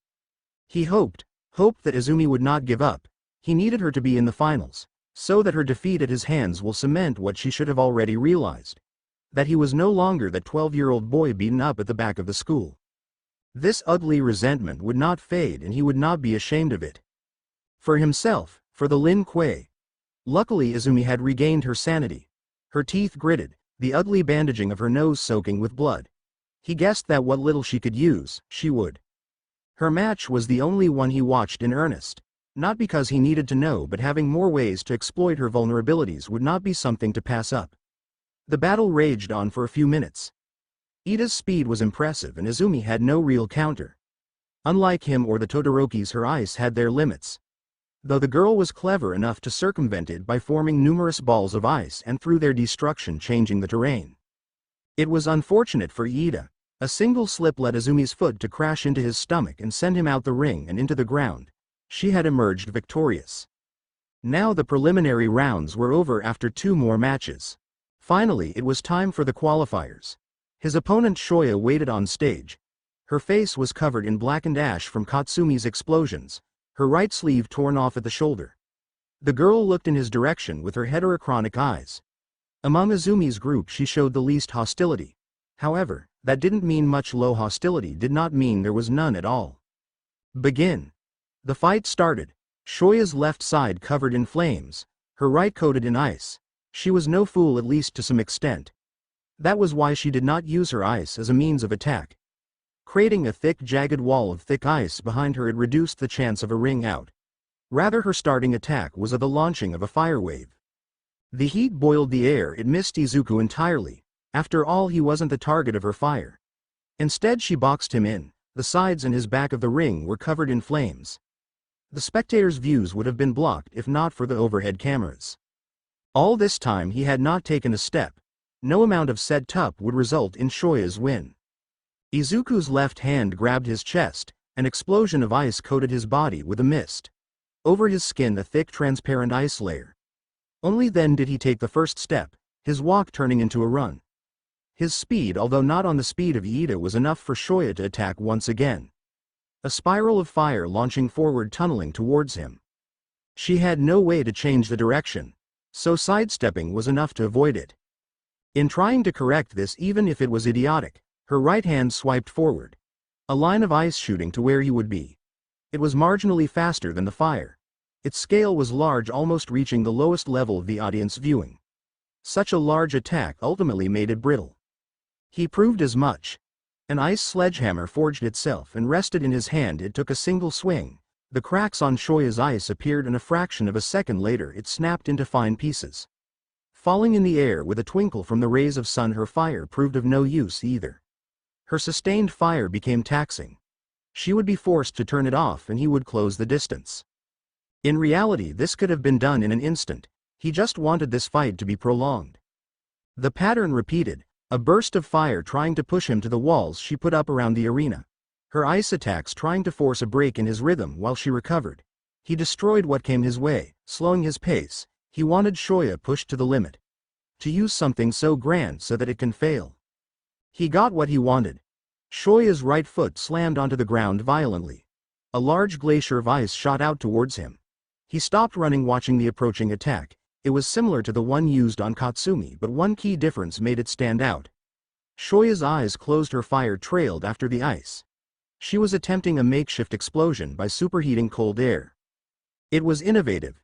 He hoped that Izumi would not give up. He needed her to be in the finals, so that her defeat at his hands will cement what she should have already realized. That he was no longer that 12-year-old boy beaten up at the back of the school. This ugly resentment would not fade and he would not be ashamed of it. For himself, for the Lin Kuei. Luckily Izumi had regained her sanity. Her teeth gritted, the ugly bandaging of her nose soaking with blood. He guessed that what little she could use, she would. Her match was the only one he watched in earnest. Not because he needed to know, but having more ways to exploit her vulnerabilities would not be something to pass up. The battle raged on for a few minutes. Iida's speed was impressive and Izumi had no real counter. Unlike him or the Todorokis, her ice had their limits. Though the girl was clever enough to circumvent it by forming numerous balls of ice and through their destruction changing the terrain. It was unfortunate for Iida. A single slip led Izumi's foot to crash into his stomach and send him out the ring and into the ground. She had emerged victorious. Now the preliminary rounds were over after 2 more matches. Finally it was time for the qualifiers. His opponent Shoya waited on stage. Her face was covered in blackened ash from Katsumi's explosions, her right sleeve torn off at the shoulder. The girl looked in his direction with her heterochronic eyes. Among Izumi's group she showed the least hostility. However, that didn't mean much. Low hostility did not mean there was none at all. Begin. The fight started. Shoya's left side covered in flames, her right coated in ice. She was no fool, at least to some extent. That was why she did not use her ice as a means of attack. Creating a thick jagged wall of thick ice behind her, it reduced the chance of a ring out. Rather, her starting attack was of the launching of a fire wave. The heat boiled the air. It missed Izuku entirely. After all, he wasn't the target of her fire. Instead she boxed him in, The sides and his back of the ring were covered in flames. The spectators' views would have been blocked if not for the overhead cameras. All this time he had not taken a step. No amount of set-up would result in Shoya's win. Izuku's left hand grabbed his chest. An explosion of ice coated his body with a mist. Over his skin a thick transparent ice layer. Only then did he take the first step, his walk turning into a run. His speed, although not on the speed of Iida, was enough for Shoya to attack once again. A spiral of fire launching forward, tunneling towards him. She had no way to change the direction, so sidestepping was enough to avoid it. In trying to correct this, even if it was idiotic, her right hand swiped forward. A line of ice shooting to where he would be. It was marginally faster than the fire. Its scale was large, almost reaching the lowest level of the audience viewing. Such a large attack ultimately made it brittle. He proved as much. An ice sledgehammer forged itself and rested in his hand. It took a single swing. The cracks on Shoya's ice appeared, and a fraction of a second later it snapped into fine pieces. Falling in the air with a twinkle from the rays of sun, her fire proved of no use either. Her sustained fire became taxing. She would be forced to turn it off and he would close the distance. In reality, this could have been done in an instant. He just wanted this fight to be prolonged. The pattern repeated, a burst of fire trying to push him to the walls she put up around the arena. Her ice attacks trying to force a break in his rhythm while she recovered. He destroyed what came his way, slowing his pace. He wanted Shoya pushed to the limit. To use something so grand so that it can fail. He got what he wanted. Shoya's right foot slammed onto the ground violently. A large glacier of ice shot out towards him. He stopped running, watching the approaching attack. It was similar to the one used on Katsumi, but one key difference made it stand out. Shoya's eyes closed, her fire trailed after the ice. She was attempting a makeshift explosion by superheating cold air. It was innovative.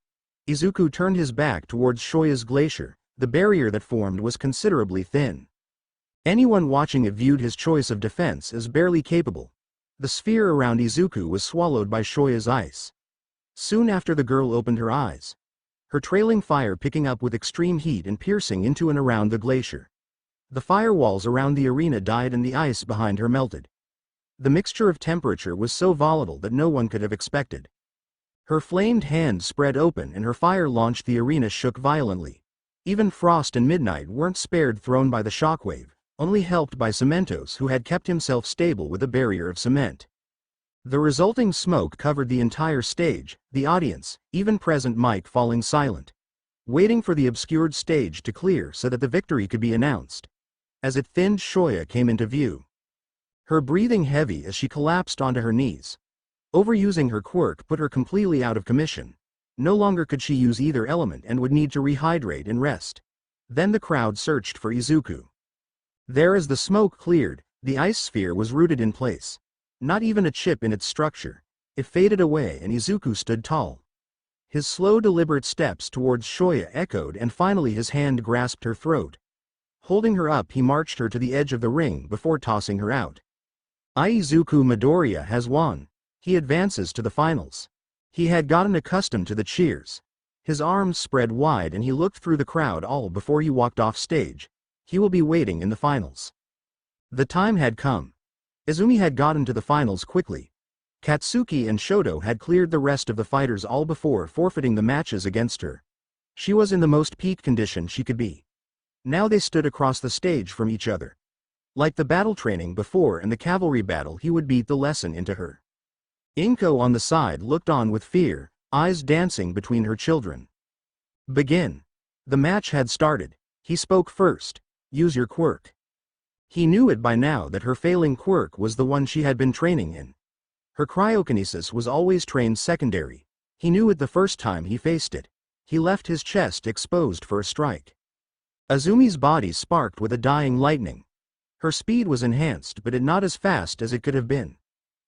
Izuku turned his back towards Shoya's glacier. The barrier that formed was considerably thin. Anyone watching it viewed his choice of defense as barely capable. The sphere around Izuku was swallowed by Shoya's ice. Soon after, the girl opened her eyes. Her trailing fire picking up with extreme heat and piercing into and around the glacier. The firewalls around the arena died and the ice behind her melted. The mixture of temperature was so volatile that no one could have expected. Her flamed hand spread open and her fire launched. The arena shook violently. Even Frost and Midnight weren't spared, thrown by the shockwave, only helped by Cementos, who had kept himself stable with a barrier of cement. The resulting smoke covered the entire stage, the audience, even present Mike, falling silent, waiting for the obscured stage to clear so that the victory could be announced. As it thinned, Shoya came into view. Her breathing heavy as she collapsed onto her knees. Overusing her quirk put her completely out of commission. No longer could she use either element and would need to rehydrate and rest. Then the crowd searched for Izuku. There, as the smoke cleared, the ice sphere was rooted in place. Not even a chip in its structure. It faded away and Izuku stood tall. His slow, deliberate steps towards Shoya echoed, and finally his hand grasped her throat. Holding her up, he marched her to the edge of the ring before tossing her out. Izuku Midoriya has won. He advances to the finals. He had gotten accustomed to the cheers. His arms spread wide and he looked through the crowd all before he walked off stage. He will be waiting in the finals. The time had come. Izumi had gotten to the finals quickly. Katsuki and Shoto had cleared the rest of the fighters all before forfeiting the matches against her. She was in the most peak condition she could be. Now they stood across the stage from each other. Like the battle training before and the cavalry battle, he would beat the lesson into her. Inko on the side looked on with fear, eyes dancing between her children. Begin. The match had started. He spoke first. Use your quirk. He knew it by now that her failing quirk was the one she had been training in. Her cryokinesis was always trained secondary. He knew it the first time he faced it. He left his chest exposed for a strike. Azumi's body sparked with a dying lightning. Her speed was enhanced, but not as fast as it could have been.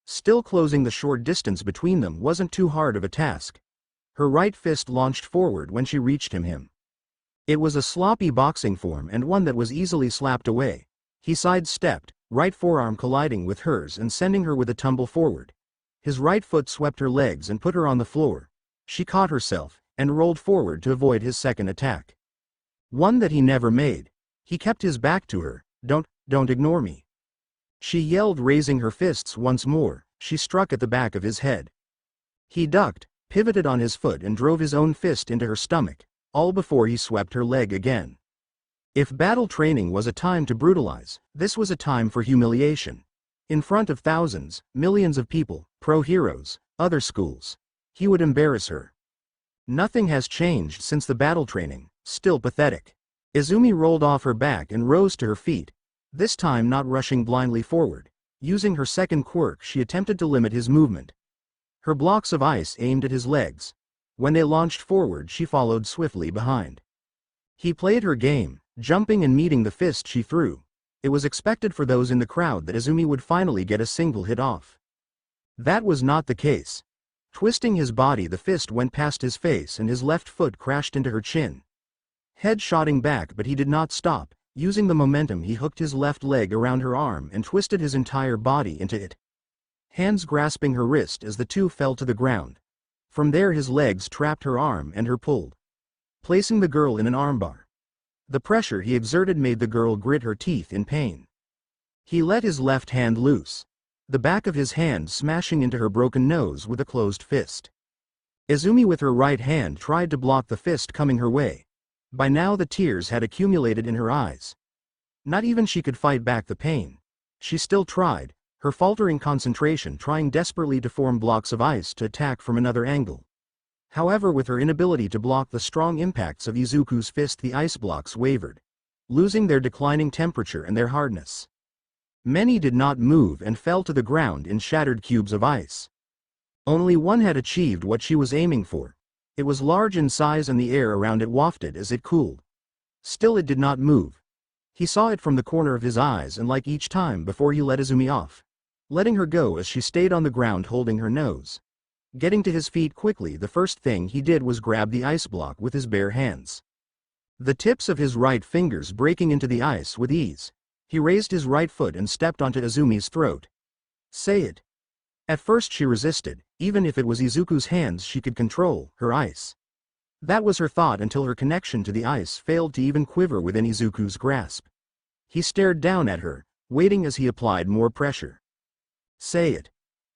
Still, closing the short distance between them wasn't too hard of a task. Her right fist launched forward when she reached him. It was a sloppy boxing form and one that was easily slapped away. He sidestepped, right forearm colliding with hers and sending her with a tumble forward. His right foot swept her legs and put her on the floor. She caught herself and rolled forward to avoid his second attack. One that he never made. He kept his back to her. Don't ignore me. she yelled, raising her fists once more. She struck at the back of his head. He ducked, pivoted on his foot and drove his own fist into her stomach, all before he swept her leg again. If battle training was a time to brutalize, this was a time for humiliation. In front of thousands, millions of people, pro-heroes, other schools. He would embarrass her. Nothing has changed since the battle training, still pathetic. Izumi rolled off her back and rose to her feet, this time not rushing blindly forward. Using her second quirk, she attempted to limit his movement. Her blocks of ice aimed at his legs. When they launched forward, she followed swiftly behind. He played her game, jumping and meeting the fist she threw. It was expected for those in the crowd that Izumi would finally get a single hit off. That was not the case. Twisting his body, the fist went past his face and his left foot crashed into her chin. Head shotting back, but he did not stop. Using the momentum, he hooked his left leg around her arm and twisted his entire body into it. Hands grasping her wrist as the two fell to the ground. From there his legs trapped her arm and her pulled, placing the girl in an armbar. The pressure he exerted made the girl grit her teeth in pain. He let his left hand loose, the back of his hand smashing into her broken nose with a closed fist. Izumi with her right hand tried to block the fist coming her way. By now the tears had accumulated in her eyes. Not even she could fight back the pain. She still tried, her faltering concentration trying desperately to form blocks of ice to attack from another angle. However, with her inability to block the strong impacts of Izuku's fist, the ice blocks wavered, losing their declining temperature and their hardness. Many did not move and fell to the ground in shattered cubes of ice. Only one had achieved what she was aiming for. It was large in size and the air around it wafted as it cooled. Still it did not move. He saw it from the corner of his eyes, and like each time before, he let Izumi off, letting her go as she stayed on the ground holding her nose. Getting to his feet quickly, the first thing he did was grab the ice block with his bare hands. The tips of his right fingers breaking into the ice with ease. He raised his right foot and stepped onto Izumi's throat. Say it. At first she resisted. Even if it was Izuku's hands she could control, her ice. That was her thought until her connection to the ice failed to even quiver within Izuku's grasp. He stared down at her, waiting as he applied more pressure. Say it.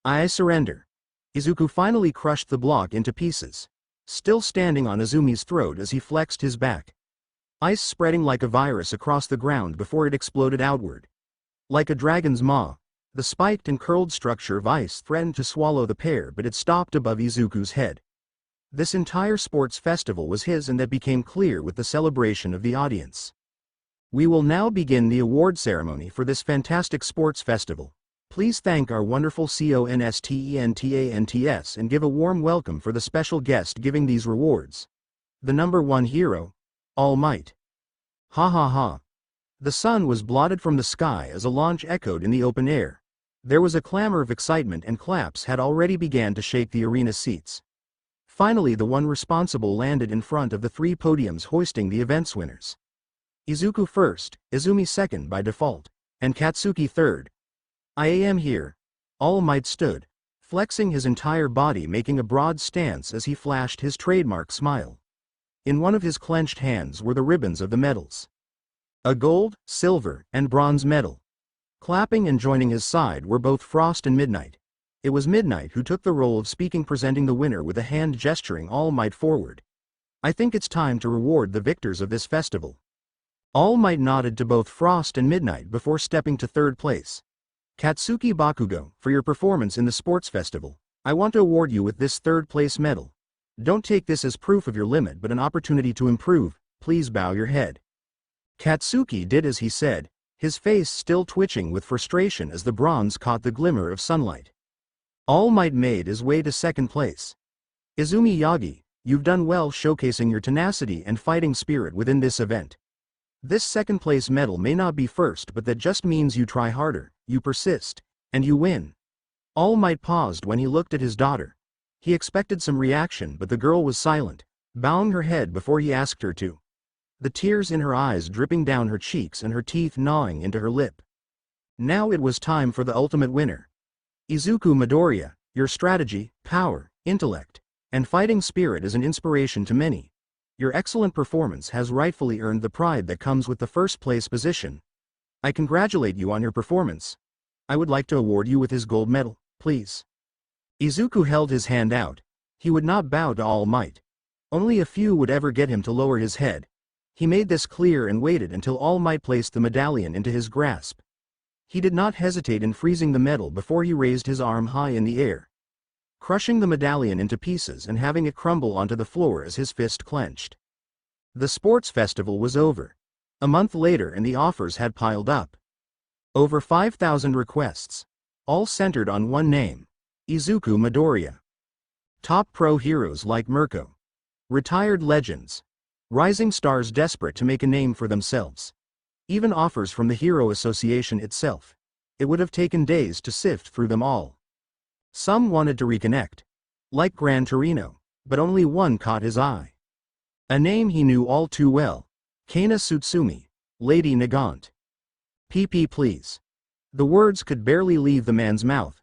I surrender. Izuku finally crushed the block into pieces, still standing on Izumi's throat as he flexed his back. Ice spreading like a virus across the ground before it exploded outward. Like a dragon's maw, the spiked and curled structure of ice threatened to swallow the pair, but it stopped above Izuku's head. This entire sports festival was his, and that became clear with the celebration of the audience. We will now begin the award ceremony for this fantastic sports festival. Please thank our wonderful CONSTENTANTS and give a warm welcome for the special guest giving these rewards. The number one hero, All Might. Ha ha ha. The sun was blotted from the sky as a launch echoed in the open air. There was a clamor of excitement and claps had already began to shake the arena seats. Finally the one responsible landed in front of the three podiums hoisting the event's winners. Izuku first, Izumi second by default, and Katsuki third. I am here. All Might stood, flexing his entire body, making a broad stance as he flashed his trademark smile. In one of his clenched hands were the ribbons of the medals. A gold, silver, and bronze medal. Clapping and joining his side were both Frost and Midnight. It was Midnight who took the role of speaking, presenting the winner with a hand gesturing All Might forward. I think it's time to reward the victors of this festival. All Might nodded to both Frost and Midnight before stepping to third place. Katsuki Bakugo, for your performance in the sports festival, I want to award you with this third place medal. Don't take this as proof of your limit but an opportunity to improve. Please bow your head. Katsuki did as he said, his face still twitching with frustration as the bronze caught the glimmer of sunlight. All Might made his way to second place. Izumi Yagi, you've done well showcasing your tenacity and fighting spirit within this event. This second place medal may not be first, but that just means you try harder, you persist, and you win. All Might paused when he looked at his daughter. He expected some reaction, but the girl was silent, bowing her head before he asked her to. The tears in her eyes dripping down her cheeks and her teeth gnawing into her lip. Now it was time for the ultimate winner. Izuku Midoriya, your strategy, power, intellect, and fighting spirit is an inspiration to many. Your excellent performance has rightfully earned the pride that comes with the first place position. I congratulate you on your performance. I would like to award you with his gold medal, please. Izuku held his hand out. He would not bow to All Might. Only a few would ever get him to lower his head. He made this clear and waited until All Might placed the medallion into his grasp. He did not hesitate in freezing the medal before he raised his arm high in the air, crushing the medallion into pieces and having it crumble onto the floor as his fist clenched. The sports festival was over. A month later and the offers had piled up. Over 5,000 requests, all centered on one name, Izuku Midoriya. Top pro heroes like Mirko, retired legends, rising stars desperate to make a name for themselves. Even offers from the Hero Association itself. It would have taken days to sift through them all. Some wanted to reconnect, like Gran Torino, but only one caught his eye. A name he knew all too well, Kana Tsutsumi, Lady Nagant. PP please. The words could barely leave the man's mouth.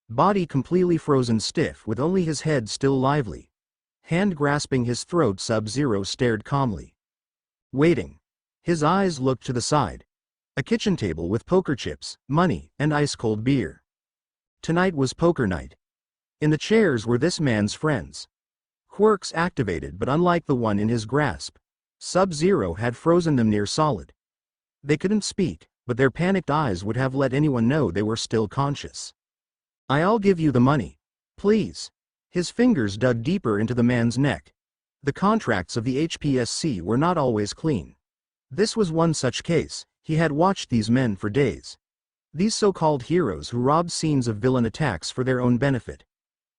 Body completely frozen stiff with only his head still lively. Hand grasping his throat, Sub-Zero stared calmly. Waiting. His eyes looked to the side. A kitchen table with poker chips, money, and ice-cold beer. Tonight was poker night. In the chairs were this man's friends. Quirks activated, but unlike the one in his grasp, Sub-Zero had frozen them near solid. They couldn't speak, but their panicked eyes would have let anyone know they were still conscious. I'll give you the money. Please. His fingers dug deeper into the man's neck. The contracts of the HPSC were not always clean. This was one such case. He had watched these men for days. These so-called heroes who robbed scenes of villain attacks for their own benefit.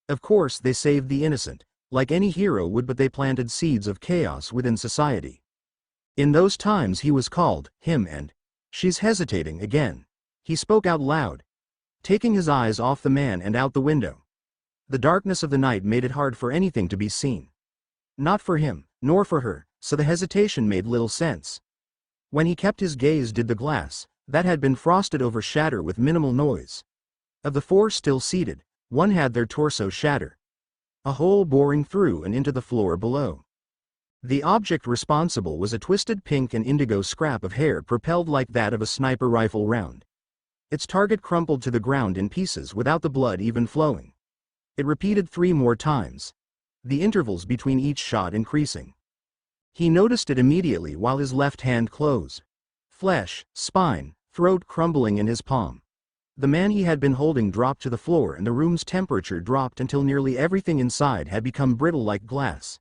Of course they saved the innocent, like any hero would, but they planted seeds of chaos within society. In those times he was called, him, and she's hesitating again. He spoke out loud, taking his eyes off the man and out the window. The darkness of the night made it hard for anything to be seen. Not for him, nor for her, so the hesitation made little sense. When he kept his gaze, did the glass, that had been frosted over, shatter with minimal noise. Of the four still seated, one had their torso shatter, a hole boring through and into the floor below. The object responsible was a twisted pink and indigo scrap of hair propelled like that of a sniper rifle round. Its target crumpled to the ground in pieces without the blood even flowing. It repeated 3 more times, the intervals between each shot increasing. He noticed it immediately while his left hand closed. Flesh, spine, throat crumbling in his palm. The man he had been holding dropped to the floor and the room's temperature dropped until nearly everything inside had become brittle like glass.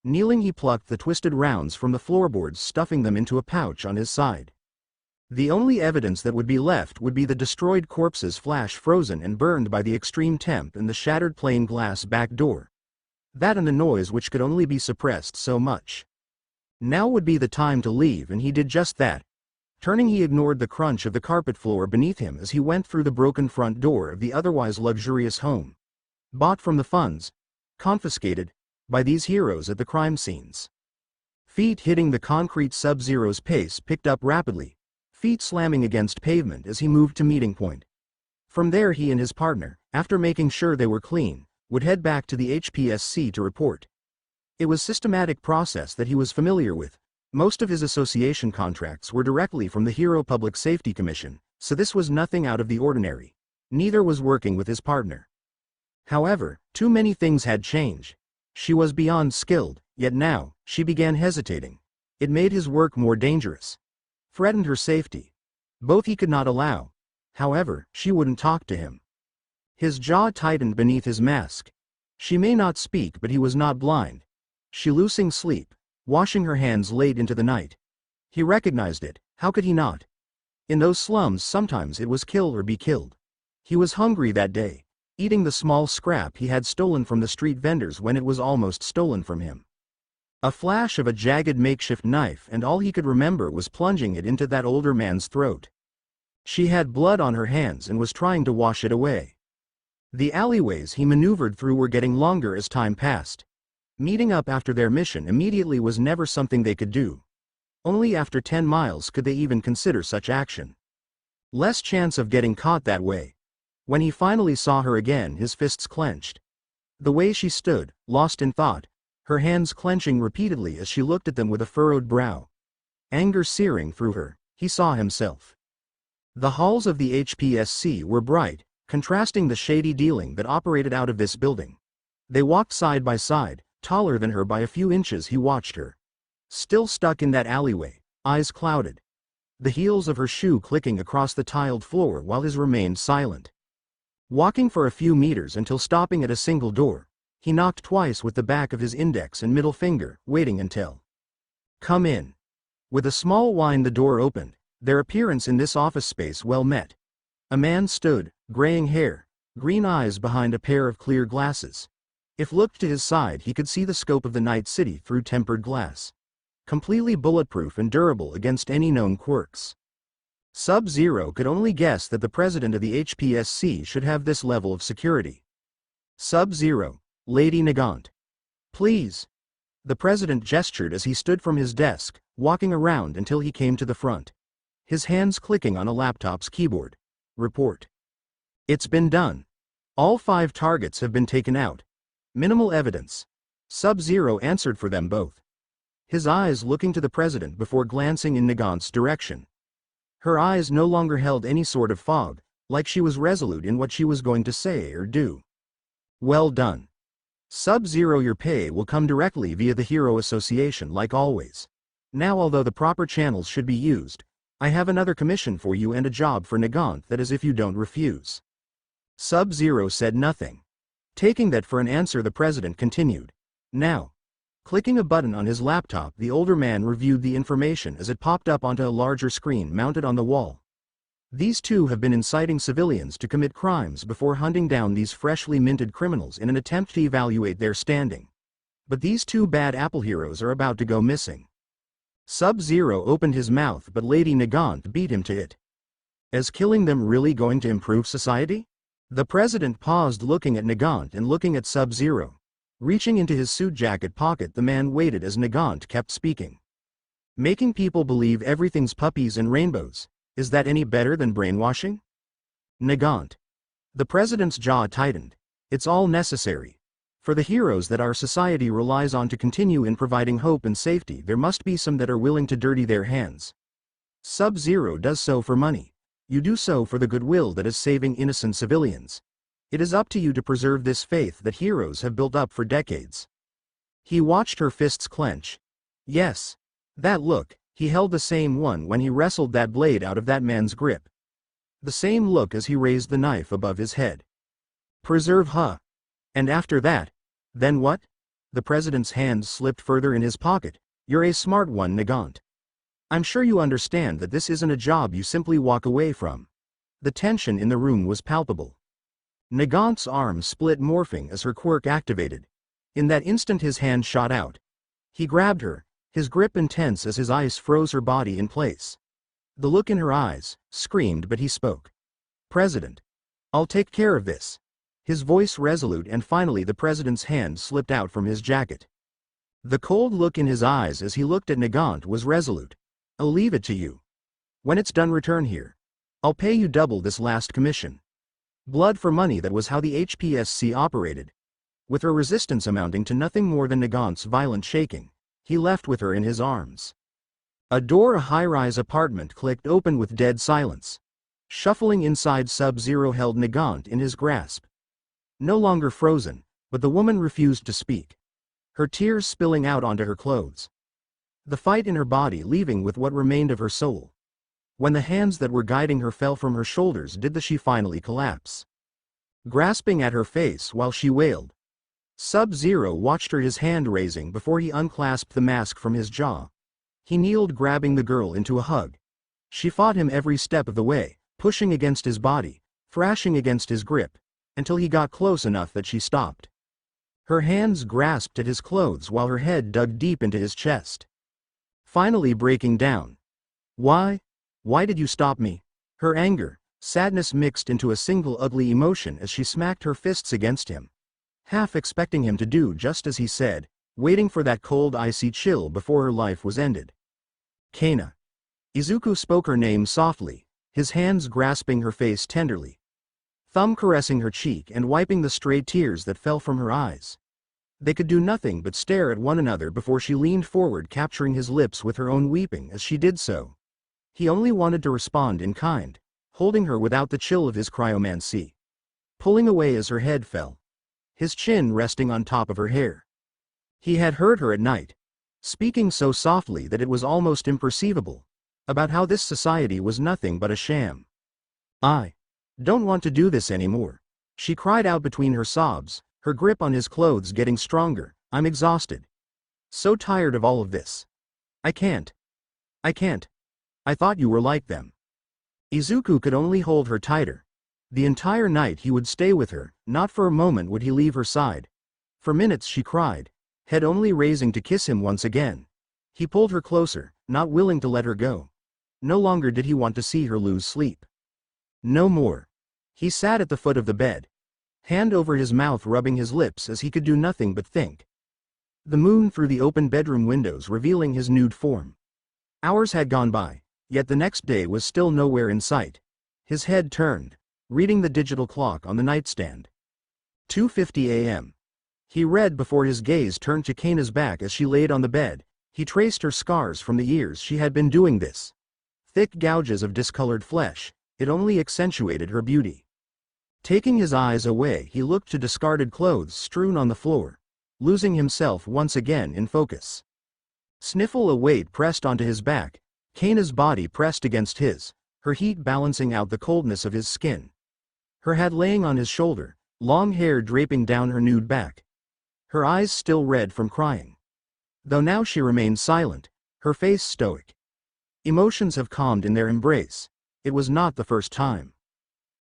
Kneeling, he plucked the twisted rounds from the floorboards, stuffing them into a pouch on his side. The only evidence that would be left would be the destroyed corpses, flash frozen and burned by the extreme temp, and the shattered plain glass back door. That and the noise which could only be suppressed so much. Now would be the time to leave, and he did just that. Turning, he ignored the crunch of the carpet floor beneath him as he went through the broken front door of the otherwise luxurious home. Bought from the funds, confiscated, by these heroes at the crime scenes. Feet hitting the concrete. Sub-Zero's pace picked up rapidly, feet slamming against pavement as he moved to meeting point. From there he and his partner, after making sure they were clean, would head back to the HPSC to report. It was a systematic process that he was familiar with. Most of his association contracts were directly from the Hero Public Safety Commission, so this was nothing out of the ordinary. Neither was working with his partner. However, too many things had changed. She was beyond skilled, yet now, she began hesitating. It made his work more dangerous. Threatened her safety. Both he could not allow. However, she wouldn't talk to him. His jaw tightened beneath his mask. She may not speak, but he was not blind. She losing sleep, washing her hands late into the night. He recognized it, how could he not? In those slums sometimes it was kill or be killed. He was hungry that day, eating the small scrap he had stolen from the street vendors when it was almost stolen from him. A flash of a jagged makeshift knife, and all he could remember was plunging it into that older man's throat. She had blood on her hands and was trying to wash it away. The alleyways he maneuvered through were getting longer as time passed. Meeting up after their mission immediately was never something they could do. Only after 10 miles could they even consider such action. Less chance of getting caught that way. When he finally saw her again, his fists clenched. The way she stood, lost in thought, her hands clenching repeatedly as she looked at them with a furrowed brow. Anger searing through her, he saw himself. The halls of the HPSC were bright, contrasting the shady dealing that operated out of this building. They walked side by side, taller than her by a few inches. He watched her. Still stuck in that alleyway, eyes clouded. The heels of her shoe clicking across the tiled floor while his remained silent. Walking for a few meters until stopping at a single door, he knocked twice with the back of his index and middle finger, waiting until. Come in. With a small whine the door opened, their appearance in this office space well met. A man stood, graying hair, green eyes behind a pair of clear glasses. If looked to his side he could see the scope of the night city through tempered glass. Completely bulletproof and durable against any known quirks. Sub-Zero could only guess that the president of the HPSC should have this level of security. Sub-Zero, Lady Nagant. Please. The president gestured as he stood from his desk, walking around until he came to the front. His hands clicking on a laptop's keyboard. Report. It's been done. All 5 targets have been taken out. Minimal evidence. Sub-Zero answered for them both. His eyes looking to the president before glancing in Nagant's direction. Her eyes no longer held any sort of fog, like she was resolute in what she was going to say or do. Well done. Sub-Zero, your pay will come directly via the Hero Association like always. Now, although the proper channels should be used, I have another commission for you and a job for Nagant that is if you don't refuse. Sub-Zero said nothing. Taking that for an answer, the president continued. Now. Clicking a button on his laptop, the older man reviewed the information as it popped up onto a larger screen mounted on the wall. These two have been inciting civilians to commit crimes before hunting down these freshly minted criminals in an attempt to evaluate their standing. But these 2 bad Apple heroes are about to go missing. Sub-Zero opened his mouth, but Lady Nagant beat him to it. Is killing them really going to improve society? The president paused, looking at Nagant and looking at Sub-Zero. Reaching into his suit jacket pocket, the man waited as Nagant kept speaking. Making people believe everything's puppies and rainbows. Is that any better than brainwashing? Nagant. The president's jaw tightened. It's all necessary. For the heroes that our society relies on to continue in providing hope and safety, there must be some that are willing to dirty their hands. Sub-Zero does so for money. You do so for the goodwill that is saving innocent civilians. It is up to you to preserve this faith that heroes have built up for decades. He watched her fists clench. Yes. That look. He held the same one when he wrestled that blade out of that man's grip. The same look as he raised the knife above his head. Preserve, huh? And after that? Then what? The president's hand slipped further in his pocket. You're a smart one, Nagant. I'm sure you understand that this isn't a job you simply walk away from. The tension in the room was palpable. Nagant's arm split, morphing as her quirk activated. In that instant his hand shot out. He grabbed her, his grip intense as his ice froze her body in place. The look in her eyes screamed, but he spoke. President. I'll take care of this. His voice resolute, and finally the president's hand slipped out from his jacket. The cold look in his eyes as he looked at Nagant was resolute. I'll leave it to you. When it's done, return here. I'll pay you double this last commission. Blood for money, that was how the HPSC operated. With her resistance amounting to nothing more than Nagant's violent shaking, he left with her in his arms. A door, a high-rise apartment, clicked open with dead silence. Shuffling inside, Sub-Zero held Nagant in his grasp. No longer frozen, but the woman refused to speak. Her tears spilling out onto her clothes. The fight in her body leaving with what remained of her soul. When the hands that were guiding her fell from her shoulders, did she finally collapse. Grasping at her face while she wailed. Sub-Zero watched her, his hand raising before he unclasped the mask from his jaw. He kneeled, grabbing the girl into a hug. She fought him every step of the way, pushing against his body, thrashing against his grip, until he got close enough that she stopped. Her hands grasped at his clothes while her head dug deep into his chest. Finally breaking down. Why? Why did you stop me? Her anger, sadness mixed into a single ugly emotion as she smacked her fists against him. Half expecting him to do just as he said, waiting for that cold icy chill before her life was ended. Kana. Izuku spoke her name softly, his hands grasping her face tenderly. Thumb caressing her cheek and wiping the stray tears that fell from her eyes. They could do nothing but stare at one another before she leaned forward, capturing his lips with her own, weeping as she did so. He only wanted to respond in kind, holding her without the chill of his cryomancy. Pulling away as her head fell. His chin resting on top of her hair. He had heard her at night, speaking so softly that it was almost imperceivable, about how this society was nothing but a sham. "I don't want to do this anymore," she cried out between her sobs, her grip on his clothes getting stronger. "I'm exhausted. So tired of all of this. I can't. I can't. I thought you were like them." Izuku could only hold her tighter. The entire night he would stay with her, not for a moment would he leave her side. For minutes she cried, head only raising to kiss him once again. He pulled her closer, not willing to let her go. No longer did he want to see her lose sleep. No more. He sat at the foot of the bed, hand over his mouth rubbing his lips as he could do nothing but think. The moon through the open bedroom windows revealing his nude form. Hours had gone by, yet the next day was still nowhere in sight. His head turned, reading the digital clock on the nightstand. 2:50 a.m. He read before his gaze turned to Kaina's back as she laid on the bed. He traced her scars from the years she had been doing this. Thick gouges of discolored flesh, it only accentuated her beauty. Taking his eyes away, he looked to discarded clothes strewn on the floor, losing himself once again in focus. Sniffle, a weight pressed onto his back, Kaina's body pressed against his, her heat balancing out the coldness of his skin. Her head laying on his shoulder, long hair draping down her nude back. Her eyes still red from crying. Though now she remained silent, her face stoic. Emotions have calmed in their embrace. It was not the first time.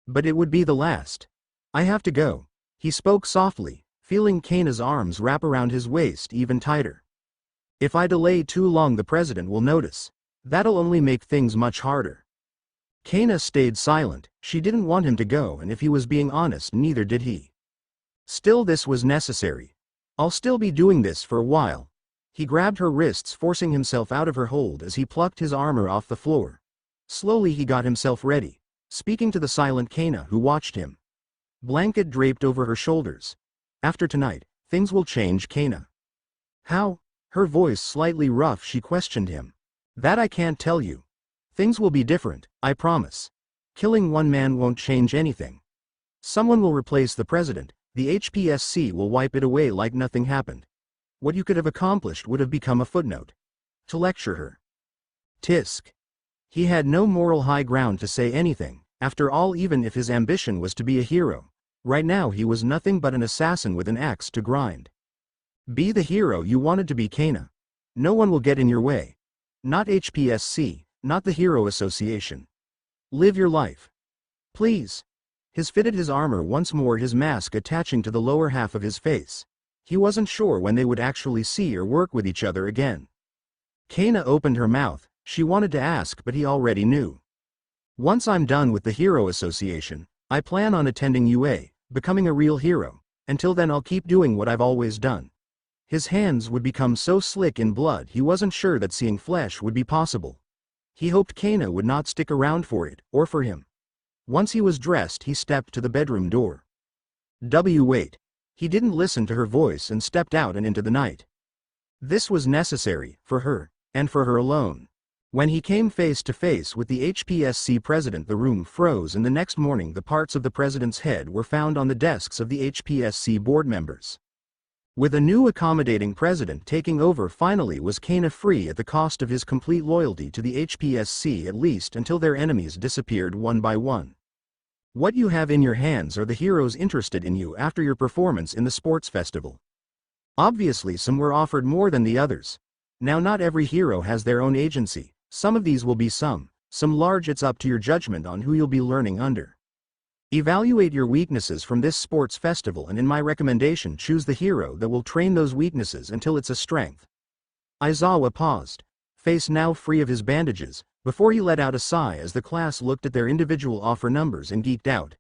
But it would be the last. "I have to go," he spoke softly, feeling Kaina's arms wrap around his waist even tighter. "If I delay too long the president will notice. That'll only make things much harder." Kaina stayed silent. She didn't want him to go, and if he was being honest, neither did he. Still, this was necessary. "I'll still be doing this for a while." He grabbed her wrists, forcing himself out of her hold as he plucked his armor off the floor. Slowly he got himself ready, speaking to the silent Kaina who watched him. Blanket draped over her shoulders. "After tonight, things will change, Kaina." "How?" Her voice slightly rough, she questioned him. "That I can't tell you. Things will be different, I promise. Killing one man won't change anything. Someone will replace the president, the HPSC will wipe it away like nothing happened. What you could have accomplished would have become a footnote." To lecture her. Tisk. He had no moral high ground to say anything. After all, even if his ambition was to be a hero, right now he was nothing but an assassin with an axe to grind. Be the hero you wanted to be, Kaina. No one will get in your way. Not HPSC, not the Hero Association. Live your life. Please. His fitted his armor once more, his mask attaching to the lower half of his face. He wasn't sure when they would actually see or work with each other again. Kaina opened her mouth. She wanted to ask, but he already knew. "Once I'm done with the Hero Association, I plan on attending UA, becoming a real hero. Until then I'll keep doing what I've always done." His hands would become so slick in blood he wasn't sure that seeing flesh would be possible. He hoped Kaina would not stick around for it, or for him. Once he was dressed, he stepped to the bedroom door. Wait. He didn't listen to her voice and stepped out and into the night. This was necessary, for her, and for her alone. When he came face to face with the HPSC president, the room froze, and the next morning the parts of the president's head were found on the desks of the HPSC board members. With a new accommodating president taking over, finally was Kaina free at the cost of his complete loyalty to the HPSC, at least until their enemies disappeared one by one. What you have in your hands are the heroes interested in you after your performance in the sports festival. Obviously some were offered more than the others. Now not every hero has their own agency. Some of these will be some large. It's up to your judgment on who you'll be learning under. Evaluate your weaknesses from this sports festival, and in my recommendation choose the hero that will train those weaknesses until it's a strength. Aizawa paused, face now free of his bandages, before he let out a sigh as the class looked at their individual offer numbers and geeked out.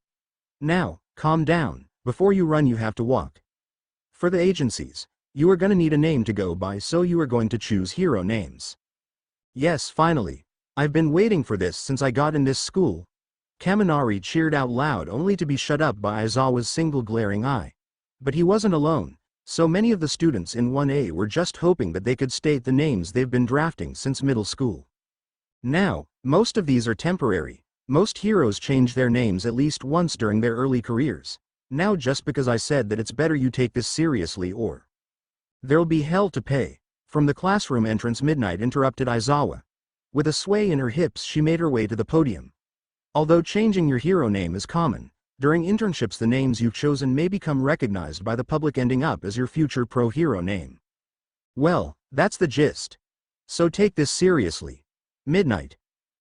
"Now, calm down. Before you run you have to walk. For the agencies, you are gonna need a name to go by, so you are going to choose hero names." "Yes, finally. I've been waiting for this since I got in this school." Kaminari cheered out loud, only to be shut up by Aizawa's single glaring eye. But he wasn't alone. So many of the students in 1A were just hoping that they could state the names they've been drafting since middle school. Now, most of these are temporary, Most heroes change their names at least once during their early careers. Now just because I said that it's better you take this seriously or there'll be hell to pay. From the classroom entrance Midnight interrupted Aizawa. With a sway in her hips she made her way to the podium. Although changing your hero name is common, during internships the names you've chosen may become recognized by the public, ending up as your future pro-hero name. Well, that's the gist. So take this seriously. Midnight.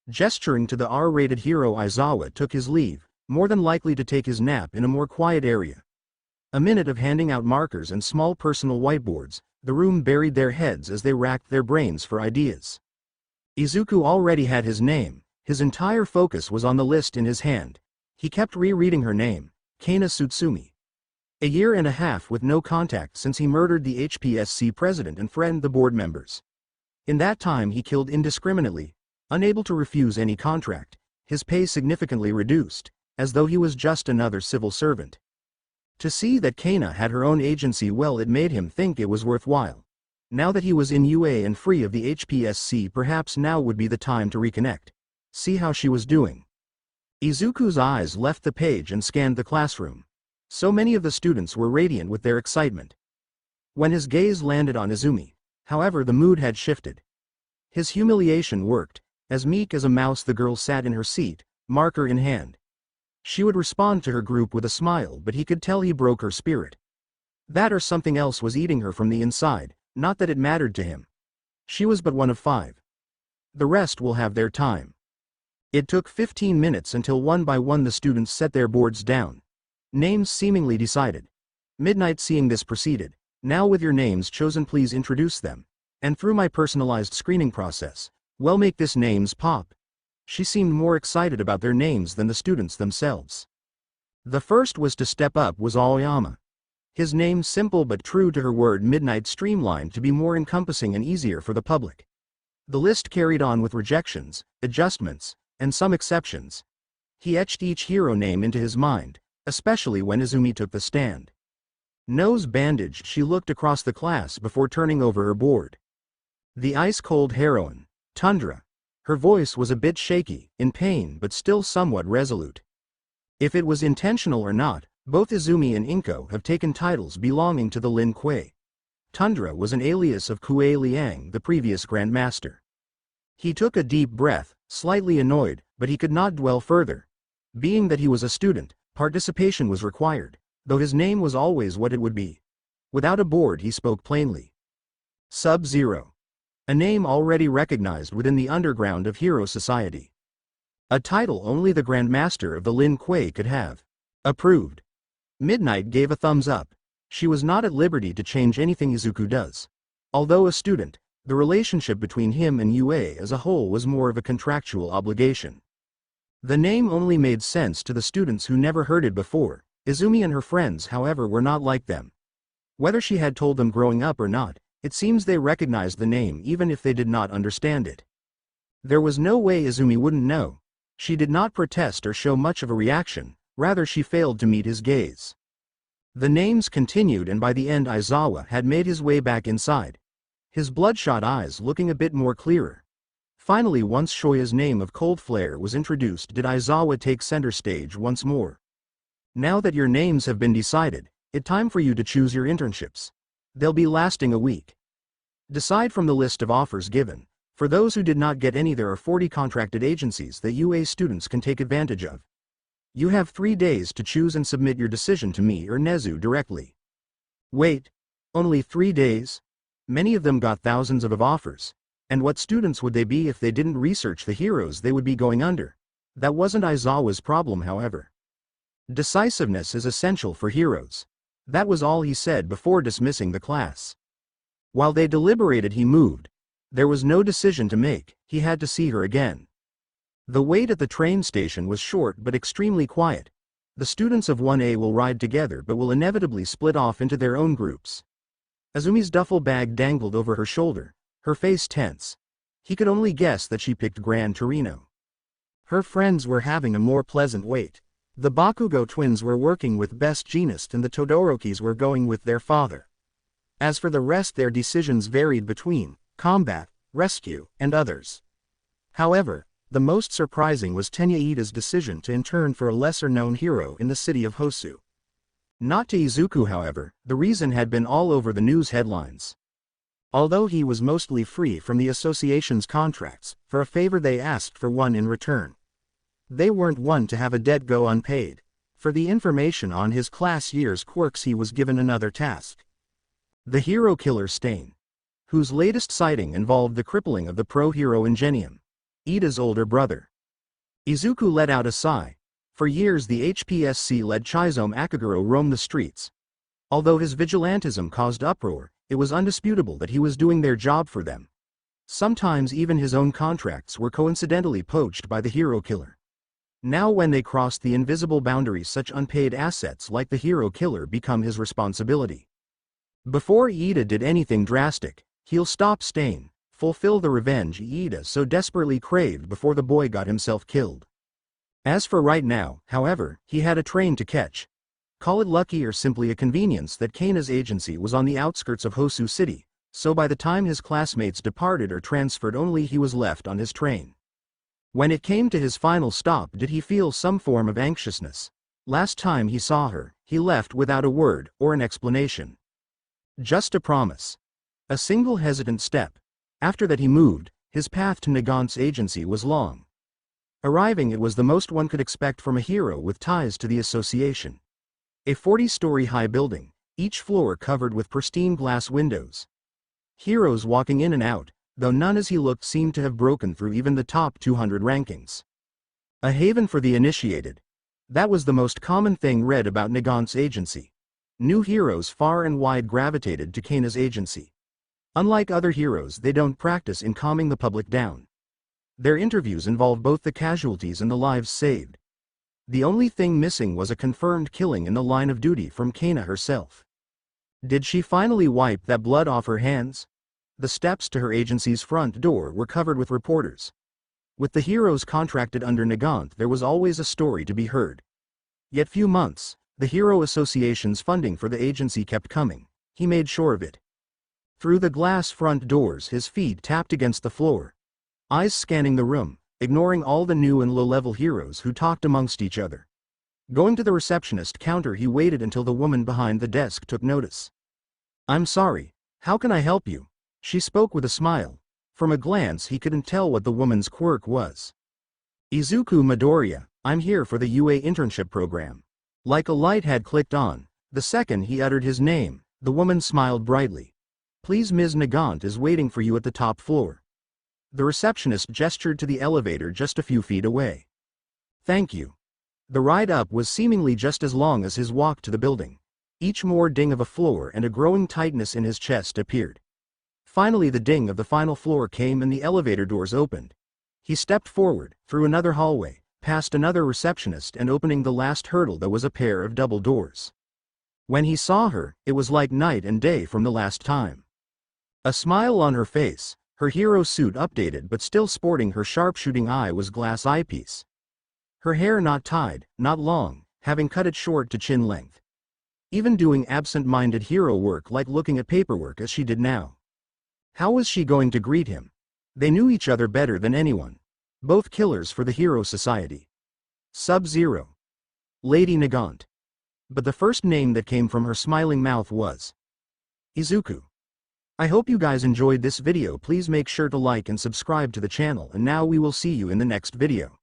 Gesturing to the R-rated hero Aizawa took his leave, more than likely to take his nap in a more quiet area. A minute of handing out markers and small personal whiteboards, the room buried their heads as they racked their brains for ideas. Izuku already had his name, his entire focus was on the list in his hand. He kept rereading her name, Kana Tsutsumi. A year and a half with no contact since he murdered the HPSC president and friend the board members. In that time he killed indiscriminately, unable to refuse any contract, his pay significantly reduced, as though he was just another civil servant. To see that Kana had her own agency, well, it made him think it was worthwhile. Now that he was in UA and free of the HPSC, perhaps now would be the time to reconnect. See how she was doing. Izuku's eyes left the page and scanned the classroom. So many of the students were radiant with their excitement. When his gaze landed on Izumi, however, the mood had shifted. His humiliation worked. As meek as a mouse the girl sat in her seat, marker in hand. She would respond to her group with a smile, but he could tell he broke her spirit. That or something else was eating her from the inside, not that it mattered to him. She was but one of 5. The rest will have their time. It took 15 minutes until one by one the students set their boards down. Names seemingly decided. Midnight seeing this proceeded. Now with your names chosen, please introduce them. And through my personalized screening process, well, make this names pop. She seemed more excited about their names than the students themselves. The first was to step up was Aoyama. His name, simple but true to her word, Midnight streamlined to be more encompassing and easier for the public. The list carried on with rejections, adjustments, and some exceptions. He etched each hero name into his mind, especially when Izumi took the stand. Nose bandaged, she looked across the class before turning over her board. The ice-cold heroine, Tundra. Her voice was a bit shaky, in pain but still somewhat resolute. If it was intentional or not, both Izumi and Inko have taken titles belonging to the Lin Kuei. Tundra was an alias of Kuei Liang, the previous Grandmaster. He took a deep breath, slightly annoyed, but he could not dwell further. Being that he was a student, participation was required, though his name was always what it would be. Without a board he spoke plainly. Sub-Zero. A name already recognized within the underground of Hero Society. A title only the Grandmaster of the Lin Kuei could have. Approved. Midnight gave a thumbs up. She was not at liberty to change anything Izuku does. Although a student, the relationship between him and UA as a whole was more of a contractual obligation. The name only made sense to the students who never heard it before. Izumi and her friends, however, were not like them. Whether she had told them growing up or not, it seems they recognized the name even if they did not understand it. There was no way Izumi wouldn't know. She did not protest or show much of a reaction, rather she failed to meet his gaze. The names continued, and by the end Aizawa had made his way back inside. His bloodshot eyes looking a bit more clearer. Finally, once Shoya's name of Cold Flare was introduced, did Aizawa take center stage once more. Now that your names have been decided, it's time for you to choose your internships. They'll be lasting a week. Decide from the list of offers given. For those who did not get any, there are 40 contracted agencies that UA students can take advantage of. You have 3 days to choose and submit your decision to me or Nezu directly. Wait, only 3 days? Many of them got thousands of offers. And what students would they be if they didn't research the heroes they would be going under? That wasn't Aizawa's problem, however. Decisiveness is essential for heroes. That was all he said before dismissing the class. While they deliberated, he moved. There was no decision to make, he had to see her again. The wait at the train station was short but extremely quiet. The students of 1A will ride together but will inevitably split off into their own groups. Azumi's duffel bag dangled over her shoulder, her face tense. He could only guess that she picked Gran Torino. Her friends were having a more pleasant wait. The Bakugo twins were working with Best Jeanist and the Todorokis were going with their father. As for the rest, their decisions varied between combat, rescue, and others. However, The most surprising was Tenya Iida's decision to intern for a lesser-known hero in the city of Hosu. Not to Izuku, however, the reason had been all over the news headlines. Although he was mostly free from the association's contracts, for a favor they asked for one in return. They weren't one to have a debt go unpaid. For the information on his class year's quirks he was given another task. The hero killer Stain, whose latest sighting involved the crippling of the pro-hero Ingenium, Iida's older brother. Izuku let out a sigh. For years the HPSC-led Chizome Akaguro roamed the streets. Although his vigilantism caused uproar, it was undisputable that he was doing their job for them. Sometimes even his own contracts were coincidentally poached by the hero killer. Now when they crossed the invisible boundaries, such unpaid assets like the hero killer become his responsibility. Before Iida did anything drastic, he'll stop Stain, fulfill the revenge Iida so desperately craved before the boy got himself killed. As for right now, however, he had a train to catch. Call it lucky or simply a convenience that Kaina's agency was on the outskirts of Hosu City, so by the time his classmates departed or transferred only he was left on his train. When it came to his final stop, did he feel some form of anxiousness? Last time he saw her, he left without a word or an explanation. Just a promise. A single hesitant step. After that he moved. His path to Nagant's agency was long. Arriving, it was the most one could expect from a hero with ties to the association. A 40-story high building, each floor covered with pristine glass windows. Heroes walking in and out, though none as he looked seemed to have broken through even the top 200 rankings. A haven for the initiated. That was the most common thing read about Nagant's agency. New heroes far and wide gravitated to Kaina's agency. Unlike other heroes, they don't practice in calming the public down. Their interviews involve both the casualties and the lives saved. The only thing missing was a confirmed killing in the line of duty from Kaina herself. Did she finally wipe that blood off her hands? The steps to her agency's front door were covered with reporters. With the heroes contracted under Nagant, there was always a story to be heard. Yet few months, the Hero Association's funding for the agency kept coming. He made sure of it. Through the glass front doors his feet tapped against the floor. Eyes scanning the room, ignoring all the new and low-level heroes who talked amongst each other. Going to the receptionist counter, he waited until the woman behind the desk took notice. "I'm sorry, how can I help you?" She spoke with a smile. From a glance he couldn't tell what the woman's quirk was. "Izuku Midoriya, I'm here for the UA internship program." Like a light had clicked on, the second he uttered his name, the woman smiled brightly. "Please, Ms. Nagant is waiting for you at the top floor." The receptionist gestured to the elevator just a few feet away. "Thank you." The ride up was seemingly just as long as his walk to the building. Each more ding of a floor and a growing tightness in his chest appeared. Finally the ding of the final floor came and the elevator doors opened. He stepped forward, through another hallway, past another receptionist and opening the last hurdle there was a pair of double doors. When he saw her, it was like night and day from the last time. A smile on her face. Her hero suit updated but still sporting her sharpshooting eye was glass eyepiece. Her hair not tied, not long, having cut it short to chin length. Even doing absent-minded hero work like looking at paperwork as she did now. How was she going to greet him? They knew each other better than anyone. Both killers for the Hero Society. Sub-Zero. Lady Nagant. But the first name that came from her smiling mouth was Izuku. I hope you guys enjoyed this video. Please make sure to like and subscribe to the channel, and now we will see you in the next video.